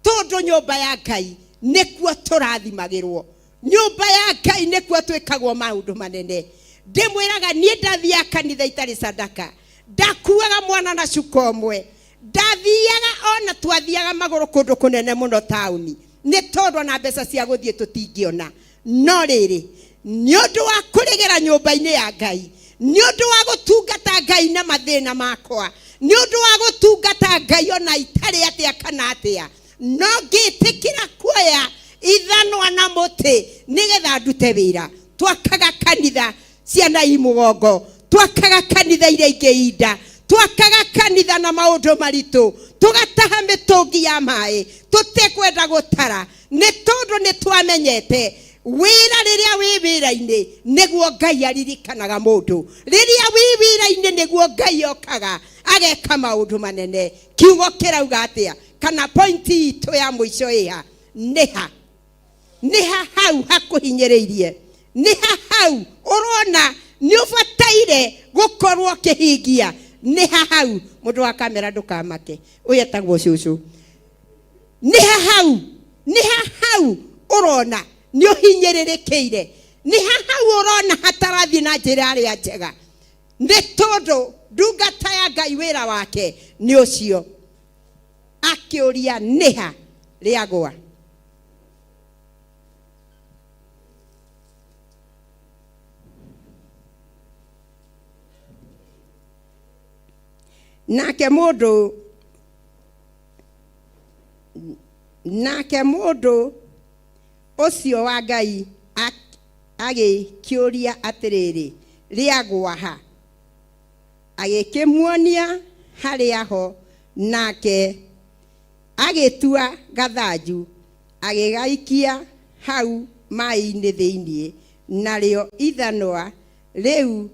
tondũ nyũmba ya Ngai nĩkuo tũrathimagĩrwo nyũmba ya Ngai nĩkuo twĩkagwo maũndũ manene ndĩmwĩraga niĩ ndathiaga kanitha itarĩ sadaka ndakuaga mwana na cuka ũmwe ndathiaga ona twathiaga magũrũ kũndũ kũnene mũno taũni nĩ tondũ na mbeca cia gũthiĩ tũtingĩona no rĩrĩ nĩ ũndũ wa kũrĩgĩra nyũmba-inĩ ya Ngai nĩ ũndũ wa gũtungata Ngai na mathĩna makwa nĩ ũndũ wa gũtungata Ngai ona itarĩ atĩa kana atĩa no ngĩtĩkĩra kuoya ithanwa na muti nigetha ndute wira twakaga kanitha ciana imugongo twakaga kanitha iria ingeinda twakaga kanitha na maundu maritu tugataha mitungi ya mai tutikwenda gutara ni tondu ni twamenyete wira riria wi wira-ini niguo Ngai aririkanaga mundu riria wi wira-ini niguo Ngai okaga ageka maundu manene kiugo kirauga atia kana pointi itu ya mwisho iha niha hau hakuhinyiriirie niha hau urona ni ubataire gukorwo kihingia niha hau mundu wa kamera ndukamake uyetagwo cucu niha hau urona ni uhinyiririkiire niha hau urona hatarathi na njira ria njega ni tondu ndungata ya Ngai wira wake ni ucio akiuria niha riagwa nake mundu ucio wa Ngai agikiuria atiriri riagwa ha agikimuonia haria ho nake agitua gathanju agigaikia hau mai-ini thiini nario ithanwa riu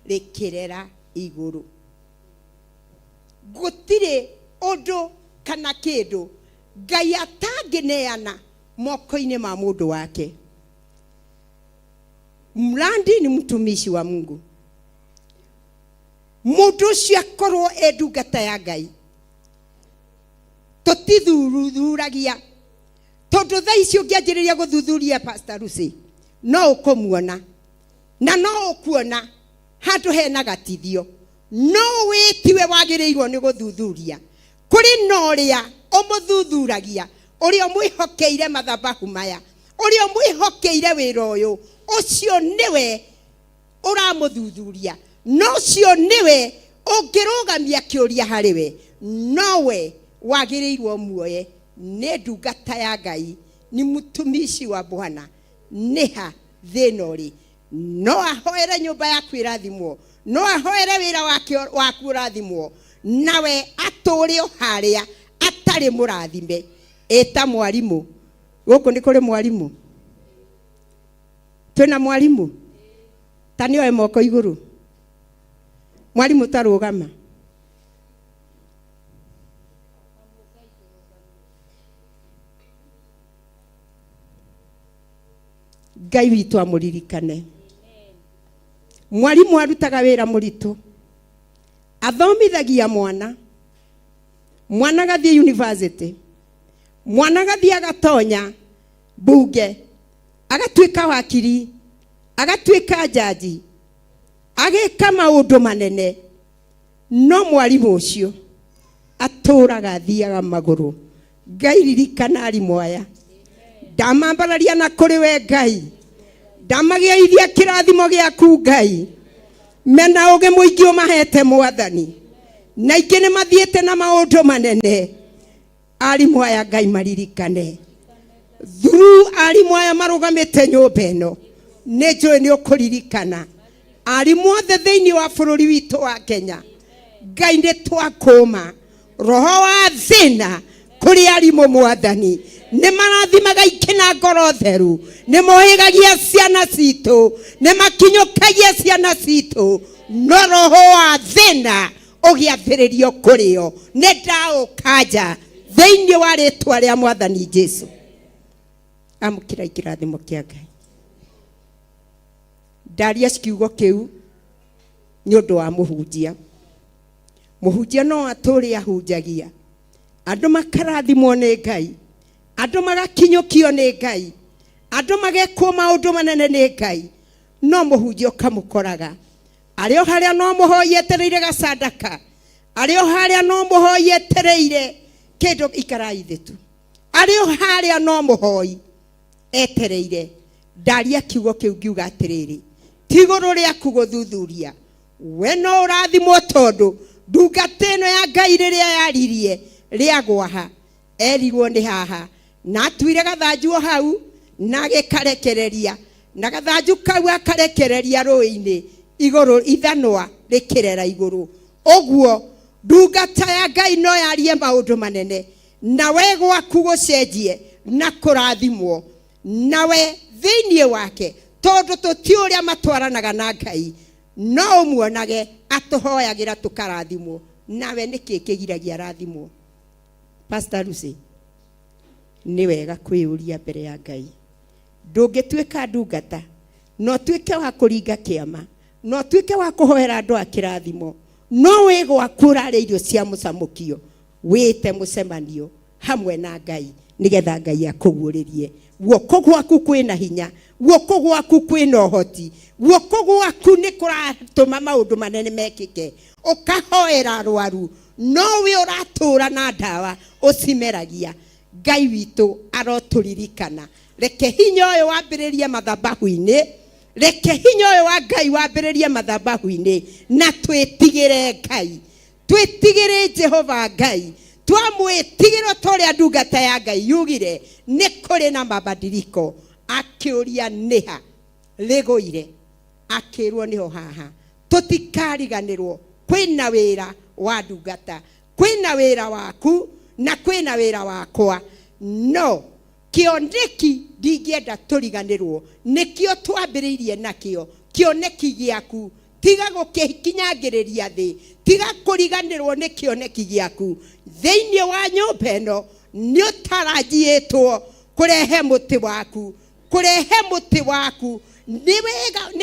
rikirera iguru gutire undu kana kindu Ngai atangineana moko-ini ma mundu wake mrandi ni mtumishi wa Mungu mundu ucio akorwo ndungata ya Ngai tutithuragia tondu thaa icio ngianjiriria guthuthuria Pastor Lucy no ukumuona na no ukuona handu hena gatithio no witiwe wagirirwo ni guthuthuria kuri no ria umuthuthuragia uria mwihokeire mathabahu maya uria mwihokeire wira uyu ucio niwe uramuthuthuria no cio niwe ungirugamia kiuria hariwe nowe wagirirwo muoye ni ndungata ya Ngai ni mtumishi wa Bwana niha thinori no ahoere nyumba yaku irathimwo no ahoere wira waku urathimwo nawe aturi haria atari murathime eta mwalimu guku ni kuri mwalimu twina mwalimu tani oe moko iguru mwalimu tarugama Ngai witu amuririkane mwalimu arutaga wira muritu athomithagia mwana gathie university mwana gathie agatonya bunge agatuika wakiri agatuika jaji ageka maundu manene no mwalimu ucio aturaga athiaga maguru Ngai ririkana arimu aya ndamambararia na kuri we Ngai ndamageithia kirathimo giaku Ngai mena uge muingi umahete mwathani na ingi ni mathiete na maundu manene arimu aya Ngai maririkane through arimu aya marugamite nyumba ino ni njui ni ukuririkana arimu othe thiini wa bururi witu wa Kenya Ngai ni twakuma roho wa thina kuri arimu mwathani ni marathimaga ikina ngoro theru ni mohigagia ciana citu ni makinyukagia ciana citu no roho wa thina ugiathiririo kurio ni ndaukaja thiini wa ritwa ria mwathani Jesu amukira ikirathimo kia Ngai ndaria ciugo kiu ni undu wa muhunjia no aturi ahunjagia andu makarathimwo ni Ngai andu magakinyukio ni Ngai andu magekwo maundu manene ni Ngai no muhunjia kamukoraga ario haria no muhoi etereire gacandaka ario haria no muhoi etereire kindu ikarai thitu ario haria no muhoi etereire ndaria kiugo kiu ngiuga atiriri tiguru riaku guthuthuria we no urathimwo tondu ndungata ĩno ya Ngai rĩrĩa yaririe rĩagwa ha erirwo nĩ haha na atuire gathanju hau na gĩkarekereria na gathanju kau akarekereria rũĩ-inĩ igũrũ ithanwa rĩkĩrera igũrũ. Ũguo ndungata ya Ngai no yarie maũndũ manene nawe gwaku gũcenjie na kũrathimwo nawe thĩinĩ wake, tondũ tũti ũrĩa matwaranaga na Ngai no ũmuonage atũhoyagĩra tũkarathimwo. Nawe nĩkĩ kĩgiragia rathimwo? Pastor Lucy, nĩ wega kwĩũria mbere ya Ngai. Ndũngĩtuĩka ndungata no tuĩke wa kũringa kĩama, no tuĩke wa kũhoera andũ a kĩrathimo, no wĩ gwaku ũrarĩa irio cia mũcamũkio, wĩte mũcemanio hamwe na Ngai nĩgetha Ngai akũguũrĩrie. Guoko gwaku kwĩna hinya, guoko gwaku kwĩna ũhoti, guoko gwaku nĩ kũratũma maũndũ manene mekĩke. Ũkahoera arwaru no wĩ ũratũra na ndawa ũcimeragia. Ngai witũ arotũririkana. Reke hinya ũyũ wambĩrĩrie mathabahu-inĩ, reke hinya ũyũ wa Ngai wambĩrĩrie mathabahu-inĩ, na twĩtigĩre Ngai, twĩtigĩre Jehova Ngai, twamwĩtigĩra ta ũrĩa ndungata ya Ngai yugire nĩ kũrĩ na mabadiliko. Akĩũria nĩha rĩgũire, akĩrwo nĩho haha. Tũtikariganĩrwo, kwĩna wĩra wa ndungata, kwĩna wĩra waku na kwĩna wĩra wakwa, no kĩoneki ndingĩenda tũriganĩrwo, nĩkĩo twambĩrĩirie nakĩo. Kĩoneki gĩaku tiga gũkinyangĩrĩria thĩ, tiga kũriganĩrwo nĩ kĩoneki gĩaku. Thĩinĩ wa nyũmba ĩno nĩ ũtarajiĩtwo kũrehe mũtĩ waku, kũrehe mũtĩ waku. Nĩ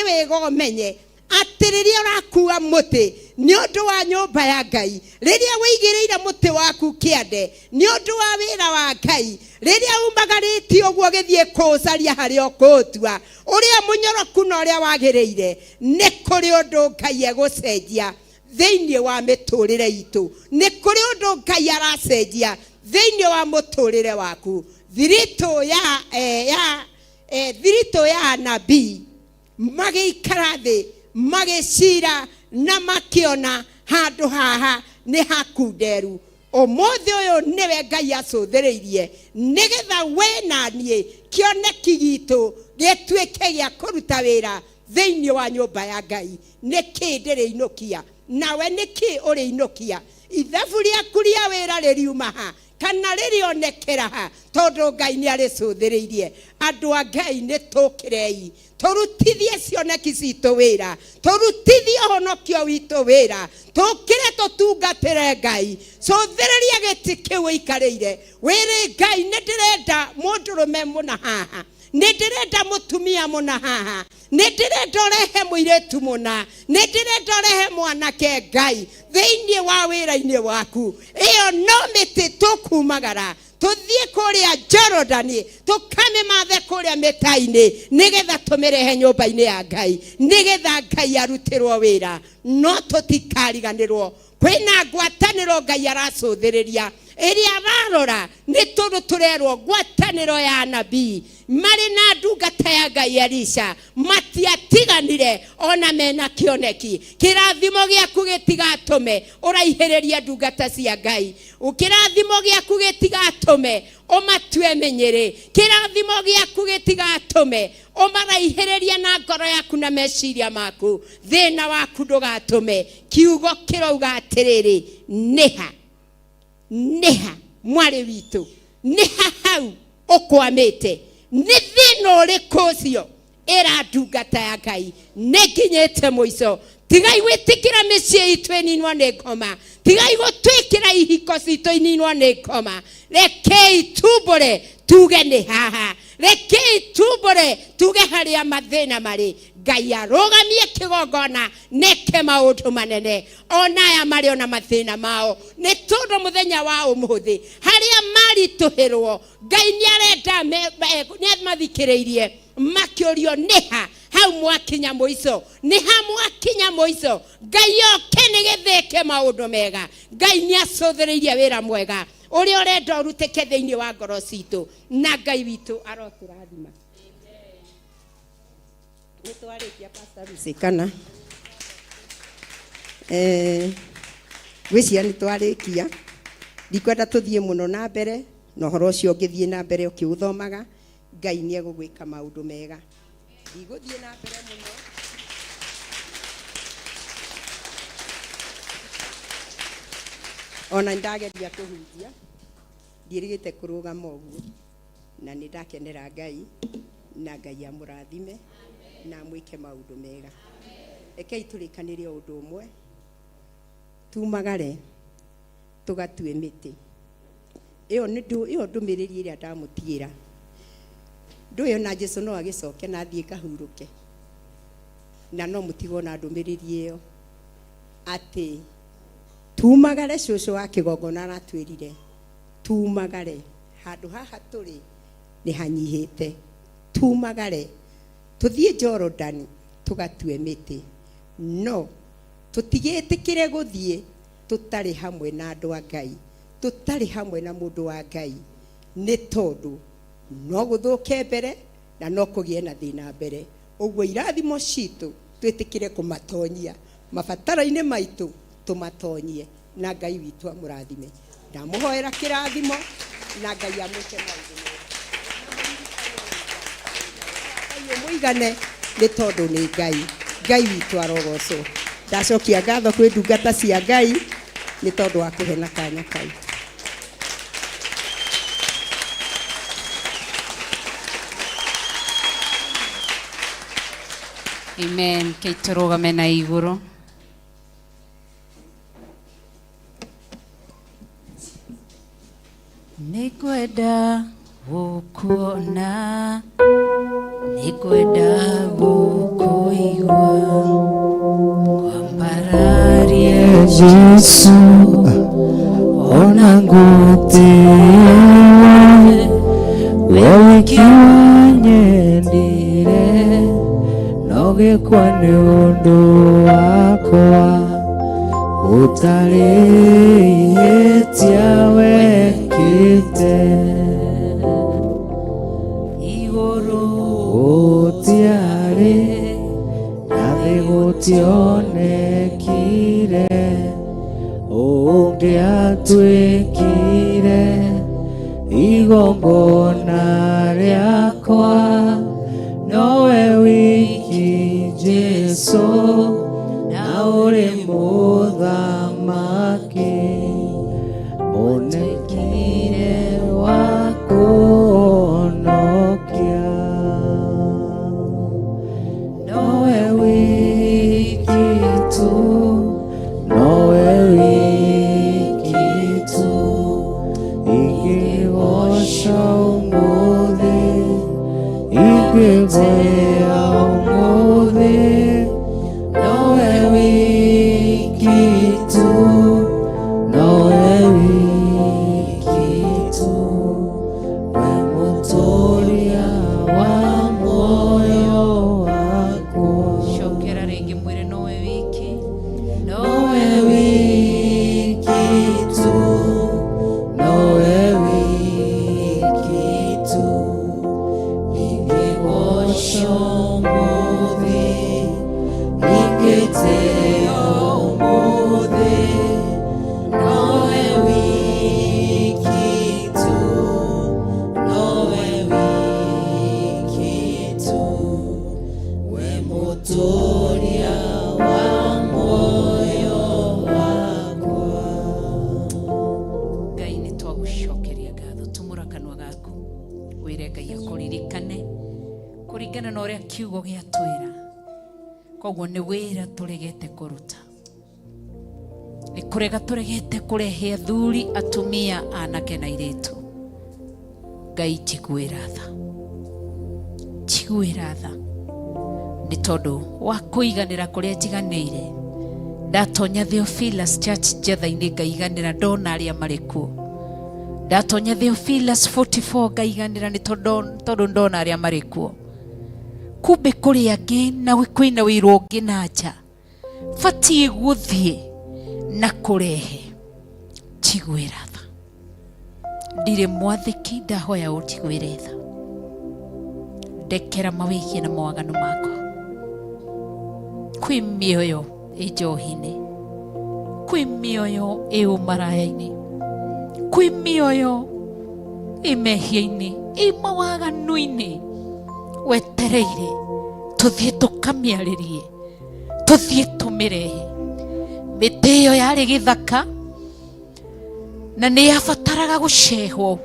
wega ũmenye atĩ rĩrĩa ũrakua mũtĩ nĩ ũndũ wa nyũmba ya Ngai, rĩrĩa wĩigĩrĩire mũtĩ waku kĩande nĩ ũndũ wa wĩra wa Ngai, rĩrĩa umagarĩtio ũguo gĩthiĩ kũũcaria harĩa ũkũũtua ũrĩa mũnyoroku na ũrĩa wagĩrĩire, nĩ kũrĩ ũndũ Ngai egũcenjia thĩinĩ wa mĩtũrĩre itũ, nĩ kũrĩ ũndũ Ngai aracenjia thĩinĩ wa mũtũrĩre waku. Thiritũ ya anabii magĩikara thĩ magĩcira na makĩona handũ haha nĩ hakunderu. Ũmũthĩ ũyũ nĩwe Ngai acũthĩrĩirie nĩgetha we na niĩ kĩoneki gitũ gĩtuĩke gĩa kũruta wĩra thĩinĩ wa nyũmba ya Ngai. Nĩkĩ ndĩrĩinũkia nawe nĩkĩ ũrĩinũkia? Ithabu rĩaku rĩa wĩra rĩriuma ha kana rĩrĩonekera ha? Tondũ Ngai nĩ arĩcũthĩrĩirie. Andũ a Ngai nĩ tũkĩrei tũrutithie cioneki citũ wĩra, tũrutithie ũhonokio witũ wĩra, tũkĩre tũtungatĩre Ngai. Cũthĩrĩria gĩtĩ kĩu ũikarĩire wĩrĩ Ngai, nĩ ndĩrenda mũndũrũme mũna haha, nĩ ndĩrenda mũtumia mũna haha, nĩ ndĩrenda ũrehe mũirĩtu mũna, nĩ ndĩrenda ũrehe mwanake Ngai thĩinĩ wa wĩra-inĩ waku. Ĩyo no mĩtĩ tũkumagara tũthiĩ kũrĩa Jorodani tũkamĩmathe kũrĩa mĩta-inĩ nĩgetha tũmĩrehe nyũmba-inĩ ya Ngai, nĩgetha Ngai arutĩrwo wĩra. No tũtikariganĩrwo, kwĩna ngwatanĩro Ngai aracũthĩrĩria ĩrĩa ararora. Nĩ tondũ tũrerwo ngwatanĩro ya anabii marĩ na ndungata ya Ngai Elisha matiatiganire ona mena kĩoneki. Kĩrathimo gĩaku gĩtigatũme ũraihĩrĩria ndungata cia Ngai, kĩrathimo gĩaku gĩtigatũme ũmatue menyere, kĩrathimo gĩaku gĩtigatũme ũmaraihĩrĩria na ngoro yaku na meciria maku. Thĩna waku ndũgatũme. Kiugo kĩroiga atĩrĩrĩ, nĩha nĩha mwarĩ witũ, nĩha hau ũkwamĩte, nĩ thĩna ũrĩkũ ũcio? Ĩra ndungata ya Ngai nĩ nginyĩte mũico. Tigai gwĩtĩkĩra mĩciĩ itũ ĩninwo nĩ ngoma, tigai gũtwĩkĩra ihiko citũ ininwo nĩ ngoma. Rekei tumbũre tuge nĩ haha, rekei tumbũre tuge harĩa mathĩna marĩ. Ngai arũgamie kĩgongona neke maũndũ manene ona aya marĩ ona mathĩna mao. Nĩ tondũ mũthenya wa ũmũthĩ harĩa maritũhĩrwo Ngai nĩ arenda nĩamathikĩrĩirie makĩũrio nĩha hau mwakinya mũico, nĩha mwakinya mũico. Ngai oke nĩgĩthĩke maũndũ mega. Ngai nĩ acũthĩrĩirie wĩra mwega ũrĩa ũrenda ũrutĩke thĩinĩ wa ngoro citũ, na Ngai witũ arotũrathima. Nĩtwarĩkia Pastor Lucy kana Gwĩcia nĩ twarĩkia. Ndikwenda tũthiĩ mũno na mbere, na ũhoro ũcio ũngĩthiĩ na mbere ũkĩũthomaga, Ngai nĩ egũgwĩka maũndũ mega. Ndigũthiĩ na mbere mũno. Ona ndageria kũhunjia, ndirigĩte kũrũgama ũguo, na nĩ ndakenera Ngai, na Ngai amũrathime, na amwĩke maũndũ mega. Rekei tũrĩkanĩre ũndũ ũmwe, tumagare tũgatue mĩtĩ. Ĩyo ndũmĩrĩri ĩrĩa ndamũtigĩra. Ndũĩ ona Jesũ no agĩcoke na athiĩ kahurũke, na no mũtigwo na ndũmĩrĩri ĩyo atĩ tumagare cũcũ wa kĩgongona aratwĩrire tumagare handũ haha tũrĩ nĩ hanyihĩte. Tumagare tũthiĩ Jorodani tũgatue mĩtĩ, no tũtigĩtĩkĩre gũthiĩ tũtarĩ hamwe na andũ a Ngai, tũtarĩ hamwe na mũndũ wa Ngai, nĩ tondũ no gũthũke mbere na no kũgĩe na thĩna mbere. Ũguo irathimo citũ twĩtĩkĩre kũmatonyia mabataro-inĩ maitũ, tũmatonyie, na Ngai witũ amũrathime. Ndamũhoera kĩrathimo na Ngai amwĩke maũndũ mega. Mũigane nĩ tondũ nĩ Ngai, Ngai witũ arogocwo. Ndacokia ngatho kwĩ ndungata cia Ngai nĩ tondũ wa kũhe na kanya kau. Amen. Kei tũrũgame na igũrũ. Nĩngwenda gũkuona, nĩngwenda gũkũigua, kwambararie Jesu, ona ngũtĩe wewe ikiwa nyendire, no gĩkwa nĩ ũndũ wakwa, ũtarĩ ihĩtia wekĩte, igũrũ gũtiarĩ na thĩ gũtionekire, ũngĩatuĩkire igongona rĩakwa, nowe wiki Jesu, na ũrĩ mũthamaki mũnekire wa kũhonokia, nowe wiki tu, nowe wiki tu, ingĩgoca ũmũthĩ, ingĩgoya ũmũthĩ, nowe wiki tu, nowe wiki tu, we mũtũria wa muoyo wakwa. cokera rĩngĩ mwĩre nowe wiki, Nowe wiki tu, nowe wiki tu, ingĩgoca ũmũthĩ, ingĩtĩĩa ũmũthĩ, nowe wiki tu, nowe wiki tu, we mũtũria wa muoyo wakwa. Ngai nĩ twagũcokeria ngatho, tumũra kanua gaku wĩre Ngai akũririkane kũringana na ũrĩa kiugo gĩatwĩra. Koguo nĩ wĩra tũregete kũruta, nĩ kũrega tũregete kũrehe athuri, atumia, anake na airĩtu. Ngai njiguĩra tha, njiguĩra tha nĩ tondũ wa kũiganĩra kũrĩa njiganĩire. Ndatonya Theophilus Church njetha-inĩ ngaiganĩra ndona arĩa marĩ kuo. Ndatonya Theophilus 44 ngaiganĩra nĩ tondũ ndona arĩa marĩ kuo. Kumbe kũrĩ angĩ na kwĩna wĩra ũngĩ na nja, batiĩ gũthiĩ na kũrehe. Njiguĩra tha, ndirĩ mwathĩki, ndahoya ũnjiguĩre tha. Ndekera mawĩgie na mawaganu makwa. Kwĩ mĩoyo ĩ njohi-inĩ, Kwĩ mĩoyo ĩ ũmaraya-inĩ, kwĩ mĩoyo ĩ mehia-inĩ, ĩ mawaganu-inĩ, wetereire tũthiĩ tũkamĩarĩrie, tũthiĩ tũmĩrehe. Mĩtĩ ĩyo yarĩ gĩthaka na nĩ yabataraga gũcehwo,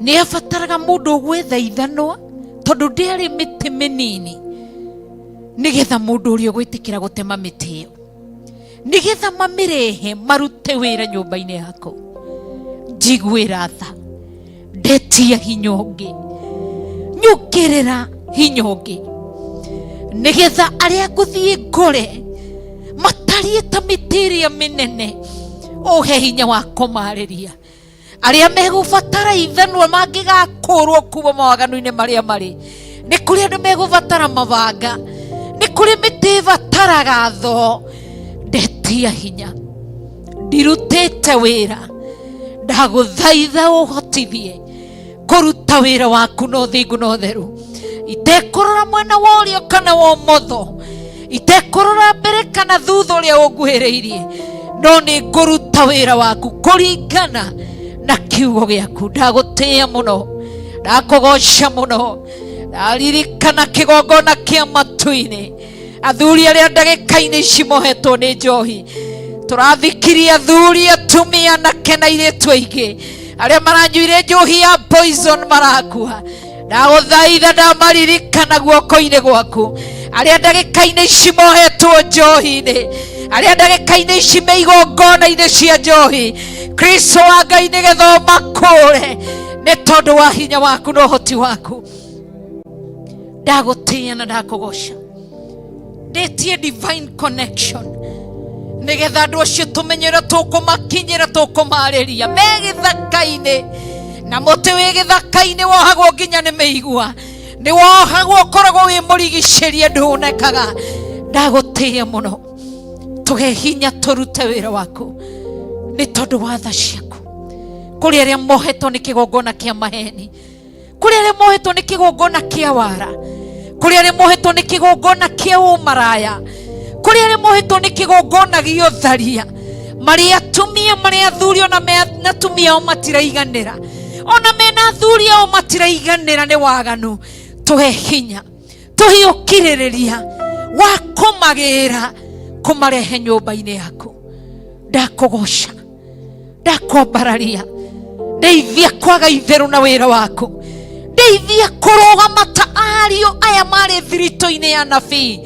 nĩ yabataraga mũndũ gwĩthaithanwo, tondũ ndĩarĩ mĩtĩ mĩnini, nĩgetha mũndũ ũrĩa gwĩtĩkĩra gũtema mĩtĩ ĩyo, nĩgetha mamĩrehe marute wĩra nyũmba-inĩ yako. Njiguĩra tha, ndetia hinya ũngĩ, nyũkĩrĩra hinya ũngĩ, nĩgetha arĩa ngũthiĩ ngore matariĩ ta mĩtĩ ĩrĩa mĩnene, ũhe hinya wa kũmarĩria. Arĩa megũbatara ithanwa mangĩgakũrwo kuuma mawaganu-inĩ marĩa marĩ, nĩ kũrĩ andũ megũbatara mabanga, nĩ kũrĩ mĩtĩ ĩbataraga thoo. Ndetia hinya, ndirutĩte wĩra, ndagũthaitha ũhotithie kũruta wĩra waku na ũthingu na ũtheru, itekũrora mwena wa ũrĩo kana wa ũmotho, itekũrora mbere kana thutha ũrĩa ũnguhĩrĩirie, no nĩ ngũruta wĩra waku kũringana na kiugo gĩaku. Ndagũtĩĩa mũno, ndakũgoca mũno. Ndaririkana kĩgongona kĩa matu-inĩ, athuri arĩa ndagĩka-inĩ ici mohetwo nĩ njohi, tũrathikirie athuri, atumia, anake na airĩtu aingĩ arĩa maranyuire njohi ya poison marakua. Ndagũthaitha, ndamaririkana guoko-inĩ gwaku, arĩa ndagĩka-inĩ ici mohetwo njohi-inĩ, arĩa ndagĩka-inĩ ici meigongona-inĩ cia njohi. Kristo wa Ngai, nĩgetha makũre nĩ tondũ wa hinya waku na ũhoti waku. Ndagũtĩĩa na ndakũgoca, ndetie divine connection, nĩgetha andũ acio tũmenyere tũkũmakinyĩra, tũkũmarĩria me gĩthaka-inĩ. Na mũtĩ wĩ gĩthaka-inĩ wohagwo nginya nĩ mĩigua, nĩ wohagwo, ũkoragwo wĩ mũrigicĩrie, ndũnekaga. Ndagũtĩĩa mũno, tũhe hinya tũrute wĩra waku nĩ tondũ wa tha ciaku. Kũrĩ arĩa mohetwo nĩ kĩgongona kĩa maheni, kũrĩ arĩa mohetwo nĩ kĩgongona kĩa wara, kũrĩ arĩa mohetwo nĩ kĩgongona kĩa ũmaraya, kũrĩ arĩa mohetwo nĩ kĩgongona gĩa ũtharia, marĩ atumia, marĩ athuri, ona mena atumia ao matiraiganĩra, ona mena athuri ao matiraiganĩra, nĩ waganu. Tũhe hinya, tũhe ũkirĩrĩria wa kũmagĩra, kũmarehe nyũmba-inĩ yaku. Ndakũgoca, ndakwambararia, ndeithia kwaga itherũ na wĩra waku, ndeithia kũrũgama ta ariũ aya marĩ thiritũ-inĩ ya nabii,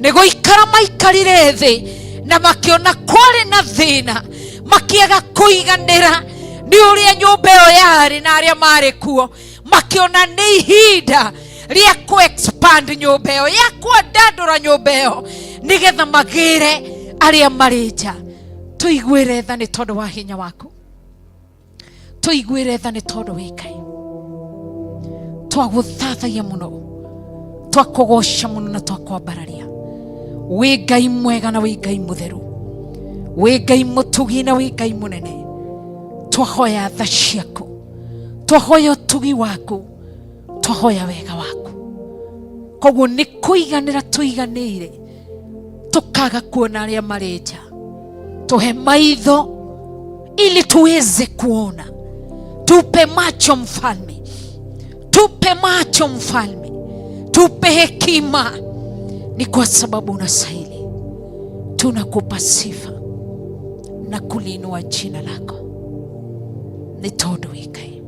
nĩ gũikara maikarire thĩ na makĩona kwarĩ na thĩna, makĩaga kũiganĩra nĩ ũrĩa nyũmba ĩyo yarĩ na arĩa marĩ kuo, makĩona nĩ ihinda rĩa kũ-expand nyũmba ĩyo, ya kwandandũra nyũmba ĩyo, nĩgetha magĩre arĩa marĩ nja. Tũiguĩre tha nĩ tondũ wa hinya waku, tũiguĩre tha nĩ tondũ wĩ Ngai. Twagũthathaia mũno, twakũgoca mũno na twakwambararia. Wĩ Ngai mwega na wĩ Ngai mũtheru, wĩ Ngai mũtugi na wĩ Ngai mũnene. Twahoya tha ciaku, twahoya ũtugi waku, twahoya wega waku. Koguo nĩ kũiganĩra tũiganĩire, tũkaga kuona arĩa marĩ nja. Tuhe maitho ili tuweze kuona, tupe macho mfalme, tupe macho mfalme, tupe hekima. Ni kwa sababu unastahili, tunakupa sifa na kuliinua jina lako, ni tondũ wĩ Ngai.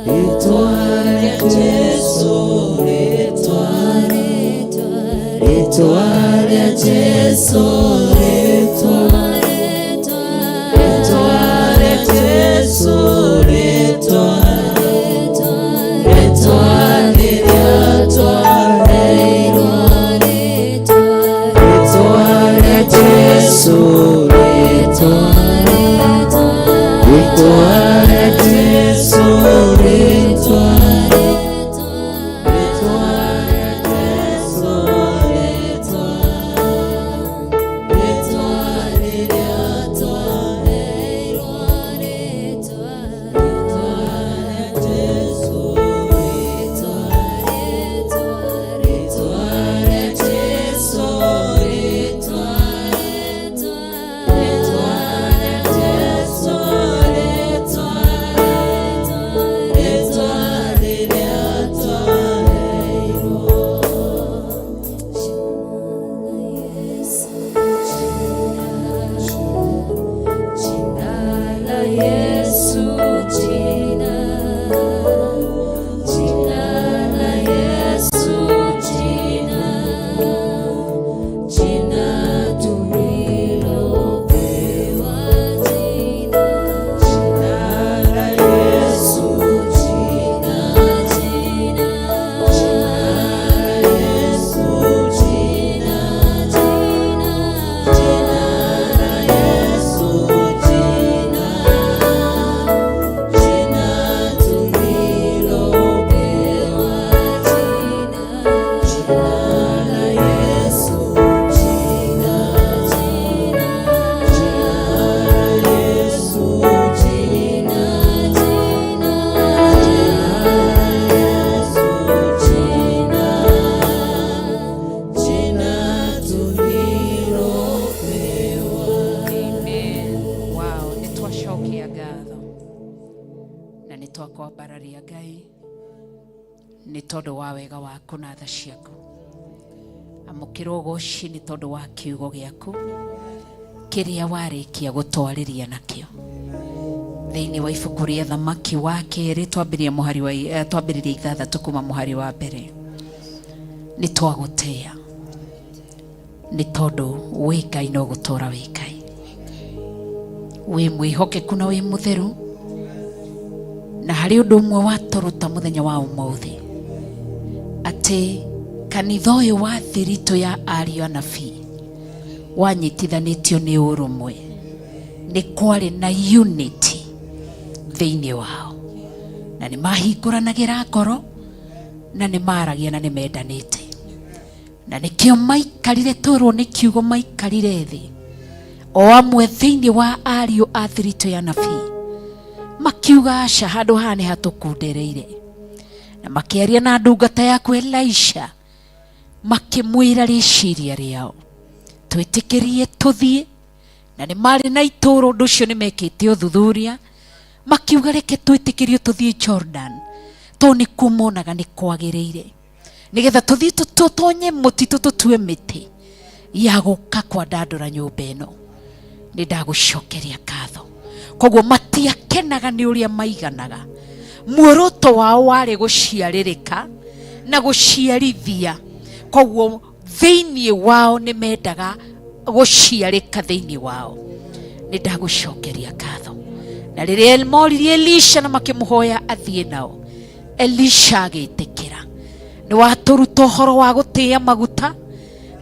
Itoa Jesu, retwa rya Jesu, retwa ni rĩatwa rĩa Jesu, retwa rĩa Jesu, retwa twakwaambararia Ngai nĩ tondũ wa wega waku na tha ciaku. Amũkĩra ũgooci nĩ tondũ wa kiugo gĩaku kĩrĩa warĩkia gũtwarĩria nakĩo thĩinĩ wa ibuku rĩa Thamaki wa kerĩ twambĩrĩria ithathatũ kuma mũhari wa mbere. Nĩ twagũtĩĩa nĩ tondũ wĩ Ngai no gũtũũra wĩ Ngai, wĩ mwĩhokeku na wĩ mũtheru, na harĩ ũndũ ũmwe watũruta mũthenya wa ũmũthĩ atĩ kanitha ũyũ wa thiritũ ya ariũ anabii wanyitithanĩtio nĩ ũrũmwe, nĩ kwarĩ na unity thĩinĩ wao, na nĩ mahingũranagĩra ngoro na nĩ maragia na nĩ mendanĩte, na nĩkĩo maikarire tũrwo nĩ kiugo maikarire thĩ o amwe thĩinĩ wa ariũ a thiritũ ya anabii makiuga aca handũ haha nĩ hatũkundereire, na makĩaria na ndungata yaku Elisha makĩmwĩra rĩciria rĩao twĩtĩkĩrie tũthiĩ, na nĩ marĩ na itũũra ũndũ ũcio nĩ mekĩte ũthuthuria makiuga reke twĩtĩkĩrie tũthiĩ Jordan tondũ nĩ kuo monaga nĩ kwagĩrĩire, nĩgetha tũthiĩ tũtonye mũtitũ tũtue mĩtĩ ya gũka kwandandũra nyũmba ĩno. Nĩ ndagũcokeria ngatho, koguo matiakenaga nĩ ũrĩa maiganaga, muoroto wao warĩ gũciarĩrĩka na gũciarithia, koguo thĩinĩ wao nĩ mendaga gũciarĩka thĩinĩ wao. Nĩ ndagũcokeria ngatho. Na rĩrĩa moririe Elisha na makĩmũhoya athiĩ nao, Elisha agĩtĩkĩra. Nĩ watũruta ũhoro wa gũtĩĩa maguta,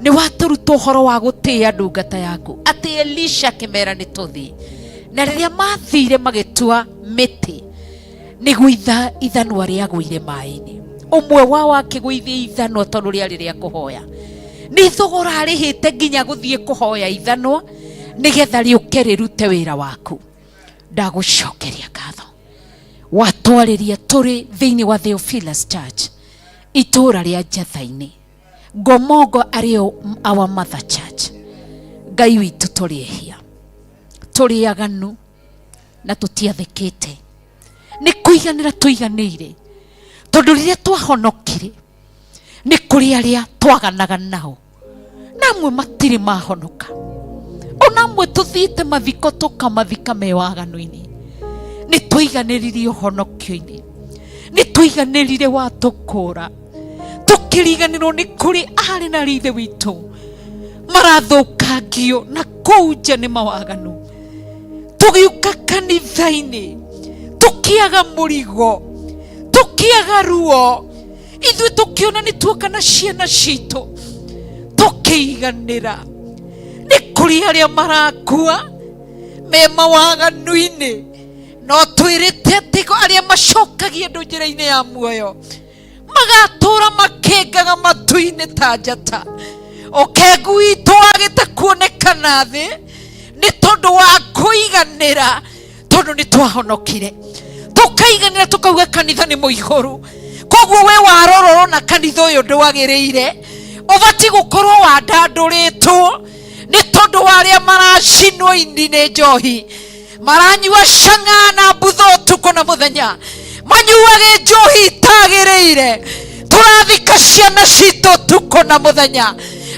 nĩ watũruta ũhoro wa gũtĩĩa ndungata yaku, atĩ Elisha akĩmera nĩ tũthiĩ, na rĩrĩa mathire magĩtua mĩtĩ nĩ gũitha ithanwa rĩagũire maĩ-inĩ. Ũmwe wao akĩgũithia ithanwa tondũ rĩarĩ rĩa kũhoya, nĩ thogora arĩhĩte nginya gũthiĩ kũhoya ithanwa nĩgetha rĩũke rĩrute wĩra waku. Ndagũcokeria ngatho, watwarĩria tũrĩ thĩinĩ wa Theophilus Church itũũra rĩa Njatha-inĩ, Ngomongo arĩo our mother church. Ngai witũ tũrĩehia, tũrĩaganu na tũtiathĩkĩte, nĩ kũiganĩra tũiganĩire, tondũ rĩrĩa twahonokire nĩ kũrĩ arĩa twaganaga nao, na amwe matirĩ mahonoka, ona amwe tũthiĩte mathiko tũkamathika me waganu-inĩ. Nĩ tũiganĩrire ũhonokio-inĩ, nĩ tũiganĩrire watũkũra, tũkĩriganĩrwo nĩ kũrĩ arĩ na ithe witũ marathũkangio na kũu nja nĩ mawaganu. Tũgiũka kanitha-inĩ tũkĩaga mũrigo, tũkĩaga ruo, ithuĩ tũkĩona nĩ tuoka na ciana citũ tũkĩiganĩra. Nĩ kũrĩ arĩa marakua me mawaganu-inĩ, no twĩrĩte atĩ arĩa macokagia andũ njĩra-inĩ ya muoyo magatũra makĩngaga matu-inĩ ta njata. Ũkengu witũ wagĩte kuonekana thĩ nĩ tondũ wa kũiganĩra, tondũ nĩ twahonokire tũkaiganĩra, tũkauga kanitha nĩ mũihũru. Koguo we warorwo na kanitha ũyũ ndwagĩrĩire, ũbatiĩ gũkorwo wandandũrĩtwo nĩ tondũ wa arĩa maracinwo indi nĩ njohi, maranyua cang'aa na mbutho ũtukũ na mũthenya, manyuage njohi itagĩrĩire, tũrathika ciana citũ ũtukũ na mũthenya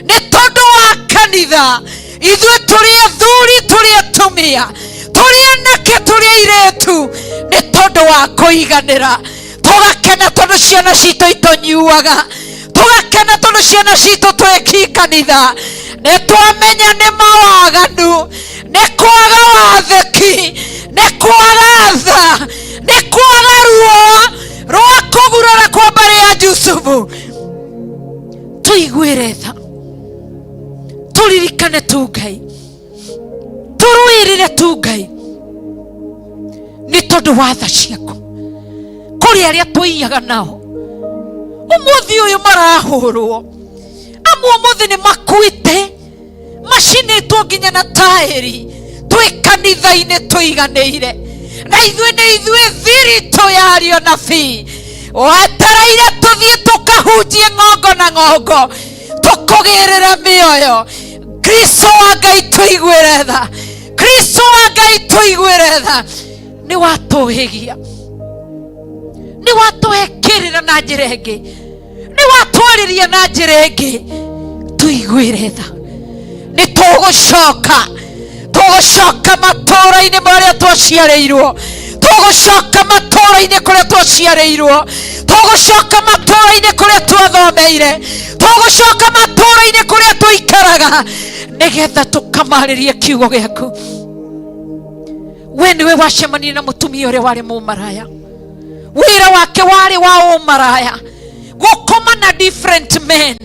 nĩ tondũ wa kanitha. Ithuĩ tũrĩ athuri, tũrĩ atumia, tũrĩ anake, tũrĩ airĩtu, nĩ tondũ wa kũiganĩra. Tũgakena tondũ ciana citũ itũnyuaga, tũgakena tondũ ciana citũ twĩki kanitha. Nĩ twamenya nĩ mawaganu, nĩ kwaga wathĩki, nĩ kwaga tha, nĩ kwaga ruo rwa kũgurara kwa mbere ya Jusufu. Tũiguĩre tha, tũririkane tu Ngai, tũrũĩrĩre tu Ngai nĩ tondũ wa tha ciaku. Kũrĩ arĩa tũiyaga nao ũmũthĩ ũyũ marahũrwo, amwe ũmũthĩ nĩ makuĩte, macinĩtwo nginya na taĩri. Twĩ kanitha-inĩ tũiganĩire, na ithuĩ nĩ ithuĩ thiritũ yario nabii wetereire tũthiĩ tũkahunjie ng'ongo na ng'ongo, tũkũgĩrĩra mĩoyo. Kristo wa Ngai tũiguĩre tha, Kristo wa Ngai tũiguĩre tha. Nĩ watũhĩgia, nĩ watũhekĩrĩra na njĩra ĩngĩ, nĩ watwarĩria na njĩra ĩngĩ. Tũiguĩre tha, nĩ tũgũcoka, tũgũcoka matũũra-inĩ marĩa twaciarĩirwo, tũgũcoka matũũra-inĩ kũrĩa twaciarĩirwo, tũgũcoka matũũra-inĩ kũrĩa twathomeire, tũgũcoka matũũra-inĩ kũrĩa tũikaraga, nĩgetha tũkamarĩrie kiugo gĩaku. We nĩwe wacemanirie na mũtumia ũrĩa warĩ mũmaraya, wĩra wake warĩ wa ũmaraya, gũkoma na different men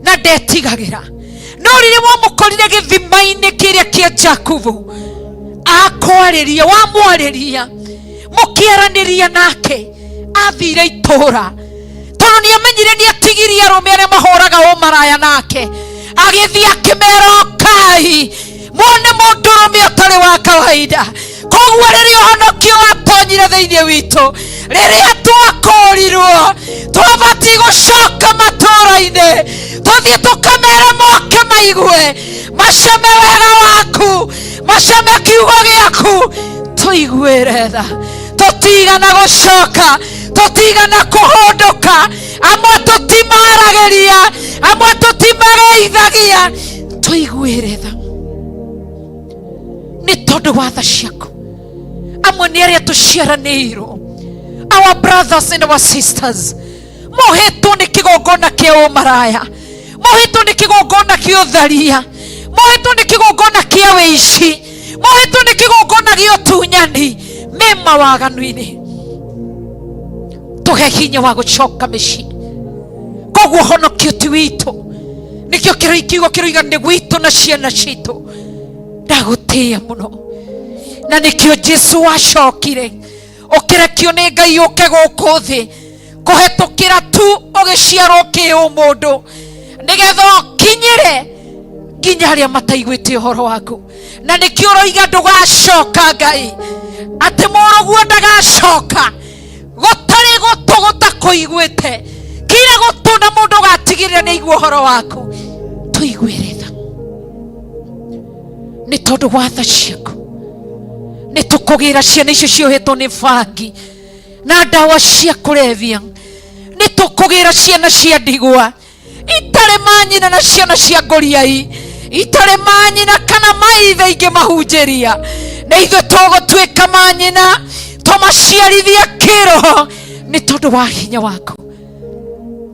na ndetigagĩra. No rĩrĩa wamũkorire gĩthima-inĩ kĩrĩa kĩa Jakubu, akwarĩria, wamwarĩria, mũkĩaranĩria nake, athire itũũra, tondũ nĩ amenyire nĩ atigirie arũme arĩa mahũraga ũmaraya nake, agĩthiĩ akĩmera ũkai muone mũndũrũme ũtarĩ wa kawaida. Koguo rĩrĩa ũhonokio watonyire thĩinĩ witũ, rĩrĩa twakũrirwo, twabatiĩ gũcoka matũũra-inĩ, tũthiĩ tũkamera moke maigue, macame wega waku, macame kiugo gĩaku. Tũiguĩre tha, tũtigana gũcoka, tũtigana kũhũndũka, amwe tũtimaragĩria, amwe tũtimageithagia. Tũiguĩre tha nĩ tondũ wa tha ciaku. Amwe nĩ arĩa tũciaranĩirwo, our brothers and our sisters, mohetwo nĩ kĩgongona kĩa ũmaraya, mohetwo nĩ kĩgongona kĩa ũtharia, mohetwo nĩ kĩgongona kĩa wĩici, mohetwo nĩ kĩgongona gĩa ũtunyani, me mawaganu-inĩ. Tũhe hinya wa gũcoka mĩciĩ. Koguo honokio ti witũ, nĩkĩo kiugo kĩroiga nĩ gwitũ na ciana citũ. Ndagũtĩĩa mũno, na nĩkĩo Jesu wacokire ũkĩrekio nĩ Ngai ũke gũkũ thĩ kũhetũkĩra tu ũgĩciarwo kĩ-ũmũndũ, nĩgetha ũkinyĩre nginya arĩa mataiguĩte ũhoro waku. Na nĩkĩo ũroiga ndũgacoka Ngai, atĩ mũrũguo ndagacoka, gũtarĩ gũtũ gũtakũiguĩte, kira gũtũ na mũndũ ũgatigĩrĩra nĩ aigua ũhoro waku. Tũiguĩre tha nĩ tondũ wa tha ciaku. Nĩ tũkũgĩra ciana icio ciohetwo nĩ bangi na ndawa cia kũrebia, nĩ tũkũgĩra ciana cia ndigwa itarĩ manyina na ciana cia ngoriai itarĩ manyina kana maithe ingĩ mahunjĩria. Na ithuĩ tũgũtuĩka manyina, tũmaciarithia kĩroho nĩ tondũ wa hinya waku.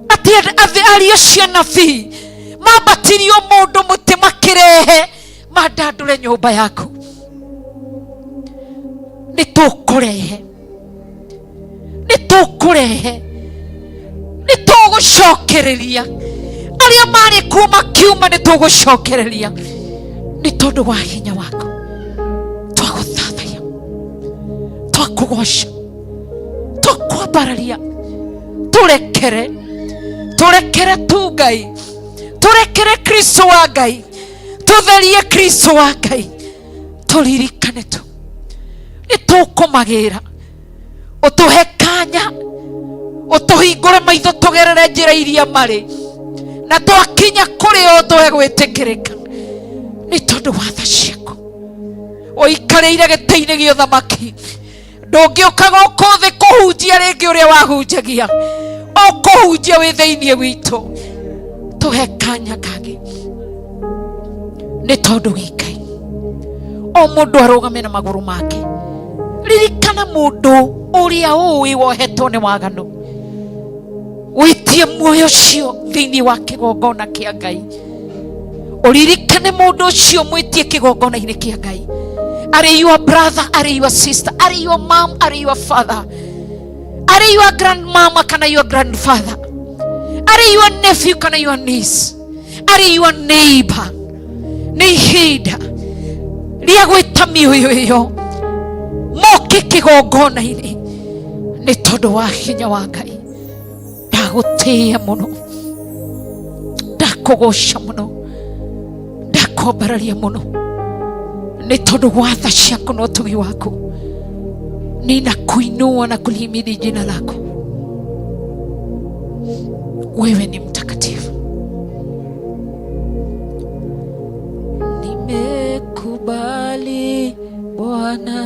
Atĩ ariũ cia nabii mambatirio mundu muti makirehe mandandure nyumba yaku nitukurehe nitugucokereria aria mari kuma kiuma nitugucokereria ni tondu wa hinya wako twaguthathaiya twakugoca twakwambararia turekere tu Ngai turekere Kristo wa Ngai tutherie Kristo wa Ngai turirikane tu nitukumagira utuhe kanya utuhingure maitho tugerere njira iria mari na twakinya kuri o tuhe gwitikirika ni tondu wa tha ciaku uikareire giti-ini gia uthamaki ndungiukaga ukuthi kuhunjia ringi uria wahunjagia ukuhunjia wi thiini witu tuhe kanya kangi ni tondu wi Ngai o mundu arugame na maguru make ririkana mundu uria ui wohetwo ni waganu witie muoyo cio thiini wa kigongona kia Ngai uririkane mundu ucio mwitie kigongona-ini kia Ngai. Are you a brother? Are you a sister? Are you a mom? Are you a father? Are you a grandmama? Kana you a grandfather? Are you a nephew? Kana you a niece? Are you a neighbor? Ni hida ria gwita mioyo iyo moke kigongona-ini ni tondu wa hinya wa Ngai. Ndagutia muno, ndakugoca muno, ndakwambararia muno ni tondu wa tha ciaku na utugi waku. Ninakuinua na kulihimidi jina lako. Wewe ni mtakatifu. Nimekubali Bwana,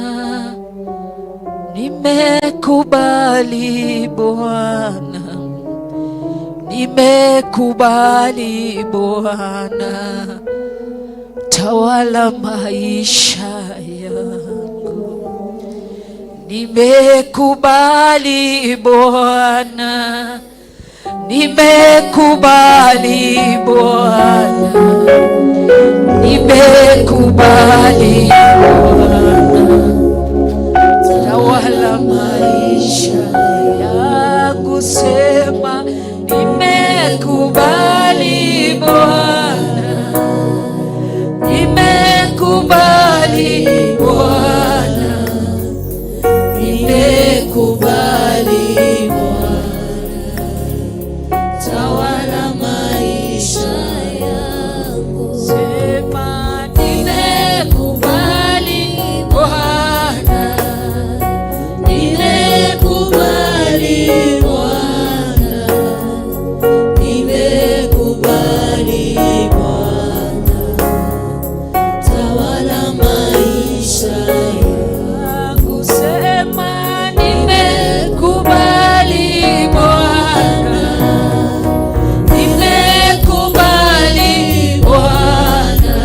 nimekubali Bwana, nimekubali Bwana, tawala maisha yangu. Nimekubali Bwana, nimekubali Bwana, nimekubali Bwana, tawala maisha yangu. Sema nimekubali Bwana, nimekubali Bwana, nimekubali Bwana, tawala maisha yangu. Sema nimekubali Bwana, nimekubali Bwana, nimekubali Bwana, tawala maisha yangu. Sema nimekubali Bwana, nimekubali Bwana,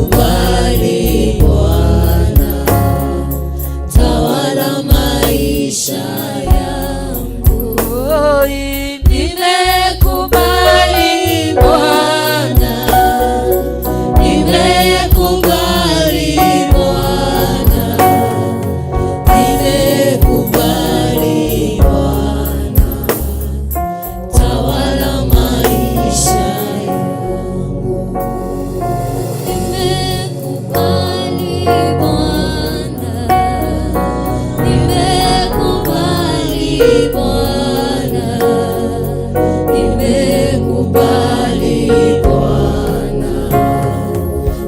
nimekubali Bwana, tawala maisha yangu. Nimekubali Bwana, nimekubali Bwana, nimekubali Bwana, tawala maisha yangu. Nimekubali Bwana, nimekubali Bwana, nimekubali Bwana,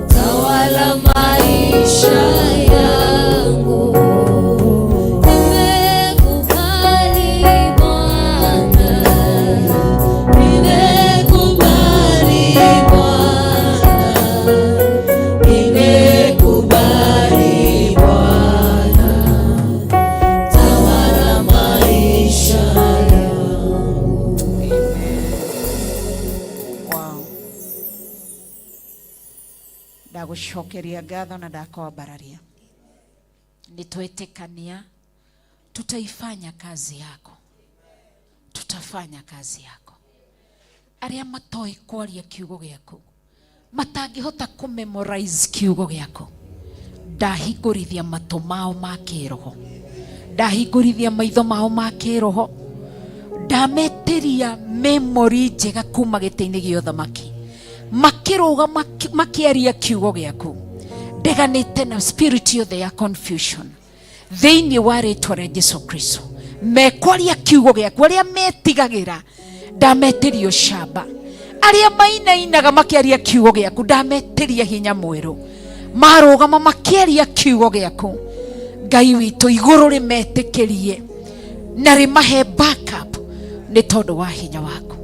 tawala maisha yangu. Nimekubali Bwana, nimekubali Bwana, nimekubali Bwana, tawala maisha yangu. Wow. Ndagucokeria ngatho na ndakwambararia. Nitwetikania tutaifanya kazi yako, tutafanya kazi yako. aria matoi kwaria kiugo giaku matangihota ku memorize kiugo giaku ndahingurithia matu mao ma kiroho ndahingurithia maitho mao ma kiroho ndameteria memory njega kuma gite-ini gia uthamaki makiruga makiaria kiugo giaku ndeganite na spirit yothe ya confusion thiini wa ritwa ria Jesu Kristo mekwaria kiugo giaku aria metigagira ndameteria ucamba aria mainainaga makiaria kiugo giaku ndameteria hinya mweru marugama makiaria kiugo giaku Ngai witu iguru rimetikirie na rimahe backup ni tondu wa hinya waku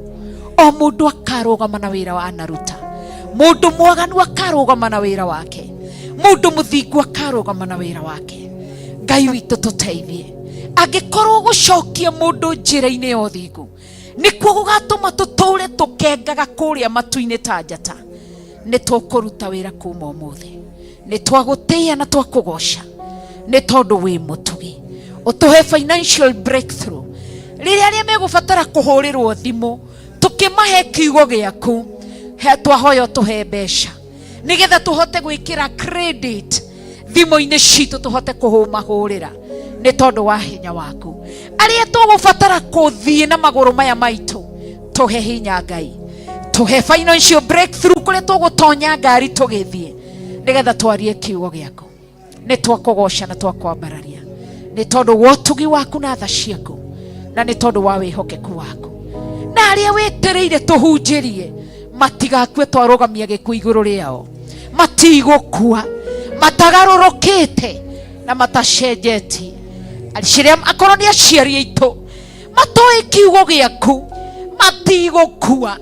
o mundu akarugama na wira wa anaruta mundu mwaganu akarugama na wira wake mundu muthingu akarugama na wira wake Ngai witu tuteithie angikorwo gucokia mundu njira-ini ya uthingu nikuo gugatuma tuture tukengaga kuria matu-ini ta njata ni tukuruta wira kuma umuthi ni twagutia na twakugoca ni tondu wi mutugi utuhe financial breakthrough riria aria megubatara kuhurirwo thimu tukimahe kiugo giaku he twahoya tuhe mbeca nigetha tuhote gwikira credit thimu-ini citu tuhote kuhumahurira ni tondu wa hinya waku aria tugubatara kuthie na maguru maya maitu tuhe hinya Ngai tuhe financial breakthrough kuri tugutonya ngari tugithie nigetha twarie kiugo giaku ni twakugoca na twakwambararia ni tondu wa utugi waku na tha ciaku na ni tondu wa wihokeku waku na aria wetereire tuhunjirie matigakue twarugamia gikuo iguru riao matigukua matagarurukite na matacenjetie aciria akorwo ni aciari aitu matoi kiugo giaku matigukua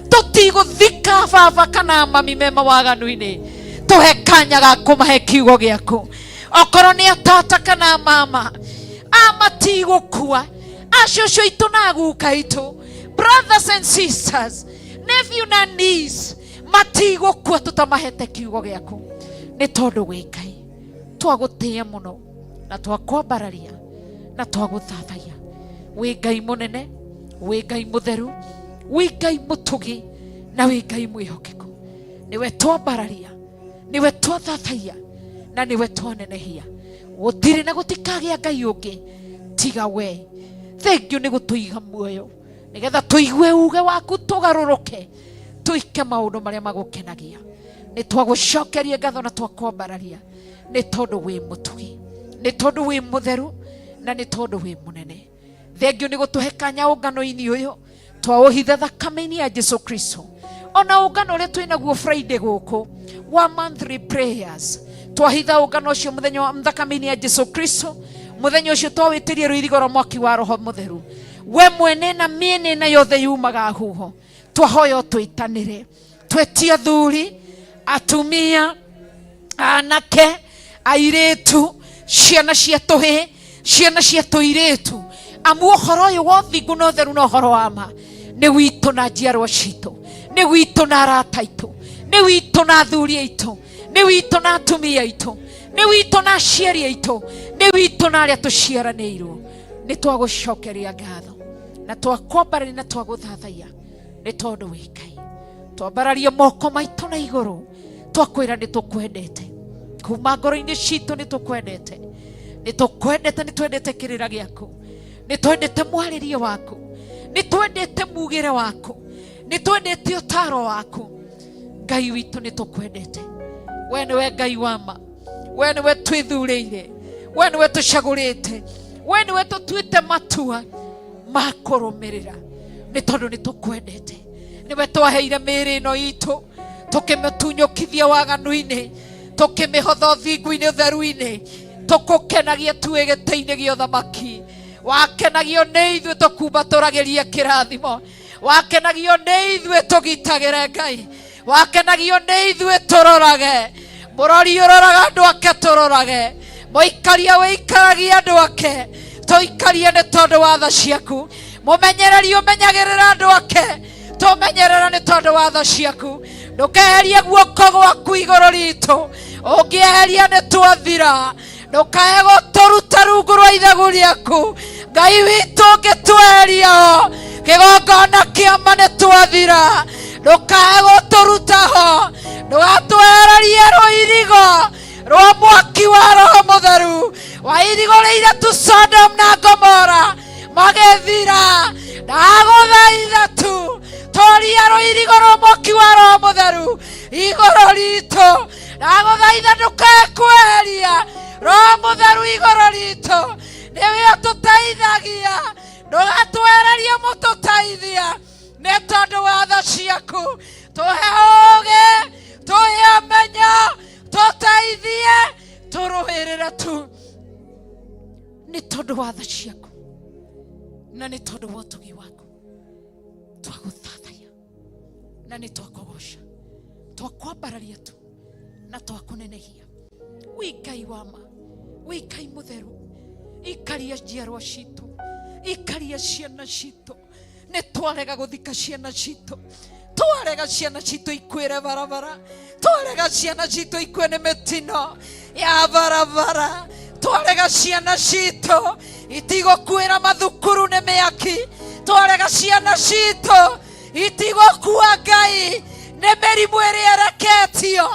tutiguthika baba kana mami mema waganu-ini tuhe kanya ga kumahe kiugo giaku okorwo ni atata kana mama amatigukua acucu itu na guka itu brothers and sisters nephew na niece matigukua tutamahete kiugo giaku ni tondu wi Ngai twagutia muno na twakwambararia na twaguthathaiya wi Ngai munene wi Ngai mutheru wi Ngai mutugi na wi Ngai mwihokeku niwe twambararia niwe twathathaiya na niwe twanenehia gutire na gutikagia Ngai ungi tiga we thank you ni gutuiga muoyo nigetha tuigue uge waku tugaruruke tuike maundu maria magukenagia ni twagucokeria ngatho na twakwambararia ni tondu wi mutugi ni tondu wi mutheru na ni tondu wi munene thank you ni gutuhe kanya ungano-ini uyu twauhitha thakame-ini ya Jesu Kristo ona ungano uria twinaguo Friday guku wa monthly prayers twahitha ungano ucio muthenya wa thakame-ini ya Jesu Kristo muthenya ucio twawitirie ruirigo rwa mwaki wa roho mutheru we mwene na miene na yothe yumaga huho twahoya twitanire twetia thuri atumia anake airitu ciana cia tuhi ciana cia tuiritu amu uhoro uyu wa uthingu na utheru na uhoro wa ma ni witu na njiarwa citu ni witu na arata aitu ni witu na athuri aitu ni witu na atumia aitu ni witu na aciari aitu ni witu na aria tuciaranirwo ni twagucokeria ngatho na twakwambararia na twaguthathaiya ni tondu wi Ngai twambararia moko maitu na iguru twakwira ni tukwendete kuma ngoro-ini citu ni tukwendete ni twendete kirira giaku ni twendete mwaririo waku ni twendete mugire waku ni twendete utaro waku Ngai witu ni tukwendete we niwe Ngai wama we niwe twithurire we niwe tucagurite we niwe tutuite matua ma kurumirira ni tondu ni tukwendete niwe twaheire miri ino itu tukimitunyukithia waganu-ini tukimihotha uthingu-ini utheru-ini tukukenagia tuwe gite-ini gia uthamaki wakenagio ni ithuĩ tukumbatũragĩria kĩrathimo wakenagio ni ithuĩ tũgitagĩre Ngai wakenagio ni ithuĩ tũrorage mũrori ũroraga andũ ake tũrorage mũikaria wĩikaragia andũ ake tũikarie nĩ tondũ wa tha ciaku mũmenyereri ũmenyagĩrĩra andũ ake tũmenyerera nĩ tondũ wa tha ciaku ndũkeherie guoko gwaku igũrũ ritũ ũngĩeheria nĩ twathira ndũkae gũtũruta rungu rwa ithagu rĩaku Ngai witũ ũngĩtweheria kigongona kia mane twathira ndukae guturutaho ndugatwehererie rũirigo rwa mwaki wa Roho Mũtheru wa irigo rĩira tu Sodom na Gomora magethira ndagũthaitha tu toria rũirigo rwa mwaki wa Roho Mũtheru igũrũ ritũ ndagũthaitha ndukae kweheria Roho Mũtheru igũrũ ritũ niwe ũtũteithagia ndugatwehererie mũtũteithia nĩ tondũ wa tha ciaku tũhe ũũgĩ tũhe ũmenyo tũteithie tũrũĩrĩre tu nĩ tondũ wa tha ciaku na nĩ tondũ wa ũtugi waku twagũthathaiya na nĩ twakũgoca twakwambararia tu na twakũnenehia wĩ Ngai wa ma wĩ Ngai mũtheru ikaria njiarwa citũ ikaria ciana citũ nĩ twarega gũthika ciana citũ twarega ciana citũ ikwĩre barabara twarega ciana citũ ikue nĩ mĩtino ya barabara twarega ciana citũ itigũkuĩra mathukuru nĩ mĩaki twarega ciana citũ itigũkua Ngai nĩ mĩrimũ ĩrĩa ĩreketio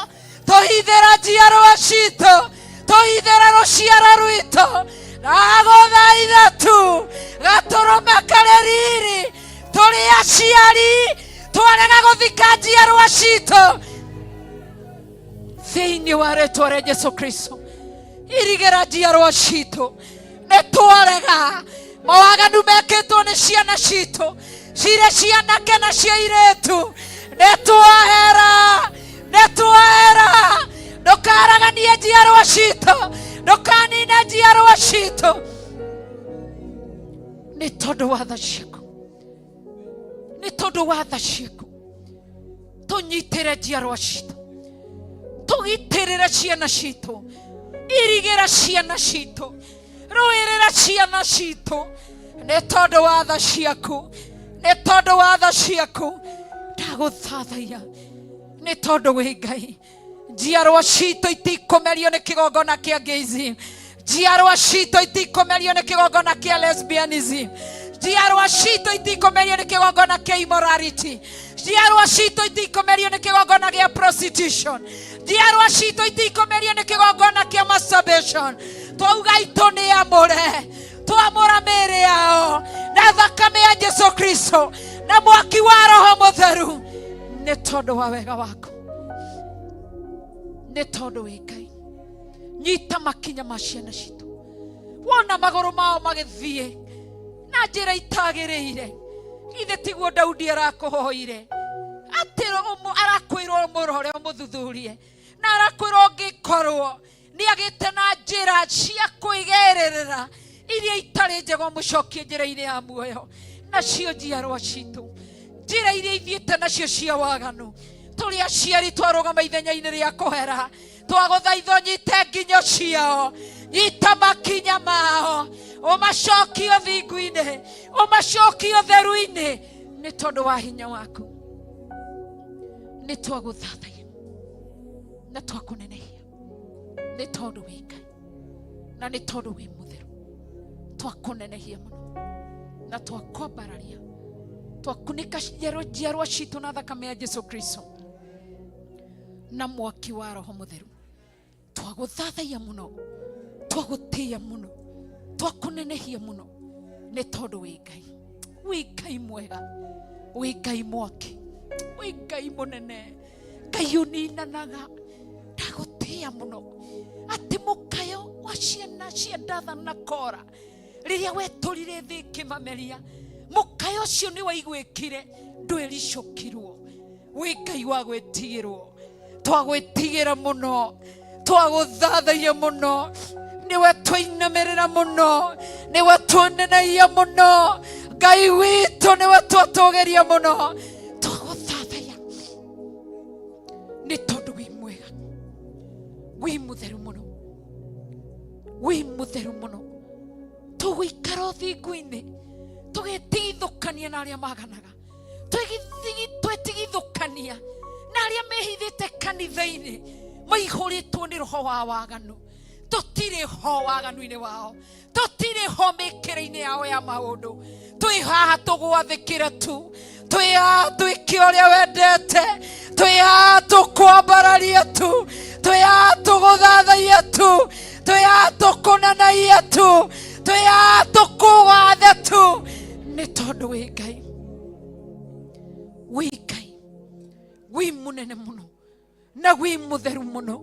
tũhithĩra njiarwa citũ tũhithĩra rũciaro rwitũ ndagũthaitha tu gatũrũme karĩ riri tũrĩ aciari twarega gũthika njiarwa citũ thĩinĩ wa rĩĩtwa rĩa Jesũ Kristo irigĩra njiarwa citũ nĩ twarega mawaganu mekĩtwo nĩ ciana citũ cirĩ cianake na cia airĩtu nĩ twahera ndũkaraganie njiarwa citũ ndukanine njiarwa citũ nĩ tondũ wa tha ciaku nĩ tondũ wa tha ciaku tũnyitĩre njiarwa citũ tũgitĩrĩre ciana citũ irigĩra ciana citũ rũĩrĩra ciana citũ nĩ tondũ wa tha ciaku nĩ tondũ wa tha ciaku ndagũthathaiya nĩ tondũ wĩ Ngai njiarwa citũ itikũmerio nĩ kĩgongona kĩa gayism njiarwa citũ itikũmerio nĩ kĩgongona kĩa lesbianism njiarwa citũ itikũmerio nĩ kĩgongona kĩa immorality njiarwa citũ itikũmerio nĩ kĩgongona gĩa prostitution njiarwa citũ itikũmerio nĩ kĩgongona kĩa masturbation twauga itũ nĩ amũre twamũra mĩĩrĩ yao na thakame ya Jesũ Kristo na mwaki wa Roho Mũtheru nĩ tondũ wa wega waku nĩ tondũ wĩ Ngai nyita makinya ma ciana citũ wona magũrũ mao magĩthiĩ na njĩra itagĩrĩire ithe tiguo Daudi arakũhoire atĩ arakwĩrwo mũrore mũthuthurie na arakwĩrwo ngĩkorwo nĩ agĩte na njĩra cia kwĩgererera iria itarĩ njega mũcokie njĩra-inĩ ya muoyo nacio njiarwa citũ njĩra iria ithiĩte nacio cia waganu tũrĩ aciari twarũgama ithenya-inĩ rĩa kũhera twagũthaitha nyite nginyo ciao nyita makinya mao ũmacokie thingu-inĩ ũmacokie ũtheru-inĩ nĩ tondũ wa hinya waku nĩ twagũthathaiya na twakũnenehia nĩ tondũ wĩ Ngai na nĩ tondũ wĩ mũtheru twakũnenehia mũno na twakwambararia twakunĩka njiarwa citũ na thakame ya Jesũ Kristo na mwaki wa Roho Mũtheru twagũthathaiya mũno twagũtĩĩa mũno twakũnenehia mũno nĩ tondũ wĩ Ngai wĩ Ngai mwega wĩ Ngai mwaki wĩ Ngai mũnene Ngai ũninanaga ndagũtĩĩa mũno atĩ mũkayo wa ciana cia Dathani na Kora rĩrĩa wetũrire thĩ kĩmameria mũkayo ũcio nĩ waigwĩkire ndwĩricũkirwo wĩ Ngai wa gwĩtigĩrwo twagwĩtigĩra mũno twagũthathaiya mũno niwe twainamĩrĩra mũno niwe twanenehia mũno Ngai witũ niwe twatũgeria mũno twagũthathaiya nĩ tondũ wĩ mwega wĩ mũtheru mũno wĩ mũtheru mũno tũgũikara thingu-inĩ tũgetigithũkania na arĩa maganaga twetigithũkania na arĩa mehithĩte kanitha-inĩ maihũrĩtwo nĩ roho wa waganu tũtirĩ ho waganu-inĩ wao tũtirĩ ho mĩkĩre-inĩ yao ya maũndũ Twi haha tugwathikire tu. Twi haha twike uria wendete. Twi haha tukwambararia tu. Twi haha tuguthathaia tu. Twi haha tukunanaia tu. Twi haha tukugathe tu. Nĩ tondũ wĩ Ngai. Wĩ Ngai. Wĩ mũnene mũno. Na wĩ mũtheru mũno.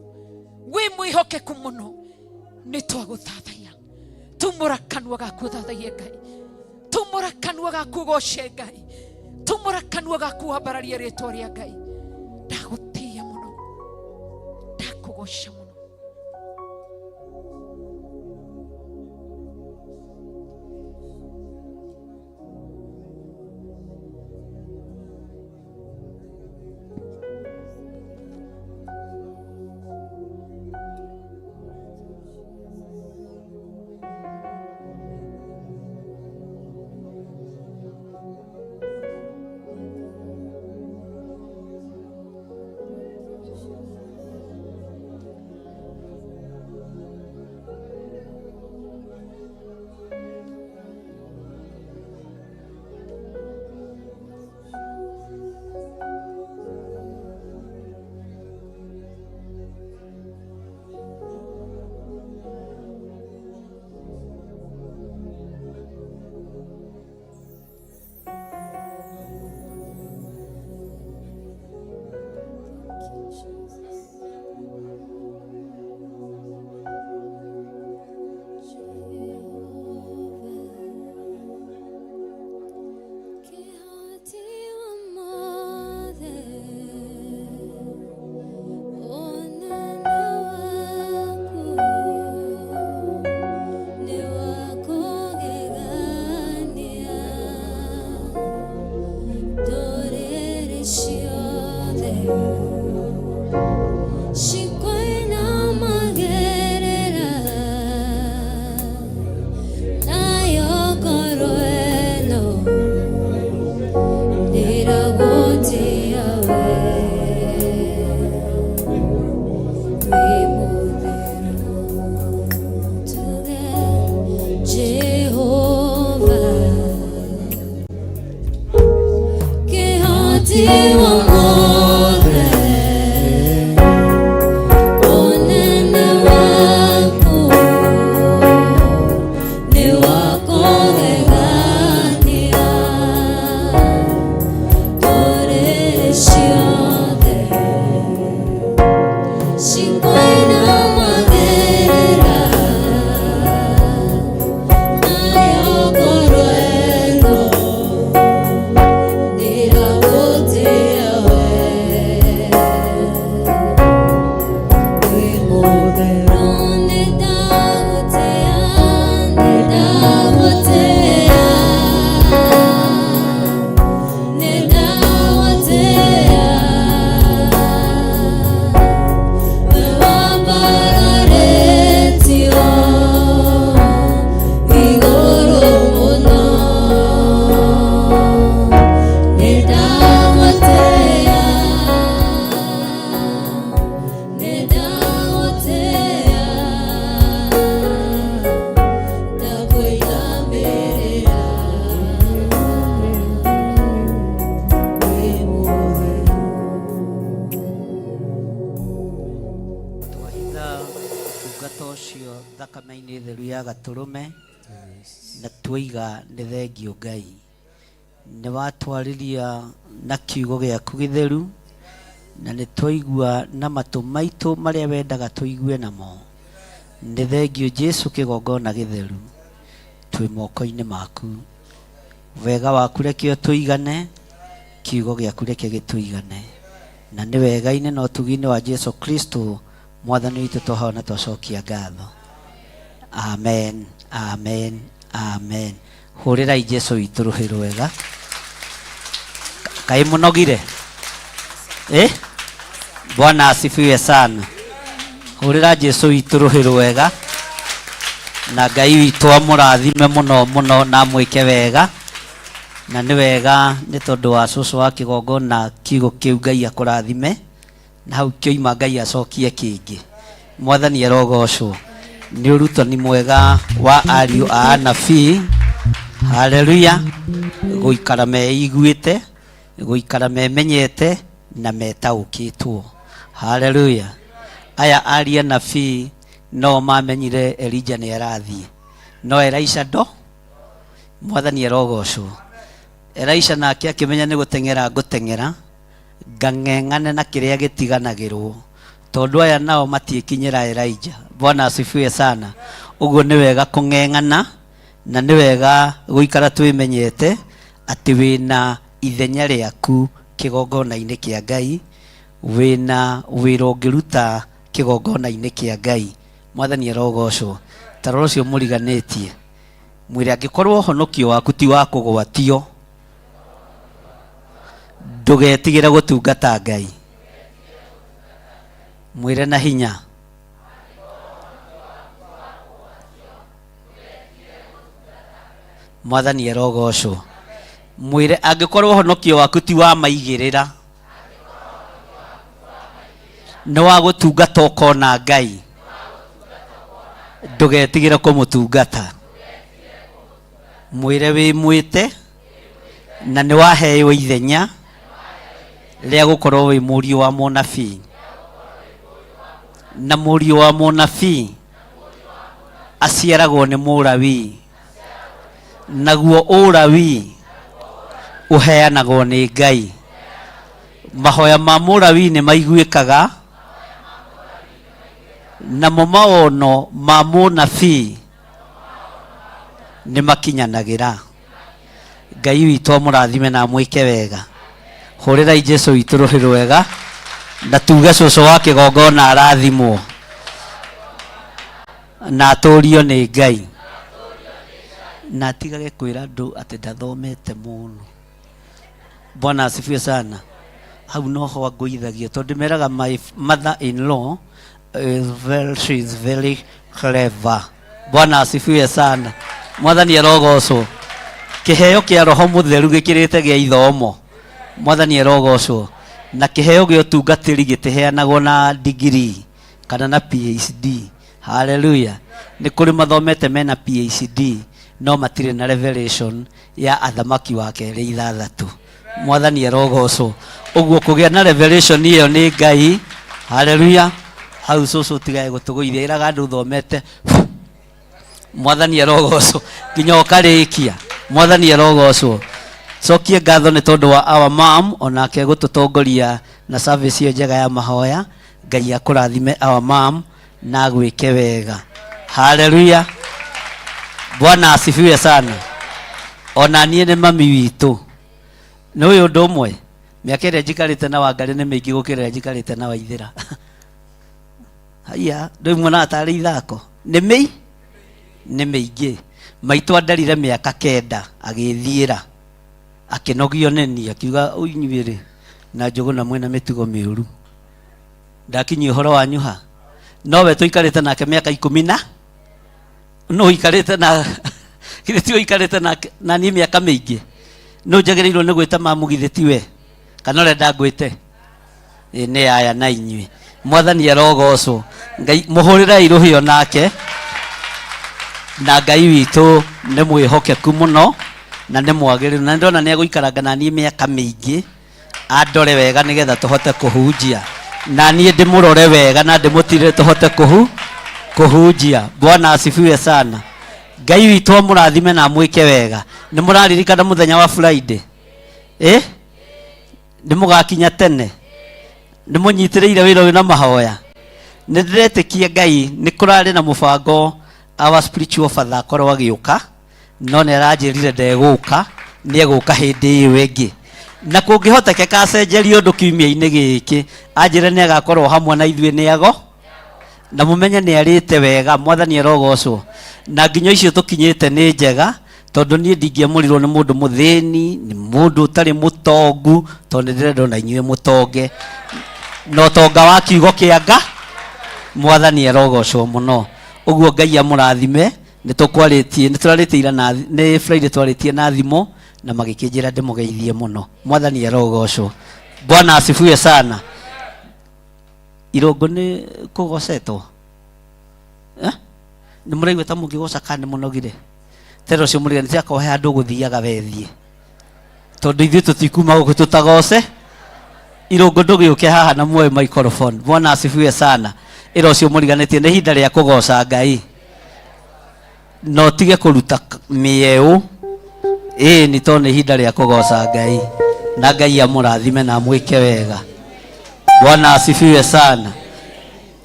Wĩ mwĩhokeku mũno. Nĩ twagũthathaia. Tumũra kanua gaku ũthathaie Ngai. Tumũra kanua gaku ũgoce Ngai. Tumũra kanua gaku wambararie rĩĩtwa rĩa Ngai. Ndagũtĩĩa mũno. Ndakũgoca mũno. thakame-inĩ theru ya Gatũrũme na tuiga nĩ thengio Ngai nĩ watwarĩria na kiugo gĩaku gĩtheru na nĩ twaigua na matũ maitũ marĩa wendaga tũigue namo. Nĩ thengio Jesu kĩgongona gĩtheru twĩ moko-inĩ maku. Wega waku reke ũtũigane, kiugo gĩaku reke gĩtũigane, na nĩ wega-inĩ na ũtugi-inĩ wa Jesu Kristo mwathani witũ twahoya na twacokia ngatho. Amen, amen, amen. Hũrĩrai Jesu witũ rũhĩ rwega. Kaĩ mũnogire? Bwana asifiwe sana. Hũrĩra Jesu witũ rũhĩ rwega, na Ngai witũ amũrathime mũno mũno na mwĩke wega. Na nĩ wega nĩ tondũ wa cũcũ wa kĩgongona kiugo kĩu Ngai akũrathime, na hau kĩoima Ngai acokie kĩngĩ. Mwathani arogocwo. Nĩ ũrutani mwega wa ariũ a anabii haleluya guikara meiguite guikara memenyete na metaukitwo haleluya aya aria nabii no mamenyire Elija ni arathie no Elisha ndo mwathani arogocwo Elisha nake akimenya ni gutengera ngutengera ngang'eng'ane na kiria gitiganagirwo tondu aya nao matiekinyira Elijah. Bwana asifiwe sana. Uguo ni wega kung'eng'ana na ni wega guikara twimenyete ati wina ithenya riaku kigongona-ini kia Ngai, wina wira ungiruta kigongona-ini kia Ngai. Mwathani arogocwo. Tarora ucio muriganitie mwire angikorwo honokio waku ti wa kugwatio ndugetigire gutungata Ngai. Mwire na hinya Mwathani arogocwo. Mwire angikorwo honokio waku ti wa maigirira no wa gutungata ukona Ngai ndugetigire kumutungata. Mwire wi mwite na ni waheo ithenya ria gukorwo wi murio wa munabii na murio wa munabii aciaragwo ni murabii naguo urabii uheanagwo ni Ngai. Mahoya ma murabii ni maiguikaga namo maono ma munabii ni makinyanagira. Ngai witu amurathime na mwike wega. Hurirai Jesu witu ruhi rwega na tuge cucu wa kigongona arathimwo na aturio ni Ngai na atigage kwira andu ati ndathomete muno. Bwana asifiwe sana. Hau noho nguithagio tondu meraga my mother in law she is very clever. Bwana asifiwe sana. Mwathani arogocwo. Kiheo kia roho mutheru gikirite gia ithomo. Mwathani arogocwo. Na kiheo gia utungatiri gitiheanagwo na degree kana na PhD. Hallelujah. Ni kuri mathomete mena PhD no matire na revelation ya athamaki wake ri ithathatu. Mwathani arogocwo. Uguo kugia na revelation iyo ni Ngai. Hallelujah. Hau cucu tigae gutuguithia iraga andu thomete. Mwathani arogocwo. Nginya ukarikia. Mwathani arogocwo. Cokie ngatho ni tondu wa our mom onake gututongoria na service iyo njega ya mahoya. Ngai akurathime our mom na gwike wega. Hallelujah. Bwana asifiwe sana. Ona nie ni mami witu. Ni uyu undu umwe miaka iria njikarite na Wangari ni mingi gukira njikarite na Waithira. Haya, ndio mwana atari ithako. Ni mingi. Maitu andarire miaka 9 agithiira. Akinogio neni akiuga uinyuire na njogo na mwena mitugo miuru. Ndakinyi uhoro wa nyuha. Nowe tuikarite nake miaka 10 no ikarite na kire tio ikarite na ni miaka mingi. No jagereirwo ni gwita mamugithiti we kana renda ngwite ni aya na inyui. Mwathani arogocwo. Ngai muhurira iruhio nake na Ngai witu ni mwihokeku muno na ni mwagiriru na ndona ni aguikaranga na ni miaka mingi andore wega nigetha tuhote kuhunjia na ni ndimurore wega na ndimutire tuhote kuhunjia. Bwana asifiwe sana. Ngai witu amurathime na mwike wega. Ni muraririkana muthenya wa Friday ni mugakinya tene ni munyitireire wira wina mahoya. Ni ndiretikia Ngai ni kurari na mubango our spiritual father akorwo agiuka no ni aranjirire ndeguka ni eguka hindi iyo ingi na kungihotekeka acenjerie undu kiumia-ini giki anjire ni agakorwo hamwe na ithuĩ ni ago na mumenye ni arite wega. Mwathani arogocwo. Na nginyo icio tukinyite ni njega tondu nie ndingiamurirwo ni mundu muthini ni mundu utari mutongu tondu ndirenda na inyuĩ mutonge no tonga wa kiugo kianga. Mwathani arogocwo muno. Uguo Ngai amurathime. Ni tukwaritie ni turaritie na ni Friday twaritie na thimo na magikinjira ndimugeithie muno. Mwathani arogocwo. Bwana asifiwe sana. Irongo ni kugocetwo ni muraigua ta mungigoca kana munogire tero cio muri ganite akohe andu guthiaga wethie tondu ithuĩ tũtikuma gũkũ tũtagoce irũngũ ndũgĩũke haha na muoe microphone. Bwana asifiwe sana. Ĩro cio mũriganĩtie nĩ ihinda rĩa kũgoca Ngai, no tige kũruta mĩeũ. Nĩ tondũ nĩ ihinda rĩa kũgoca Ngai, na Ngai amũrathime na mwĩke wega. Bwana asifiwe sana.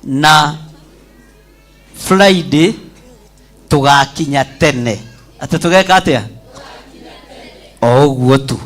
Na Friday tugakinya tene, ati tugeka atia o ũguo tu.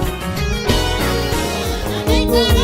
Thank you.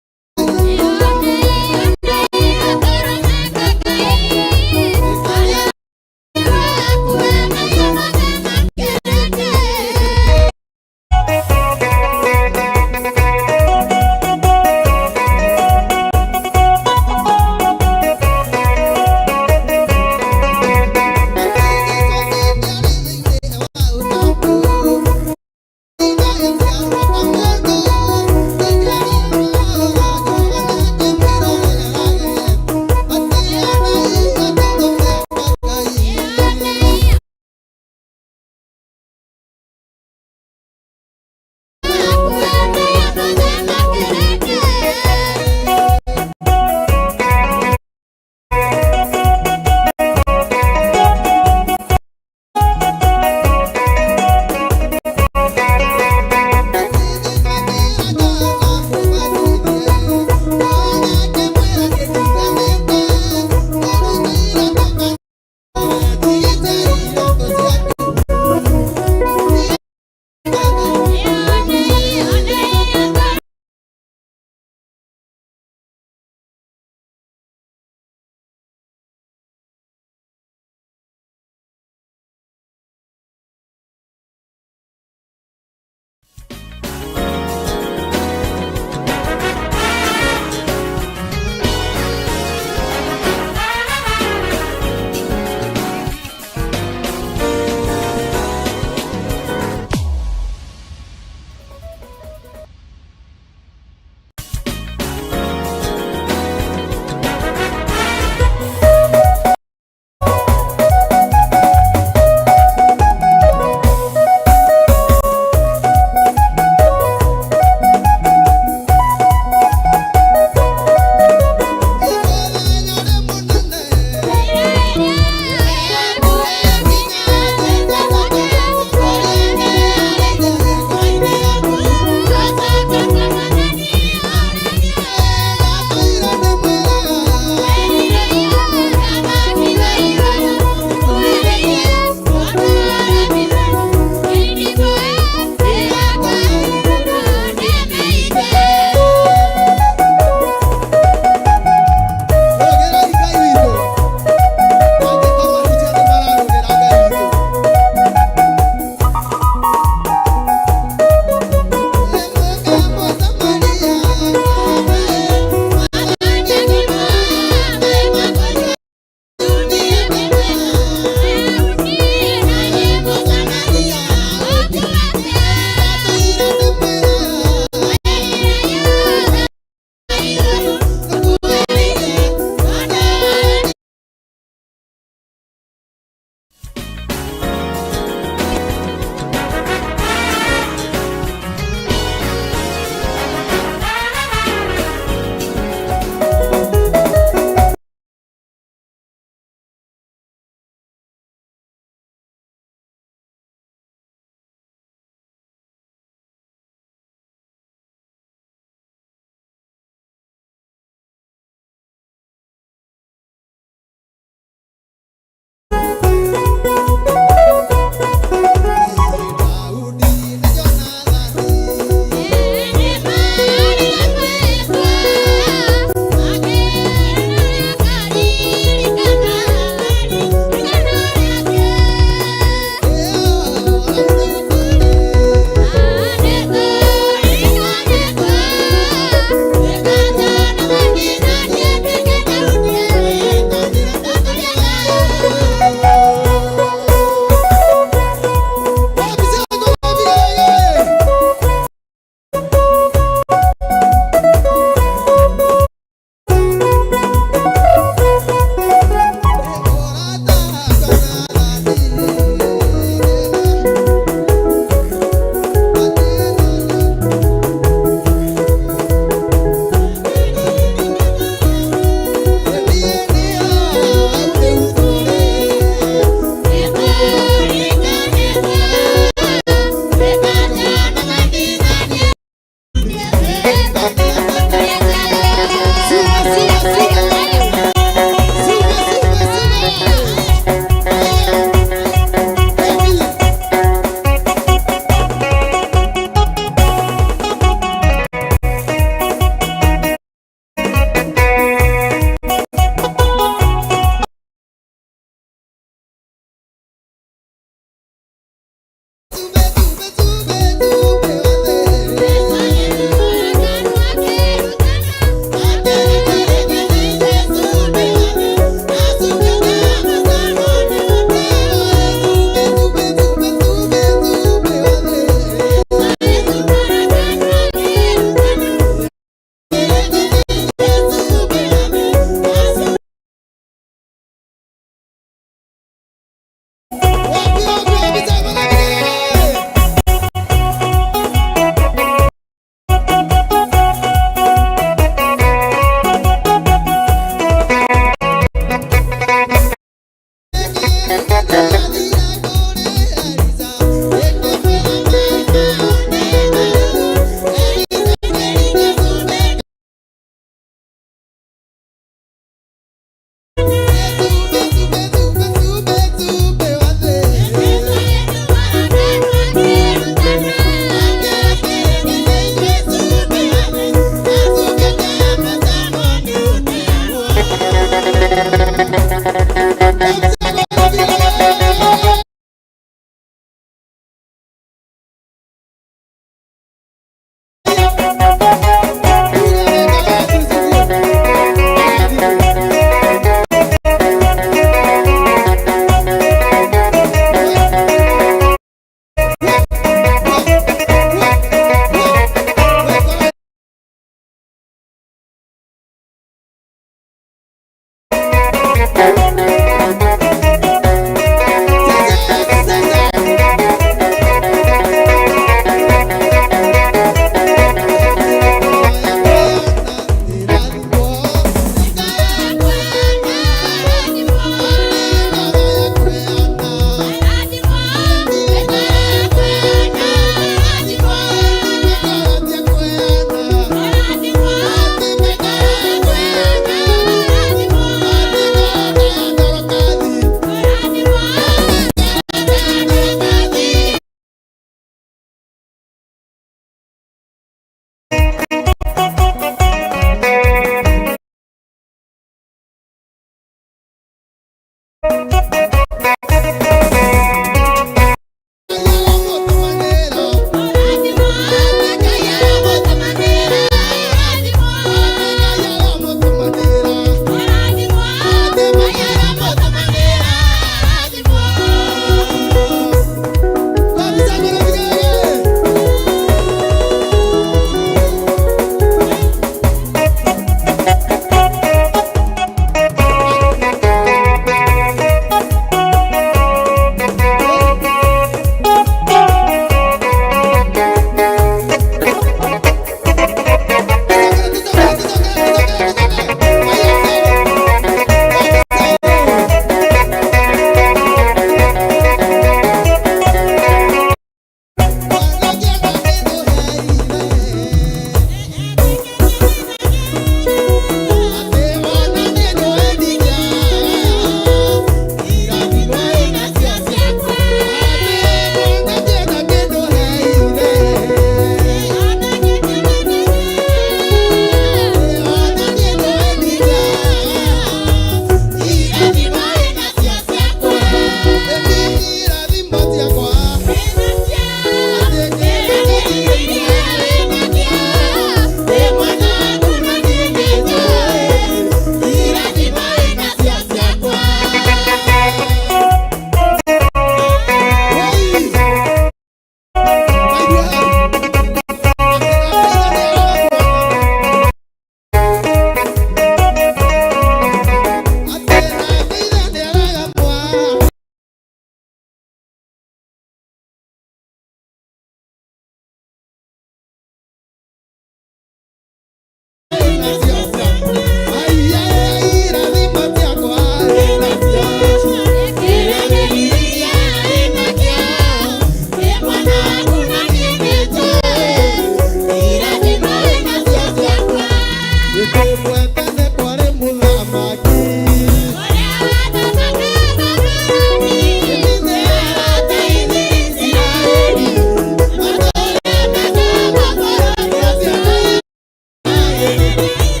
Hallelujah.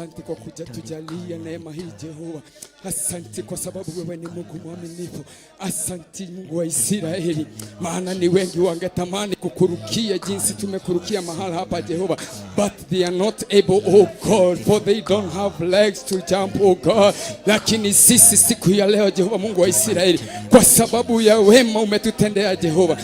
Asante kwa kujatujalia neema hii Jehova. Asante kwa sababu wewe ni Mungu mwaminifu. Asante Mungu wa Israeli, maana ni wengi wangetamani kukurukia jinsi tumekurukia mahala hapa Jehova, but they are not able, oh God, for they don't have legs to jump, oh God. Lakini sisi siku ya leo Jehova Mungu wa Israeli, kwa sababu ya wema umetutendea Jehova,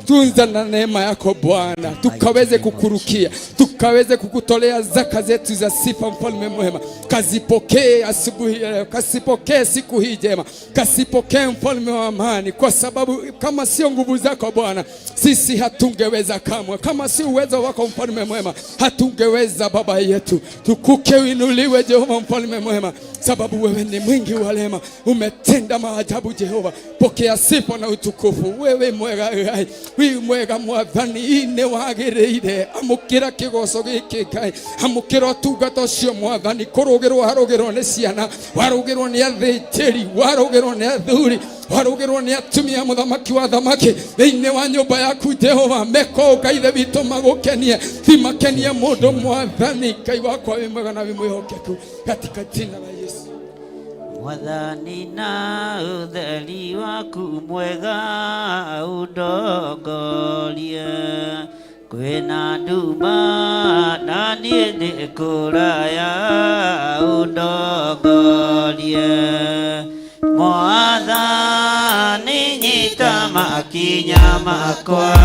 tunza na neema yako Bwana, tukaweze kukurukia, tukaweze kukutolea zaka zetu za sifa. Mfalme mwema, kazipokee asubuhi leo, kasipokee siku hii jema, kasipokee mfalme wa amani, kwa sababu kama sio nguvu zako Bwana, sisi hatungeweza kamwe. Kama si uwezo wako mfalme mwema, hatungeweza Baba yetu. Tukuke uinuliwe Jehova mfalme mwema, sababu wewe ni mwingi wa rehema, umetenda maajabu Jehova. Pokea sifa na utukufu, wewe mwega gai, wewe mwega mwathani, ine wagirire. Amukira kigoco giki Ngai, amukira tugato cio mwathani, kurugirwo harugirwo ni ciana, warugirwo ni athĩnjĩri, warugirwo ni athuri, warugirwo ni atumia muthamaki wa thamaki thĩinĩ wa nyũmba yaku Jehova. Meko Ngai the witũ magũkenie, thimakenie mũndũ mwathani. Ngai wakwa wĩ mwega na wĩ mwĩhokeku, katika jina la Yesu. Mwathani na utheri waku mwega undongorie, kwĩna nduma na niĩ ndĩ kũraya undongorie. Mwathani nyita makinya makwa,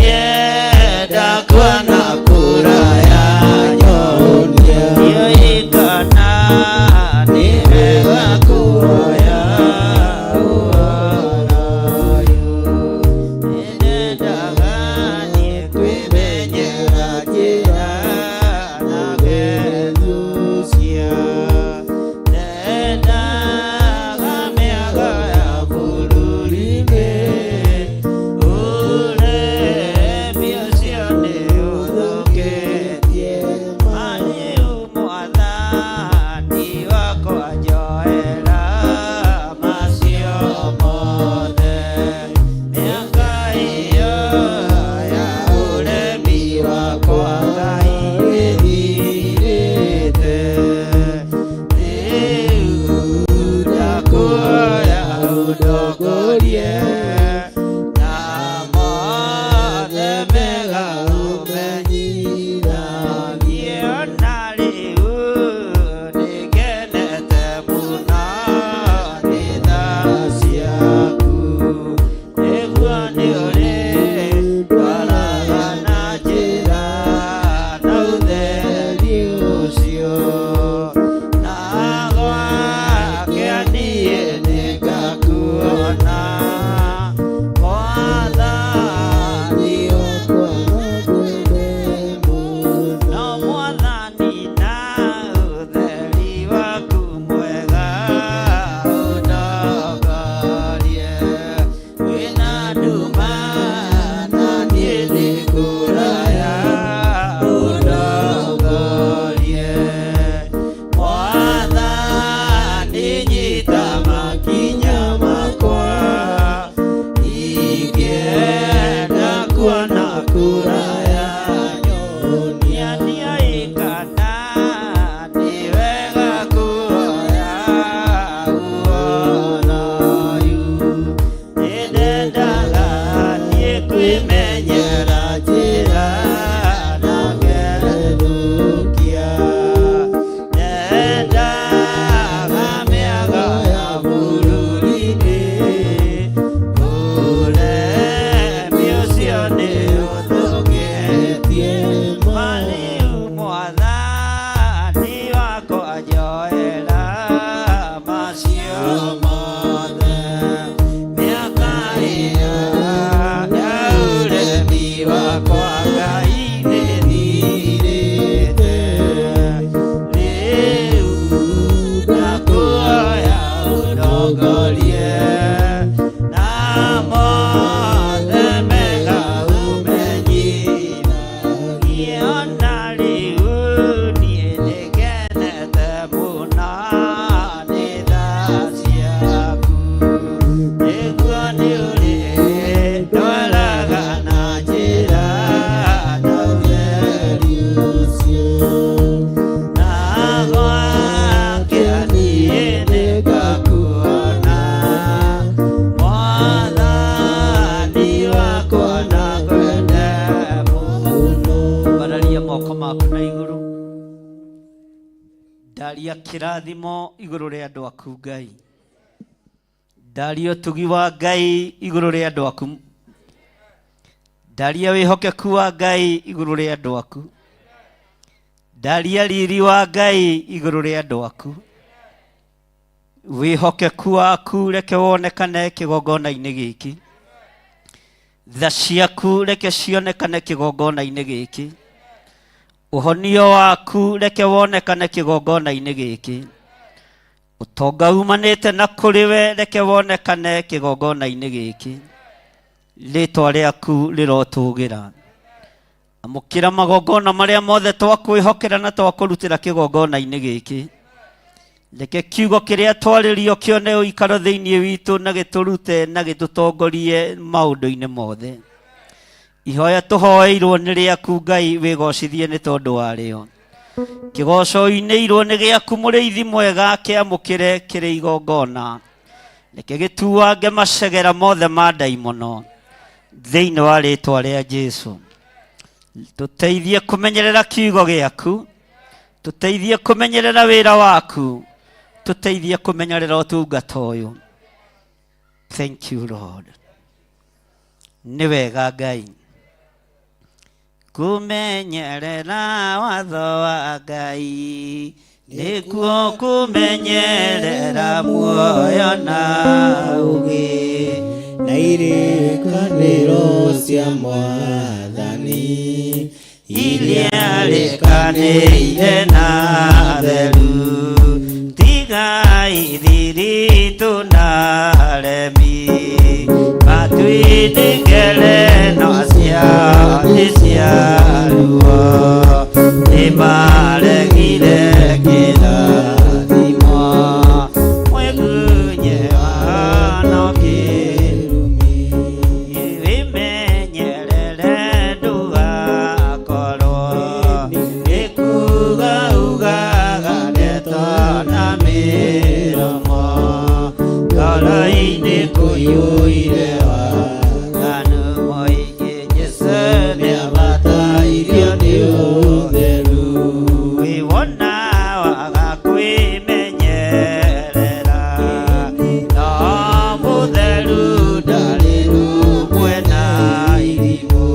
ingĩenda kuona kũraya nyonie, yoikana nĩ wega kuoya ũhoro ũyũ. Nyendaga niĩ kwĩmenyera njĩra na getucia, nyendaga mĩago ya bũrũri-inĩ ũrĩa Ndaria kirathimo iguru ria andu aku Ngai. Ndaria utugi wa Ngai iguru ria andu aku. Ndaria wihokeku wa Ngai iguru ria andu aku. Ndaria riri wa Ngai iguru ria andu aku. Wihokeku waku reke wonekane kigongona-ini giki. Tha ciaku reke cionekane kigongona-ini giki. Uhonio waku reke wonekane kigongona-ini giki. Utonga umanite na kuriwe reke wonekane kigongona-ini giki. Ritwa riaku rirotugira. Amukira magongona maria mothe twakwihokera na twakurutira kigongona-ini giki. Reke kiugo kiria twaririo kione uikaro thiini witu na giturute na gitutongorie maundu-ini mothe. Ihoya tuhoeirwo ni riaku Ngai wigocithie ni tondu wario. Kigoco ineirwo ni giaku muriithi mwega kiamukire kiri igongona. Reke gituange macegera mothe ma ndaimono thiini wa ritwa ria Jesu. Tuteithie kumenyerera kiugo giaku. Tuteithie kumenyerera wira waku. Tuteithie kumenyerera utungata uyu. Thank you Lord. Ni wega Ngai kumenyerera watho wa Ngai, nikuo kumenyerera muoyo na ugi, na irikaniro cia Mwathani iria rikanĩire na theru, tiga ithiritu na remi, matwĩnĩkere no cia iciaruo, nĩmaregire kĩrathimo, mwĩgunye wano kĩrumi, wĩmenyerere ndũgakorwo ĩkuga ugaga ndeto na mĩromo, ngoro-inĩ kũiyũire waganu mũingĩ. Jesũ nĩabatairio nĩ ũtheru, wĩwona waga kwĩmenyerera, no mũtheru ndarĩ rumwe na irimũ,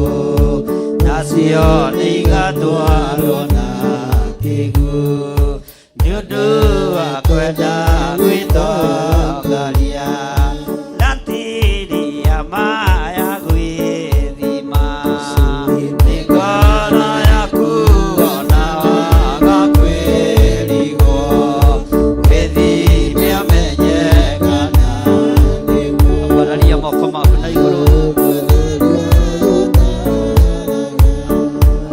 nacio nĩigatwarwo na kĩguũ, nĩũndũ wa kwenda gwĩtongoria na tiria maya gwĩthima, nĩ ngoro yaku ona waga kwĩrigwo, wĩthime amenyekana nĩguo. Ambararia moko maku na igũrũ.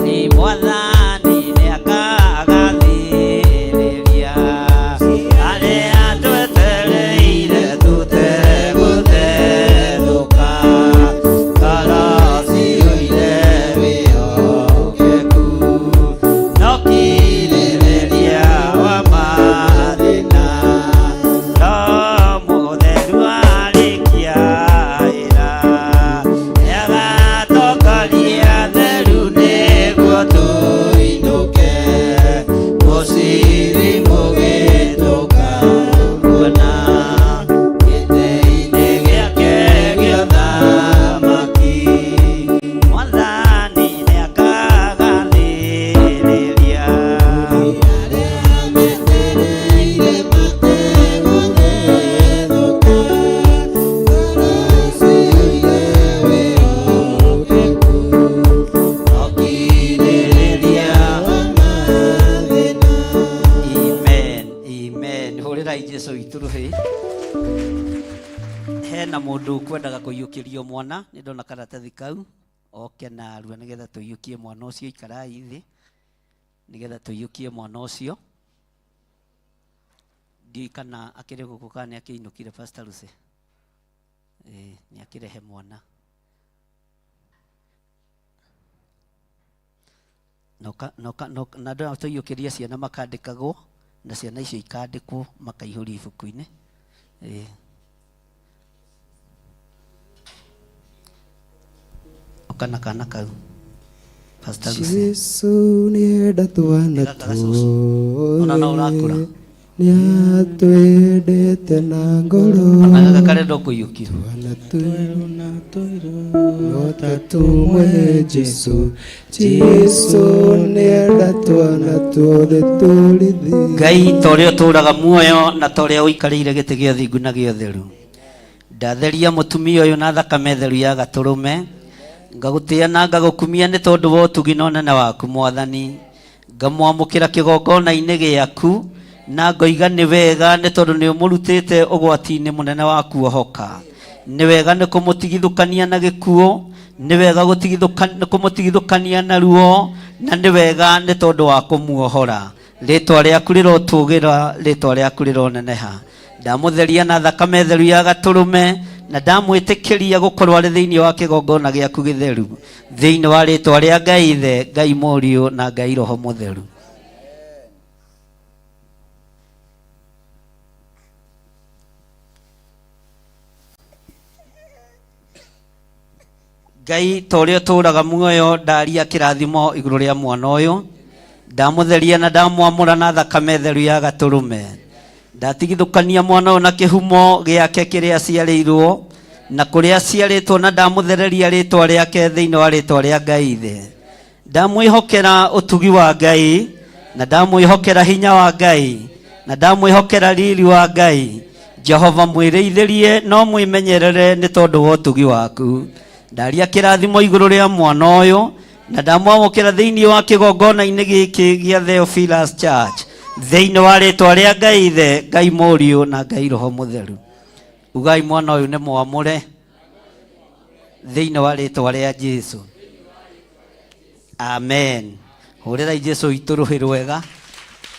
Nĩ Mwathani nĩakagathĩrĩria arĩa twetereire tutegũthethũka, ngoro ciũire wĩhokeku, no kirĩrĩria wa mathĩna, no mũtheru arĩkia wĩra, nĩagatongoria theru nĩguo tũinũke, mũciri mũgĩtũka kuona gĩtĩ-inĩ gĩake gĩa ũthamaki. Mwathani nĩakagathĩrĩria arĩa metereire mategũthethũka, ngoro ciũire wĩhokeku, no kirĩrĩria wa mathĩna. Amen, amen. Hũrĩrai Jesũ witũ rũhĩ. Hena mũndũ ukwendaga kũiyũkĩrio mwana, nĩ ndona karatathi kau, oke na arua nĩgetha tũiyũkie mwana ũcio. Ikarai thĩ nĩgetha tũiyũkie mwana ũcio. Ndiũĩ kana akĩrĩ gũkũ kana nĩ akĩinũkire Pastor Lucy. Nĩ akĩrehe mwana. Na ndona tũiyũkĩria ciana makandĩkagwo, na ciana icio ikandĩkwo makaihũria ibuku-inĩ. Oka na kana kau. Pastor Lucy. Jesu nienda twana Ona no urakura. niatwendete na ngoro Anaga karendo kuyukio. twana tumwe Jesu Jesu nienda twana tuothe turithi Ngai tore uturaga muoyo na tore uikarire gite gio thingu na gio theru. Ndatheria mutumia uyu na thakame theru ya gaturume. Ngagutia na ngagukumia ni tondu wa utugi na unene waku Mwathani. Ngamwamukira kigongona-ini giaku na ngoiga ni wega ni tondu ni umurutite ugwati-ini munene waku ohoka. Ni wega ni kumutigithukania na gikuo, ni wega kumutigithukania na ruo, na ni wega ni tondu wa kumuohora. Ritwa riaku rirotugira, ritwa riaku rironeneha. Ndamutheria na thakame theru ya gaturume na ndamwitikiria gukorwo ari thiini wa kigongona giaku githeru thiini wa ritwa ria Ngai Ithe, Ngai Mũriũ na Ngai Roho Mũtheru. Ngai tore uturaga muoyo ndaria kirathimo iguru ria mwana uyu ndamutheria na ndamwamura na thakame theru ya gaturume. Ndatigithukania mwana na kihumo giake kiria aciarirwo na kuria aciaritwo na ndamuthereria ritwa riake thiini wa ritwa ria Ngai Ithe. Ndamwihokera utugi wa Ngai na ndamwihokera hinya wa Ngai na ndamwihokera riri wa Ngai. Jehova mwiriithirie no mwimenyerere ni tondu wa utugi waku. Ndaria kirathimo iguru ria mwana uyu na ndamwamukira thiini wa kigongona-ini giki gia Theophilus Church thiini wa ritwa ria Ngai Ithe, Ngai Mũriũ na Ngai Roho Mũtheru. Ugai mwana uyu ni mwamure thiini wa ritwa ria Jesu. Amen. Hurira Jesu ituruhi rwega.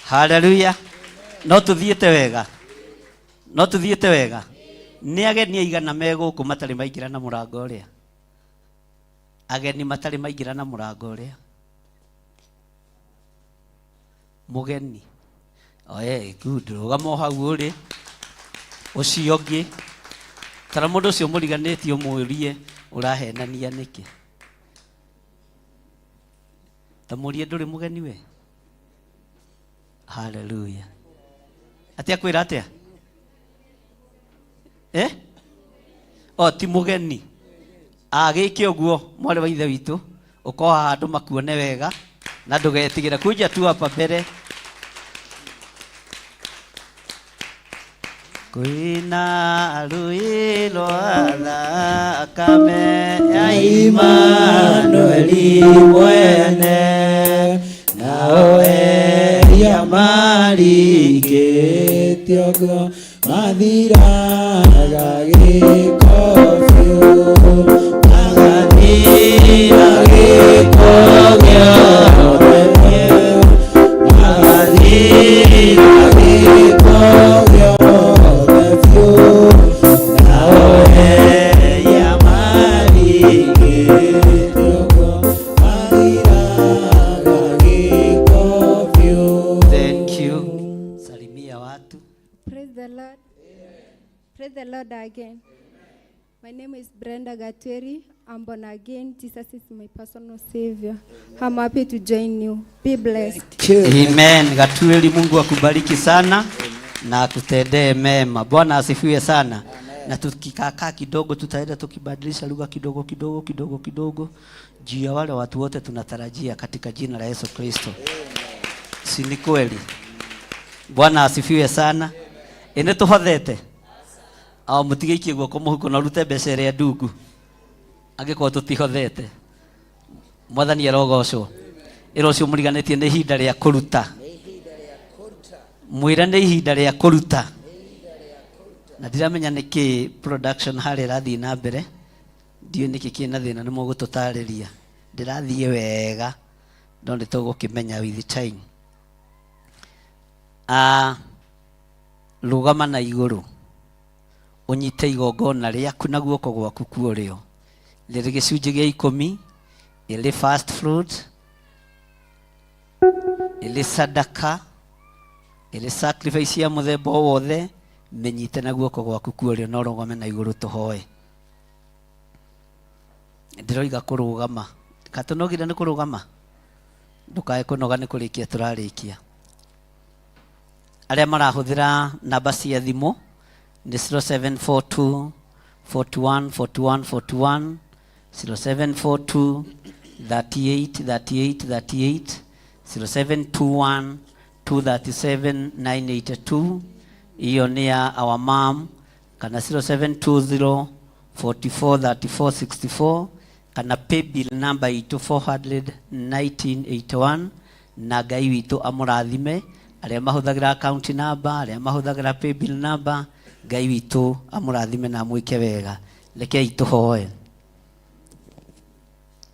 Haleluya. No tuthiete wega. No tuthiete wega. Ni ageni aigana meguku matari maingira na murango uria? Ageni matari maingira na murango uria? Mugeni. Oye, good. Rugamo hau uri. Ucio ngi. Tara mundu ucio muriganitio murie urahenania niki? Tamurie nduri mugeni we. Hallelujah. Atia kwira atia? Ti mugeni. Giki uguo mwari wa ithe witu ukoha andu makuone wega na ndugetigire kuja tu hapa mbere. Kuina ruilo thakame ya Imanueli mwene nao eria marikĩtio mathiraga gĩko biũ magathira gĩko gĩothe biũ magathira gĩko gĩothe biũ nao eria marikĩtio mathiraga gĩko biũ. Thank you. Salimia watu. Praise the Lord. Praise the Lord again. My name is Brenda Gatweri. I'm born again. Jesus is my personal savior. I'm happy to join you. Be blessed. Amen. Gatweri, Mungu akubariki sana na akutendee mema. Bwana asifiwe sana. Na tukikaa kidogo tutaenda tukibadilisha lugha kidogo juu ya wale watu wote tunatarajia katika jina la Yesu Kristo. Si ni kweli? Bwana asifiwe sana. Ene tuhothete au mutigeikie guoko muhuko na rute mbeca iria ndungu angĩkorwo tutihothete. Mwathani arogocwo. Ira ũcio mũriganĩtie nĩ ihinda rĩa kũruta. Mwĩra nĩ ihinda rĩa kũruta. Na ndiramenya nĩkĩ production harĩa ĩrathiĩ na mbere. Ndiũ nĩkĩ kĩna thĩna nĩ mũgũtũtarĩria. Ndĩrathiĩ wega no nĩ tũgũkĩmenya with time. Rugama na igũrũ unyite igongona rĩaku na guoko gwaku kuorio rĩrĩ gĩcunjĩ gĩa 10 ĩrĩ fast fruit ĩrĩ sadaka ĩrĩ sacrifice ya mũthemba wothe menyite na guoko gwaku kuorio no rũgame na igũrũ tũhoe. Ndĩroiga kũrũgama katũnogire nĩ kũrũgama. ndukae kunoga nĩ kũrĩkia tũrarĩkia. Arĩa marahuthĩra namba cia thimũ nĩ 0742 41 41 41, 0742 38 38 38, 0721 237 982. Hiyo ni ya our mom. Kana 0720 44 34 64, kana paybill number itu 400 1981. Na Ngai witũ amũrathime arĩa mahũthagĩra account number, arĩa mahũthagĩra paybill number. Ngai witũ amũrathime na mwĩke wega. Rekei tũhoe.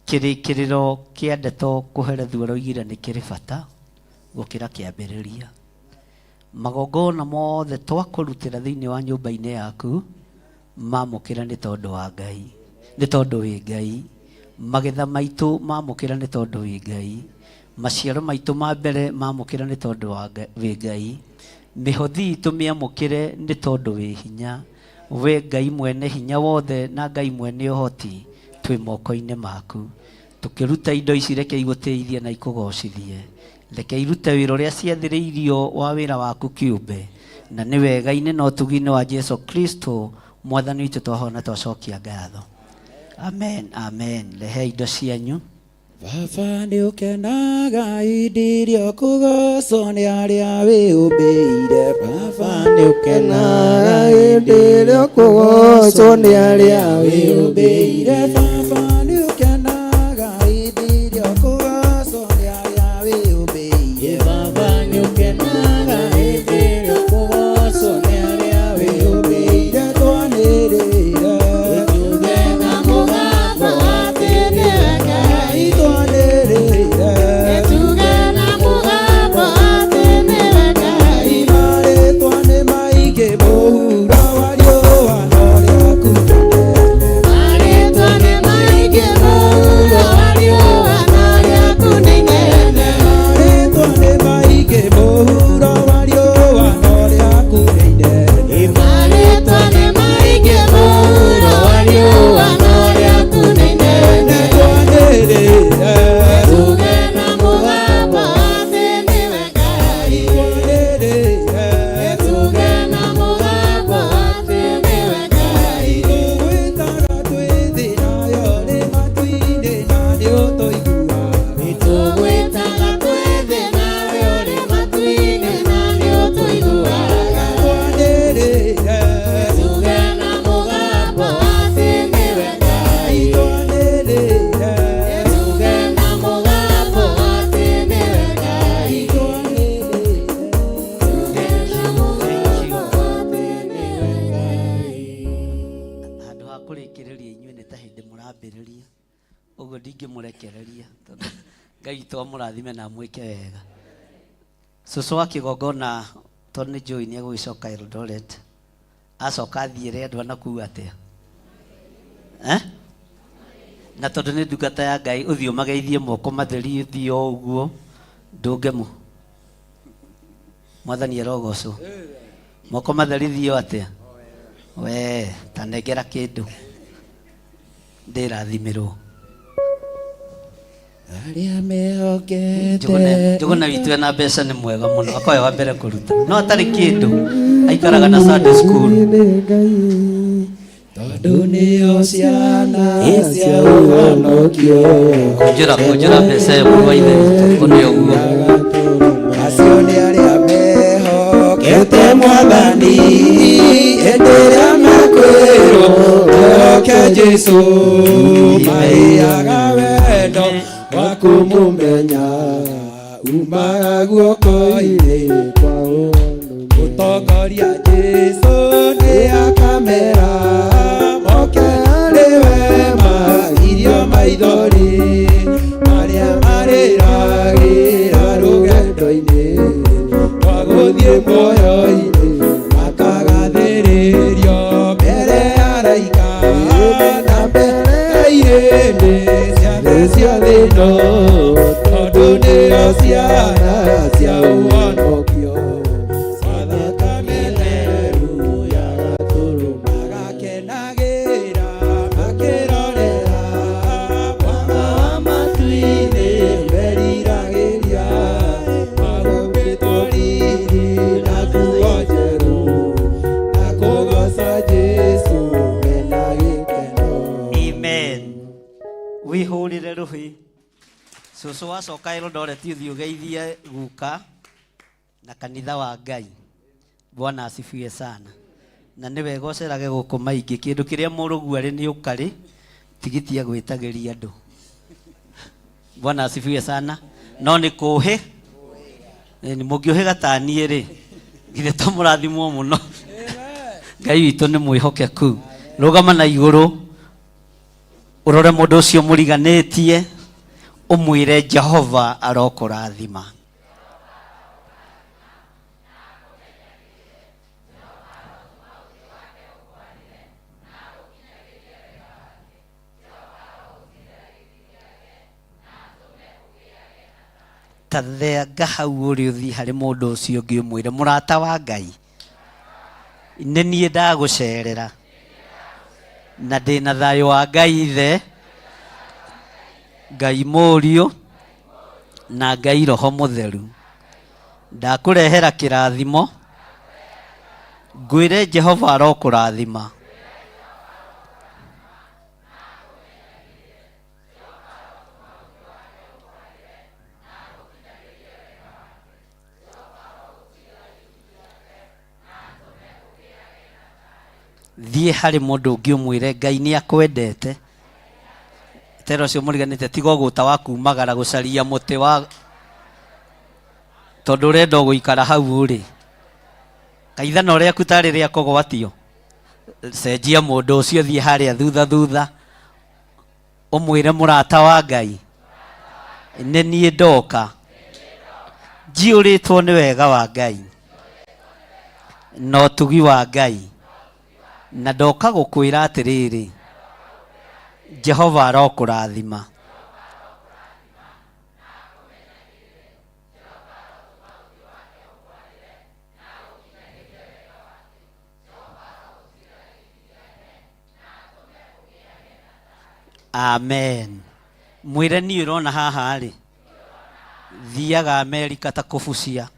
Kĩrĩkĩrĩro kĩa ndeto kũherethwo roigire nĩ kĩrĩ bata gũkĩra kĩambĩrĩria. Magongona mothe twakũrutĩra thĩinĩ wa nyũmba-inĩ yaku mamũkĩra nĩ tondũ wa Ngai, nĩ tondũ wĩ Ngai. Magetha maitũ mamũkĩra nĩ tondũ wĩ Ngai. Maciaro maitũ ma mbere mamũkĩra nĩ tondũ wa wĩ Ngai. Mĩhothi itũ mĩamũkĩre nĩ tondũ wĩ hinya. We Ngai mwene hinya wothe na Ngai mwene ũhoti twĩ moko-inĩ maku. Tũkĩruta indo ici reke igũteithie na ikũgocithie. Reke irute wĩra ũrĩa ciathĩrĩirio wa wĩra waku kĩũmbe. Na nĩ wega-inĩ na ũtugi-inĩ wa Jesu Kristo Mwathani witũ twahona twacokia ngatho. Amen, amen. Rehe indo cianyu. Baba nĩ ũkenaga hĩndĩ ĩrĩa ũkũgocwo nĩ arĩa wĩũmbĩire. Baba nĩ ũkenaga hĩndĩ ĩrĩa ũkũgocwo nĩ arĩa wĩũmbĩire. Baba nĩ ũkenaga hĩndĩ ĩrĩa ũkũgocwo nĩ arĩa wĩũmbĩire. Baba nĩ ũkenaga hĩndĩ ĩrĩa ũkũgocwo nĩ arĩa wĩũmbĩire. Twanĩrĩire tuge na mũgambo atĩ nĩwe Ngai. Twanĩrĩire tuge na mũgambo atĩ nĩwe Ngai. Marĩtwa nĩ maingĩ mũhuro wa riũa no rĩaku rĩnene. Marĩtwa nĩ maingĩ mũhuro wa riũa no rĩaku rĩnene. Marĩtwa nĩ maingĩ mũhuro wa riũa no rĩaku rĩnene. Marĩtwa nĩ maingĩ mũhuro wa riũa no rĩaku rĩnene. Twanĩrĩire tuge na mũgambo atĩ nĩwe Ngai. Twanĩrĩire tuge na mũgambo atĩ nĩwe Ngai. Tũgwĩtaga twĩ thĩ nayo nĩ matu-inĩ na nĩ ũtũiguaga. Tũgwĩtaga twĩ thĩ nayo nĩ matu-inĩ na nĩ ũtũiguaga. Twanĩrĩire tuge na mũgambo atĩ nĩwe Ngai. Twanĩrĩire tuge na mũgambo atĩ nĩwe Ngai. Handũ ha kũrĩkĩrĩria inyuĩ nĩ ta hĩndĩ mũrambĩrĩria. Ũguo ndingĩmũrekereria tondũ Ngai witũ amũrathime na mwĩke wega. Cũcũ wa kĩgongona tondũ nĩ njũĩ nĩ egũgĩcoka Eldoret. Acoka athiĩre andũ anakuga atĩa? Na tondũ nĩ ndungata ya Ngai ũthiĩ ũmageithie moko matheri ũthiĩ o ũguo ndũngĩmũ. Mwathani arogocwo. Moko matheri thiĩ o atĩa? We ta nengera kĩndũ ndĩrathimirwo. Arĩa mehokete Njũgũna witũ ena mbeca nĩ mwega mũno, akoya wa mbere kũruta. No atarĩ kĩndũ aikaraga na Sunday school. tondũ nĩo ciana cia ũhonokio. Kũnjĩra mbeca ĩyo mũrũ wa ithe witũ ũnĩ ũguo. Acio nĩ arĩa mehokete Mwathani hĩndĩ ĩrĩa mekwĩrwo tũhoke Jesũ. Maiaga wendo wa kũmũmenya umaga guoko-inĩ kwa ũtongoria Jesũ nĩ akamera moke arĩwe magirio maithori marĩa marĩragĩra rũgendo-inĩ rwa gũthiĩ muoyo-inĩ makagathĩrĩrio mbere ya araika na mbere ya irĩndĩ ciothe cia thĩ ĩno tondũ nĩo ciana cia ũhonokio. Thakame theru ya gatũrũ magakenagĩra makĩrorera Mwana wa matu-inĩ meriragĩria Susu wacoka Eldoret uthi ugeithie guka na kanitha wa Ngai. Bwana asifiwe sana. Na nĩ wega ũcerage gũkũ maingĩ, kĩndũ kĩrĩa mũrũgu arĩ nĩ ũkarĩ, tigiti ya gwĩtagĩria andũ. Bwana asifiwe sana. No nĩ kũhĩ, nĩ mũngĩũhĩga ta niĩ rĩ, githĩ to mũrathimwo mũno. Ngai witũ nĩ mwĩhokeku. Rũgama na igũrũ, ũrore mũndũ ũcio mũriganĩtie, ũmwĩre Jehova arokũrathima. Tathenga hau ũrĩ ũthiĩ harĩ mũndũ ũcio ũngĩ ũmwĩre mũrata wa Ngai, nĩ niĩ ndagũcerera na ndĩna thayũ wa Ngai Ithe, Ngai Mũriũ na Ngai Roho Mũtheru. Ndakũrehera kĩrathimo, ngwĩre Jehova arokũrathima. Thiĩ harĩ mũndũ ũngĩ ũmwĩre Ngai nĩ akwendete. Tero ũcio mũriganĩte tiga ũgũta wa kumagara gũcaria mũtĩ wa tondũ ũrenda gũikara hau ũrĩ. Kaithana ũrĩa kutarĩ rĩa kũgwatio. Cenjia mũndũ ũcio thiĩ harĩa thutha ũmwĩre mũrata wa Ngai, nĩ niĩ ndoka, njiyũrĩtwo nĩ wega wa Ngai na ũtugi wa Ngai, na ndoka gũkwĩra atĩrĩrĩ, Jehova arokũrathima. Amen. Mwĩre niĩ ũrona haha rĩ, thiaga Amerika ta kũbucia,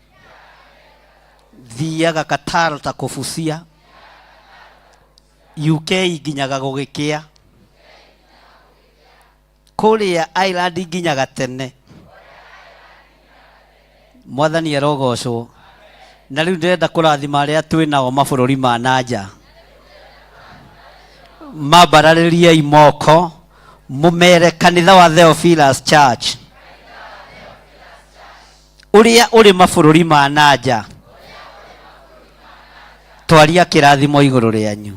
thiaga Qatar ta kũbucia, UK nginyaga gũgĩkĩa, kũrĩa Ireland nginyaga tene. Mwathani arogocwo. Na rĩu ndĩrenda kũrathima arĩa twĩnao mabũrũri ma nanja. Mambararĩriei moko, mũmere kanitha wa Theophilus Church ũrĩa ũrĩ mabũrũri ma nanja, twaria kĩrathimo igũrũ rĩanyu.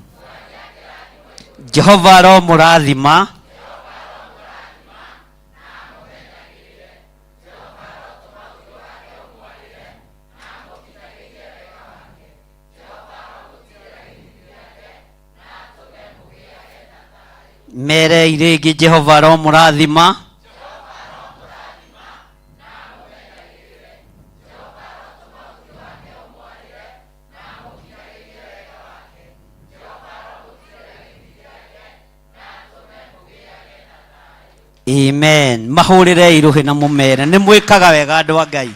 Jehova aromũrathima. Mere irĩngĩ Jehova aromũrathima. Amen. Mahũrĩre irũhĩ na mũmere nĩ mwĩkaga wega andũ a Ngai.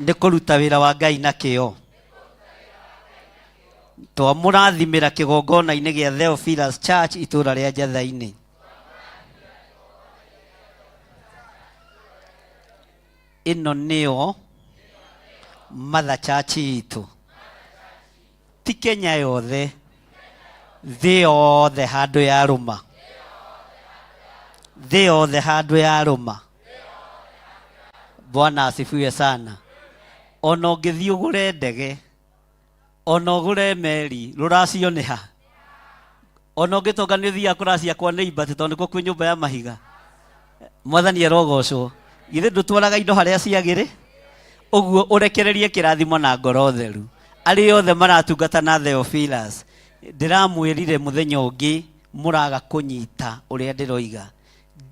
Nĩ kũruta wĩra wa Ngai na kĩo. Twamũrathimĩra kĩgongona-inĩ gĩa Theophilus Church itũra rĩa Njatha-inĩ. Ĩno nĩyo Mother Church itũ. Ti Kenya yothe, thĩ yothe handũ ya rũma. Thĩ yothe handũ ya rũma. Bwana asifiwe sana. Ona ũngĩthiĩ ũgũre ndege, ona ũgũre meri, rũracio nĩ ha. Ona ũngĩtonga nĩ ũthiaga kũracia kwa neighbor tondũ nĩkuo kwĩ nyũmba ya mahiga. Mwathani arogocwo. Githĩ ndũtwaraga indo harĩa ciagĩrĩ? Ũguo ũrekererie kĩrathimo na ngoro theru. Arĩ othe maratungata na Theophilus, ndĩramwĩrire mũthenya ũngĩ mũraga kũnyita ũrĩa ndĩroiga.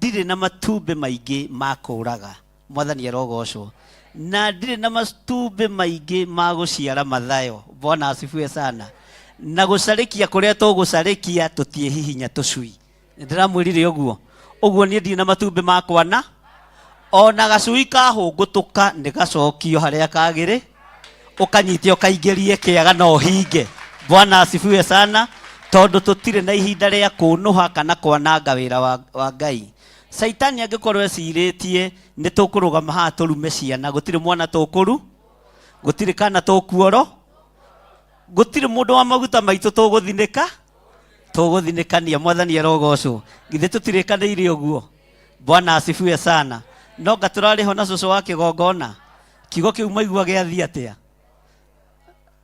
Ndirĩ na matumbĩ maingĩ ma kũraga. Mwathani arogocwo. Na ndirĩ na matumbĩ maingĩ ma gũciara mathayo. Bwana asifiwe sana. Na gũcarĩkia kũrĩa tũgũcarĩkia tũtiĩhihinya tũcui. Ndĩramwĩrire ũguo. Ũguo niĩ ndirĩ na matumbĩ makwa na ona gacui kahũngũtũka nĩ gacokio harĩa kagĩrĩ, ũkanyite ũkaingĩrie kĩaga na ũhinge. Bwana asifiwe sana. Tondũ tũtirĩ na ihinda rĩa kũnũha kana kwananga wĩra wa Ngai. Saitani angikorwo ecirĩtie nĩ tũkũrũgama haha tũrume ciana, gũtirĩ mwana tũkũru, gũtirĩ kana tũkuoro, gũtirĩ mũndũ wa maguta maitũ tũgũthinĩkania. Mwathani arogocwo. Githĩ tũtirĩkanĩire ũguo? Bwana asifiwe sana. No nga tũrarĩ ho na cũcũ wa kĩgongona, kiugo kĩu maigua gĩathiĩ atĩa?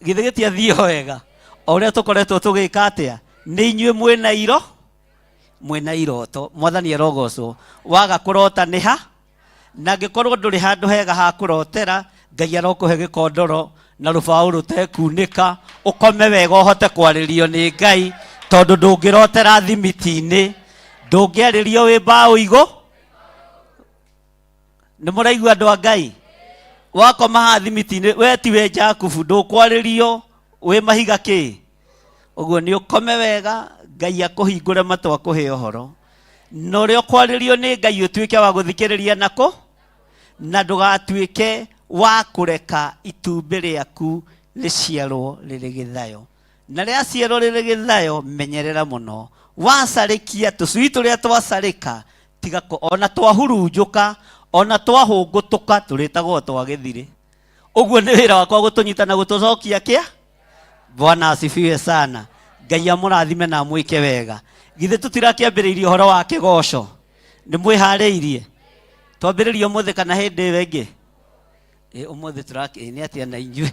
Githĩ gĩtiathiĩ wega? O ũrĩa tũkoretwo tũgĩka atĩa? Nĩ inyuĩ mwĩna iroto. Mwathani arogocwo. Waga kũrota nĩ ha? Na angĩkorwo ndũrĩ handũ hega ha kũrotera, Ngai arokũhe gĩkondoro na rũbaũ rũtekunĩka, ũkome wega ũhote kwarĩrio nĩ Ngai, tondũ ndũngĩrotera thimiti-inĩ, ndũngĩarĩrio wĩ mbaũ igũ. Nĩ mũraigua andũ a Ngai? Wakoma haha thimiti-inĩ, we tiwe Jakubu, ndũkwarĩrio wĩ mahiga kĩ? Ũguo nĩ ũkome wega, Ngai akũhingũre matũ akũhe ũhoro. Na ũrĩa ũkwarĩrio nĩ Ngai ũtuĩke wa gũthikĩrĩria nako, na ndũgatuĩke wa kũreka itumbĩ rĩaku rĩciarwo rĩrĩ gĩthayo. Na rĩaciarwo rĩrĩ gĩthayo, menyerera mũno. Wacarĩkia tũcui tũrĩa twacarĩka, tiga ona twahurunjũka, ona twahũngũtũka, tũrĩtagwo twa gĩthirĩ. Ũguo nĩ wĩra wakwa gũtũnyita na gũtũcokia kĩa. Bwana asifiwe sana. Ngai amũrathime na mwĩke wega. Githĩ tũtirakĩambĩrĩirie ũhoro wa kĩgoco? Nĩ mwĩharĩirie? Twambĩrĩrie ũmũthĩ kana hĩndĩ ĩyo ĩngĩ? Ũmũthĩ nĩ atĩa na inyuĩ?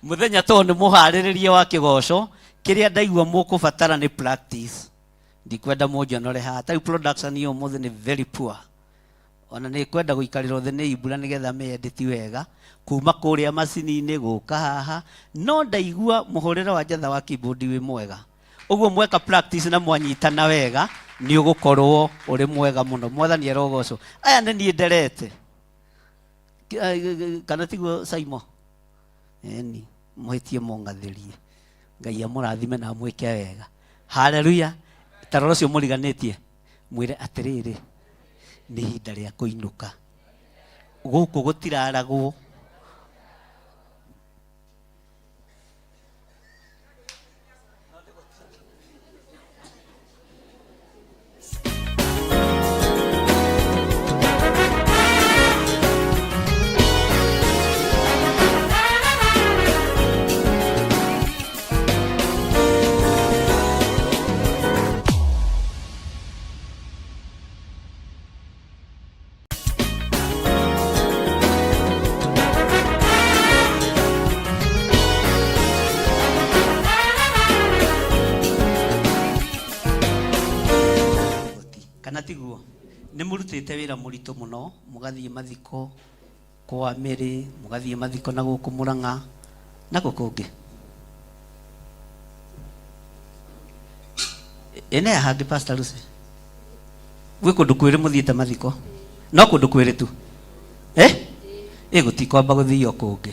Mũthenya tondũ nĩ mũharĩrĩrie wa kĩgoco, kĩrĩa ndaigua mũkũbatara nĩ practice. Ndikwenda mũnjonore haha. Tarĩu production ya ũmũthĩ nĩ very poor. Ona nĩ kwenda gũikarĩrwo thĩ nĩ ibura nĩgetha mĩendeti wega, kuma kũrĩa macini-inĩ gũka haha, no ndaigua mũhũrĩre wa njatha wa keyboard wĩ mwega. Ũguo mweka practice na mwanyitana wega, nĩ ũgũkorwo ũrĩ mwega mũno. Mwathani arogocwo. Aya nĩ niĩ nderete. Kana tiguo Saimo? Eni, mũhĩtie mũngathĩrie. Ngai amũrathime na mwĩke wega. Haleluya. Tarora ũcio mũriganĩtie, mwĩre atĩrĩrĩ, nĩ ihinda rĩa kũinũka. Gũkũ gũtiraragwo. Tiguo nĩ mũrutĩte wĩra mũritũ mũno, mũgathiĩ mathiko kwa Mĩrĩ, mũgathiĩ mathiko na gũkũ Mũrang'a na gũkũ kũngĩ. Ene hangĩ Pastor Lucy, gwĩ kũndũ kwĩrĩ mũthiĩte mathiko? No kũndũ kwĩrĩ tu? Gũtikwamba gũthiio kũngĩ.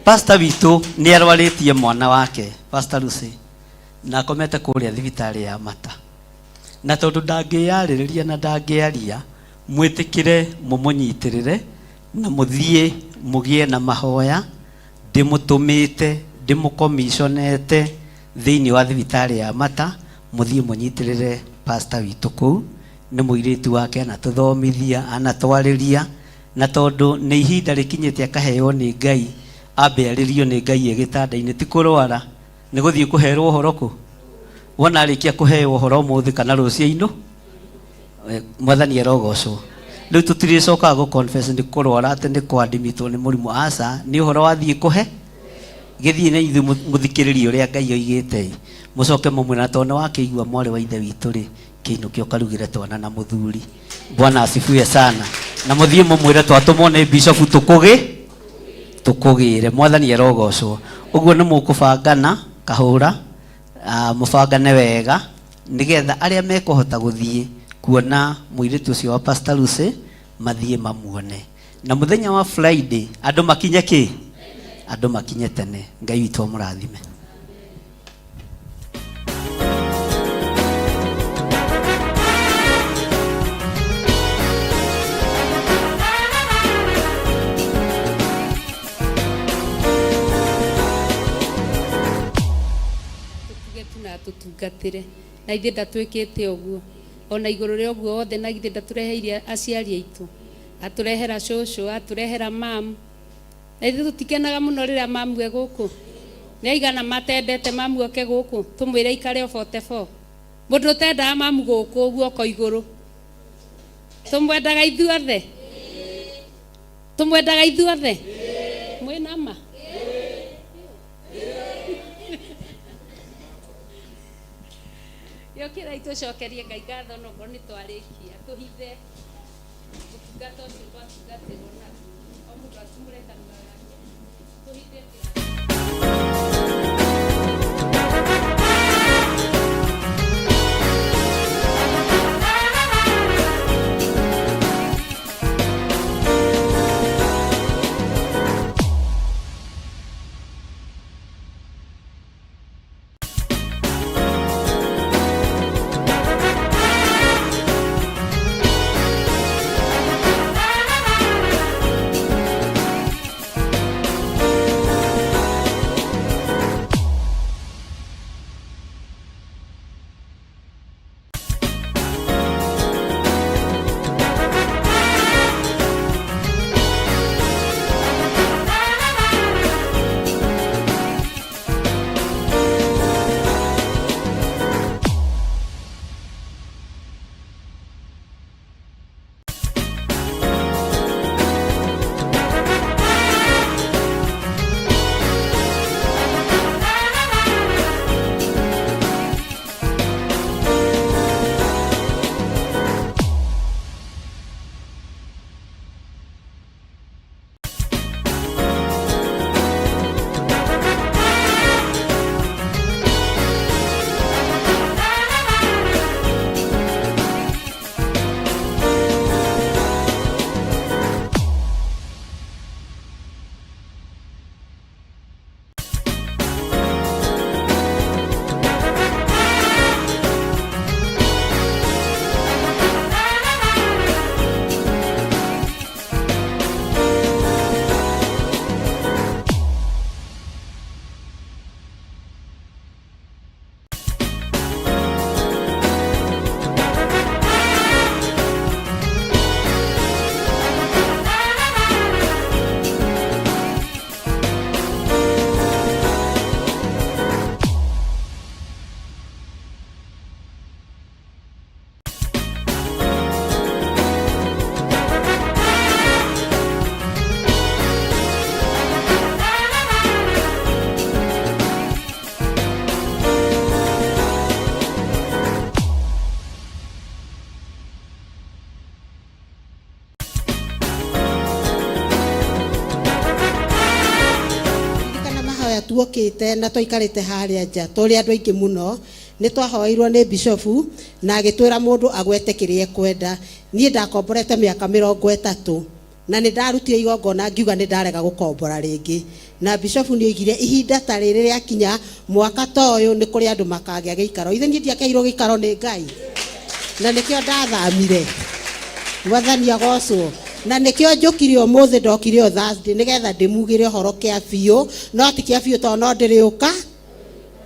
Pastor witũ nĩ arwarĩtie mwana wake, Pastor Lucy, na akomete kũrĩa thibitarĩ ya Mata. Na tondũ ndangĩyarĩrĩria na ndangĩaria, mwĩtĩkĩre mũmũnyitĩrĩre na mũthiĩ mũgĩe na mahoya. Ndĩmũtũmĩte, ndĩmũkomiconete thĩinĩ wa thibitarĩ ya Mata, mũthiĩ mũnyitĩrĩre pastor witũ kũu. Nĩ mũirĩtu wake, anatũthomithia, anatwarĩria, na tondũ nĩ ihinda rĩkinyĩte akaheo nĩ Ngai, ambe arĩrio nĩ Ngai gĩtanda-inĩ, ti kũrwara, nĩ gũthiĩ kũherwo ũhoro kũ. Wona arĩkia kũheo ũhoro ũmũthĩ kana rũciũ-inĩ, Mwathani arogocwo. Rĩu tũtirĩcokaga gũ-confess nĩ kũrwara atĩ nĩ kwadimitwo nĩ mũrimũ. Aca, nĩ ũhoro wathiĩ kũhe. Gĩthiĩ na ithuĩ mũthikĩrĩrie ũrĩa Ngai oigĩte. Mũcoke mũmwĩra na tondũ wakĩigua mwarĩ wa ithe witũ rĩ, kĩinũke ũkarugĩre twana na mũthuri. Bwana asifiwe sana. Na mũthiĩ mũmwĩre twatũmwo nĩ bishop tũkũgĩre. Mwathani arogocwo. Ũguo nĩ mũkũbangana kahũra, mũbangane wega nĩgetha arĩa mekũhota gũthiĩ kuona mũirĩtu ũcio wa Pastor Lucy mathiĩ mamuone. Na mũthenya wa Friday andũ makinye kĩ? Andũ makinye tene. Ngai witũ amũrathime. Tutugatire na ithe ndatwĩkĩte ũguo. ona iguru ria oguo othe na githe ndatureheire aciari aitu, aturehera cũcũ, aturehera mamu. Na ithuĩ tutikenaga mũno rĩrĩa mamu e gũkũ. Nĩ aigana matendete mamu oke gũkũ tũmwĩre ikare o 44. Mũndũ ũtendaga mamu gũkũ guoko igũrũ. Tũmwendaga ithuothe. Tũmwendaga ithuothe. Mwĩna ma. Yokĩrai tũcokerie Ngai ngatho no korwo nĩ twarĩkia tũhithe ũtungata ũcio twatungatĩrwo naguo. O mũndũ acumũre kanua gake. Tũhithe tuokite na twikarite haria nja turi andu aingi muno ni twahoeirwo ni bishofu na agitwira mundu agwete kiria kwenda nie ndakomborete miaka 30 na ni ndarutire igongona ngiuga ni ndarega gukombora ringi na bishofu ni oigire ihinda ta riri ria kinya mwaka toyo ni kuri andu makagia giikaro ithe nie ndiakeirwo giikaro ni Ngai na nikio ndathamire wathani agocwo na nikio njukire umuthi ndokire o Thursday nigetha ndimugire horo kia biu no ti kia biu to no ndiriuka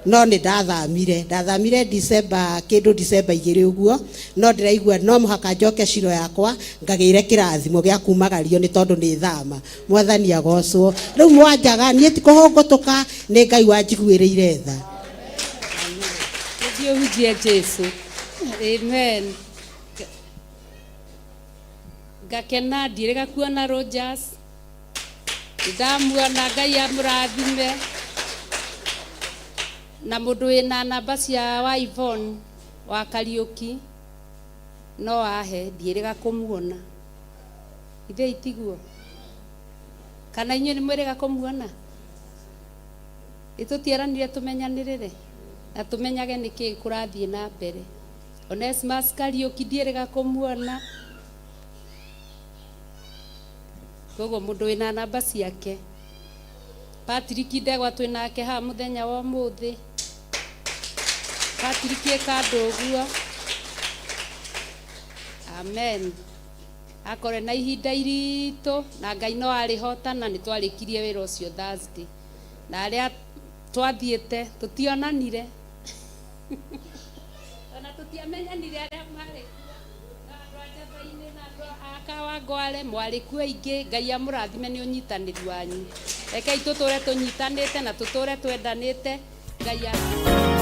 no ni ndathamire December kindu December 2 uguo no ndiraigua no muhaka njoke ciro yakwa ngagire kirathimo gia kumagario ni tondu ni thama mwathani agocwo riu mwanjaga nie ti kuhungutuka ni Ngai wanjiguireire tha Ndio hujia Jesu. Amen. Gakena ndirega kuona Rogers. Ndamuona Ngai amurathime. Na mundu wina namba cia wa Yvonne wa Kariuki no ahe ndirega kumuona. Ithe itiguo. Kana inyo ni mwirega kumuona? Itutieranire tumenyanirire. Na tumenyage niki kurathie na mbere. Onesimus Kariuki ndirega kumuona. Kogo mundu wina namba ciake. Patrick Ndegwa twinake ha muthenya wa muthi. Patrick Kanduguo. Amen. Akore na ihinda irito na Ngai no arihota na nitwarikirie wira ucio Thursday. Na aria twathiete tutionanire. Ona tutiamenyanire aria mari. Rebeka Wangware mwariku aingĩ Ngai amũrathime nĩ ũnyitanĩri wanyu rekei tũtũre tũnyitanĩte na tũtũre twendanĩte Ngai